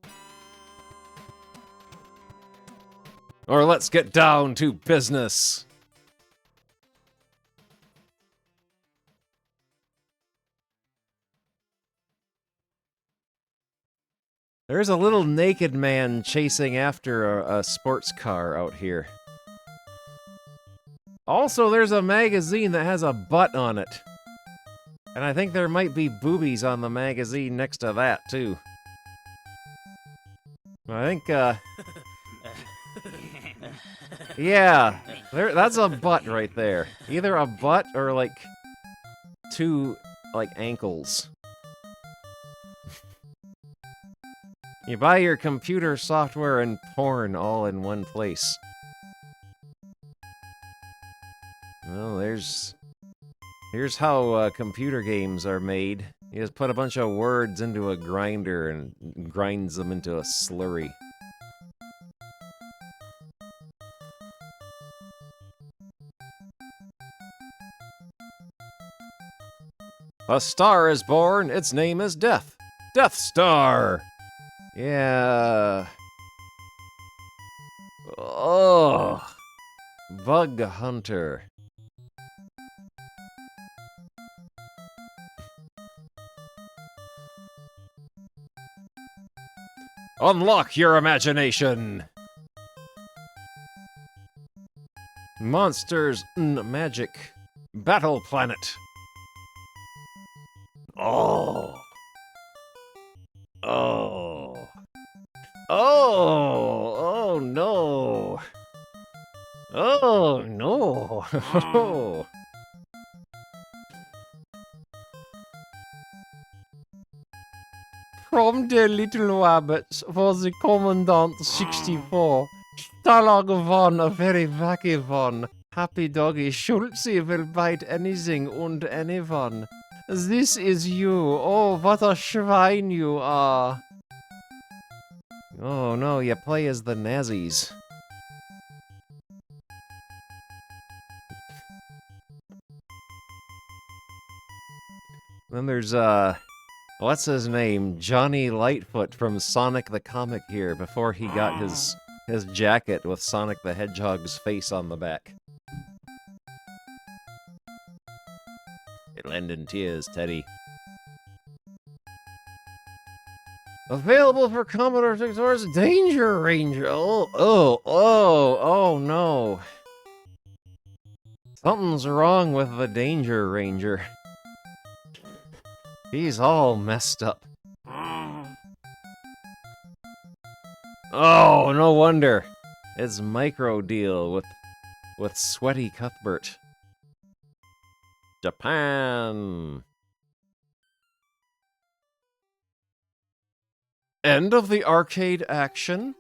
A: Or let's get down to business. There's a little naked man chasing after a sports car out here. Also, there's a magazine that has a butt on it. And I think there might be boobies on the magazine next to that, too. I think, yeah, that's a butt right there. Either a butt or, like, 2, like, ankles. You buy your computer software and porn all in one place. Well, here's how computer games are made. You just put a bunch of words into a grinder and grinds them into a slurry. A star is born, its name is Death. Death Star! Yeah. Oh. Bug Hunter. Unlock your imagination. Monsters Magic. Battle Planet. Oh. Oh. Oh. Oh, no. Oh, no.
G: From the little rabbits for the Commandant 64. Stalag one, a very wacky one. Happy doggy, Schulze will bite anything and anyone. This is you. Oh, what a swine you are.
A: Oh no, you play as the Nazis. Then there's, what's his name? Johnny Lightfoot from Sonic the Comic here, before he got his jacket with Sonic the Hedgehog's face on the back. It'll end in tears, Teddy. Available for Commodore 64's Danger Ranger. Oh no. Something's wrong with the Danger Ranger. He's all messed up. Oh, no wonder. It's Micro Deal with Sweaty Cuthbert. Japan. End of the arcade action.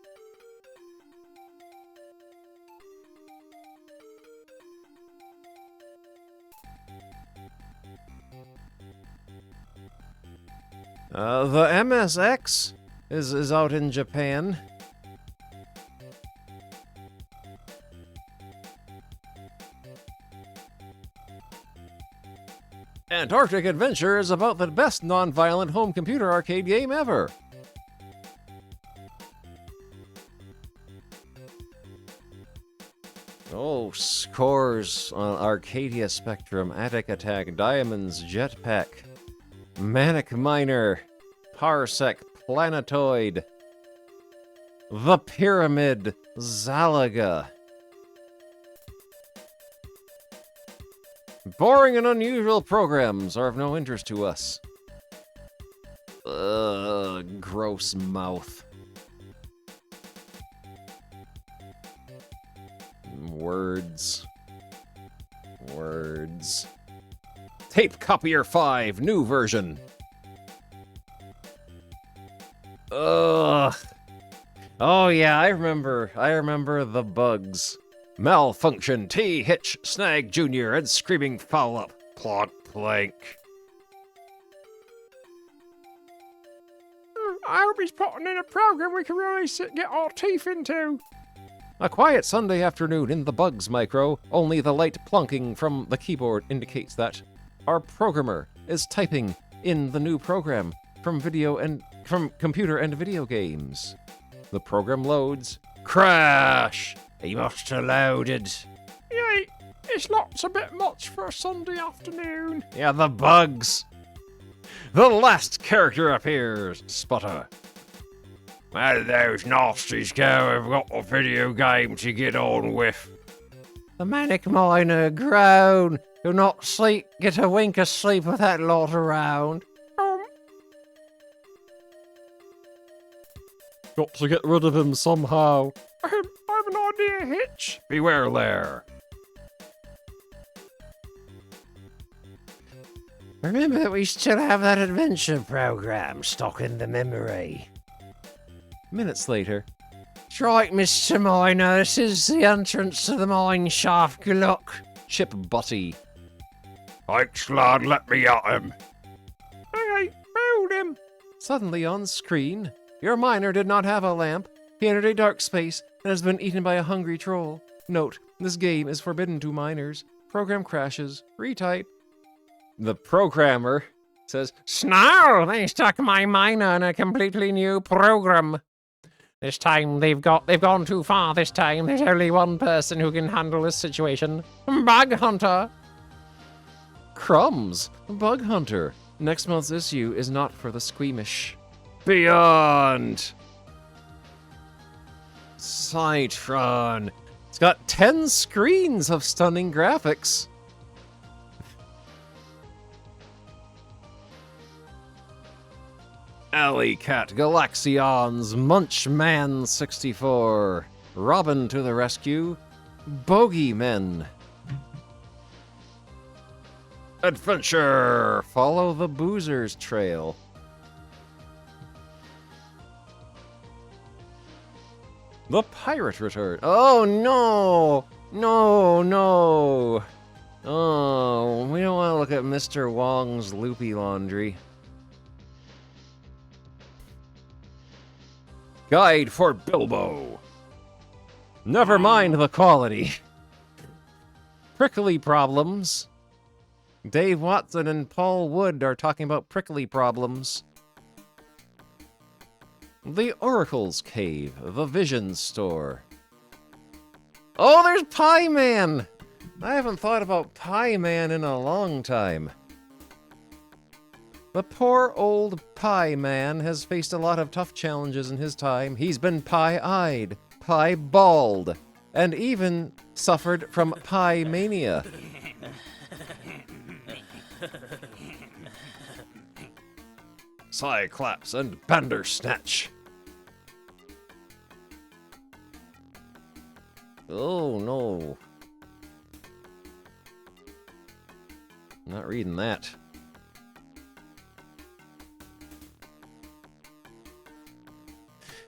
A: The MSX is out in Japan. Antarctic Adventure is about the best non-violent home computer arcade game ever. Oh, scores on Arcadia Spectrum, Attic Attack, Diamonds, Jetpack, Manic Miner, Parsec, Planetoid, The Pyramid, Zalaga. Boring and unusual programs are of no interest to us. Ugh, gross mouth. Words. Words. Tape Copier 5, new version. Ugh. Oh yeah, I remember the bugs. Malfunction, T, Hitch, Snag Jr., and Screaming Foul Up. Plot blank.
R: I hope he's putting in a program we can really get our teeth into.
A: A quiet Sunday afternoon in the Bugs Micro, only the light plunking from the keyboard indicates that our programmer is typing in the new program from computer and video games. The program loads. Crash! He must have loaded.
R: Yay, it's lots a bit much for a Sunday afternoon.
A: Yeah, the bugs. The last character appears. Spotter. Where those nasties go, I've got a video game to get on with.
F: The Manic Miner groan. Do not sleep, get a wink of sleep with that lot around.
I: Got to get rid of him somehow.
R: I have an idea, Hitch.
A: Beware there.
F: Remember that we still have that adventure program stuck in the memory.
A: Minutes later.
F: That's right, Mr. Miner. This is the entrance to the mine shaft. Good luck.
A: Chip Butty.
F: Thanks, lad. Let me at him.
R: Hey, hold him.
A: Suddenly on screen, your miner did not have a lamp. He entered a dark space and has been eaten by a hungry troll. Note, this game is forbidden to minors. Program crashes. Retype. The programmer says,
F: Snarl! They stuck my miner in a completely new program. This time they've gone too far this time. There's only one person who can handle this situation. Bug Hunter.
A: Crumbs. Bug Hunter. Next month's issue is not for the squeamish. Beyond. Citron. It's got 10 screens of stunning graphics. Alley Cat Galaxions, Munchman 64, Robin to the rescue, Bogeymen. Adventure! Follow the Boozer's trail. The Pirate Return. Oh no! No, no! Oh, we don't want to look at Mr. Wong's loopy laundry. Guide for Bilbo. Never mind the quality. Prickly problems. Dave Watson and Paul Wood are talking about prickly problems. The Oracle's Cave, the Vision Store. Oh, there's Pie Man! I haven't thought about Pie Man in a long time. The poor old Pie Man has faced a lot of tough challenges in his time. He's been pie-eyed, pie-bald, and even suffered from pie mania. Cyclops and Bandersnatch. Oh no. Not reading that.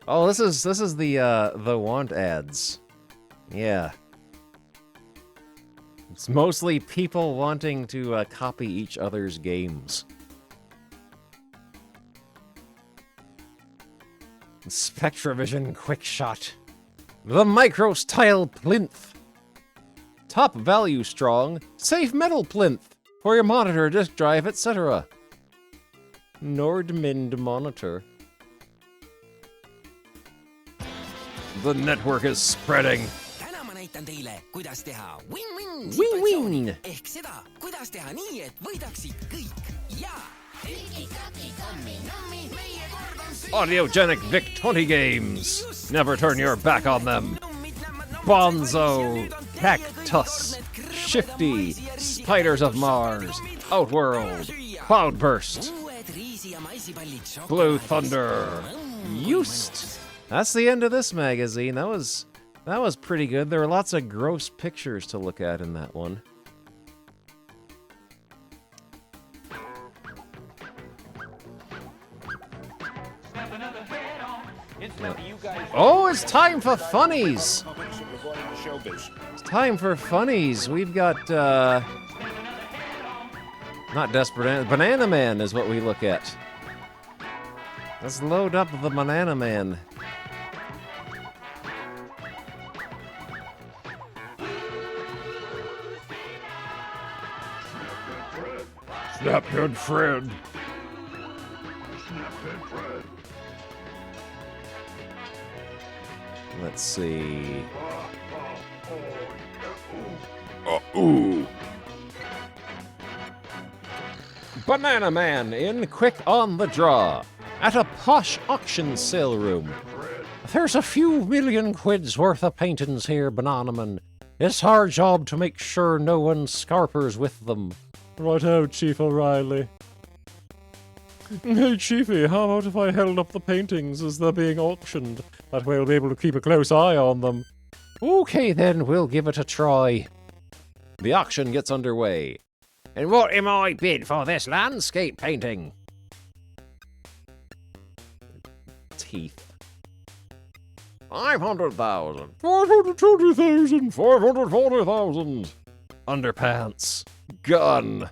A: Oh, this is the want ads. Yeah. It's mostly people wanting to copy each other's games. Spectravision Quick Shot. The Micro Style Plinth. Top value strong, safe metal plinth for your monitor, disk drive, etc. Nordmind monitor. The network is spreading.
T: täna ma näitan teile, kuidas teha win-win
A: Win-win.
T: ehk seda, kuidas teha nii, et võidaksid kõik ja
A: Audiogenic VIC-20 games. Never turn your back on them. Bonzo, Cactus, Shifty, Spiders of Mars, Outworld, Cloudburst, Blue Thunder, Used. That's the end of this magazine. That was pretty good. There were lots of gross pictures to look at in that one. Oh, it's time for funnies! It's time for funnies. We've got, not Desperate Banana Man is what we look at. Let's load up the Banana Man. Snaphead Fred. Let's see. Ooh. Banana Man in quick on the draw at a posh auction sale room. There's a few million quids worth of paintings here, Banana Man. It's our job to make sure no one scarpers with them.
I: Righto, Chief O'Reilly. Hey, Chiefy, how about if I held up the paintings as they're being auctioned? That way I'll be able to keep a close eye on them.
A: Okay, then, we'll give it a try. The auction gets underway. And what am I bid for this landscape painting? Teeth. 500,000. 520,000. 540,000. Underpants. Gun.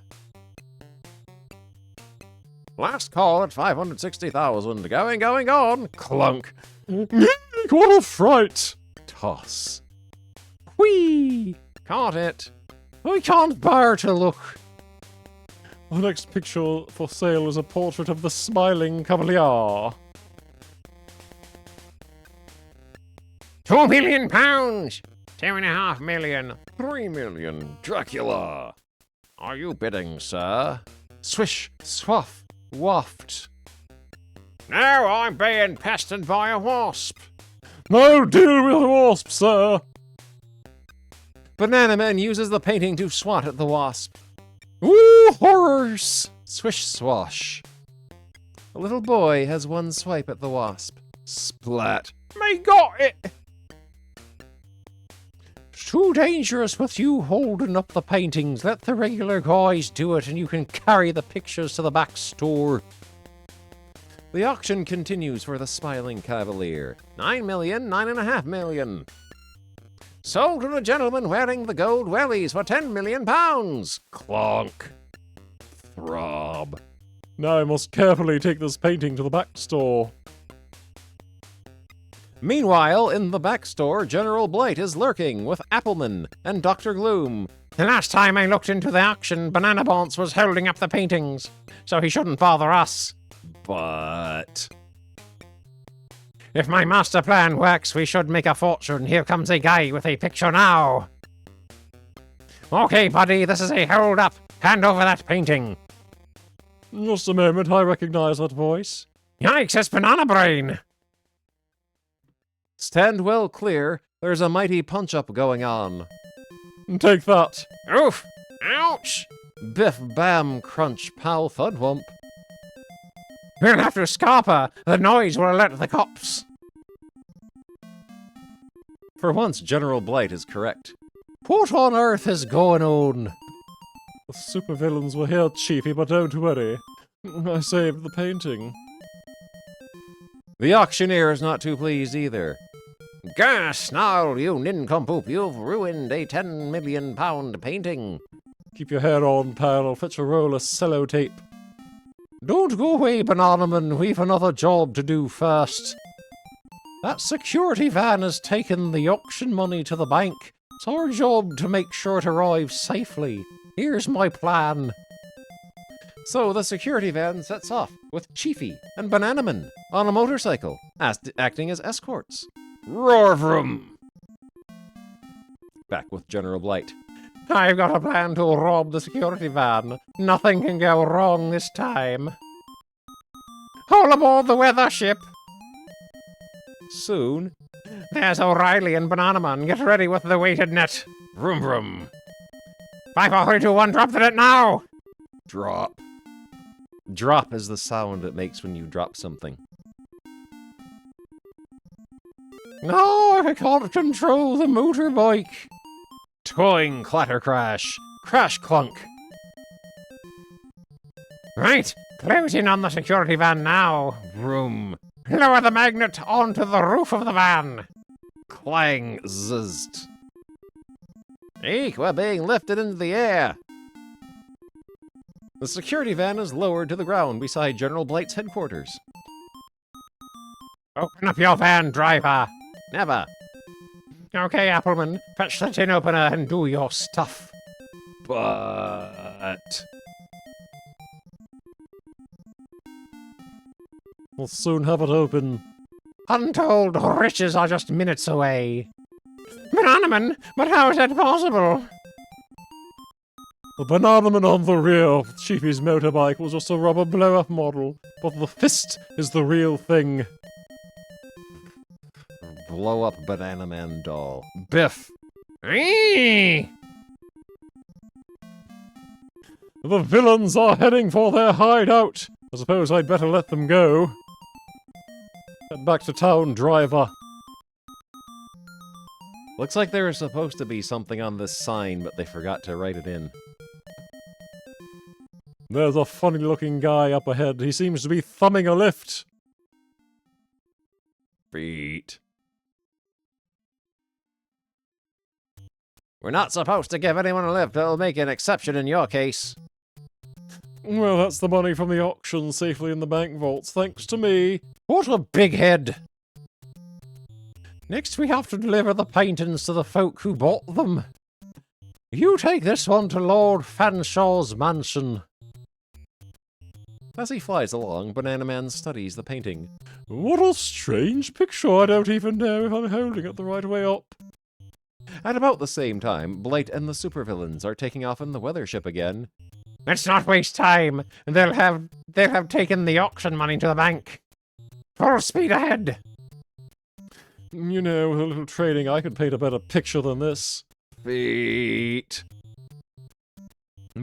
A: Last call at 560,000. Going on. Clunk.
I: What a fright!
A: Toss. Whee! Caught it. I can't bear to look.
I: The next picture for sale is a portrait of the smiling Cavalier.
R: £2 million. 2.5 million.
A: 3 million. Dracula. Are you bidding, sir? Swish, swaff, waft.
R: No, I'm being pestered by a wasp.
I: No deal with the wasp, sir.
A: Banana Man uses the painting to swat at the wasp. Ooh, horrors! Swish swash. A little boy has one swipe at the wasp. Splat.
G: Me got it! It's too dangerous with you holding up the paintings. Let the regular guys do it and you can carry the pictures to the back store.
A: The auction continues for the smiling cavalier. 9 million, 9.5 million. Sold to a gentleman wearing the gold wellies for 10 million pounds. Clonk. Throb.
I: Now I must carefully take this painting to the back store.
A: Meanwhile, in the back store, General Blight is lurking with Appleman and Dr. Gloom.
G: The last time I looked into the auction, Banana Bounce was holding up the paintings, so he shouldn't bother us.
A: But
G: if my master plan works, we should make a fortune. Here comes a guy with a picture now. Okay, buddy, this is a hold-up. Hand over that painting.
I: Just a moment, I recognize that voice.
G: Yikes, it's Banana Brain!
A: Stand well clear, there's a mighty punch-up going on.
I: Take that.
G: Oof! Ouch!
A: Biff, bam, crunch, pow, thud, wump.
G: We'll have to scarper. The noise will alert the cops.
A: For once, General Blight is correct.
G: What on earth is going on?
I: The supervillains were here, Chiefy, but don't worry. I saved the painting.
A: The auctioneer is not too pleased either.
G: Gas, now, you nincompoop, you've ruined a 10 million pound painting.
I: Keep your hair on, pal. I'll fetch a roll of sellotape.
G: Don't go away, Banana Man. We've another job to do first. That security van has taken the auction money to the bank. It's our job to make sure it arrives safely. Here's my plan.
A: So the security van sets off with Chiefy and Bananaman on a motorcycle, acting as escorts. Roar vroom! Back with General Blight.
G: I've got a plan to rob the security van. Nothing can go wrong this time. All aboard the weather ship!
A: Soon.
G: There's O'Reilly and Banana Man. Get ready with the weighted net.
A: Vroom vroom.
G: 5, 4, 3, 2, 1, drop the net now!
A: Drop. Drop is the sound it makes when you drop something.
G: No, I can't control the motorbike.
A: Toing, clatter, crash. Crash, clunk.
G: Right, closing on the security van now.
A: Vroom.
G: Lower the magnet onto the roof of the van.
A: Clang, zizzed. Eek, we're being lifted into the air. The security van is lowered to the ground beside General Blight's headquarters.
G: Open up your van, driver.
A: Never.
G: Okay, Appleman, fetch the tin opener and do your stuff.
A: But
I: we'll soon have it open.
G: Untold riches are just minutes away. Bananaman, but how is that possible?
I: The Bananaman on the rear of Chiefy's motorbike was just a rubber blow-up model, but the fist is the real thing.
A: Blow up Banana Man doll. Biff!
G: Eee!
I: The villains are heading for their hideout. I suppose I'd better let them go. Head back to town, driver.
A: Looks like there was supposed to be something on this sign, but they forgot to write it in.
I: There's a funny-looking guy up ahead. He seems to be thumbing a lift.
A: Feet. We're not supposed to give anyone a lift. I'll make an exception in your case.
I: Well, that's the money from the auction safely in the bank vaults, thanks to me.
G: What a big head! Next we have to deliver the paintings to the folk who bought them. You take this one to Lord Fanshaw's mansion.
A: As he flies along, Banana Man studies the painting.
I: What a strange picture. I don't even know if I'm holding it the right way up.
A: At about the same time, Blight and the supervillains are taking off in the weather ship again.
G: Let's not waste time. They'll have taken the auction money to the bank. Full speed ahead.
I: You know, with a little training, I could paint a better picture than this.
A: Feet.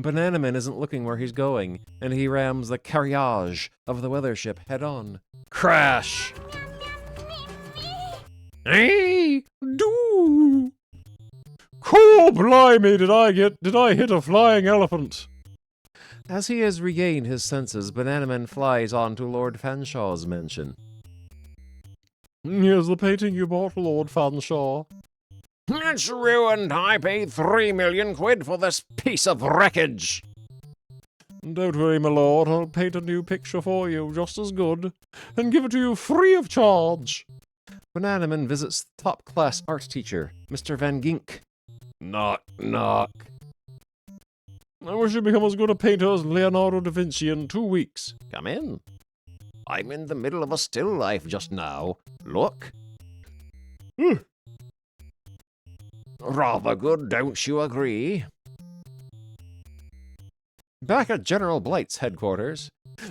A: Bananaman isn't looking where he's going, and he rams the carriage of the weather ship head-on. Crash!
I: Hey! Do! Cool blimey, did I hit a flying elephant?
A: As he has regained his senses, Bananaman flies on to Lord Fanshaw's mansion.
I: Here's the painting you bought, Lord Fanshawe.
A: It's ruined. I paid 3 million quid for this piece of wreckage.
I: Don't worry, my lord, I'll paint a new picture for you, just as good, and give it to you free of charge.
A: Bananaman visits the top-class art teacher, Mr. Van Gink. Knock, knock.
I: I wish you'd become as good a painter as Leonardo da Vinci in 2 weeks.
A: Come in. I'm in the middle of a still life just now. Look. Rather good, don't you agree? Back at General Blight's headquarters.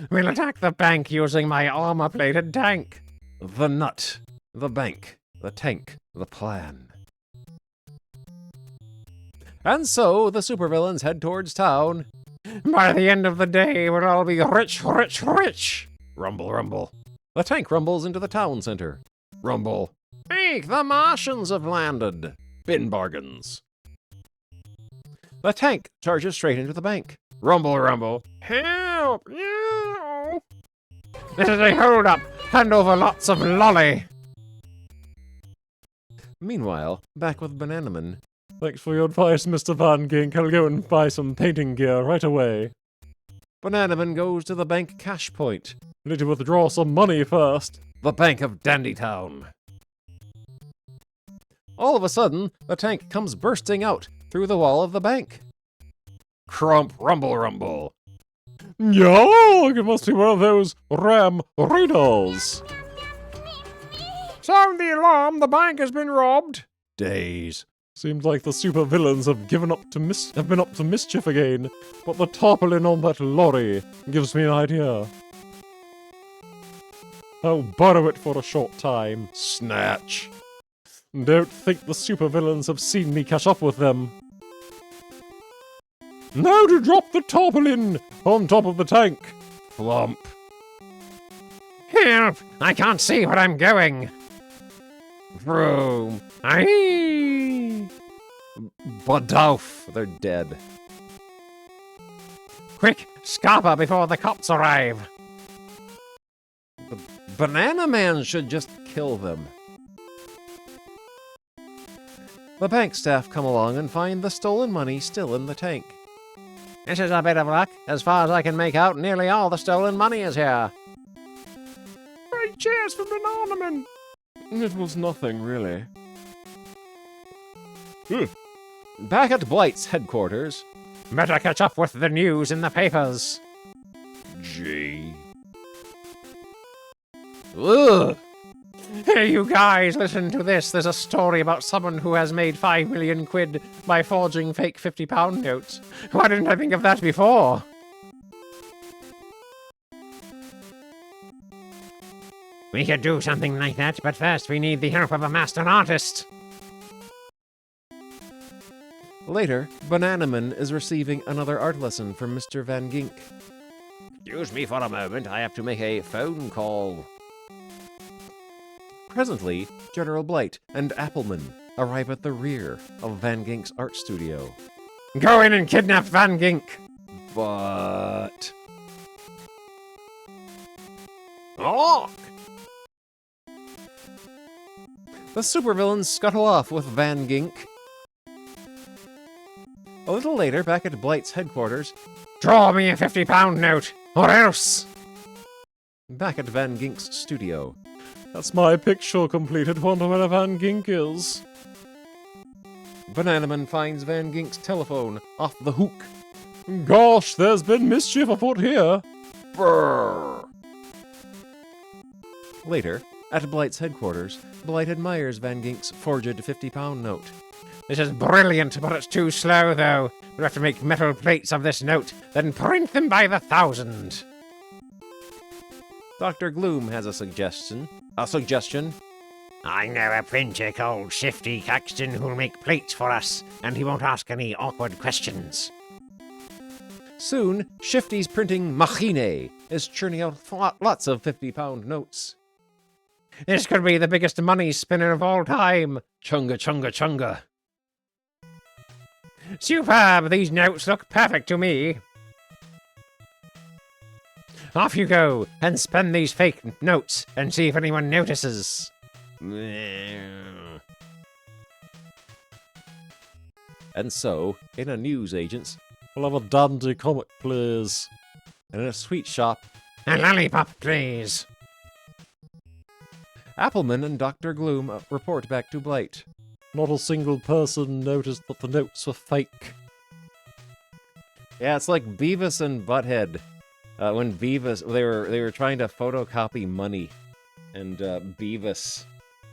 G: We'll attack the bank using my armor-plated tank.
A: The nut, the bank, the tank, the plan. And so the supervillains head towards town.
G: By the end of the day, we'll all be rich, rich, rich.
A: Rumble, rumble. The tank rumbles into the town center. Rumble. Hey, the Martians have landed. Bin bargains. The tank charges straight into the bank. Rumble, rumble.
G: Help! No! This is a hold-up. Hand over lots of lolly.
A: Meanwhile, back with Bananaman.
I: Thanks for your advice, Mr. Van Gink. I'll go and buy some painting gear right away.
A: Bananaman goes to the bank cash point.
I: Need to withdraw some money first.
A: The Bank of Dandytown. All of a sudden, the tank comes bursting out through the wall of the bank. Crump, rumble, rumble.
I: Yo, it must be one of those ram radars.
G: Sound the alarm, the bank has been robbed.
A: Days.
I: Seems like the supervillains have been up to mischief again, but the tarpaulin on that lorry gives me an idea. I'll borrow it for a short time.
A: Snatch.
I: Don't think the supervillains have seen me catch up with them. Now to drop the tarpaulin on top of the tank.
A: Flump.
G: Help! I can't see where I'm going.
A: Vroom.
G: Aye.
A: Badoof. They're dead.
G: Quick, scarper before the cops arrive.
A: The Bananaman should just kill them. The bank staff come along and find the stolen money still in the tank.
G: This is a bit of luck. As far as I can make out, nearly all the stolen money is here.
H: Great cheers for Bananaman.
I: It was nothing, really.
A: Back at Blight's headquarters.
G: Better catch up with the news in the papers.
A: Gee. Ugh.
G: Hey, you guys, listen to this. There's a story about someone who has made 5 million quid by forging fake £50 notes. Why didn't I think of that before? We could do something like that, but first we need the help of a master artist.
A: Later, Bananaman is receiving another art lesson from Mr. Van Gink. Excuse me for a moment, I have to make a phone call. Presently, General Blight and Appleman arrive at the rear of Van Gink's art studio.
G: Go in and kidnap Van Gink!
A: But... Oh! The supervillains scuttle off with Van Gink. A little later, back at Blight's headquarters,
G: draw me a £50 note, or else!
A: Back at Van Gink's studio.
I: That's my picture completed. Wonder where Van Gink is.
A: Bananaman finds Van Gink's telephone off the hook.
I: Gosh, there's been mischief afoot here.
A: Brrr. Later, at Blight's headquarters, Blight admires Van Gink's forged £50 note.
G: This is brilliant, but it's too slow, though. We'll have to make metal plates of this note, then print them by the 1,000.
A: Dr. Gloom has a suggestion.
F: I know a printer called Shifty Caxton who'll make plates for us, and he won't ask any awkward questions.
A: Soon, Shifty's printing machine is churning out lots of 50-pound notes.
F: This could be the biggest money spinner of all time.
A: Chunga, chunga, chunga.
F: Superb! These notes look perfect to me. Off you go and spend these fake notes and see if anyone notices.
A: And so, in a newsagent's,
I: we'll have a dandy comic, please.
A: And in a sweet shop,
F: a lollipop, please.
A: Appleman and Dr. Gloom report back to Blight.
I: Not a single person noticed that the notes were fake.
A: Yeah, it's like Beavis and Butthead. When Beavis, they were trying to photocopy money, and Beavis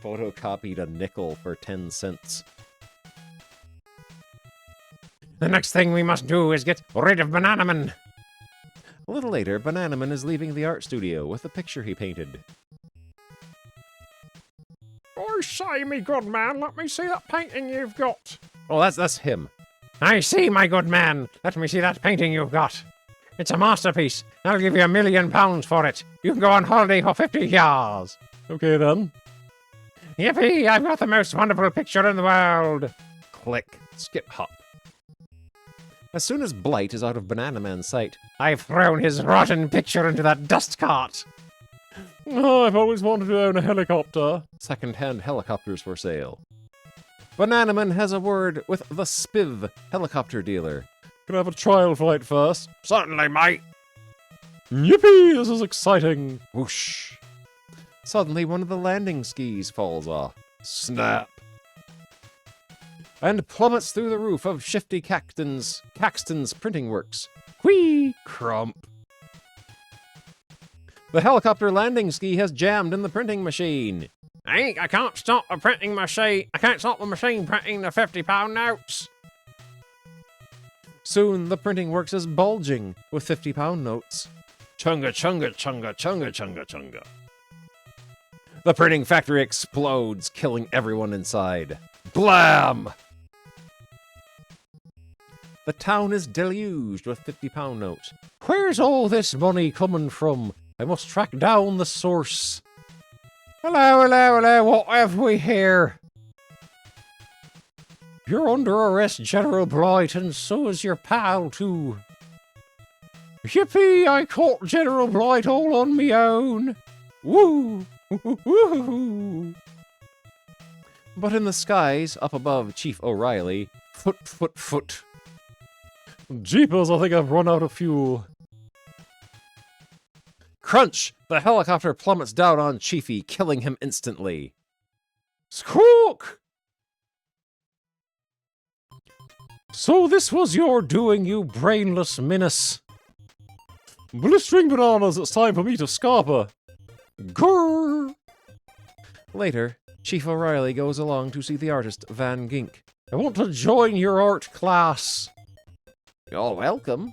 A: photocopied a nickel for 10 cents.
F: The next thing we must do is get rid of Bananaman.
A: A little later, Bananaman is leaving the art studio with the picture he painted.
G: I say, me good man, let me see that painting you've got.
A: Oh, that's him.
F: I see, my good man. Let me see that painting you've got. It's a masterpiece. I'll give you £1 million for it. You can go on holiday for 50 years.
I: Okay, then.
F: Yippee! I've got the most wonderful picture in the world.
A: Click. Skip hop. As soon as Blight is out of Bananaman's sight,
F: I've thrown his rotten picture into that dust cart.
I: Oh, I've always wanted to own a helicopter.
A: Second-hand helicopters for sale. Bananaman has a word with the Spiv helicopter dealer.
I: Can I have a trial flight first?
F: Certainly, mate.
I: Yippee! This is exciting.
A: Whoosh. Suddenly, one of the landing skis falls off. Snap. And plummets through the roof of Shifty Caxton's printing works. Whee! Crump. The helicopter landing ski has jammed in the printing machine.
F: I can't stop the printing machine. I can't stop the machine printing the 50-pound notes.
A: Soon, the printing works is bulging with 50-pound notes. Chunga, chunga, chunga, chunga, chunga, chunga. The printing factory explodes, killing everyone inside. Blam! The town is deluged with 50-pound notes.
F: Where's all this money coming from? I must track down the source. Hello, hello, hello, what have we here? You're under arrest, General Blight, and so is your pal, too. Yippee, I caught General Blight all on me own. Woo! Woo-hoo-hoo-hoo.
A: But in the skies, up above Chief O'Reilly, foot.
I: Jeepers, I think I've run out of fuel.
A: Crunch! The helicopter plummets down on Chiefy, killing him instantly.
F: Squawk!
I: So this was your doing, you brainless menace. Blistering bananas, it's time for me to scarper.
A: Grrr! Later, Chief O'Reilly goes along to see the artist Van Gink.
F: I want to join your art class.
A: You're welcome.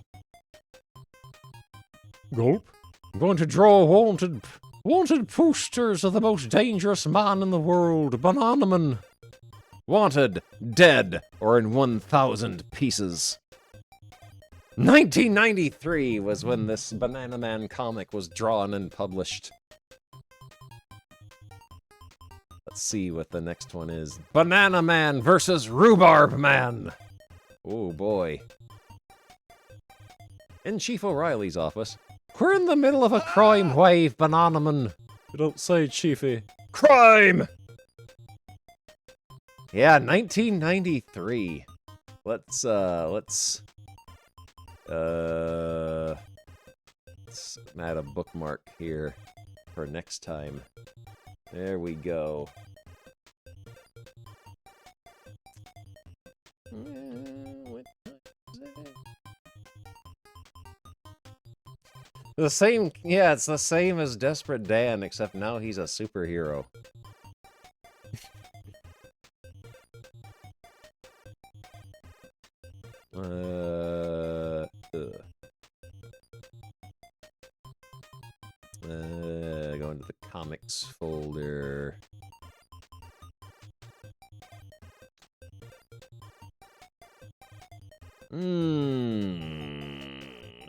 I: Gulp.
F: I'm going to draw wanted posters of the most dangerous man in the world, Bananaman.
A: Wanted, dead, or in 1,000 pieces. 1993 was when this Bananaman comic was drawn and published. Let's see what the next one is. Bananaman versus Rhubarb Man. Oh boy. In Chief O'Reilly's office,
F: we're in the middle of a crime wave, Bananaman.
I: You don't say, Chiefy.
A: Crime! Yeah, 1993. Let's add a bookmark here for next time. There we go. The same, yeah, it's the same as Desperate Dan, except now he's a superhero. Go into the comics folder.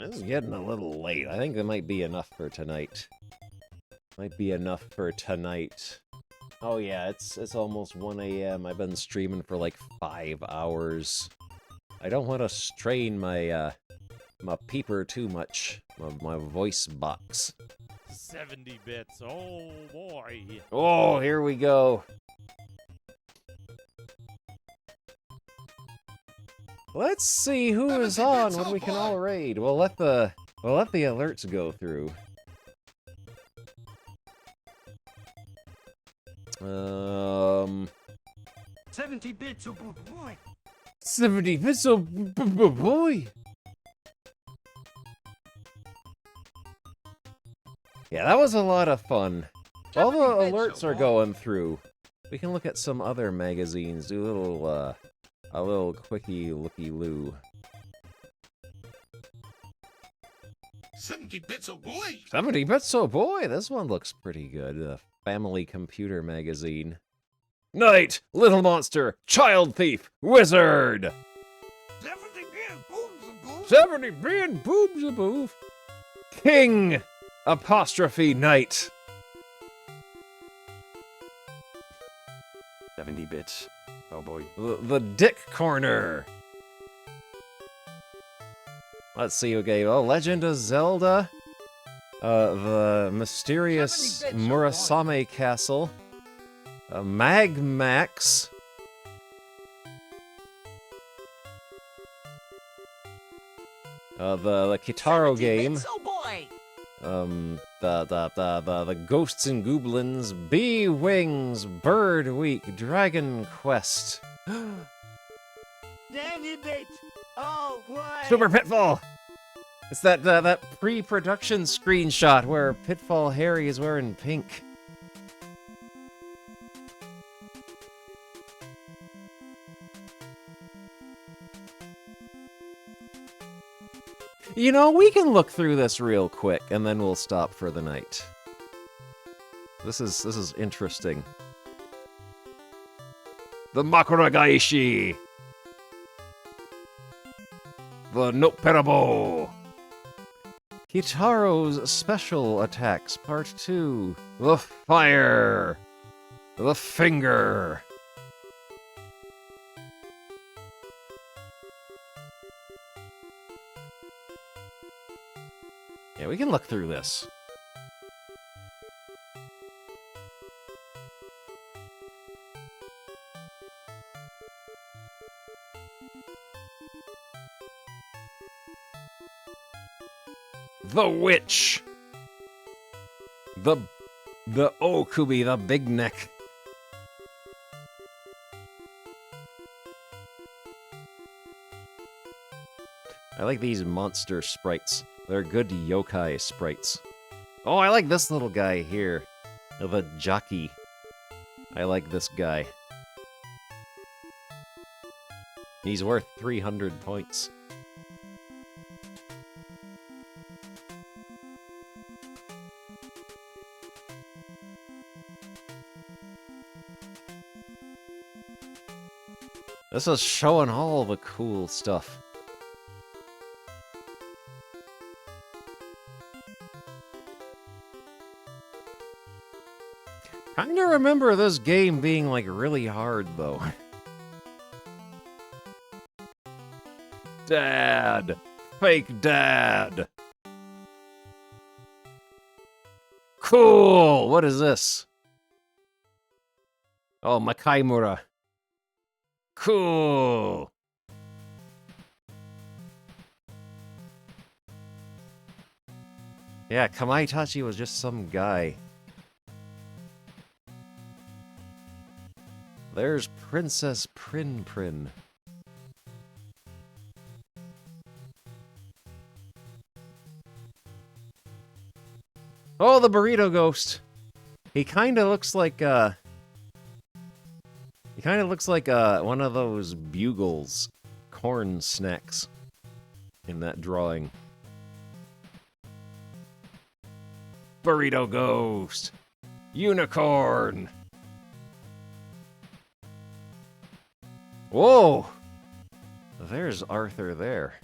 A: This is getting a little late. I think that might be enough for tonight. Might be enough for tonight. Oh yeah, it's almost 1 a.m. I've been streaming for like 5 hours. I don't want to strain my my peeper too much. My voice box.
H: 70 bits. Oh boy.
A: Oh, here we go. Let's see who is on when we can all raid. We'll let the alerts go through.
T: 70 bits, oh boy.
A: 70 bits, oh boy. Yeah, that was a lot of fun. All the alerts are going through. We can look at some other magazines. Do a little quickie looky loo.
D: 70 bits, oh boy.
A: 70 bits, oh boy. This one looks pretty good. Family Computer Magazine. Knight, Little Monster, Child Thief, Wizard! 70 being boobs a boof. King, apostrophe Knight.
P: 70 bits. Oh boy.
A: The Dick Corner. Let's see who gave. Oh, Legend of Zelda. The mysterious Murasame Castle. Mag Max. The Kitaro game. The Ghosts and Goblins, Bee Wings, Bird Week, Dragon Quest.
T: Danny bit. Oh boy.
A: Super Pitfall! It's that pre-production screenshot where Pitfall Harry is wearing pink. You know, we can look through this real quick, and then we'll stop for the night. This is interesting. The Makuragaishi! The Nopperabo! Kitaro's Special Attacks, Part 2. The Fire! The Finger! Yeah, we can look through this. The Witch! The Okubi, the Big Neck. I like these monster sprites. They're good yokai sprites. Oh, I like this little guy here. The jockey. I like this guy. He's worth 300 points. This is showing all the cool stuff. Kinda remember this game being, like, really hard, though. Dad! Fake dad! Cool! What is this? Oh, Makaimura. Cool! Yeah, Kamaitachi was just some guy. There's Princess Prin Prin. Oh, the burrito ghost. He kind of looks like one of those Bugles corn snacks in that drawing. Burrito ghost. Unicorn. Whoa! There's Arthur there.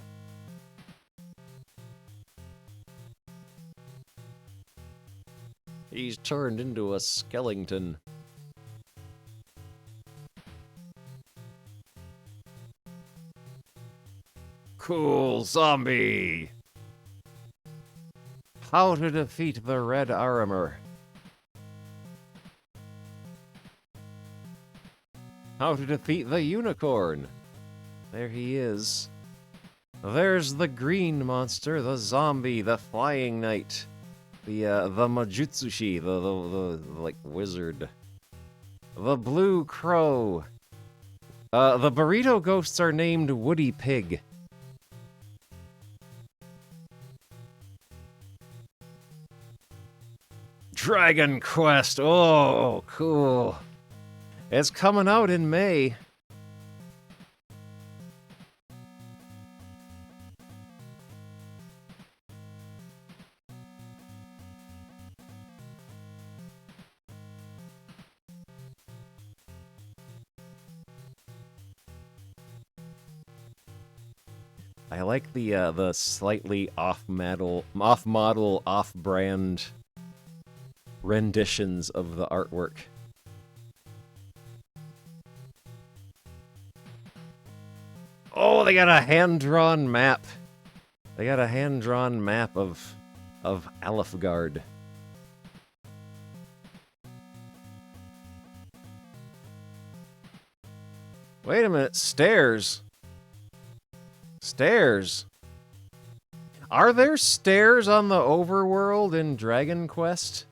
A: He's turned into a skeleton. Cool zombie! How to defeat the red armor. How to defeat the unicorn. There he is. There's the green monster, the zombie, the flying knight, the Majutsushi, the like wizard. The blue crow. The burrito ghosts are named Woody Pig. Dragon Quest. Oh, cool. It's coming out in May. I like the slightly off-model, off-brand renditions of the artwork. Oh, they got a hand-drawn map. They got a hand-drawn map of Alefgard. Wait a minute, stairs. Stairs. Are there stairs on the overworld in Dragon Quest?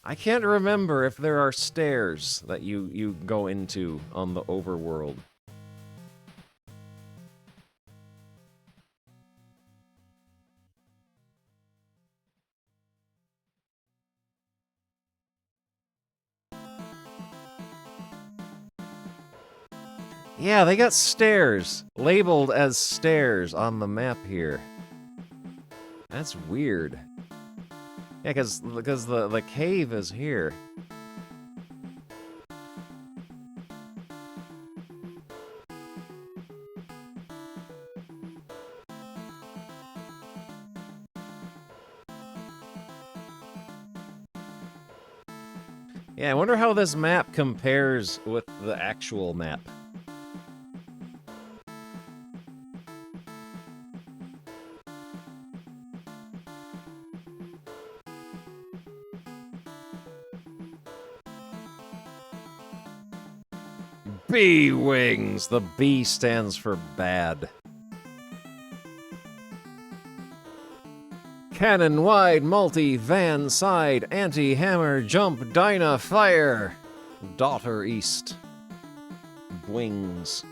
A: I can't remember if there are stairs that you go into on the overworld. Yeah, they got stairs, labeled as stairs on the map here. That's weird. Yeah, because the cave is here. Yeah, I wonder how this map compares with the actual map. B-Wings! The B stands for bad. Cannon wide, multi, van side, anti-hammer, jump, dyna, fire. Daughter east. Wings.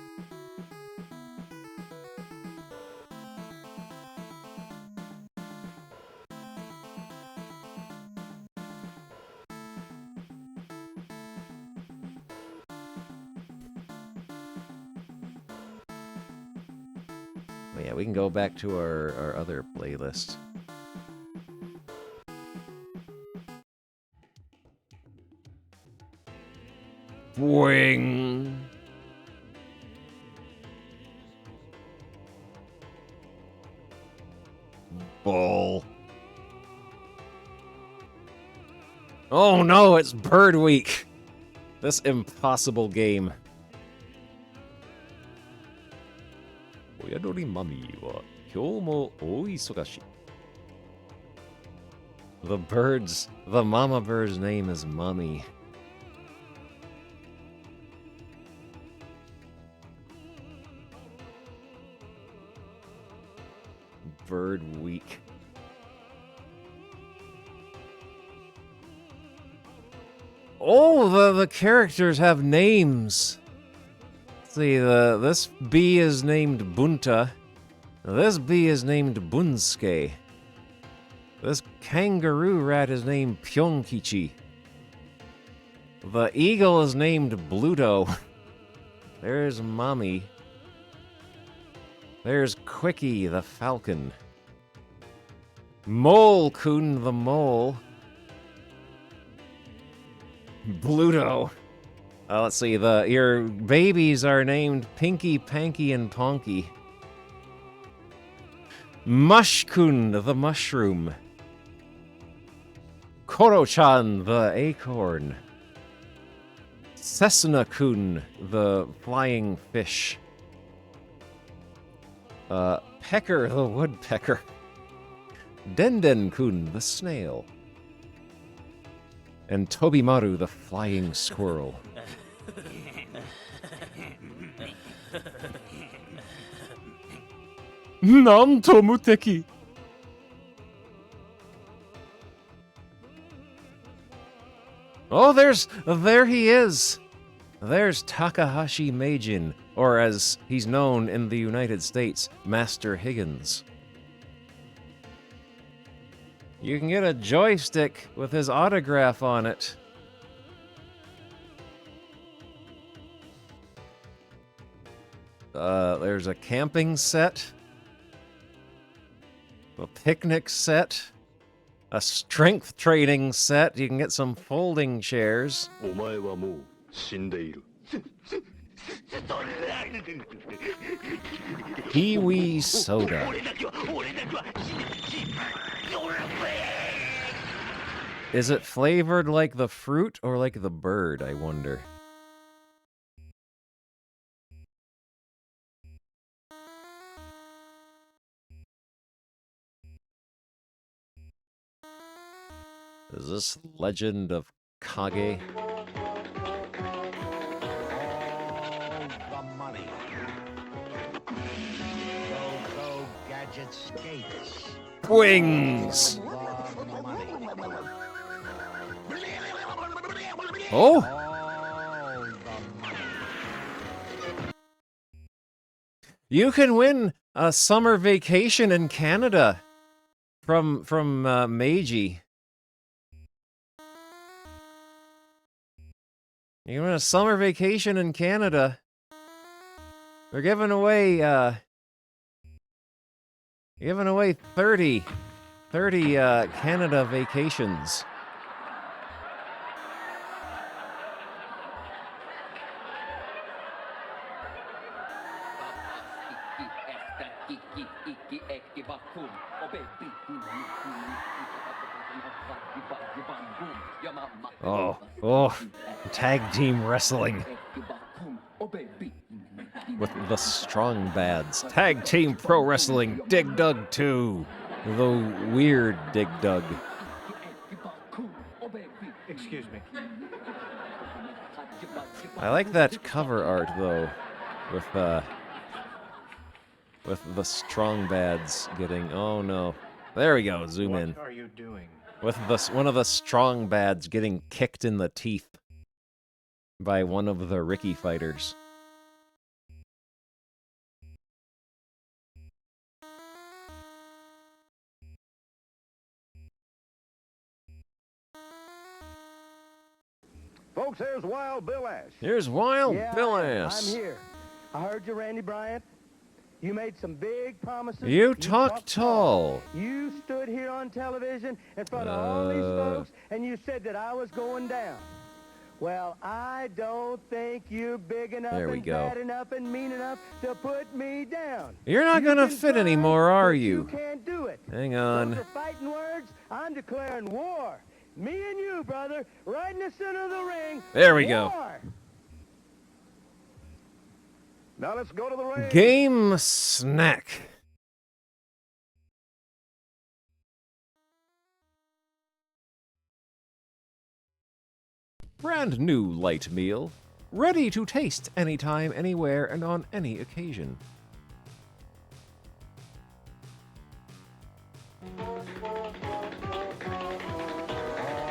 A: Oh yeah, we can go back to our other playlist. Boing. Bull. Oh no, it's Bird Week. This impossible game. The mama bird's name is Mummy. Bird Week. Oh, the characters have names. Let's see, this bee is named Bunta. This bee is named Bunsuke. This kangaroo rat is named Pyonkichi. The eagle is named Bluto. There's Mommy. There's Quickie the falcon. Mole-kun the mole. Bluto. Let's see, your babies are named Pinky, Panky, and Ponky. Mushkun, the mushroom. Koro-chan, the acorn. Cessna-kun, the flying fish. Pecker, the woodpecker. Denden-kun, the snail. And Tobimaru, the flying squirrel.
I: Nanto Muteki.
A: Oh, there he is. There's Takahashi Meijin, or as he's known in the United States, Master Higgins. You can get a joystick with his autograph on it. There's a camping set. A picnic set. A strength training set. You can get some folding chairs. Kiwi soda. Is it flavored like the fruit or like the bird, I wonder? Is this Legend of Kage?
Q: The money. Go, gadget skates.
A: Wings! Oh! You can win a summer vacation in Canada from Meiji. You can win a summer vacation in Canada. They're giving away 30 Canada vacations. Oh, tag team wrestling with the Strong Bads. Tag team pro wrestling, Dig Dug 2. The weird Dig Dug.
Q: Excuse me.
A: I like that cover art though, with the Strong Bads getting. Oh no, there we go. Zoom in.
Q: What are you doing?
A: With one of the Strong Bads getting kicked in the teeth by one of the Ricky fighters.
B: Folks, here's Wild Bill Ash.
A: Here's Wild
B: Yeah,
A: Bill Ash.
B: I'm here. I heard you, Randy Bryant. You made some big promises.
A: You talk tall.
B: You stood here on television in front of all these folks, and you said that I was going down. Well, I don't think you're big enough
A: There we
B: and
A: go.
B: bad enough and mean enough to put me down.
A: You're not gonna fit anymore, are you?
B: You can't do it.
A: Hang on.
B: Those are fighting words. I'm declaring war. Me and you, brother, right in the center of the ring.
A: There we go.
B: War. Now let's go to the ring.
A: Game snack. Brand new light meal. Ready to taste anytime, anywhere, and on any occasion.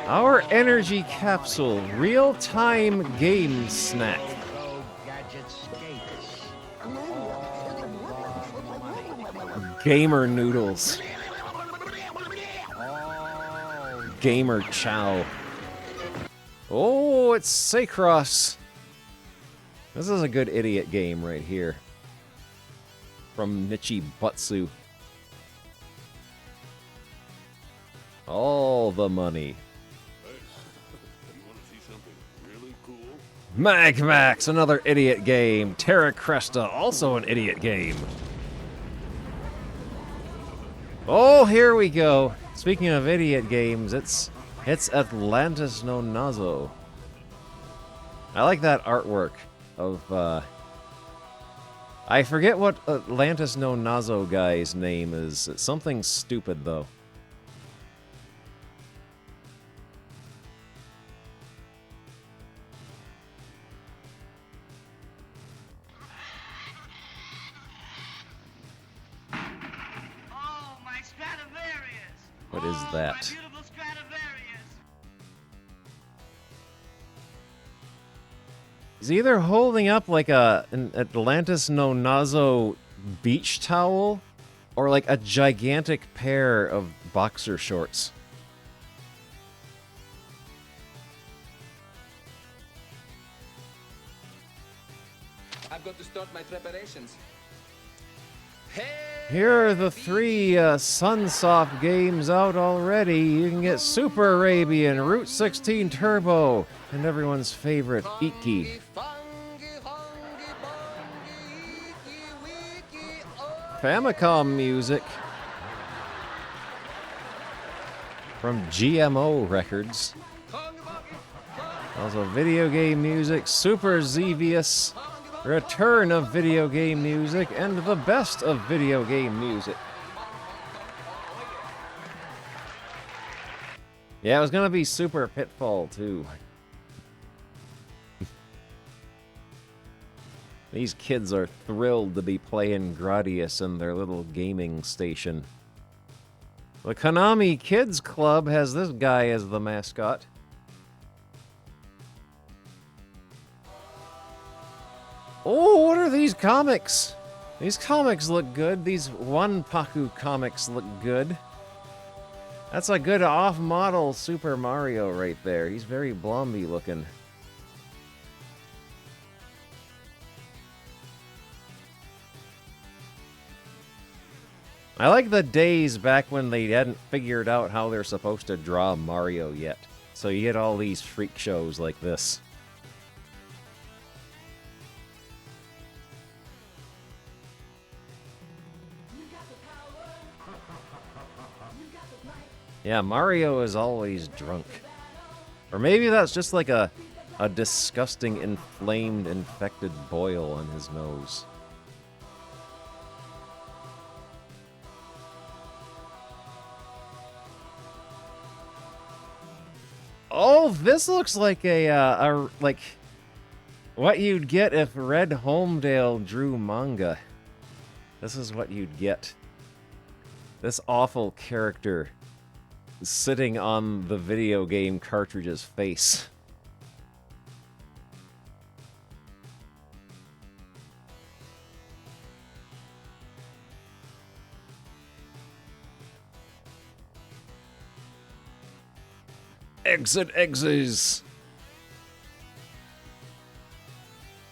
A: Our energy capsule real-time game snack. Gamer noodles. Gamer chow. Oh, it's Sacross. This is a good idiot game right here. From Nichi Butsu. All the money. Magmax, another idiot game. Terra Cresta, also an idiot game. Oh, here we go. Speaking of idiot games, it's Atlantis no Nazo. I like that artwork of I forget what Atlantis no Nazo guy's name is. It's something stupid though. What is that? He's either holding up like an Atlantis no Nazo beach towel or like a gigantic pair of boxer shorts.
T: I've got to start my preparations.
A: Here are the 3 Sunsoft games out already. You can get Super Arabian, Route 16 Turbo, and everyone's favorite, Iki. Famicom music from GMO Records. Also video game music, Super Xevious, return of video game music, and the best of video game music. Yeah, it was gonna be Super Pitfall too. These kids are thrilled to be playing Gradius in their little gaming station. The Konami Kids Club has this guy as the mascot. Oh, what are these comics? These comics look good. These Wanpaku comics look good. That's a good off-model Super Mario right there. He's very blomby looking. I like the days back when they hadn't figured out how they're supposed to draw Mario yet. So you get all these freak shows like this. Yeah, Mario is always drunk. Or maybe that's just like a disgusting, inflamed, infected boil on his nose. Oh, this looks like a like what you'd get if Red Homedale drew manga. This is what you'd get. This awful character sitting on the video game cartridge's face. Exit exes.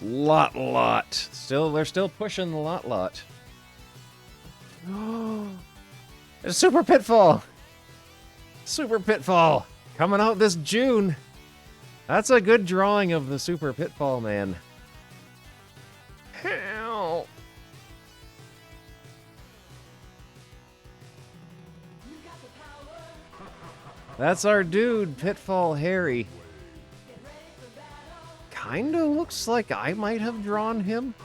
A: Lot. They're still pushing the lot. It's Super Pitfall. Super Pitfall coming out this June. That's a good drawing of the Super Pitfall man. Help. That's our dude, Pitfall Harry. Kinda looks like I might have drawn him.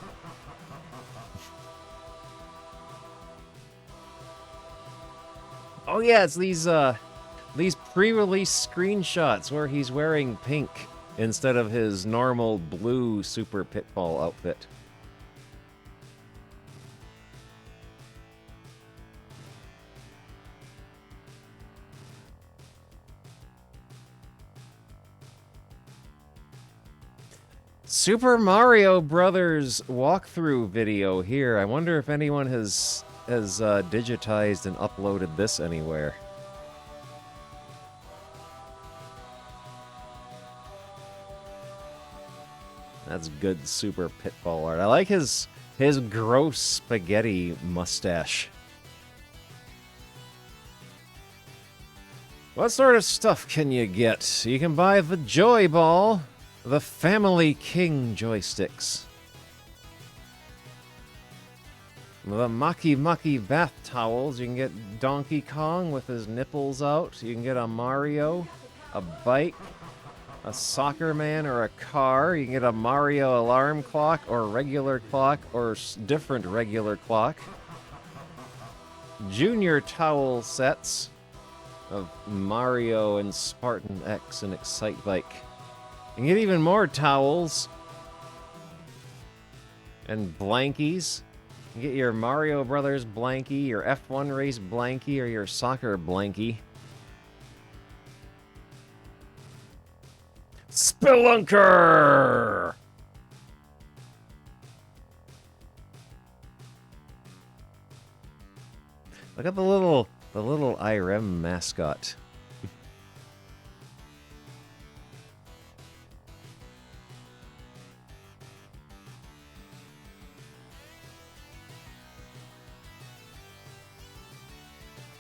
A: Oh yeah, it's these pre-release screenshots where he's wearing pink instead of his normal blue Super Pitfall outfit. Super Mario Brothers walkthrough video here. I wonder if anyone has digitized and uploaded this anywhere. That's good Super Pitfall art. I like his gross spaghetti mustache. What sort of stuff can you get? You can buy the Joy Ball, the Family King joysticks, The Mucky Mucky bath towels. You can get Donkey Kong with his nipples out. You can get a Mario, a bike, a soccer man, or a car. You can get a Mario alarm clock, or regular clock, or different regular clock. Junior towel sets of Mario and Spartan X and Excite Bike. You can get even more towels and blankies. You can get your Mario Brothers blankie, your F1 race blankie, or your soccer blankie. Spelunker! Look at the little IRM mascot.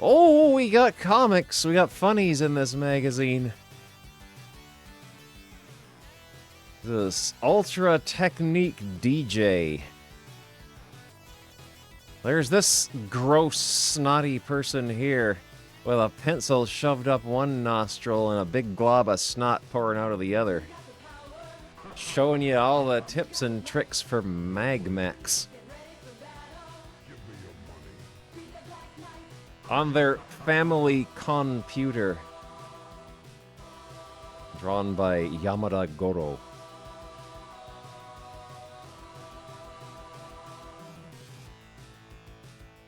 A: Oh, we got comics. We got funnies in this magazine. This Ultra Technique DJ. There's this gross, snotty person here with a pencil shoved up one nostril and a big glob of snot pouring out of the other. Showing you all the tips and tricks for Magmax. On their family computer. Drawn by Yamada Goro.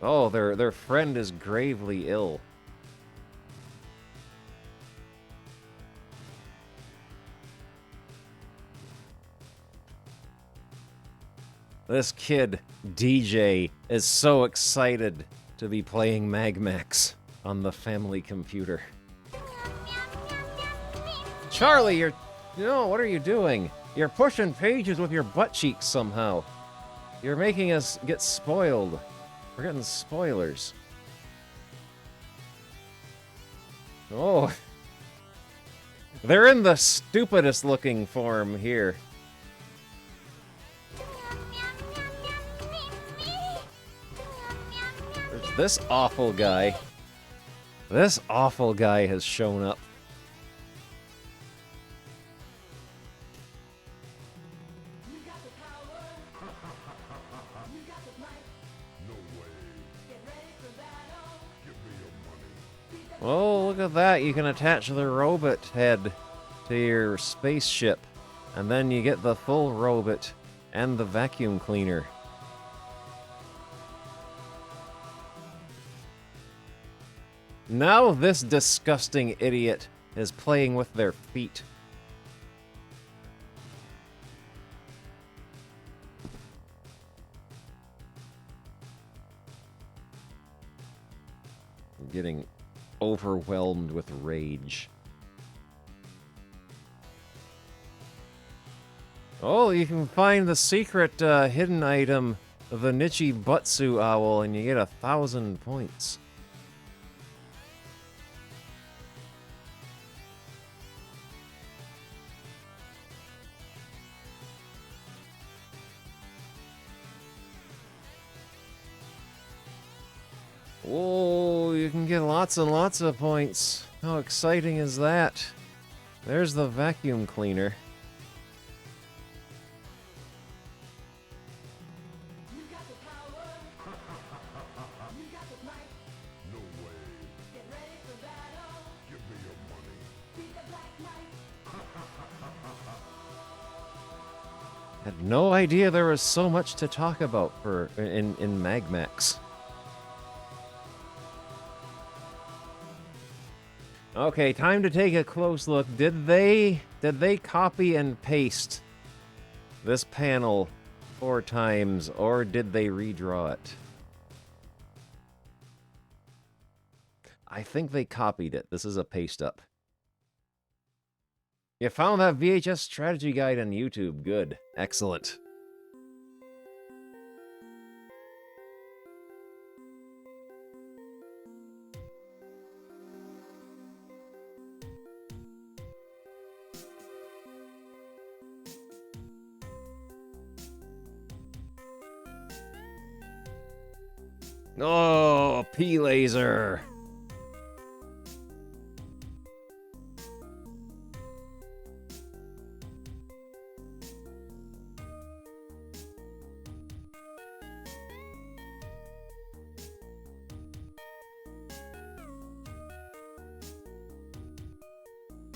A: Oh, their friend is gravely ill. This kid, DJ, is so excited to be playing Magmax on the family computer. Charlie, what are you doing? You're pushing pages with your butt cheeks somehow. You're making us get spoiled. We're getting spoilers. Oh. They're in the stupidest looking form here. There's this awful guy. This awful guy has shown up. Oh, look at that. You can attach the robot head to your spaceship. And then you get the full robot and the vacuum cleaner. Now this disgusting idiot is playing with their feet. I'm getting overwhelmed with rage. Oh, you can find the secret hidden item of the Nichi Butsu Owl and you get 1,000 points. Oh, you can get lots and lots of points. How exciting is that? There's the vacuum cleaner. Had no idea there was so much to talk about in Magmax. Okay, time to take a close look. Did they copy and paste this panel 4 times, or did they redraw it? I think they copied it. This is a paste up. You found that VHS strategy guide on YouTube. Good. Excellent. Oh, P-laser.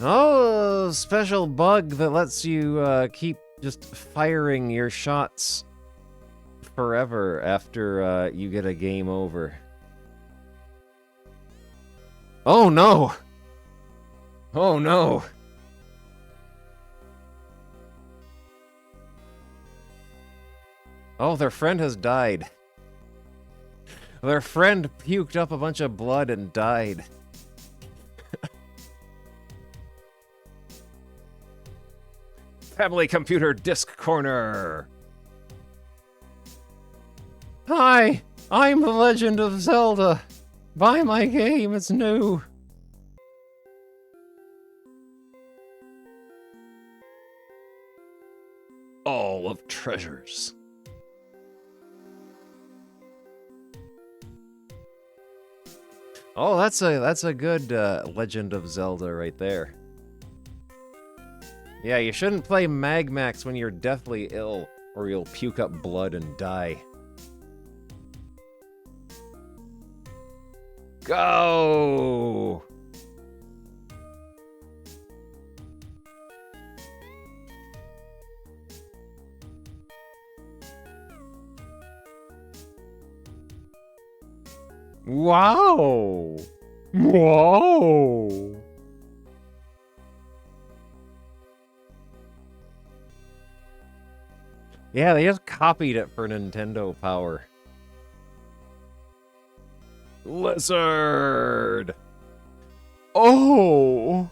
A: Oh, a special bug that lets you keep just firing your shots forever after you get a game over. Oh no! Oh no! Oh, their friend has died. Their friend puked up a bunch of blood and died. Family Computer Disc Corner!
G: Hi, I'm the Legend of Zelda. Buy my game, it's new.
A: All of treasures. Oh, that's a good Legend of Zelda right there. Yeah, you shouldn't play Magmax when you're deathly ill, or you'll puke up blood and die. Go!
G: Wow! Whoa!
A: Yeah, they just copied it for Nintendo Power. Lizard!
G: Oh!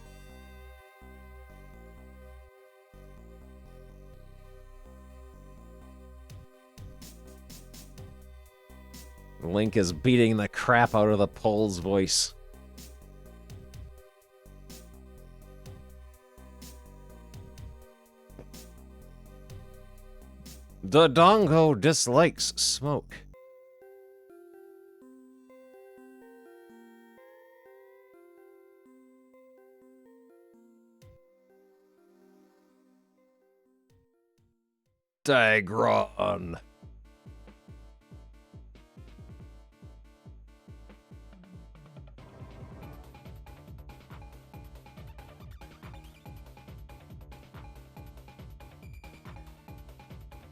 A: Link is beating the crap out of the Pole's voice. Dodongo dislikes smoke. Dagron.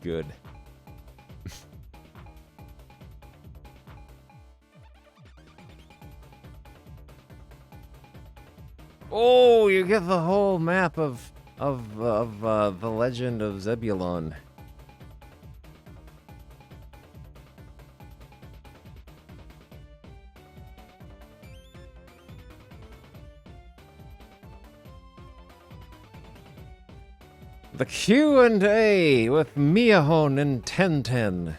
A: Good. Oh, you get the whole map of the Legend of Zebulon. The Q&A with Miyahon and Tenten.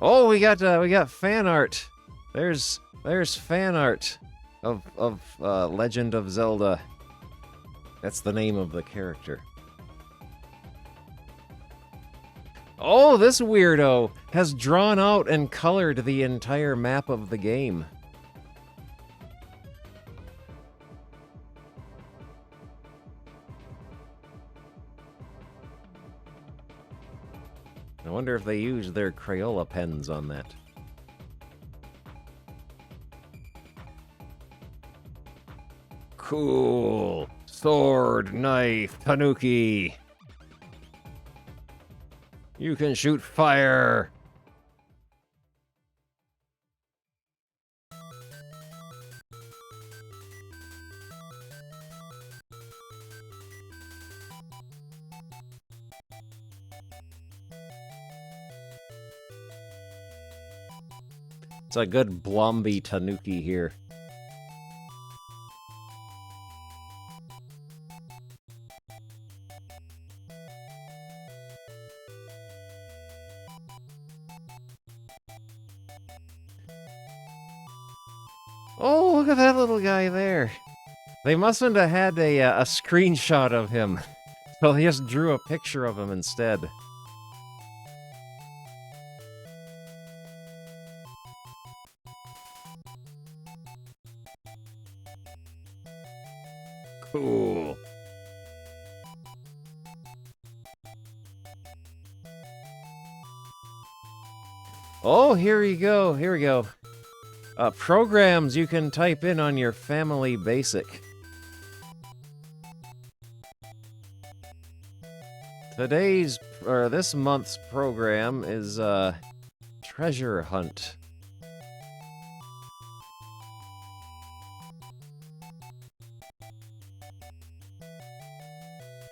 A: Oh, we got fan art. There's fan art of Legend of Zelda. That's the name of the character. Oh, this weirdo has drawn out and colored the entire map of the game. I wonder if they used their Crayola pens on that. Cool. Sword, knife, tanuki. You can shoot fire. It's a good Blomby tanuki here. Oh, look at that little guy there. They mustn't have had a screenshot of him. So they just drew a picture of him instead. Cool. Oh, here we go. Here we go. Programs you can type in on your Family Basic. This month's program is, Treasure Hunt.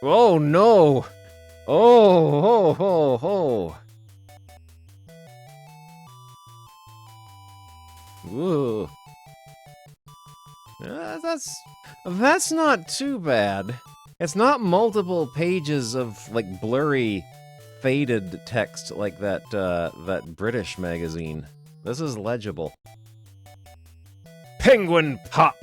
A: Oh, no! Oh, ho, ho, ho! Ooh. That's not too bad. It's not multiple pages of, like, blurry, faded text like that British magazine. This is legible. Penguin Pop!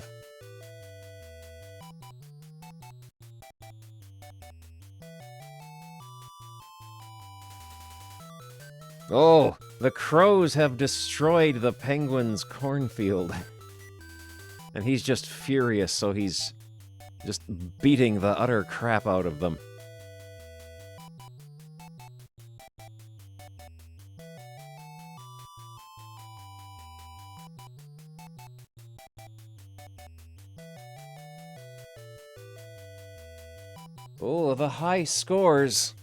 A: Oh, the crows have destroyed the penguin's cornfield. And he's just furious, so he's just beating the utter crap out of them. Oh, the high scores.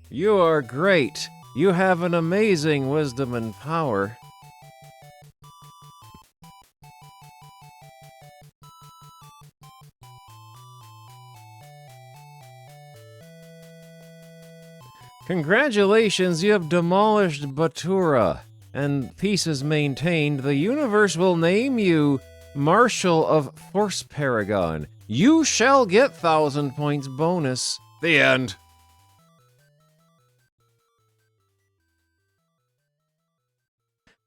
A: You are great. You have an amazing wisdom and power. Congratulations, you have demolished Batura, and peace is maintained. The universe will name you Marshal of Force Paragon. You shall get 1,000 points bonus. The end.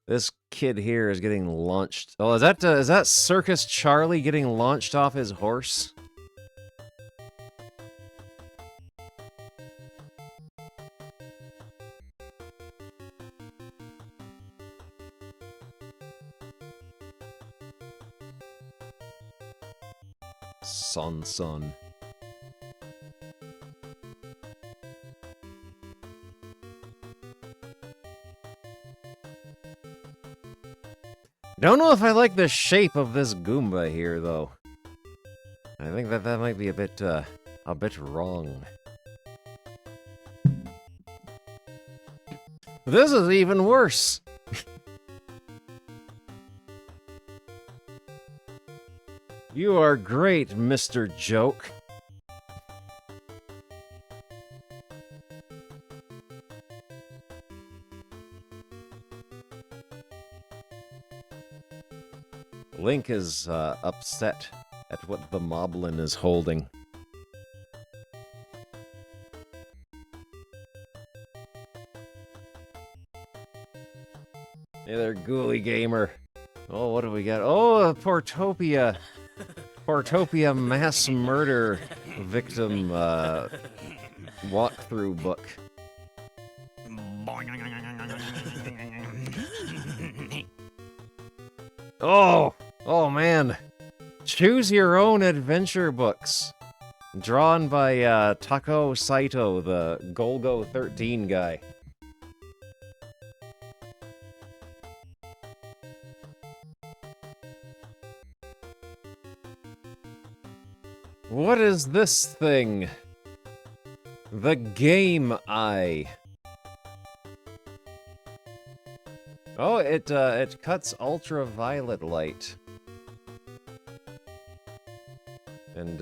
A: This kid here is getting launched. Oh, is that Circus Charlie getting launched off his horse? Son. Don't know if I like the shape of this Goomba here, though. I think that might be a bit wrong. This is even worse! You are great, Mr. Joke. Link is upset at what the Moblin is holding. Hey there, Ghoulie Gamer. Oh, what do we got? Oh, Portopia. Portopia mass murder victim walkthrough book. Oh man. Choose your own adventure books. Drawn by Tako Saito, the Golgo 13 guy. What is this thing? The Game Eye. Oh, it cuts ultraviolet light. And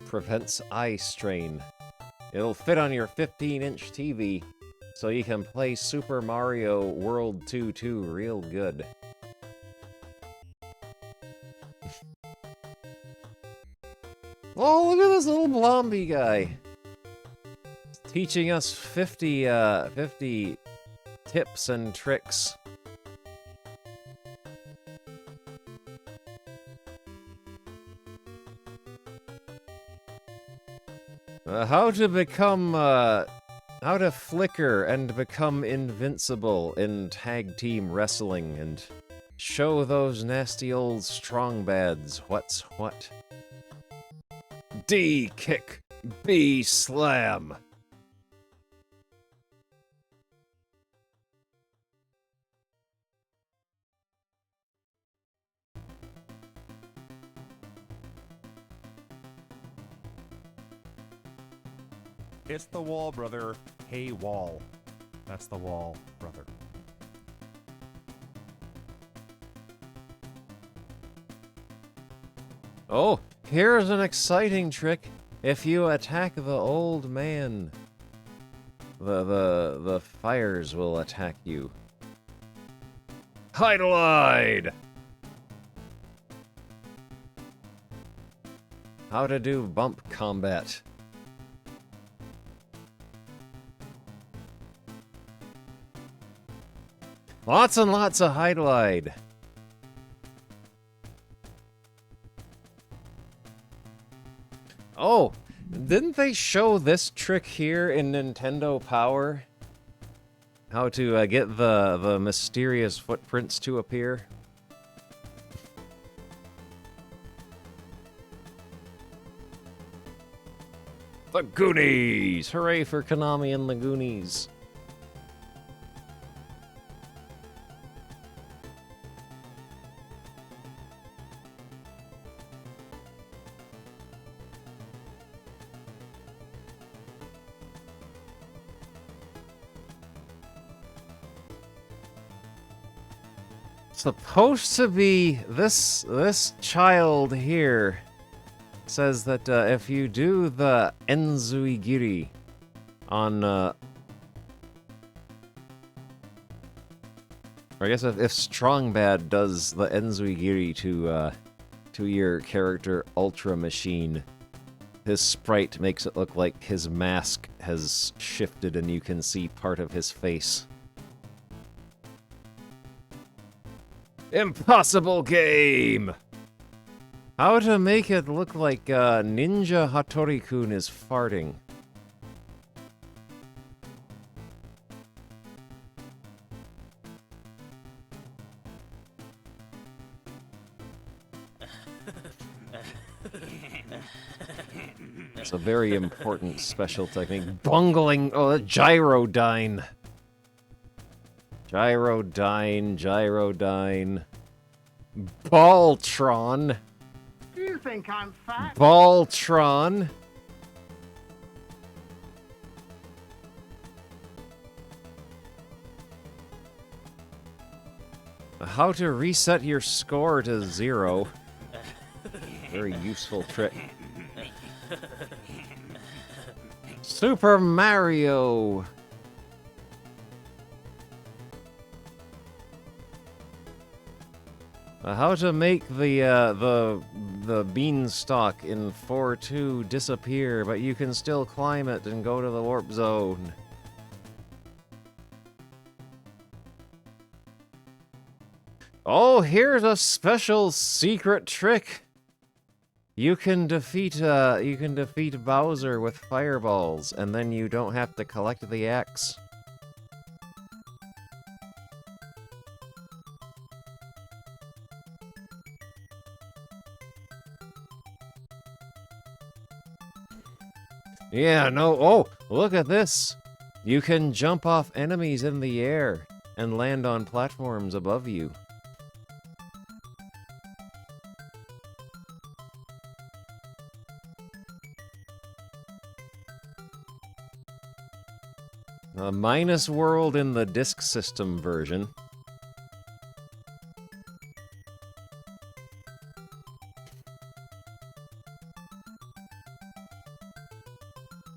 A: prevents eye strain. It'll fit on your 15-inch TV, so you can play Super Mario World 2 real good. Oh, look at this little Blondie guy. Teaching us 50 tips and tricks. How to flicker and become invincible in tag team wrestling and show those nasty old strong bads what's what. D kick, B slam.
U: It's the wall, brother. Hey, wall. That's the wall, brother.
A: Oh, here's an exciting trick. If you attack the old man, the fires will attack you. Hydalide! How to do bump combat. Lots and lots of Hydalide. Oh, didn't they show this trick here in Nintendo Power? How to get the mysterious footprints to appear? The Goonies! Hooray for Konami and the Goonies. Supposed to be this child here says that if you do the Enzuigiri on or I guess if Strongbad does the Enzuigiri to your character Ultra Machine, his sprite makes it look like his mask has shifted and you can see part of his face. Impossible game! How to make it look like Ninja Hattori-kun is farting. It's a very important special technique. Bungling! Oh, Gyrodyne! Gyrodyne. Balltron.
Q: Do you think I'm fat?
A: Balltron. How to reset your score to 0. Very useful trick. Super Mario. How to make the beanstalk in 4-2 disappear, but you can still climb it and go to the warp zone. Oh, here's a special secret trick. You can defeat Bowser with fireballs, and then you don't have to collect the axe. Yeah, no, oh, look at this! You can jump off enemies in the air and land on platforms above you. A minus world in the Disk System version.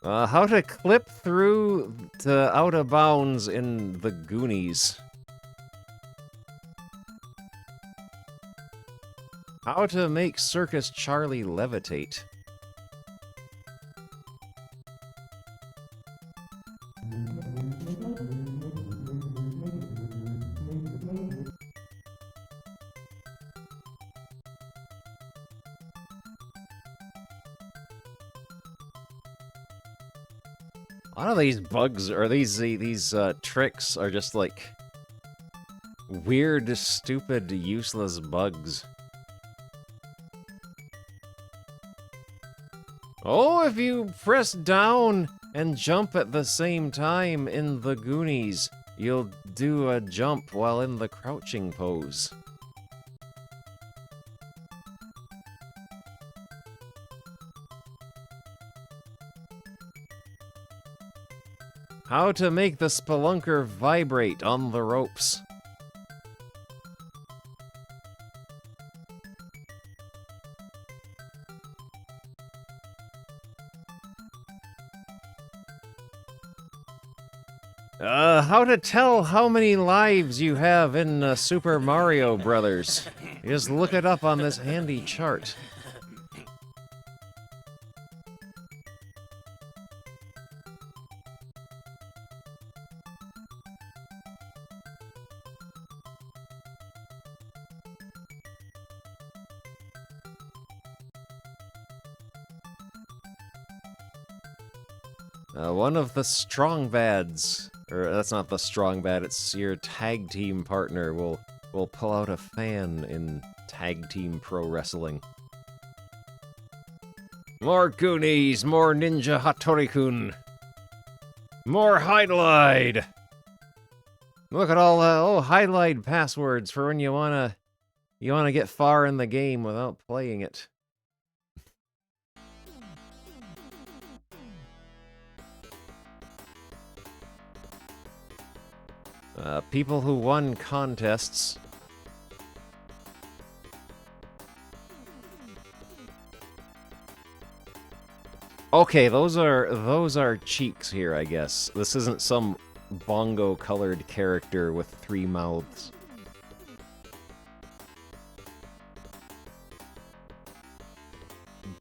A: How to clip through to out of bounds in the Goonies. How to make Circus Charlie levitate. A lot of these bugs, or these tricks are just like weird, stupid, useless bugs. Oh, if you press down and jump at the same time in the Goonies, you'll do a jump while in the crouching pose. How to make the spelunker vibrate on the ropes. How to tell how many lives you have in Super Mario Brothers. You just look it up on this handy chart. One of the strong bads, or that's not the strong bad, it's your tag team partner will pull out a fan in tag team pro wrestling. More Goonies, more Ninja Hattori-kun. More Highlight. Look at all Highlight passwords for when you wanna get far in the game without playing it. People who won contests. Okay, those are cheeks here, I guess. This isn't some bongo-colored character with 3 mouths.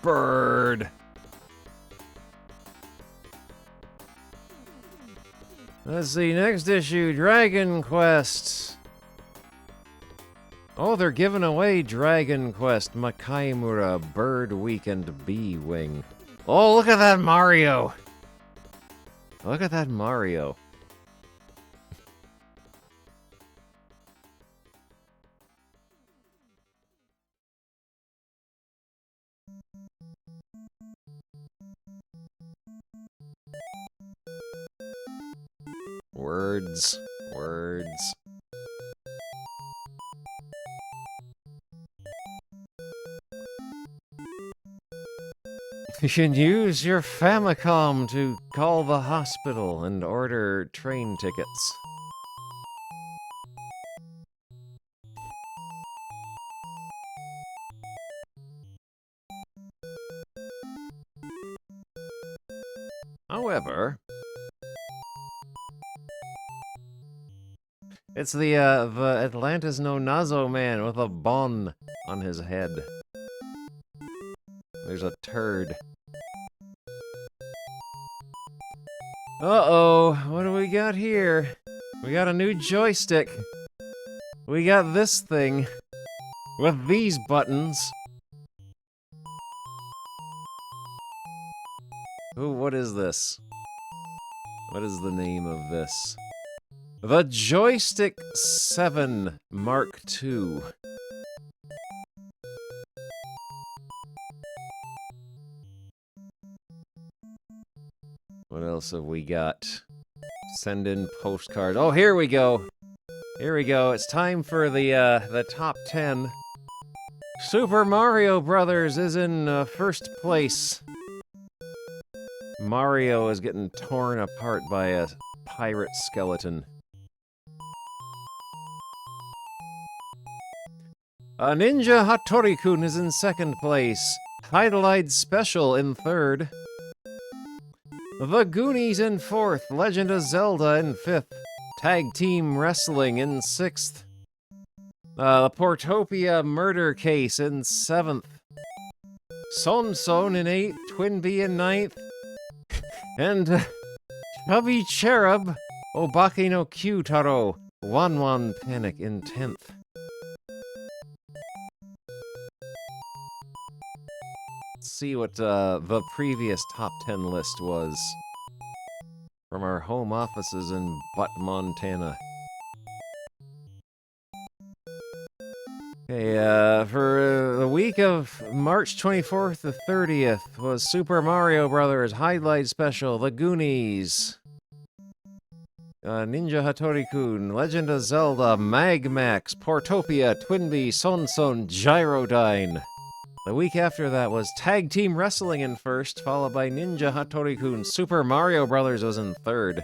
A: Bird. Let's see, next issue, Dragon Quest. Oh, they're giving away Dragon Quest, Makaimura, Bird Weekend, Bee Wing. Oh, look at that Mario! Look at that Mario. Words. Words. You should use your Famicom to call the hospital and order train tickets. However, it's the Atlantis no Nazo man with a bon on his head. There's a turd. Uh-oh, what do we got here? We got a new joystick. We got this thing with these buttons. Ooh, what is this? What is the name of this? The Joystick 7 Mark II. What else have we got? Send in postcard. Oh, here we go. Here we go. It's time for the top 10. Super Mario Brothers is in first place. Mario is getting torn apart by a pirate skeleton. A Ninja Hattori-kun is in second place. Highlight Special in third. The Goonies in fourth. Legend of Zelda in fifth. Tag Team Wrestling in sixth. The Portopia Murder Case in seventh. Son Son in eighth. Twinbee in ninth. And Chubby Cherub, Obake no Kyutaro, Wan Panic in 10th. Let's see what the previous top 10 list was. from our home offices in Butt, Montana. Okay, for the week of March 24th to 30th was Super Mario Brothers Highlight Special, The Goonies, Ninja Hattori-kun, Legend of Zelda, Mag Max, Portopia, Twinbee, Son Son, Gyrodyne. The week after that was Tag Team Wrestling in first, followed by Ninja Hattori-kun. Super Mario Brothers was in third.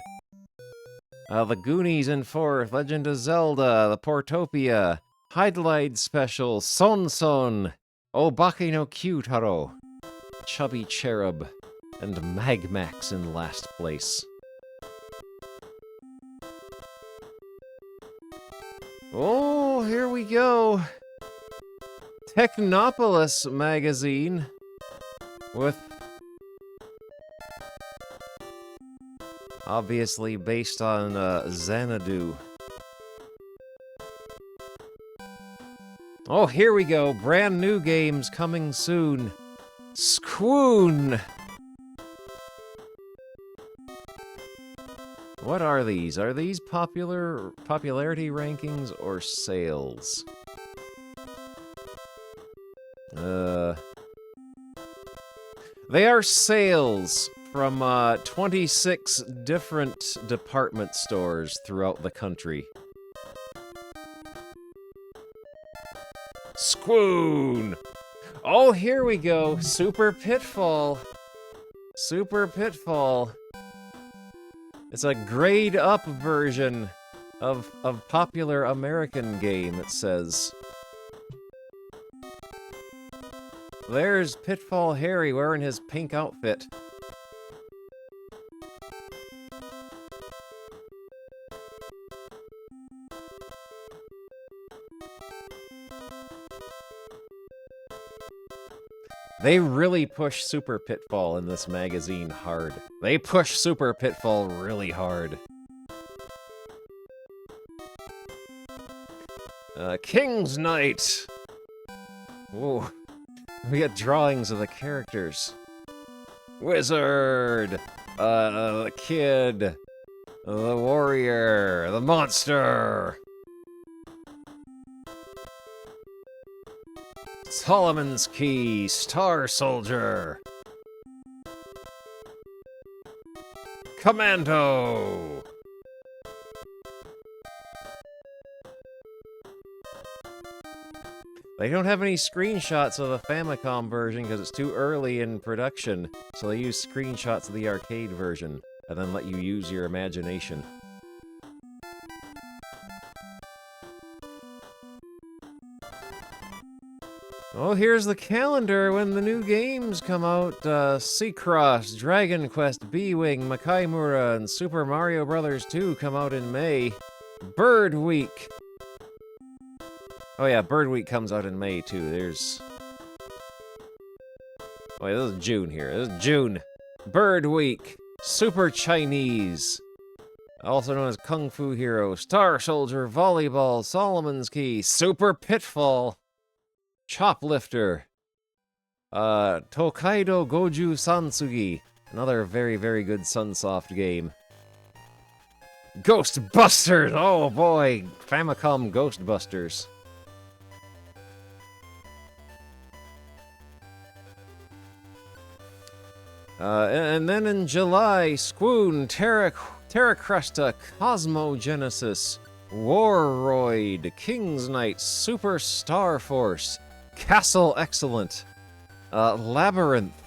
A: The Goonies in fourth, Legend of Zelda, the Portopia, Highlight Special, Son Son, Obake no Kyutaro, Chubby Cherub, and Mag Max in last place. Oh, here we go. Technopolis magazine with obviously based on Xanadu. Oh, here we go. Brand new games coming soon. Squoon. What are these? Are these popularity rankings or sales? They are sales from 26 different department stores throughout the country. Squoon! Oh, here we go. Super Pitfall. Super Pitfall. It's a grade-up version of popular American game, it says. There's Pitfall Harry wearing his pink outfit. They really push Super Pitfall in this magazine hard. They push Super Pitfall really hard. King's Knight! Ooh. We got drawings of the characters. Wizard! The kid! The warrior! The monster! Solomon's Key! Star Soldier! Commando! They don't have any screenshots of the Famicom version because it's too early in production, so they use screenshots of the arcade version, and then let you use your imagination. Oh, here's the calendar when the new games come out. Seacross, Dragon Quest, B-Wing, Makaimura, and Super Mario Bros. 2 come out in May. Bird Week! Oh yeah, Bird Week comes out in May, too. There's... Oh, wait, this is June here. This is June. Bird Week. Super Chinese. Also known as Kung Fu Hero. Star Soldier, Volleyball, Solomon's Key, Super Pitfall, Choplifter, Tokaido Goju Sansugi. Another very, very good Sunsoft game. Ghostbusters! Oh boy, Famicom Ghostbusters. And then in July, Squoon, Terracrusta, Cosmogenesis, Warroid, King's Knight, Super Star Force, Castle Excellent, Labyrinth,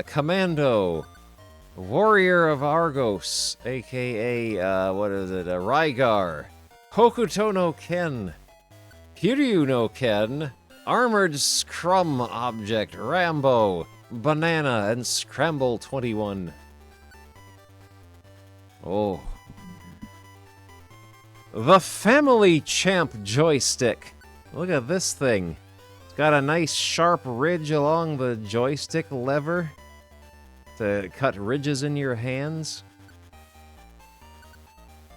A: Commando, Warrior of Argos, aka, what is it, Rygar, Hokuto no Ken, Kiryu no Ken, Armored Scrum Object, Rambo, Banana, and Scramble 21. Oh. The Family Champ joystick. Look at this thing. It's got a nice sharp ridge along the joystick lever to cut ridges in your hands.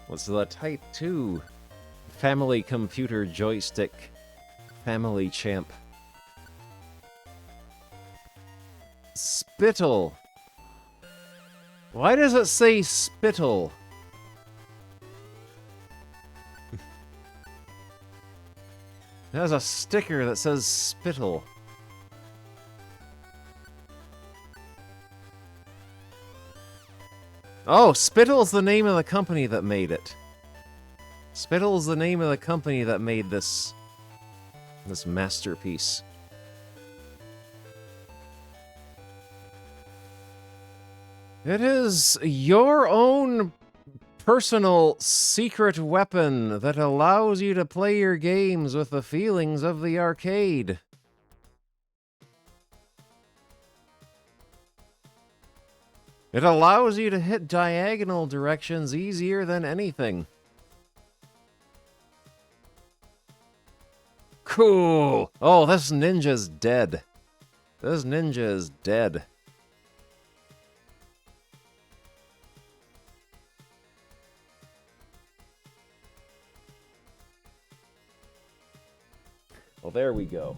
A: What's the Type 2 Family Computer Joystick Family Champ? Spittle. Why does it say spittle? There's a sticker that says spittle. Oh, Spittle's the name of the company that made it. Spittle's the name of the company that made this masterpiece. It is your own personal secret weapon that allows you to play your games with the feelings of the arcade. It allows you to hit diagonal directions easier than anything. Cool! Oh, this ninja's dead. This ninja is dead. Well, there we go.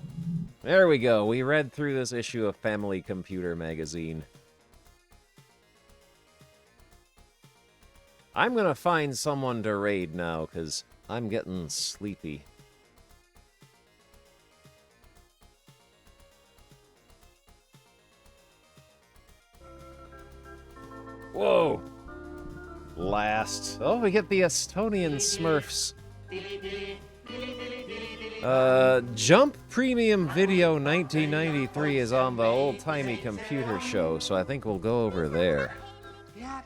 A: There we go. We read through this issue of Family Computer magazine. I'm gonna find someone to raid now, because I'm getting sleepy. Whoa! Last. Oh, we get the Estonian Smurfs. Jump Premium Video 1993 is on the old-timey computer show, so I think we'll go over there. Yeah,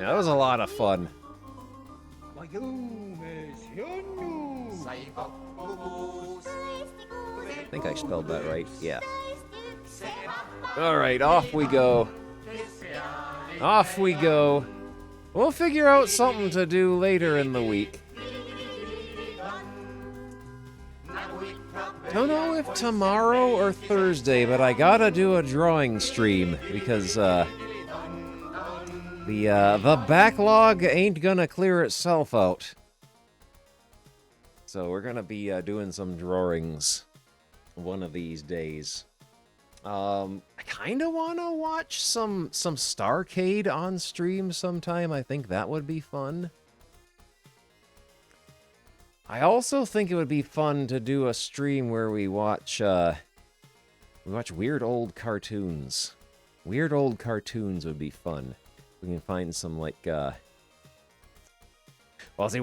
A: that was a lot of fun. I think I spelled that right. Yeah. Alright, off we go. Off we go. We'll figure out something to do later in the week. Don't know if tomorrow or Thursday, but I gotta do a drawing stream because the backlog ain't gonna clear itself out. So we're gonna be doing some drawings one of these days. I kind of want to watch some Starcade on stream sometime. I think that would be fun. I also think it would be fun to do a stream where we watch weird old cartoons. Weird old cartoons would be fun. We can find some like well, see,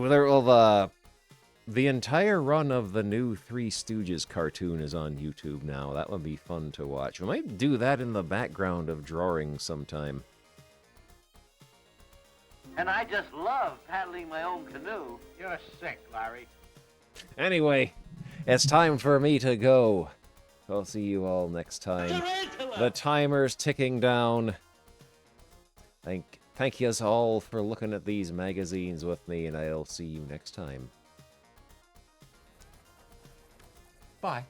A: the entire run of the new Three Stooges cartoon is on YouTube now. That would be fun to watch. We might do that in the background of drawing sometime.
Q: And I just love paddling my own canoe. You're sick, Larry.
A: Anyway, it's time for me to go. I'll see you all next time. The timer's ticking down. Thank yous all for looking at these magazines with me, and I'll see you next time.
G: Bye.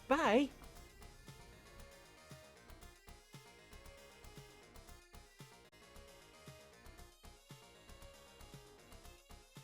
J: Bye.